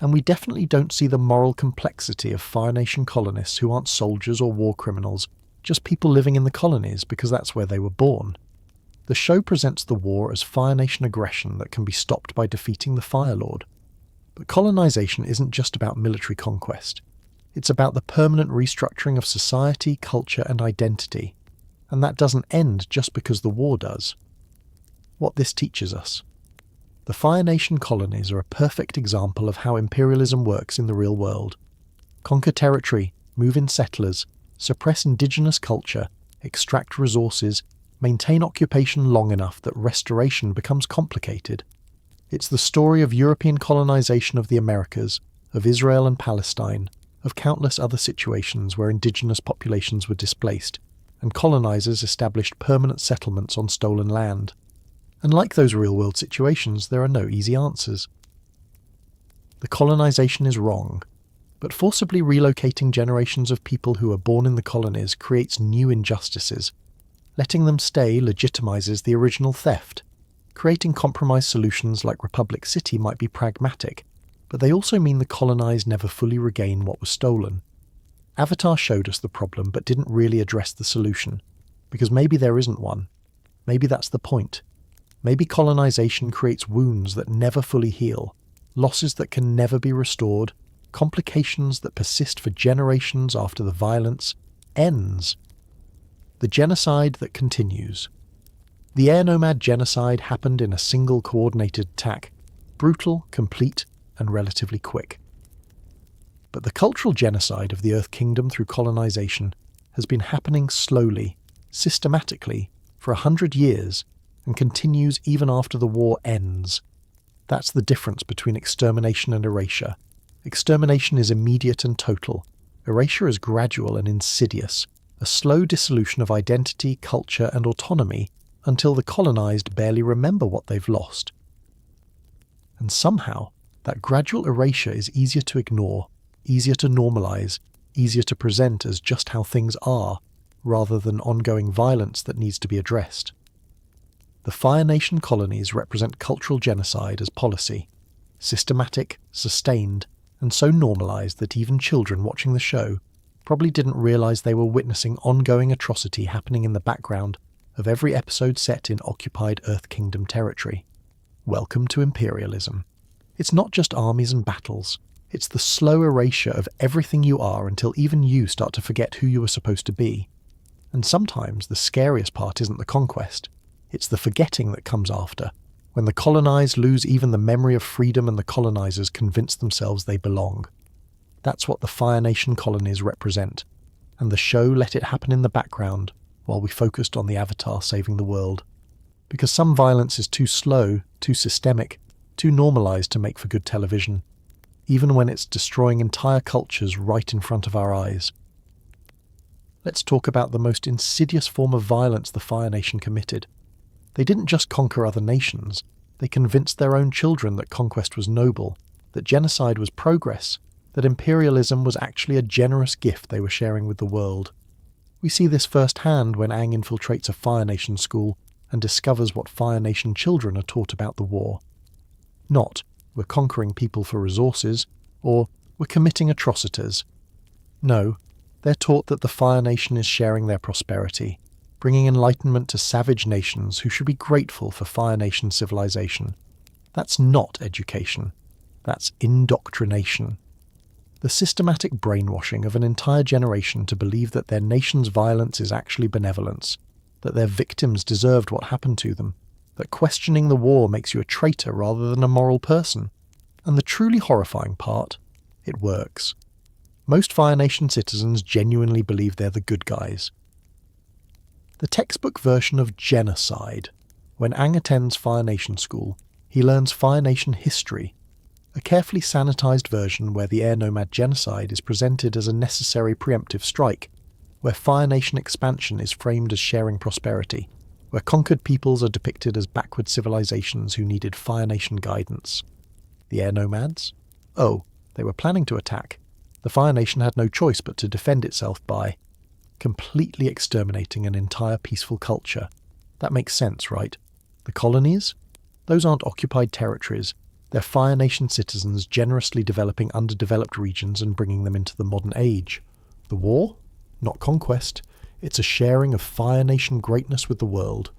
And we definitely don't see the moral complexity of Fire Nation colonists who aren't soldiers or war criminals, just people living in the colonies because that's where they were born. The show presents the war as Fire Nation aggression that can be stopped by defeating the Fire Lord. But colonization isn't just about military conquest. It's about the permanent restructuring of society, culture, and identity. And that doesn't end just because the war does. What this teaches us. The Fire Nation colonies are a perfect example of how imperialism works in the real world. Conquer territory, move in settlers, suppress indigenous culture, extract resources, maintain occupation long enough that restoration becomes complicated. It's the story of European colonization of the Americas, of Israel and Palestine, of countless other situations where indigenous populations were displaced, and colonizers established permanent settlements on stolen land. And like those real-world situations, there are no easy answers. The colonization is wrong, but forcibly relocating generations of people who were born in the colonies creates new injustices. Letting them stay legitimizes the original theft. Creating compromise solutions like Republic City might be pragmatic, but they also mean the colonized never fully regain what was stolen. Avatar showed us the problem but didn't really address the solution, because maybe there isn't one. Maybe that's the point. Maybe colonization creates wounds that never fully heal, losses that can never be restored, complications that persist for generations after the violence ends. The genocide that continues. The Air Nomad Genocide happened in a single coordinated attack, brutal, complete, and relatively quick. But the cultural genocide of the Earth Kingdom through colonization has been happening slowly, systematically, for 100 years, and continues even after the war ends. That's the difference between extermination and erasure. Extermination is immediate and total. Erasure is gradual and insidious, a slow dissolution of identity, culture, and autonomy until the colonized barely remember what they've lost. And somehow, that gradual erasure is easier to ignore, easier to normalize, easier to present as just how things are, rather than ongoing violence that needs to be addressed. The Fire Nation colonies represent cultural genocide as policy, systematic, sustained, and so normalized that even children watching the show probably didn't realize they were witnessing ongoing atrocity happening in the background of every episode set in occupied Earth Kingdom territory. Welcome to imperialism. It's not just armies and battles. It's the slow erasure of everything you are until even you start to forget who you were supposed to be. And sometimes the scariest part isn't the conquest. It's the forgetting that comes after, when the colonized lose even the memory of freedom and the colonizers convince themselves they belong. That's what the Fire Nation colonies represent, and the show let it happen in the background while we focused on the Avatar saving the world. Because some violence is too slow, too systemic, too normalized to make for good television, even when it's destroying entire cultures right in front of our eyes. Let's talk about the most insidious form of violence the Fire Nation committed. They didn't just conquer other nations, they convinced their own children that conquest was noble, that genocide was progress, that imperialism was actually a generous gift they were sharing with the world. We see this firsthand when Aang infiltrates a Fire Nation school and discovers what Fire Nation children are taught about the war. Not, we're conquering people for resources, or we're committing atrocities. No, they're taught that the Fire Nation is sharing their prosperity, bringing enlightenment to savage nations who should be grateful for Fire Nation civilization. That's not education. That's indoctrination. The systematic brainwashing of an entire generation to believe that their nation's violence is actually benevolence, that their victims deserved what happened to them, that questioning the war makes you a traitor rather than a moral person. And the truly horrifying part, it works. Most Fire Nation citizens genuinely believe they're the good guys. The textbook version of genocide. When Aang attends Fire Nation school, he learns Fire Nation history, a carefully sanitized version where the Air Nomad Genocide is presented as a necessary preemptive strike, where Fire Nation expansion is framed as sharing prosperity, where conquered peoples are depicted as backward civilizations who needed Fire Nation guidance. The Air Nomads? Oh, they were planning to attack. The Fire Nation had no choice but to defend itself by completely exterminating an entire peaceful culture. That makes sense, right? The colonies? Those aren't occupied territories. They're Fire Nation citizens generously developing underdeveloped regions and bringing them into the modern age. The war? Not conquest. It's a sharing of Fire Nation greatness with the world.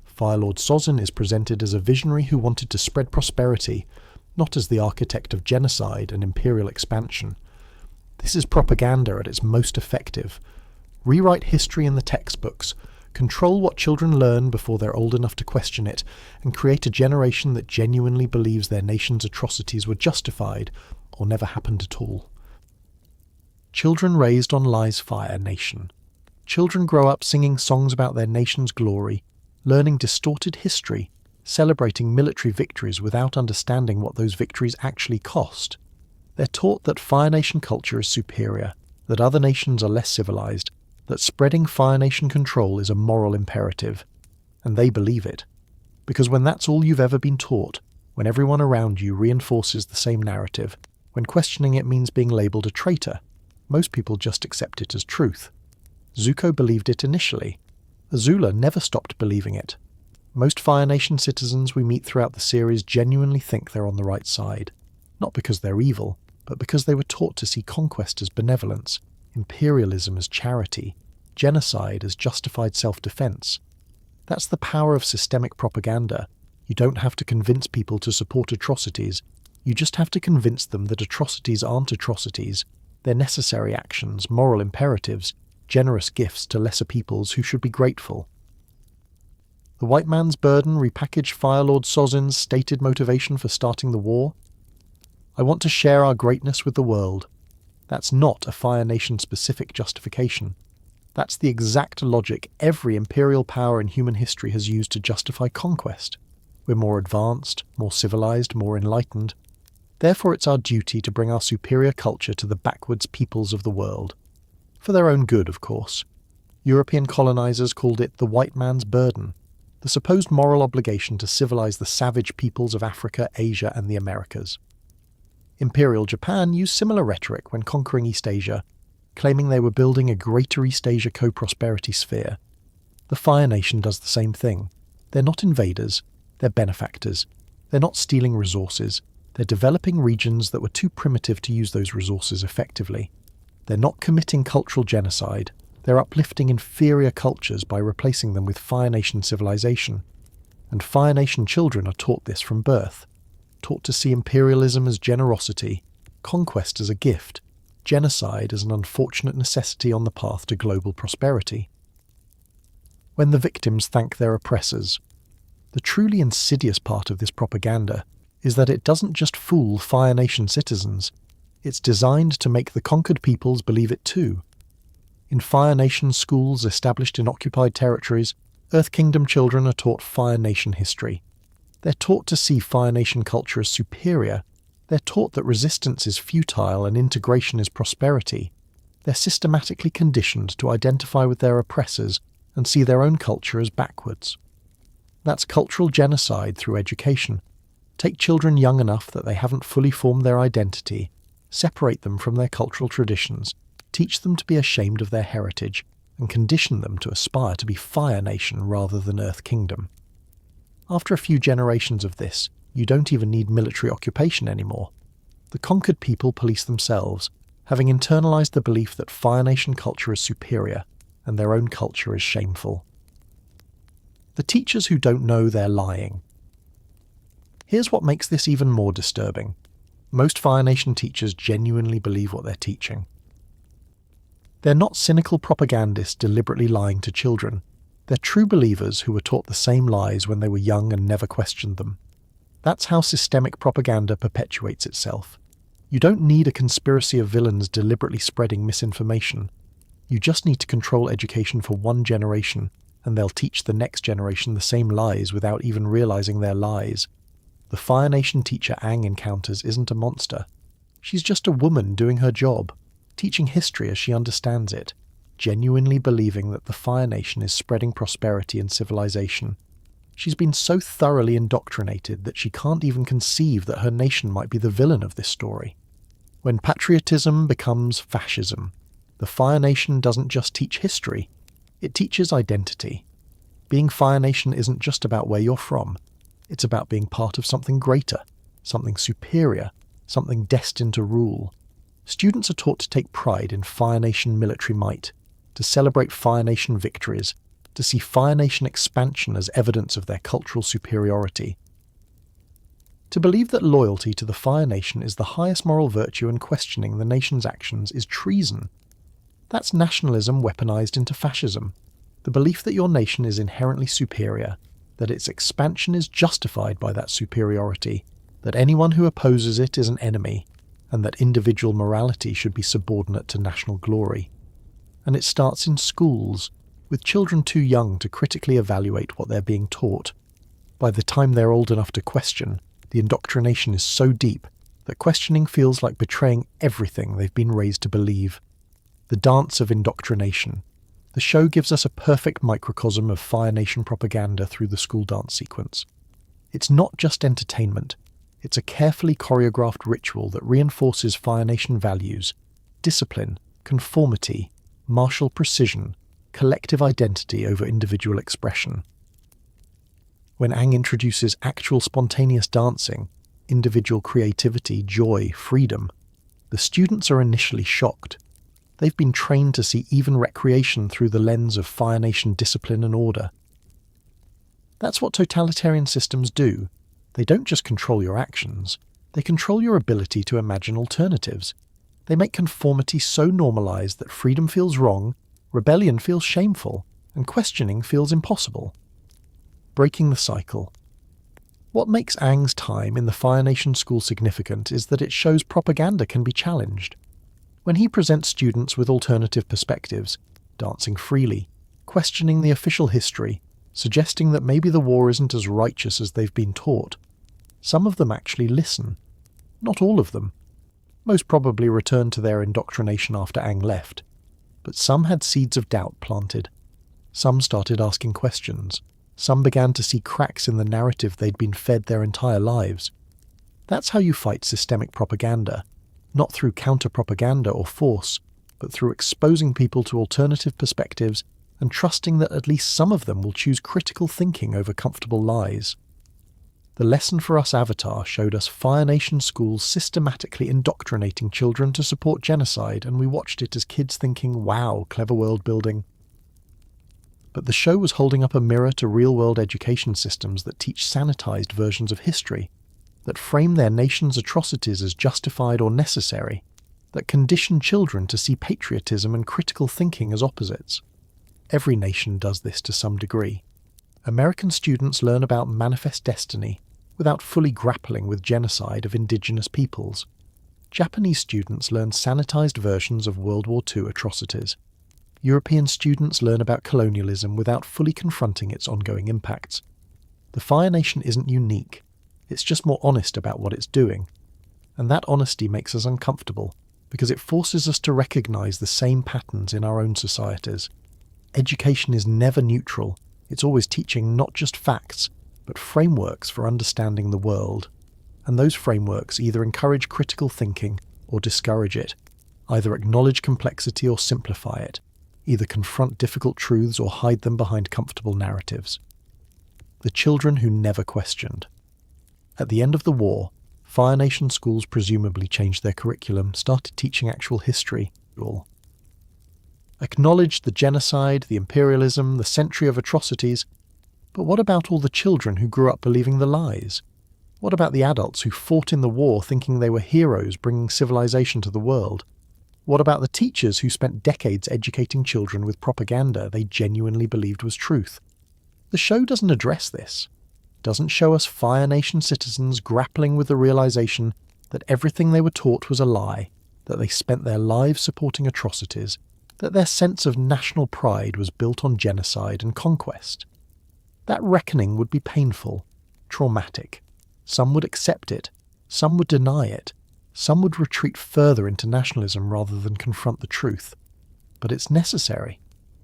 Fire Lord Sozin is presented as a visionary who wanted to spread prosperity, not as the architect of genocide and imperial expansion. This is propaganda at its most effective. Rewrite history in the textbooks, control what children learn before they're old enough to question it, and create a generation that genuinely believes their nation's atrocities were justified or never happened at all. Children raised on lies Fire Nation. Children grow up singing songs about their nation's glory, learning distorted history, celebrating military victories without understanding what those victories actually cost. They're taught that Fire Nation culture is superior, that other nations are less civilized, that spreading Fire Nation control is a moral imperative. And they believe it. Because when that's all you've ever been taught, when everyone around you reinforces the same narrative, when questioning it means being labelled a traitor, most people just accept it as truth. Zuko believed it initially. Azula never stopped believing it. Most Fire Nation citizens we meet throughout the series genuinely think they're on the right side, not because they're evil, but because they were taught to see conquest as benevolence, imperialism as charity, genocide as justified self-defense. That's the power of systemic propaganda. You don't have to convince people to support atrocities, you just have to convince them that atrocities aren't atrocities, they're necessary actions, moral imperatives, generous gifts to lesser peoples who should be grateful. The white man's burden repackaged Fire Lord Sozin's stated motivation for starting the war? I want to share our greatness with the world. That's not a Fire Nation-specific justification. That's the exact logic every imperial power in human history has used to justify conquest. We're more advanced, more civilized, more enlightened. Therefore it's our duty to bring our superior culture to the backwards peoples of the world. For their own good, of course. European colonizers called it the white man's burden, the supposed moral obligation to civilize the savage peoples of Africa, Asia, and the Americas. Imperial Japan used similar rhetoric when conquering East Asia, claiming they were building a greater East Asia co-prosperity sphere. The Fire Nation does the same thing. They're not invaders, they're benefactors. They're not stealing resources, they're developing regions that were too primitive to use those resources effectively. They're not committing cultural genocide, they're uplifting inferior cultures by replacing them with Fire Nation civilization. And Fire Nation children are taught this from birth, taught to see imperialism as generosity, conquest as a gift, genocide as an unfortunate necessity on the path to global prosperity. When the victims thank their oppressors, the truly insidious part of this propaganda is that it doesn't just fool Fire Nation citizens, it's designed to make the conquered peoples believe it too. In Fire Nation schools established in occupied territories, Earth Kingdom children are taught Fire Nation history. They're taught to see Fire Nation culture as superior. They're taught that resistance is futile and integration is prosperity. They're systematically conditioned to identify with their oppressors and see their own culture as backwards. That's cultural genocide through education. Take children young enough that they haven't fully formed their identity, separate them from their cultural traditions, teach them to be ashamed of their heritage, and condition them to aspire to be Fire Nation rather than Earth Kingdom. After a few generations of this, you don't even need military occupation anymore. The conquered people police themselves, having internalized the belief that Fire Nation culture is superior and their own culture is shameful. The teachers who don't know they're lying. Here's what makes this even more disturbing. Most Fire Nation teachers genuinely believe what they're teaching. They're not cynical propagandists deliberately lying to children. They're true believers who were taught the same lies when they were young and never questioned them. That's how systemic propaganda perpetuates itself. You don't need a conspiracy of villains deliberately spreading misinformation. You just need to control education for one generation, and they'll teach the next generation the same lies without even realizing they're lies. The Fire Nation teacher Aang encounters isn't a monster. She's just a woman doing her job, teaching history as she understands it, genuinely believing that the Fire Nation is spreading prosperity and civilization. She's been so thoroughly indoctrinated that she can't even conceive that her nation might be the villain of this story. When patriotism becomes fascism, the Fire Nation doesn't just teach history, it teaches identity. Being Fire Nation isn't just about where you're from, it's about being part of something greater, something superior, something destined to rule. Students are taught to take pride in Fire Nation military might, to celebrate Fire Nation victories, to see Fire Nation expansion as evidence of their cultural superiority. To believe that loyalty to the Fire Nation is the highest moral virtue and questioning the nation's actions is treason. That's nationalism weaponized into fascism. The belief that your nation is inherently superior, that its expansion is justified by that superiority, that anyone who opposes it is an enemy, and that individual morality should be subordinate to national glory. And it starts in schools, with children too young to critically evaluate what they're being taught. By the time they're old enough to question, the indoctrination is so deep that questioning feels like betraying everything they've been raised to believe. The dance of indoctrination. The show gives us a perfect microcosm of Fire Nation propaganda through the school dance sequence. It's not just entertainment, it's a carefully choreographed ritual that reinforces Fire Nation values, discipline, conformity, martial precision, collective identity over individual expression. When Aang introduces actual spontaneous dancing, individual creativity, joy, freedom, the students are initially shocked. They've been trained to see even recreation through the lens of Fire Nation discipline and order. That's what totalitarian systems do. They don't just control your actions, they control your ability to imagine alternatives. They make conformity so normalized that freedom feels wrong, rebellion feels shameful, and questioning feels impossible. Breaking the cycle. What makes Aang's time in the Fire Nation school significant is that it shows propaganda can be challenged. When he presents students with alternative perspectives, dancing freely, questioning the official history, suggesting that maybe the war isn't as righteous as they've been taught, some of them actually listen. Not all of them. Most probably returned to their indoctrination after Aang left, but some had seeds of doubt planted. Some started asking questions. Some began to see cracks in the narrative they'd been fed their entire lives. That's how you fight systemic propaganda, not through counter-propaganda or force, but through exposing people to alternative perspectives and trusting that at least some of them will choose critical thinking over comfortable lies. The lesson for us Avatar showed us Fire Nation schools systematically indoctrinating children to support genocide, and we watched it as kids thinking, wow, clever world building. But the show was holding up a mirror to real-world education systems that teach sanitized versions of history, that frame their nation's atrocities as justified or necessary, that condition children to see patriotism and critical thinking as opposites. Every nation does this to some degree. American students learn about manifest destiny without fully grappling with genocide of indigenous peoples. Japanese students learn sanitized versions of World War II atrocities. European students learn about colonialism without fully confronting its ongoing impacts. The Fire Nation isn't unique, it's just more honest about what it's doing. And that honesty makes us uncomfortable, because it forces us to recognize the same patterns in our own societies. Education is never neutral, it's always teaching not just facts, but frameworks for understanding the world. And those frameworks either encourage critical thinking or discourage it, either acknowledge complexity or simplify it, either confront difficult truths or hide them behind comfortable narratives. The children who never questioned. At the end of the war, Fire Nation schools presumably changed their curriculum, started teaching actual history, acknowledged the genocide, the imperialism, the century of atrocities. But what about all the children who grew up believing the lies? What about the adults who fought in the war thinking they were heroes bringing civilization to the world? What about the teachers who spent decades educating children with propaganda they genuinely believed was truth? The show doesn't address this. It doesn't show us Fire Nation citizens grappling with the realization that everything they were taught was a lie, that they spent their lives supporting atrocities, that their sense of national pride was built on genocide and conquest. That reckoning would be painful, traumatic. Some would accept it, some would deny it, some would retreat further into nationalism rather than confront the truth. But it's necessary,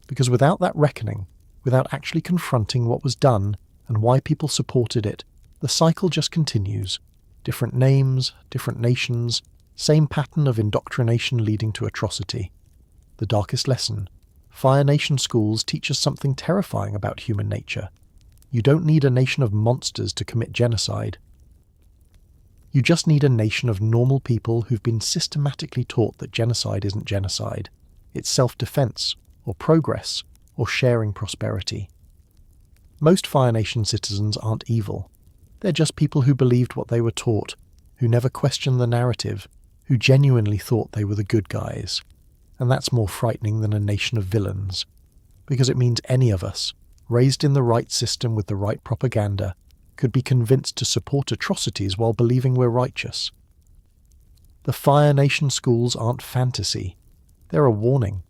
because without that reckoning, without actually confronting what was done and why people supported it, the cycle just continues. Different names, different nations, same pattern of indoctrination leading to atrocity. The darkest lesson. Fire Nation schools teach us something terrifying about human nature. You don't need a nation of monsters to commit genocide. You just need a nation of normal people who've been systematically taught that genocide isn't genocide. It's self-defense, or progress, or sharing prosperity. Most Fire Nation citizens aren't evil. They're just people who believed what they were taught, who never questioned the narrative, who genuinely thought they were the good guys. And that's more frightening than a nation of villains, because it means any of us, raised in the right system with the right propaganda, could be convinced to support atrocities while believing we're righteous. The Fire Nation schools aren't fantasy. They're a warning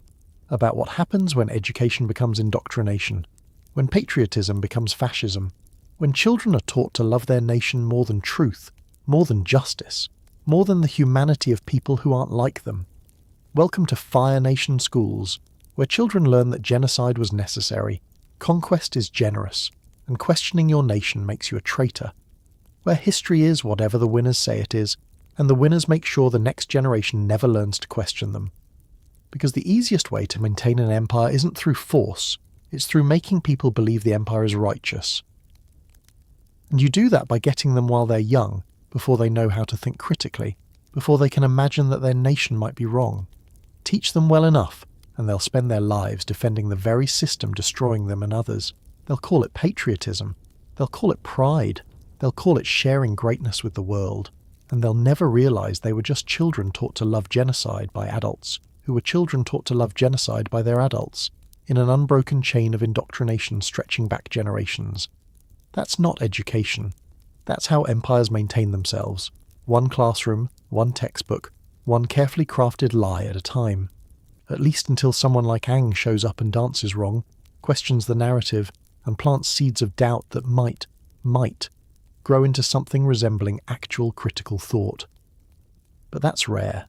about what happens when education becomes indoctrination, when patriotism becomes fascism, when children are taught to love their nation more than truth, more than justice, more than the humanity of people who aren't like them. Welcome to Fire Nation schools, where children learn that genocide was necessary, conquest is generous, and questioning your nation makes you a traitor. Where history is whatever the winners say it is, and the winners make sure the next generation never learns to question them. Because the easiest way to maintain an empire isn't through force, it's through making people believe the empire is righteous. And you do that by getting them while they're young, before they know how to think critically, before they can imagine that their nation might be wrong. Teach them well enough, and they'll spend their lives defending the very system destroying them and others. They'll call it patriotism. They'll call it pride. They'll call it sharing greatness with the world. And they'll never realise they were just children taught to love genocide by adults, who were children taught to love genocide by their adults, in an unbroken chain of indoctrination stretching back generations. That's not education. That's how empires maintain themselves. One classroom, one textbook, one carefully crafted lie at a time. At least until someone like Aang shows up and dances wrong, questions the narrative, and plants seeds of doubt that might grow into something resembling actual critical thought. But that's rare.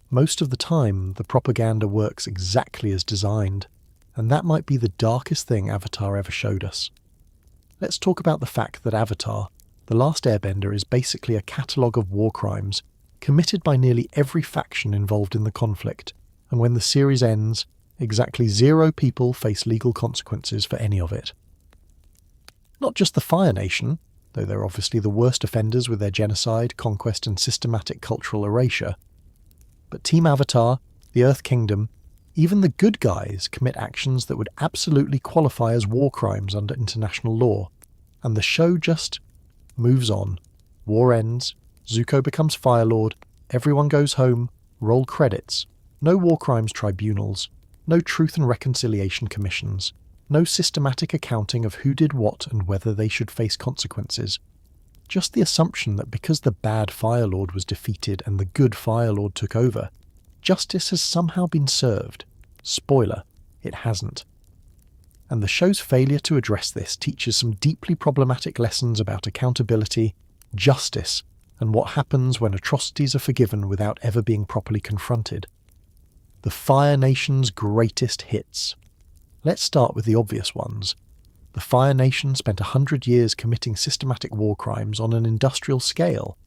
Most of the time, the propaganda works exactly as designed, and that might be the darkest thing Avatar ever showed us. Let's talk about the fact that Avatar, The Last Airbender, is basically a catalogue of war crimes committed by nearly every faction involved in the conflict, and when the series ends, exactly 0 people face legal consequences for any of it. Not just the Fire Nation, though they're obviously the worst offenders with their genocide, conquest and systematic cultural erasure, but Team Avatar, the Earth Kingdom, even the good guys commit actions that would absolutely qualify as war crimes under international law, and the show just moves on. War ends, Zuko becomes Fire Lord, everyone goes home, roll credits, no war crimes tribunals, no truth and reconciliation commissions, no systematic accounting of who did what and whether they should face consequences. Just the assumption that because the bad Fire Lord was defeated and the good Fire Lord took over, justice has somehow been served. Spoiler, it hasn't. And the show's failure to address this teaches some deeply problematic lessons about accountability, justice, and what happens when atrocities are forgiven without ever being properly confronted. The Fire Nation's greatest hits. Let's start with the obvious ones. The Fire Nation spent 100 years committing systematic war crimes on an industrial scale.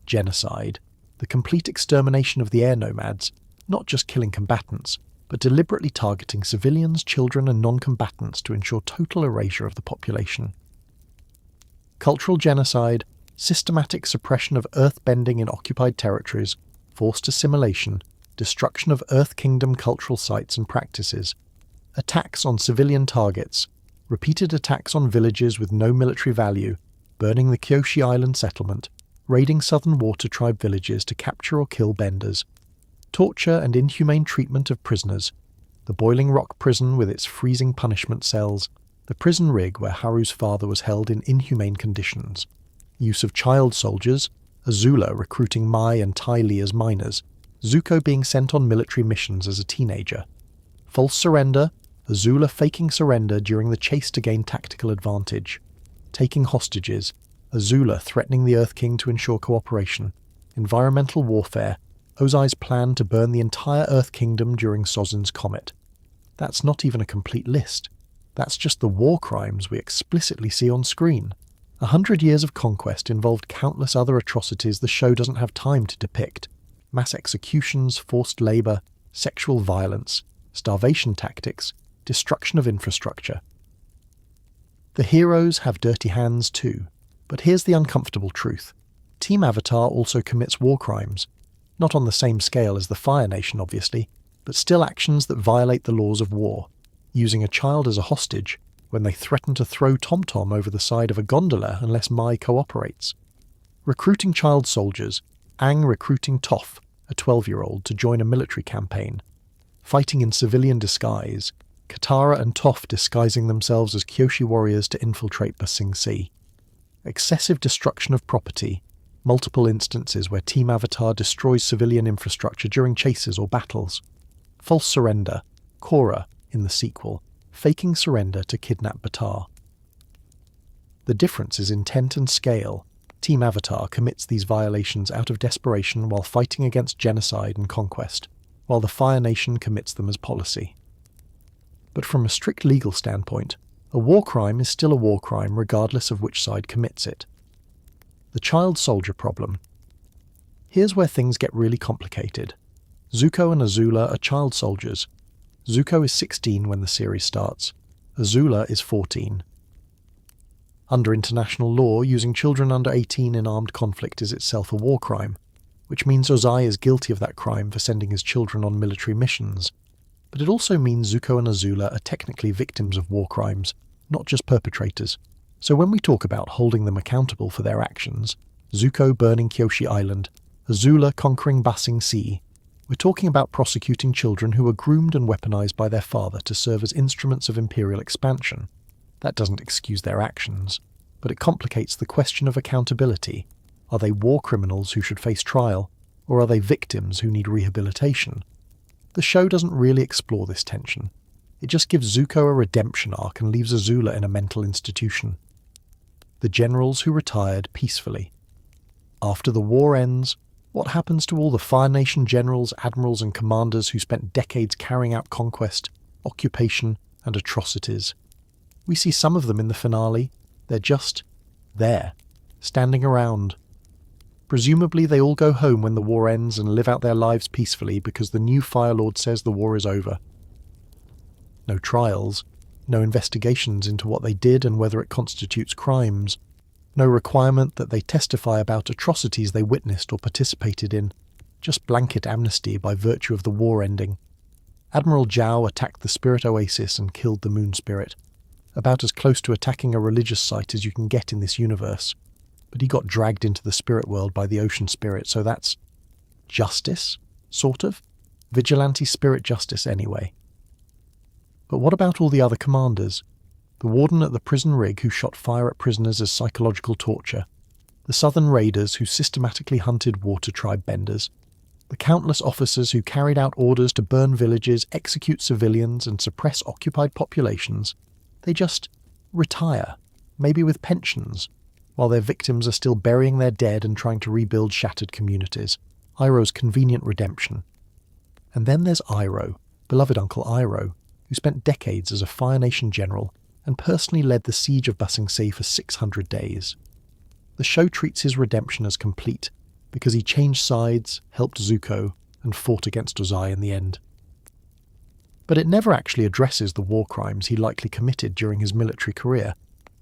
Genocide, the complete extermination of the Air Nomads, not just killing combatants, but deliberately targeting civilians, children and non-combatants to ensure total erasure of the population. Cultural genocide, systematic suppression of earth-bending in occupied territories, forced assimilation, destruction of Earth Kingdom cultural sites and practices, attacks on civilian targets, repeated attacks on villages with no military value, burning the Kyoshi Island settlement, raiding Southern Water Tribe villages to capture or kill benders, torture and inhumane treatment of prisoners, the Boiling Rock prison with its freezing punishment cells, the prison rig where Haru's father was held in inhumane conditions, use of child soldiers, Azula recruiting Mai and Dai Li as minors, Zuko being sent on military missions as a teenager, false surrender, Azula faking surrender during the chase to gain tactical advantage, taking hostages, Azula threatening the Earth King to ensure cooperation, environmental warfare, Ozai's plan to burn the entire Earth Kingdom during Sozin's comet. That's not even a complete list. That's just the war crimes we explicitly see on screen. 100 years of conquest involved countless other atrocities the show doesn't have time to depict. Mass executions, forced labour, sexual violence, starvation tactics, destruction of infrastructure. The heroes have dirty hands too, but here's the uncomfortable truth. Team Avatar also commits war crimes. Not on the same scale as the Fire Nation, obviously, but still actions that violate the laws of war, using a child as a hostage when they threaten to throw Tom Tom over the side of a gondola unless Mai cooperates. Recruiting child soldiers, Aang recruiting Toph, a 12-year-old, to join a military campaign. Fighting in civilian disguise, Katara and Toph disguising themselves as Kyoshi warriors to infiltrate Ba Sing Se. Excessive destruction of property, multiple instances where Team Avatar destroys civilian infrastructure during chases or battles. False surrender, Korra, in the sequel, faking surrender to kidnap Baatar. The difference is intent and scale. Team Avatar commits these violations out of desperation while fighting against genocide and conquest, while the Fire Nation commits them as policy. But from a strict legal standpoint, a war crime is still a war crime regardless of which side commits it. The child soldier problem. Here's where things get really complicated. Zuko and Azula are child soldiers. Zuko is 16 when the series starts. Azula is 14. Under international law, using children under 18 in armed conflict is itself a war crime, which means Ozai is guilty of that crime for sending his children on military missions. But it also means Zuko and Azula are technically victims of war crimes, not just perpetrators. So when we talk about holding them accountable for their actions, Zuko burning Kyoshi Island, Azula conquering Ba Sing Se, we're talking about prosecuting children who were groomed and weaponized by their father to serve as instruments of imperial expansion. That doesn't excuse their actions, but it complicates the question of accountability. Are they war criminals who should face trial, or are they victims who need rehabilitation? The show doesn't really explore this tension. It just gives Zuko a redemption arc and leaves Azula in a mental institution. The generals who retired peacefully. After the war ends, what happens to all the Fire Nation generals, admirals and commanders who spent decades carrying out conquest, occupation and atrocities? We see some of them in the finale. They're just there, standing around. Presumably they all go home when the war ends and live out their lives peacefully because the new Fire Lord says the war is over. No trials, no investigations into what they did and whether it constitutes crimes, no requirement that they testify about atrocities they witnessed or participated in, just blanket amnesty by virtue of the war ending. Admiral Zhao attacked the Spirit Oasis and killed the Moon Spirit, about as close to attacking a religious site as you can get in this universe. But he got dragged into the spirit world by the Ocean Spirit, so that's justice, sort of. Vigilante spirit justice anyway. But what about all the other commanders? The warden at the prison rig who shot fire at prisoners as psychological torture, the southern raiders who systematically hunted water tribe benders, the countless officers who carried out orders to burn villages, execute civilians and suppress occupied populations. They just retire, maybe with pensions, while their victims are still burying their dead and trying to rebuild shattered communities. Iroh's convenient redemption. And then there's Iroh, beloved Uncle Iroh, who spent decades as a Fire Nation general and personally led the siege of Ba Sing Se for 600 days. The show treats his redemption as complete, because he changed sides, helped Zuko, and fought against Ozai in the end. But it never actually addresses the war crimes he likely committed during his military career.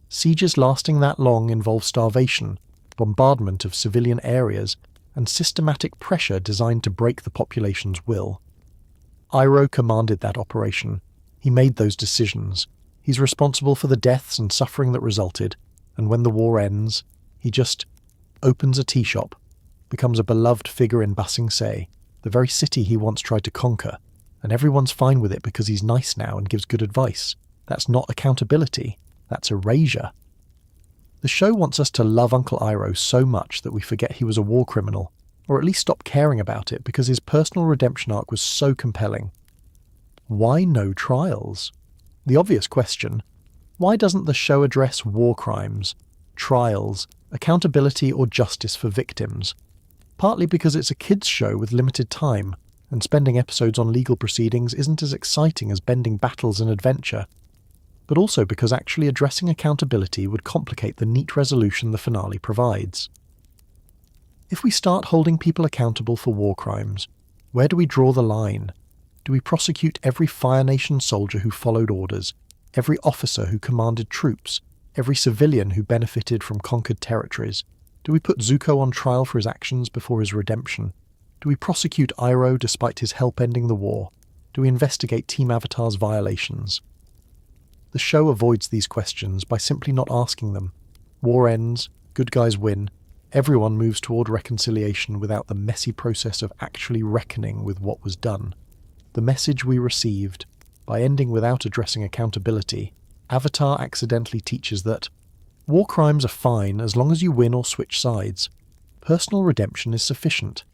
Sieges lasting that long involve starvation, bombardment of civilian areas, and systematic pressure designed to break the population's will. Iroh commanded that operation. He made those decisions. He's responsible for the deaths and suffering that resulted, and when the war ends, he just opens a tea shop, becomes a beloved figure in Ba Sing Se, the very city he once tried to conquer, and everyone's fine with it because he's nice now and gives good advice. That's not accountability, that's erasure. The show wants us to love Uncle Iroh so much that we forget he was a war criminal, or at least stop caring about it because his personal redemption arc was so compelling. Why no trials? The obvious question, why doesn't the show address war crimes, trials, accountability or justice for victims? Partly because it's a kids' show with limited time, and spending episodes on legal proceedings isn't as exciting as bending battles and adventure, but also because actually addressing accountability would complicate the neat resolution the finale provides. If we start holding people accountable for war crimes, where do we draw the line? Do we prosecute every Fire Nation soldier who followed orders, every officer who commanded troops, every civilian who benefited from conquered territories? Do we put Zuko on trial for his actions before his redemption? Do we prosecute Iroh despite his help ending the war? Do we investigate Team Avatar's violations? The show avoids these questions by simply not asking them. War ends, good guys win, everyone moves toward reconciliation without the messy process of actually reckoning with what was done. The message we received, by ending without addressing accountability, Avatar accidentally teaches that war crimes are fine as long as you win or switch sides. Personal redemption is sufficient.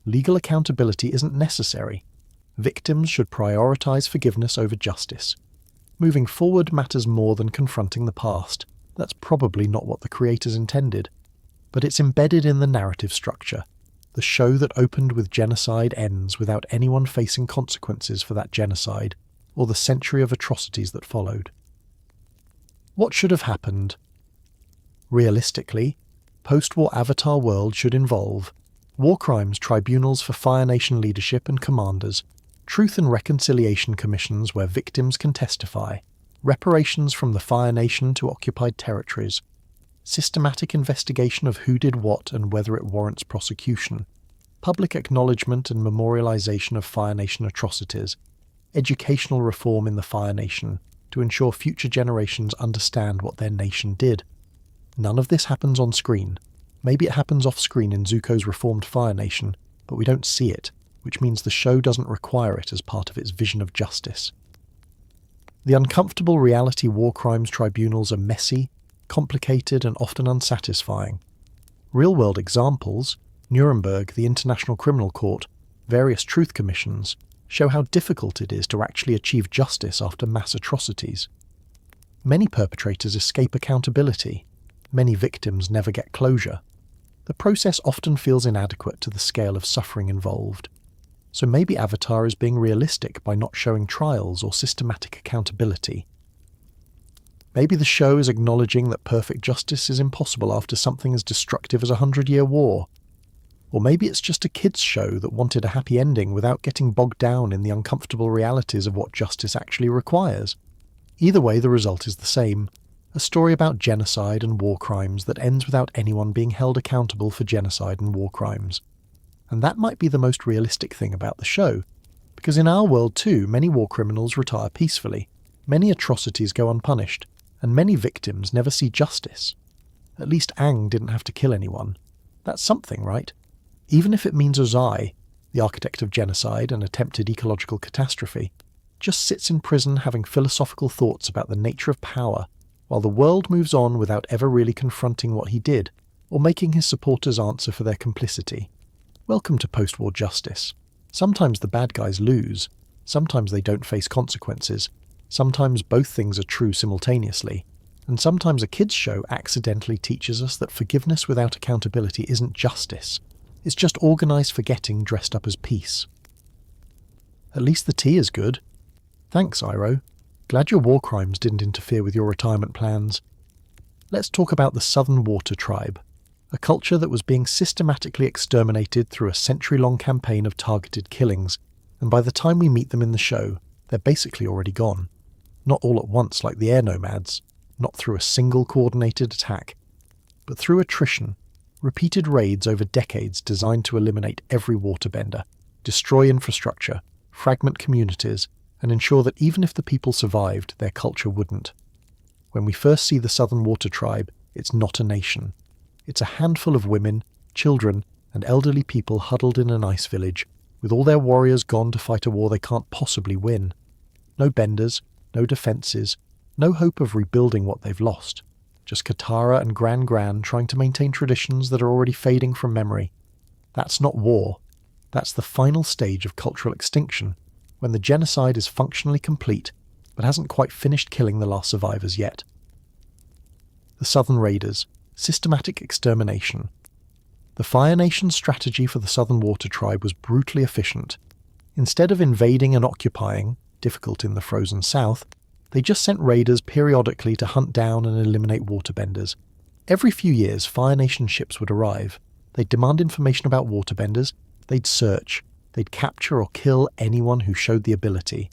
Legal accountability isn't necessary. Victims should prioritize forgiveness over justice. Moving forward matters more than confronting the past. That's probably not what the creators intended. But it's embedded in the narrative structure. The show that opened with genocide ends without anyone facing consequences for that genocide, or the century of atrocities that followed. What should have happened? Realistically, post-war Avatar world should involve war crimes tribunals for Fire Nation leadership and commanders, truth and reconciliation commissions where victims can testify, reparations from the Fire Nation to occupied territories, systematic investigation of who did what and whether it warrants prosecution, public acknowledgement and memorialization of Fire Nation atrocities, educational reform in the Fire Nation to ensure future generations understand what their nation did. None of this happens on screen. Maybe it happens off-screen in Zuko's reformed Fire Nation, but we don't see it, which means the show doesn't require it as part of its vision of justice. The uncomfortable reality war crimes tribunals are messy, complicated, and often unsatisfying. Real-world examples, Nuremberg, the International Criminal Court, various truth commissions, show how difficult it is to actually achieve justice after mass atrocities. Many perpetrators escape accountability. Many victims never get closure. The process often feels inadequate to the scale of suffering involved. So maybe Avatar is being realistic by not showing trials or systematic accountability. Maybe the show is acknowledging that perfect justice is impossible after something as destructive as a 100-year war. Or maybe it's just a kids' show that wanted a happy ending without getting bogged down in the uncomfortable realities of what justice actually requires. Either way, the result is the same. A story about genocide and war crimes that ends without anyone being held accountable for genocide and war crimes. And that might be the most realistic thing about the show, because in our world too, many war criminals retire peacefully, many atrocities go unpunished, and many victims never see justice. At least Aang didn't have to kill anyone. That's something, right? Even if it means Ozai, the architect of genocide and attempted ecological catastrophe, just sits in prison having philosophical thoughts about the nature of power, while the world moves on without ever really confronting what he did, or making his supporters answer for their complicity. Welcome to post-war justice. Sometimes the bad guys lose, sometimes they don't face consequences, sometimes both things are true simultaneously, and sometimes a kids' show accidentally teaches us that forgiveness without accountability isn't justice. It's just organised forgetting dressed up as peace. At least the tea is good. Thanks, Iroh. Glad your war crimes didn't interfere with your retirement plans. Let's talk about the Southern Water Tribe, a culture that was being systematically exterminated through a century-long campaign of targeted killings, and by the time we meet them in the show, they're basically already gone. Not all at once like the Air Nomads, not through a single coordinated attack, but through attrition, repeated raids over decades designed to eliminate every waterbender, destroy infrastructure, fragment communities, and ensure that even if the people survived, their culture wouldn't. When we first see the Southern Water Tribe, it's not a nation. It's a handful of women, children, and elderly people huddled in an ice village, with all their warriors gone to fight a war they can't possibly win. No benders, no defences, no hope of rebuilding what they've lost. Just Katara and Gran trying to maintain traditions that are already fading from memory. That's not war. That's the final stage of cultural extinction, when the genocide is functionally complete, but hasn't quite finished killing the last survivors yet. The Southern Raiders. Systematic extermination. The Fire Nation's strategy for the Southern Water Tribe was brutally efficient. Instead of invading and occupying, difficult in the frozen south, they just sent raiders periodically to hunt down and eliminate waterbenders. Every few years, Fire Nation ships would arrive. They'd demand information about waterbenders, they'd search, they'd capture or kill anyone who showed the ability.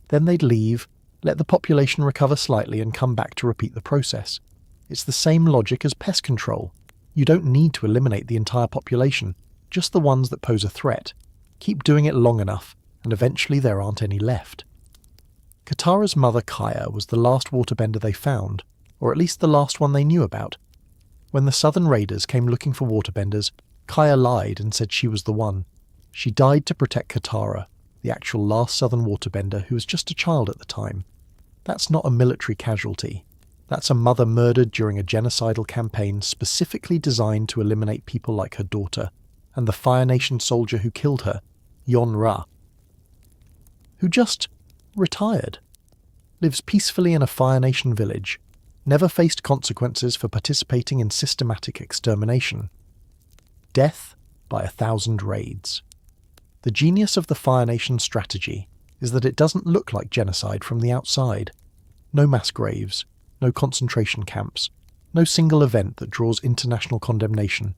Then they'd leave, let the population recover slightly and come back to repeat the process. It's the same logic as pest control. You don't need to eliminate the entire population, just the ones that pose a threat. Keep doing it long enough, and eventually there aren't any left. Katara's mother Kaya was the last waterbender they found, or at least the last one they knew about. When the Southern Raiders came looking for waterbenders, Kaya lied and said she was the one. She died to protect Katara, the actual last Southern waterbender who was just a child at the time. That's not a military casualty. That's a mother murdered during a genocidal campaign specifically designed to eliminate people like her daughter, and the Fire Nation soldier who killed her, Yon-Ra, who just retired, lives peacefully in a Fire Nation village, never faced consequences for participating in systematic extermination. Death by 1,000 raids. The genius of the Fire Nation strategy is that it doesn't look like genocide from the outside. No mass graves, no concentration camps, no single event that draws international condemnation,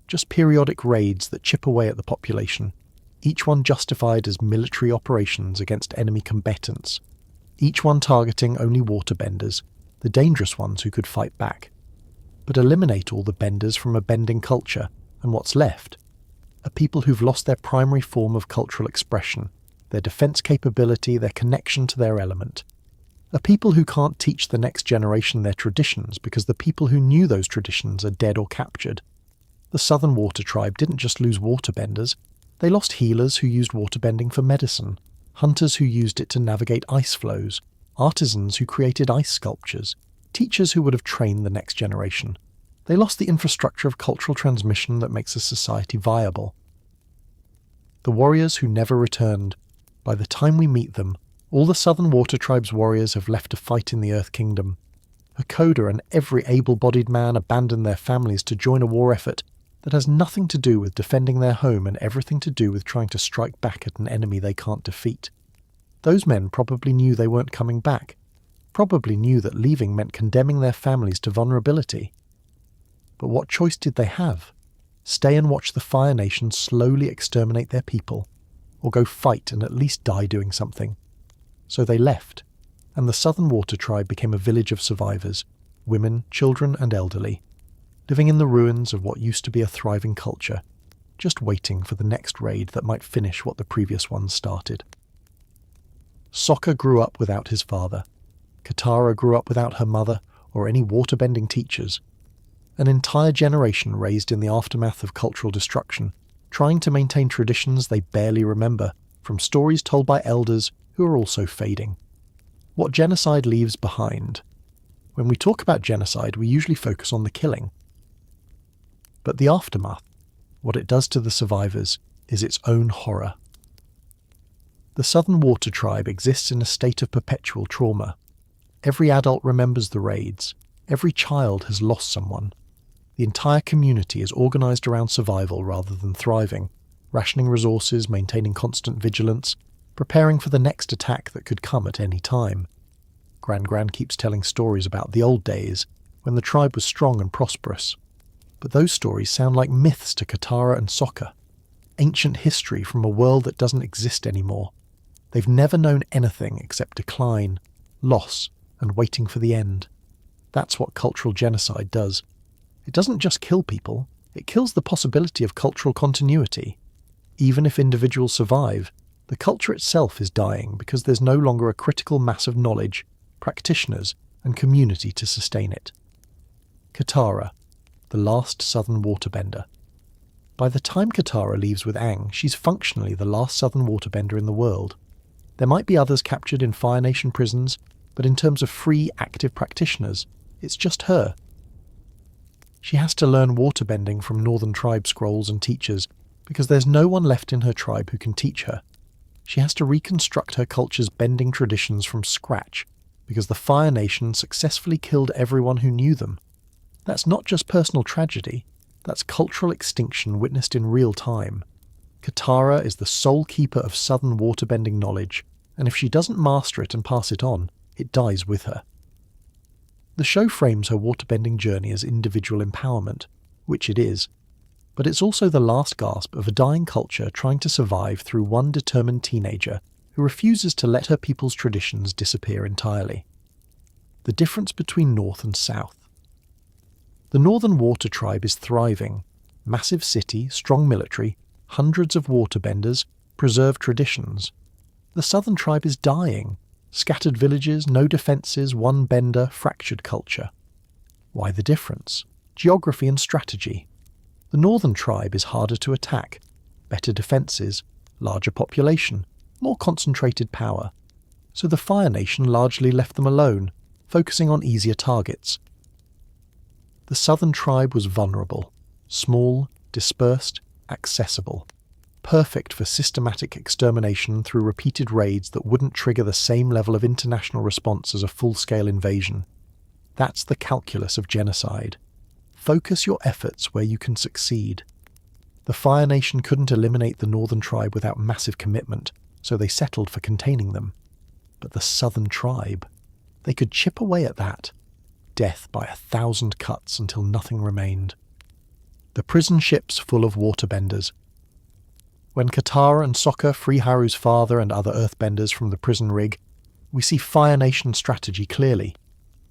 just periodic raids that chip away at the population, each one justified as military operations against enemy combatants, each one targeting only waterbenders, the dangerous ones who could fight back. But eliminate all the benders from a bending culture, and what's left are people who've lost their primary form of cultural expression, their defense capability, their connection to their element. Are people who can't teach the next generation their traditions because the people who knew those traditions are dead or captured. The Southern Water Tribe didn't just lose waterbenders, they lost healers who used waterbending for medicine, hunters who used it to navigate ice flows, artisans who created ice sculptures, teachers who would have trained the next generation. They lost the infrastructure of cultural transmission that makes a society viable. The warriors who never returned. By the time we meet them, all the Southern Water Tribe's warriors have left to fight in the Earth Kingdom. Hakoda and every able-bodied man abandoned their families to join a war effort that has nothing to do with defending their home and everything to do with trying to strike back at an enemy they can't defeat. Those men probably knew they weren't coming back, probably knew that leaving meant condemning their families to vulnerability. But what choice did they have? Stay and watch the Fire Nation slowly exterminate their people, or go fight and at least die doing something? So they left, and the Southern Water Tribe became a village of survivors, women, children and elderly, living in the ruins of what used to be a thriving culture, just waiting for the next raid that might finish what the previous ones started. Sokka grew up without his father. Katara grew up without her mother or any waterbending teachers. An entire generation raised in the aftermath of cultural destruction, trying to maintain traditions they barely remember, from stories told by elders who are also fading. What genocide leaves behind. When we talk about genocide, we usually focus on the killing. But the aftermath, what it does to the survivors, is its own horror. The Southern Water Tribe exists in a state of perpetual trauma. Every adult remembers the raids. Every child has lost someone. The entire community is organised around survival rather than thriving, rationing resources, maintaining constant vigilance, preparing for the next attack that could come at any time. Gran keeps telling stories about the old days, when the tribe was strong and prosperous. But those stories sound like myths to Katara and Sokka. Ancient history from a world that doesn't exist anymore. They've never known anything except decline, loss, and waiting for the end. That's what cultural genocide does. It doesn't just kill people, it kills the possibility of cultural continuity. Even if individuals survive, the culture itself is dying because there's no longer a critical mass of knowledge, practitioners, and community to sustain it. Katara, the last Southern Waterbender. By the time Katara leaves with Aang, she's functionally the last Southern Waterbender in the world. There might be others captured in Fire Nation prisons, but in terms of free, active practitioners, it's just her. She has to learn waterbending from Northern Tribe scrolls and teachers, because there's no one left in her tribe who can teach her. She has to reconstruct her culture's bending traditions from scratch, because the Fire Nation successfully killed everyone who knew them. That's not just personal tragedy, that's cultural extinction witnessed in real time. Katara is the sole keeper of Southern waterbending knowledge, and if she doesn't master it and pass it on, it dies with her. The show frames her waterbending journey as individual empowerment, which it is, but it's also the last gasp of a dying culture trying to survive through one determined teenager who refuses to let her people's traditions disappear entirely. The difference between North and South. The Northern Water Tribe is thriving. Massive city, strong military, hundreds of waterbenders, preserved traditions. The Southern Tribe is dying. Scattered villages, no defences, one bender, fractured culture. Why the difference? Geography and strategy. The Northern Tribe is harder to attack. Better defences, larger population, more concentrated power. So the Fire Nation largely left them alone, focusing on easier targets. The Southern Tribe was vulnerable, small, dispersed, accessible. Perfect for systematic extermination through repeated raids that wouldn't trigger the same level of international response as a full-scale invasion. That's the calculus of genocide. Focus your efforts where you can succeed. The Fire Nation couldn't eliminate the Northern Tribe without massive commitment, so they settled for containing them. But the Southern Tribe, they could chip away at that. Death by 1,000 cuts until nothing remained. The prison ships full of waterbenders. When Katara and Sokka free Haru's father and other earthbenders from the prison rig, we see Fire Nation strategy clearly.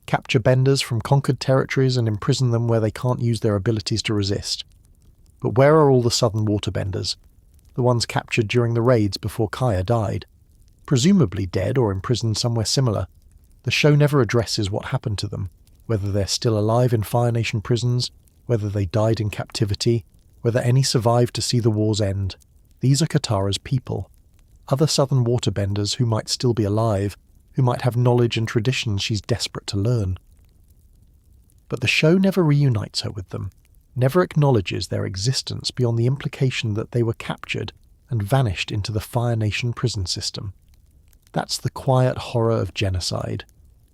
capture benders from conquered territories and imprison them where they can't use their abilities to resist. But where are all the southern waterbenders? The ones captured during the raids before Kaya died? Presumably dead or imprisoned somewhere similar. The show never addresses what happened to them, whether they're still alive in Fire Nation prisons, whether they died in captivity, whether any survived to see the war's end. These are Katara's people. Other southern waterbenders who might still be alive, who might have knowledge and traditions she's desperate to learn. But the show never reunites her with them, never acknowledges their existence beyond the implication that they were captured and vanished into the Fire Nation prison system. That's the quiet horror of genocide.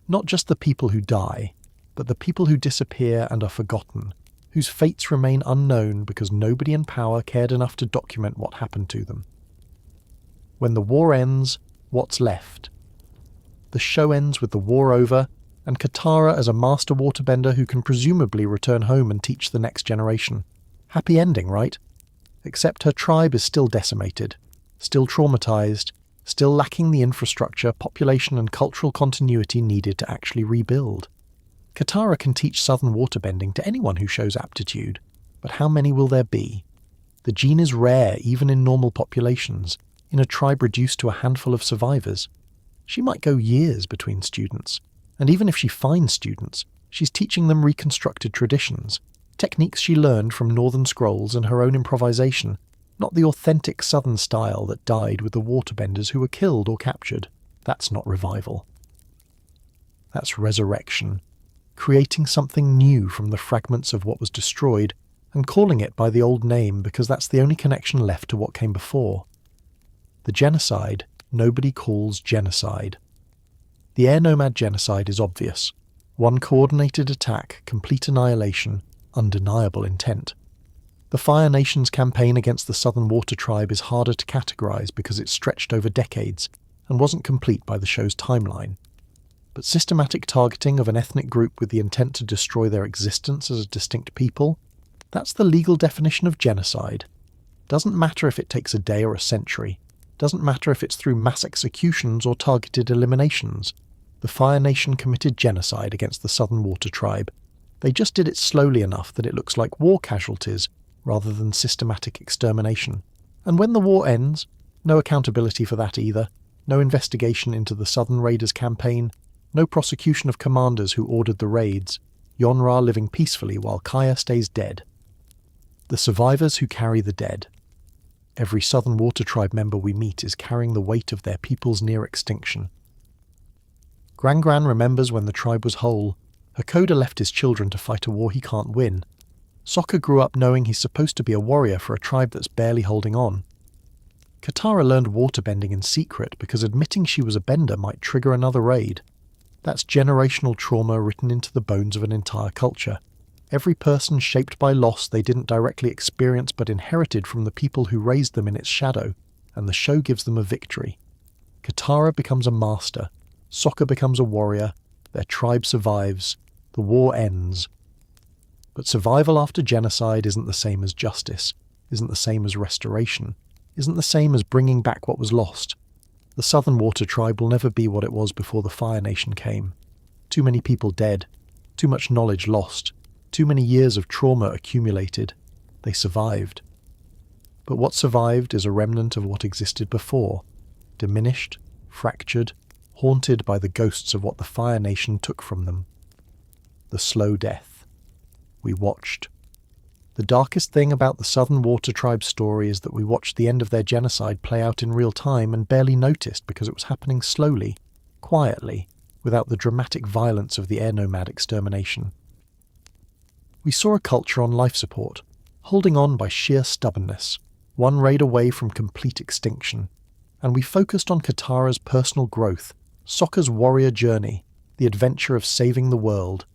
Not just the people who die, but the people who disappear and are forgotten, whose fates remain unknown because nobody in power cared enough to document what happened to them. When the war ends, what's left? The show ends with the war over, and Katara as a master waterbender who can presumably return home and teach the next generation. Happy ending, right? Except her tribe is still decimated, still traumatized, still lacking the infrastructure, population and cultural continuity needed to actually rebuild. Katara can teach southern waterbending to anyone who shows aptitude, but how many will there be? The gene is rare even in normal populations, in a tribe reduced to a handful of survivors. She might go years between students, and even if she finds students, she's teaching them reconstructed traditions, techniques she learned from Northern Scrolls and her own improvisation, not the authentic southern style that died with the waterbenders who were killed or captured. That's not revival. That's resurrection, creating something new from the fragments of what was destroyed and calling it by the old name because that's the only connection left to what came before. The genocide nobody calls genocide. The Air Nomad Genocide is obvious. One coordinated attack, complete annihilation, undeniable intent. The Fire Nation's campaign against the Southern Water Tribe is harder to categorize because it stretched over decades and wasn't complete by the show's timeline. But systematic targeting of an ethnic group with the intent to destroy their existence as a distinct people, that's the legal definition of genocide. Doesn't matter if it takes a day or a century. Doesn't matter if it's through mass executions or targeted eliminations. The Fire Nation committed genocide against the Southern Water Tribe. They just did it slowly enough that it looks like war casualties rather than systematic extermination. And when the war ends, no accountability for that either, no investigation into the Southern Raiders campaign, no prosecution of commanders who ordered the raids, Yonra living peacefully while Kaya stays dead. The survivors who carry the dead. Every Southern Water Tribe member we meet is carrying the weight of their people's near extinction. Gran Gran remembers when the tribe was whole. Hakoda left his children to fight a war he can't win. Sokka grew up knowing he's supposed to be a warrior for a tribe that's barely holding on. Katara learned waterbending in secret because admitting she was a bender might trigger another raid. That's generational trauma written into the bones of an entire culture. Every person shaped by loss they didn't directly experience but inherited from the people who raised them in its shadow, and the show gives them a victory. Katara becomes a master, Sokka becomes a warrior, their tribe survives, the war ends. But survival after genocide isn't the same as justice, isn't the same as restoration, isn't the same as bringing back what was lost. The Southern Water Tribe will never be what it was before the Fire Nation came. Too many people dead, too much knowledge lost, too many years of trauma accumulated. They survived. But what survived is a remnant of what existed before, diminished, fractured, haunted by the ghosts of what the Fire Nation took from them. The slow death. We watched. The darkest thing about the Southern Water Tribe story is that we watched the end of their genocide play out in real time and barely noticed because it was happening slowly, quietly, without the dramatic violence of the Air Nomad extermination. We saw a culture on life support, holding on by sheer stubbornness, one raid away from complete extinction, and we focused on Katara's personal growth, Sokka's warrior journey, the adventure of saving the world.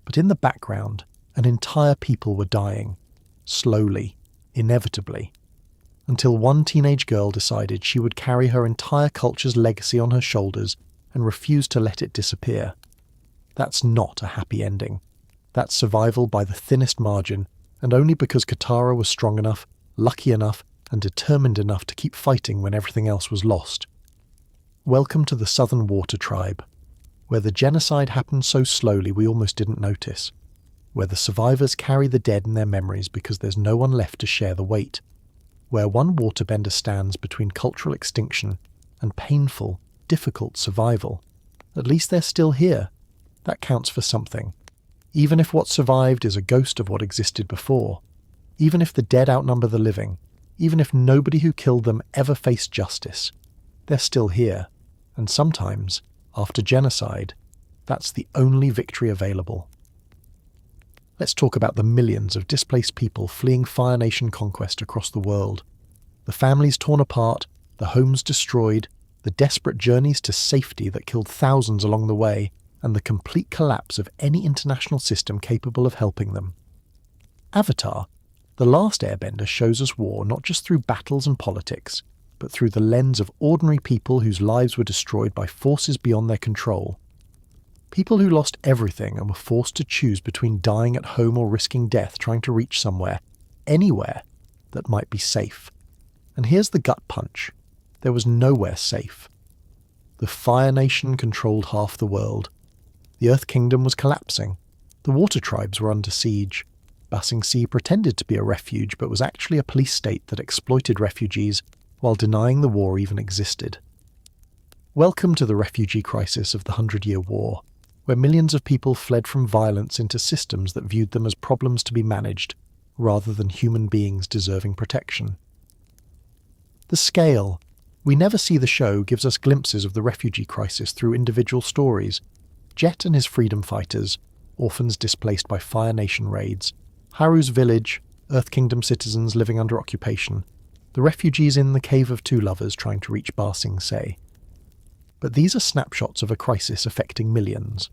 But in the background, an entire people were dying, slowly, inevitably, until one teenage girl decided she would carry her entire culture's legacy on her shoulders and refused to let it disappear. That's not a happy ending. That's survival by the thinnest margin, and only because Katara was strong enough, lucky enough, and determined enough to keep fighting when everything else was lost. Welcome to the Southern Water Tribe. where the genocide happened so slowly we almost didn't notice, where the survivors carry the dead in their memories because there's no one left to share the weight, where one waterbender stands between cultural extinction and painful, difficult survival. At least they're still here. That counts for something. Even if what survived is a ghost of what existed before, even if the dead outnumber the living, even if nobody who killed them ever faced justice, they're still here. And sometimes, after genocide, that's the only victory available. Let's talk about the millions of displaced people fleeing Fire Nation conquest across the world. The families torn apart, the homes destroyed, the desperate journeys to safety that killed thousands along the way, and the complete collapse of any international system capable of helping them. Avatar, The Last Airbender, shows us war not just through battles and politics, but through the lens of ordinary people whose lives were destroyed by forces beyond their control. People who lost everything and were forced to choose between dying at home or risking death trying to reach somewhere, anywhere, that might be safe. And here's the gut punch. There was nowhere safe. The Fire Nation controlled half the world. The Earth Kingdom was collapsing. The water tribes were under siege. Ba Sing Se pretended to be a refuge but was actually a police state that exploited refugees while denying the war even existed. Welcome to the refugee crisis of the 100-Year War, where millions of people fled from violence into systems that viewed them as problems to be managed, rather than human beings deserving protection. The scale. We never see the show gives us glimpses of the refugee crisis through individual stories. Jet and his freedom fighters, orphans displaced by Fire Nation raids, Haru's village, Earth Kingdom citizens living under occupation, the refugees in the Cave of Two Lovers trying to reach Ba Sing Se. But these are snapshots of a crisis affecting millions.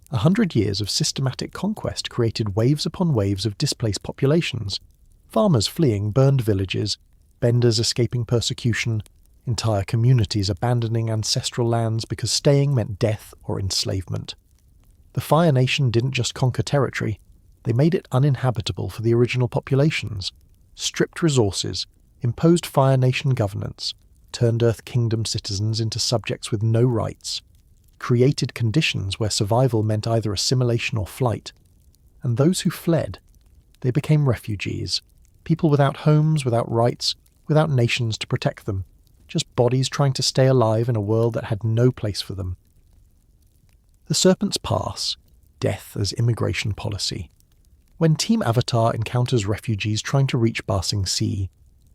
100 years of systematic conquest created waves upon waves of displaced populations, farmers fleeing burned villages, benders escaping persecution, entire communities abandoning ancestral lands because staying meant death or enslavement. The Fire Nation didn't just conquer territory, they made it uninhabitable for the original populations, stripped resources, imposed Fire Nation governance, turned Earth Kingdom citizens into subjects with no rights, created conditions where survival meant either assimilation or flight, and those who fled, they became refugees, people without homes, without rights, without nations to protect them, just bodies trying to stay alive in a world that had no place for them. The Serpent's Pass, death as immigration policy. When Team Avatar encounters refugees trying to reach Ba Sing Se,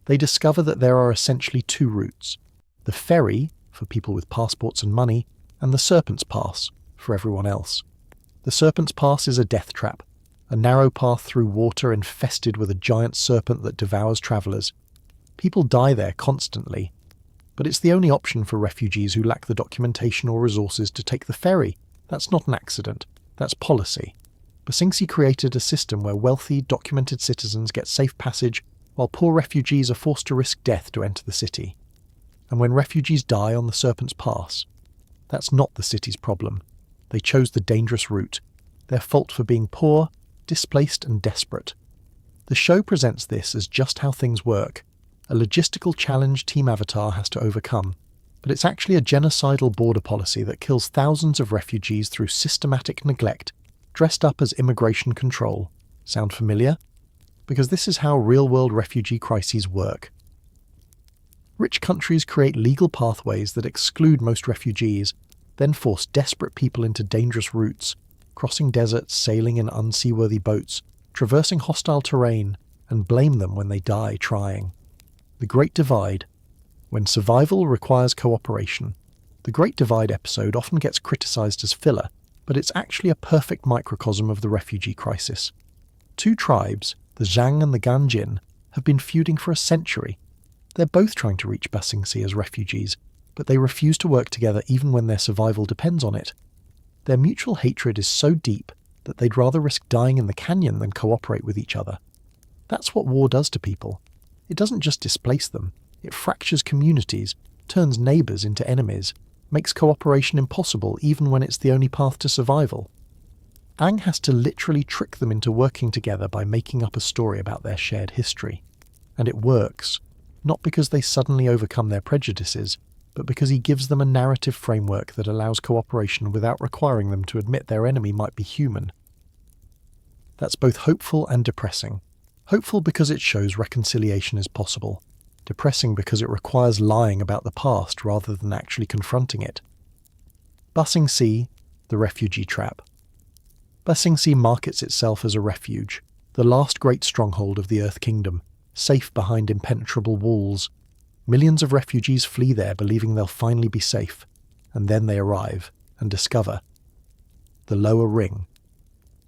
they discover that there are essentially two routes: the ferry, for people with passports and money, and the Serpent's Pass, for everyone else. The Serpent's Pass is a death trap, a narrow path through water infested with a giant serpent that devours travellers. People die there constantly, but it's the only option for refugees who lack the documentation or resources to take the ferry. That's not an accident, that's policy. Ba Sing Se created a system where wealthy, documented citizens get safe passage while poor refugees are forced to risk death to enter the city. And when refugees die on the Serpent's Pass, that's not the city's problem. They chose the dangerous route, their fault for being poor, displaced and desperate. The show presents this as just how things work, a logistical challenge Team Avatar has to overcome, but it's actually a genocidal border policy that kills thousands of refugees through systematic neglect, dressed up as immigration control. Sound familiar? Because this is how real-world refugee crises work. Rich countries create legal pathways that exclude most refugees, then force desperate people into dangerous routes, crossing deserts, sailing in unseaworthy boats, traversing hostile terrain, and blame them when they die trying. The Great Divide. When survival requires cooperation. The Great Divide episode often gets criticised as filler, but it's actually a perfect microcosm of the refugee crisis. Two tribes, the Zhang and the Ganjin, have been feuding for a century. They're both trying to reach Ba Sing Se as refugees, but they refuse to work together even when their survival depends on it. Their mutual hatred is so deep that they'd rather risk dying in the canyon than cooperate with each other. That's what war does to people. It doesn't just displace them, it fractures communities, turns neighbours into enemies, makes cooperation impossible even when it's the only path to survival. Aang has to literally trick them into working together by making up a story about their shared history. And it works, not because they suddenly overcome their prejudices, but because he gives them a narrative framework that allows cooperation without requiring them to admit their enemy might be human. That's both hopeful and depressing. Hopeful because it shows reconciliation is possible. Depressing because it requires lying about the past rather than actually confronting it. Ba Sing Se, the refugee trap. Ba Sing Se markets itself as a refuge, the last great stronghold of the Earth Kingdom, safe behind impenetrable walls. Millions of refugees flee there believing they'll finally be safe, and then they arrive and discover the lower ring.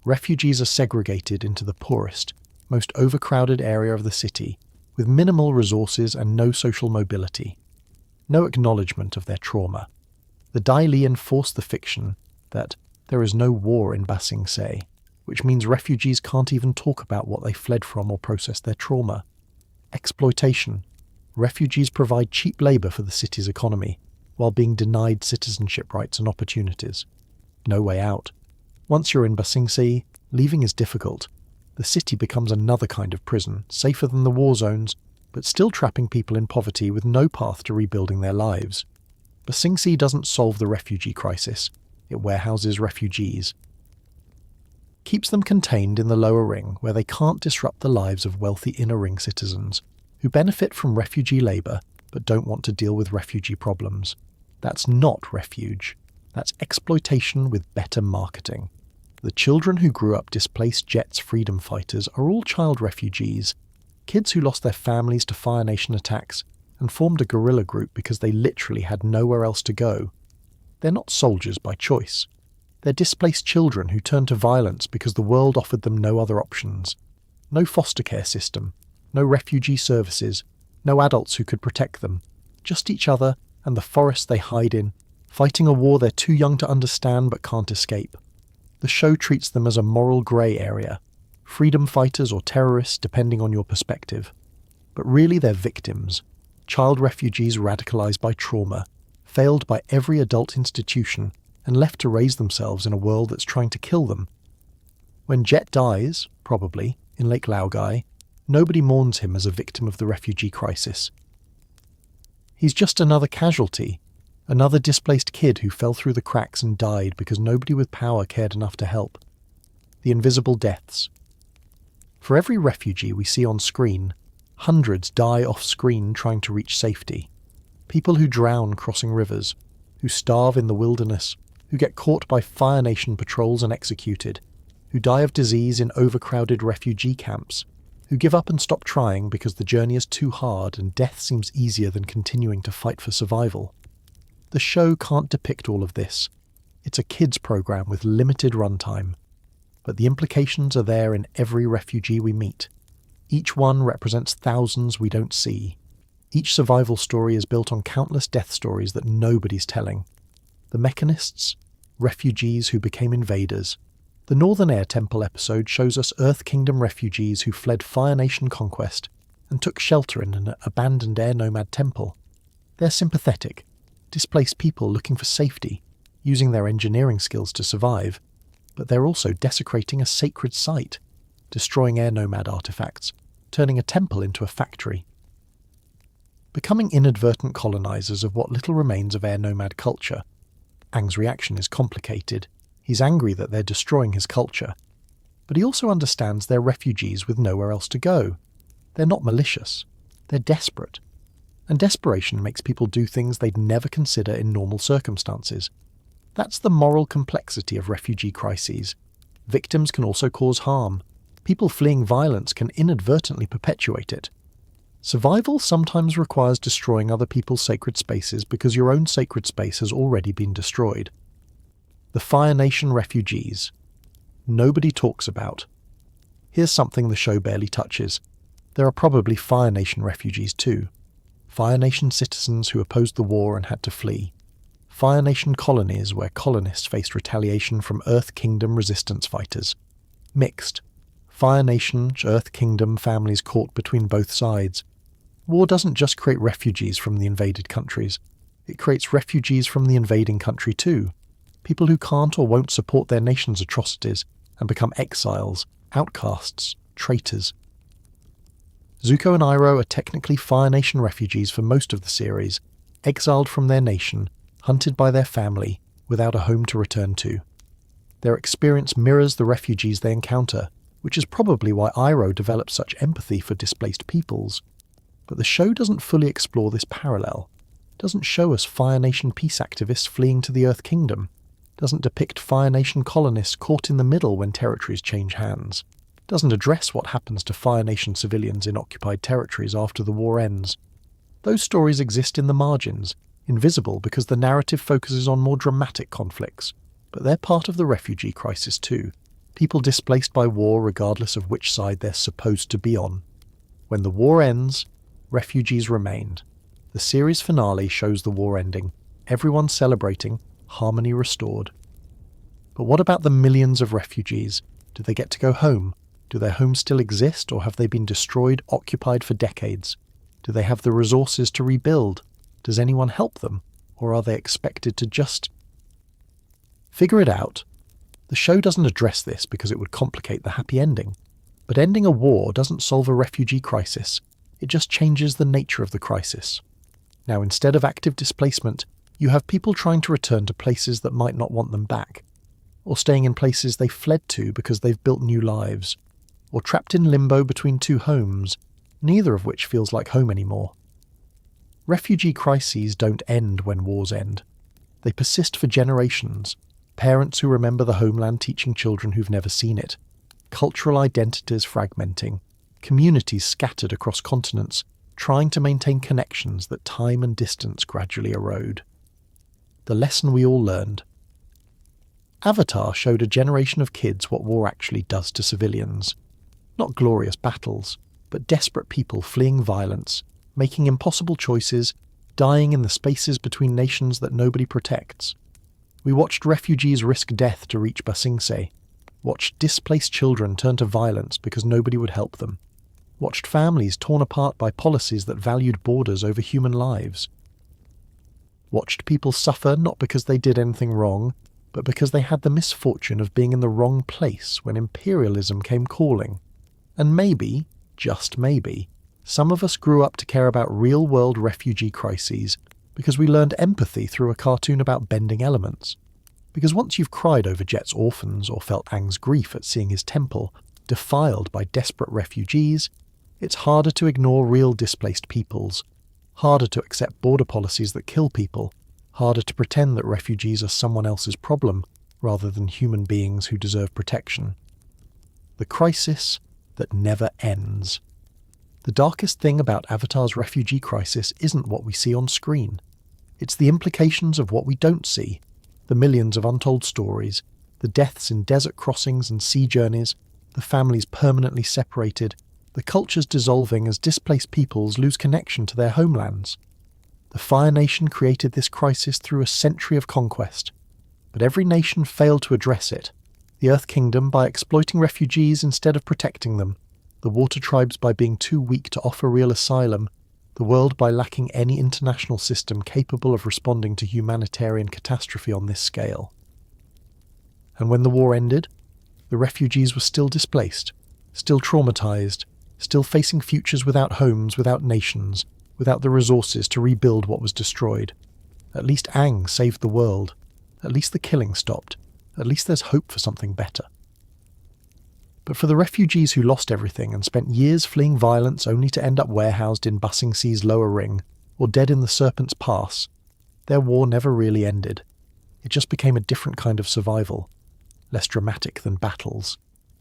Refugees are segregated into the poorest, most overcrowded area of the city, with minimal resources and no social mobility. No acknowledgement of their trauma. The Dai Li enforce the fiction that there is no war in Ba Sing Se, which means refugees can't even talk about what they fled from or process their trauma. Exploitation. Refugees provide cheap labour for the city's economy, while being denied citizenship rights and opportunities. No way out. Once you're in Ba Sing Se, leaving is difficult. The city becomes another kind of prison, safer than the war zones, but still trapping people in poverty with no path to rebuilding their lives. Ba Sing Se doesn't solve the refugee crisis. It warehouses refugees. Keeps them contained in the lower ring, where they can't disrupt the lives of wealthy inner ring citizens, who benefit from refugee labour but don't want to deal with refugee problems. That's not refuge. That's exploitation with better marketing. The children who grew up displaced Jet's freedom fighters are all child refugees, kids who lost their families to Fire Nation attacks and formed a guerrilla group because they literally had nowhere else to go. They're not soldiers by choice. They're displaced children who turned to violence because the world offered them no other options. No foster care system, no refugee services, no adults who could protect them, just each other and the forest they hide in, fighting a war they're too young to understand but can't escape. The show treats them as a moral grey area, freedom fighters or terrorists depending on your perspective. But really they're victims, child refugees radicalised by trauma, failed by every adult institution, and left to raise themselves in a world that's trying to kill them. When Jet dies, probably, in Lake Laogai, nobody mourns him as a victim of the refugee crisis. He's just another casualty, another displaced kid who fell through the cracks and died because nobody with power cared enough to help. The invisible deaths. For every refugee we see on screen, hundreds die off-screen trying to reach safety. People who drown crossing rivers, who starve in the wilderness, who get caught by Fire Nation patrols and executed, who die of disease in overcrowded refugee camps, who give up and stop trying because the journey is too hard and death seems easier than continuing to fight for survival. The show can't depict all of this. It's a kids' program with limited runtime. But the implications are there in every refugee we meet. Each one represents thousands we don't see. Each survival story is built on countless death stories that nobody's telling. The Mechanists, refugees who became invaders. The Northern Air Temple episode shows us Earth Kingdom refugees who fled Fire Nation conquest and took shelter in an abandoned Air Nomad temple. They're sympathetic, displaced people looking for safety, using their engineering skills to survive, but they're also desecrating a sacred site, destroying Air Nomad artifacts, turning a temple into a factory. Becoming inadvertent colonizers of what little remains of Air Nomad culture. Aang's reaction is complicated. He's angry that they're destroying his culture. But he also understands they're refugees with nowhere else to go. They're not malicious. They're desperate. And desperation makes people do things they'd never consider in normal circumstances. That's the moral complexity of refugee crises. Victims can also cause harm. People fleeing violence can inadvertently perpetuate it. Survival sometimes requires destroying other people's sacred spaces because your own sacred space has already been destroyed. The Fire Nation refugees. Nobody talks about. Here's something the show barely touches. There are probably Fire Nation refugees too. Fire Nation citizens who opposed the war and had to flee. Fire Nation colonies where colonists faced retaliation from Earth Kingdom resistance fighters. Mixed. Fire Nation, Earth Kingdom families caught between both sides. War doesn't just create refugees from the invaded countries. It creates refugees from the invading country too. People who can't or won't support their nation's atrocities and become exiles, outcasts, traitors. Zuko and Iroh are technically Fire Nation refugees for most of the series, exiled from their nation, hunted by their family, without a home to return to. Their experience mirrors the refugees they encounter, which is probably why Iroh developed such empathy for displaced peoples. But the show doesn't fully explore this parallel, doesn't show us Fire Nation peace activists fleeing to the Earth Kingdom, doesn't depict Fire Nation colonists caught in the middle when territories change hands, doesn't address what happens to Fire Nation civilians in occupied territories after the war ends. Those stories exist in the margins, invisible because the narrative focuses on more dramatic conflicts, but they're part of the refugee crisis too. People displaced by war regardless of which side they're supposed to be on. When the war ends, refugees remained. The series finale shows the war ending, everyone celebrating, harmony restored. But what about the millions of refugees? Do they get to go home? Do their homes still exist, or have they been destroyed, occupied for decades? Do they have the resources to rebuild? Does anyone help them? Or are they expected to just figure it out? The show doesn't address this because it would complicate the happy ending. But ending a war doesn't solve a refugee crisis. It just changes the nature of the crisis. Now, instead of active displacement, you have people trying to return to places that might not want them back, or staying in places they fled to because they've built new lives, or trapped in limbo between two homes, neither of which feels like home anymore. Refugee crises don't end when wars end. They persist for generations. Parents who remember the homeland teaching children who've never seen it. Cultural identities fragmenting. Communities scattered across continents, trying to maintain connections that time and distance gradually erode. The lesson we all learned. Avatar showed a generation of kids what war actually does to civilians. Not glorious battles, but desperate people fleeing violence, making impossible choices, dying in the spaces between nations that nobody protects. We watched refugees risk death to reach Ba Sing Se, watched displaced children turn to violence because nobody would help them, watched families torn apart by policies that valued borders over human lives, watched people suffer not because they did anything wrong, but because they had the misfortune of being in the wrong place when imperialism came calling. And maybe, just maybe, some of us grew up to care about real-world refugee crises because we learned empathy through a cartoon about bending elements. Because once you've cried over Jet's orphans or felt Aang's grief at seeing his temple defiled by desperate refugees, it's harder to ignore real displaced peoples, harder to accept border policies that kill people, harder to pretend that refugees are someone else's problem rather than human beings who deserve protection. The crisis that never ends. The darkest thing about Avatar's refugee crisis isn't what we see on screen. It's the implications of what we don't see, the millions of untold stories, the deaths in desert crossings and sea journeys, the families permanently separated, the cultures dissolving as displaced peoples lose connection to their homelands. The Fire Nation created this crisis through a century of conquest, but every nation failed to address it. The Earth Kingdom by exploiting refugees instead of protecting them, the Water Tribes by being too weak to offer real asylum, the world by lacking any international system capable of responding to humanitarian catastrophe on this scale. And when the war ended, the refugees were still displaced, still traumatized, still facing futures without homes, without nations, without the resources to rebuild what was destroyed. At least Aang saved the world. At least the killing stopped. At least there's hope for something better. But for the refugees who lost everything and spent years fleeing violence only to end up warehoused in Ba Sing Se's lower ring, or dead in the Serpent's Pass, their war never really ended. It just became a different kind of survival, less dramatic than battles,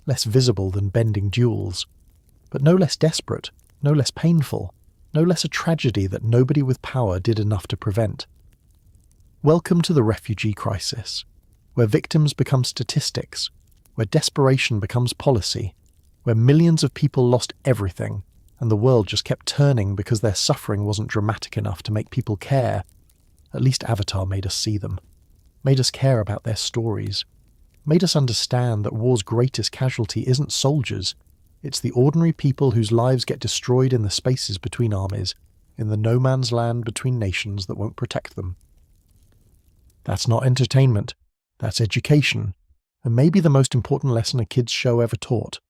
less visible than bending duels, but no less desperate, no less painful, no less a tragedy that nobody with power did enough to prevent. Welcome to the refugee crisis, where victims become statistics, where desperation becomes policy, where millions of people lost everything, and the world just kept turning because their suffering wasn't dramatic enough to make people care. At least Avatar made us see them, made us care about their stories, made us understand that war's greatest casualty isn't soldiers, it's the ordinary people whose lives get destroyed in the spaces between armies, in the no man's land between nations that won't protect them. That's not entertainment, that's education, and maybe the most important lesson a kids' show ever taught.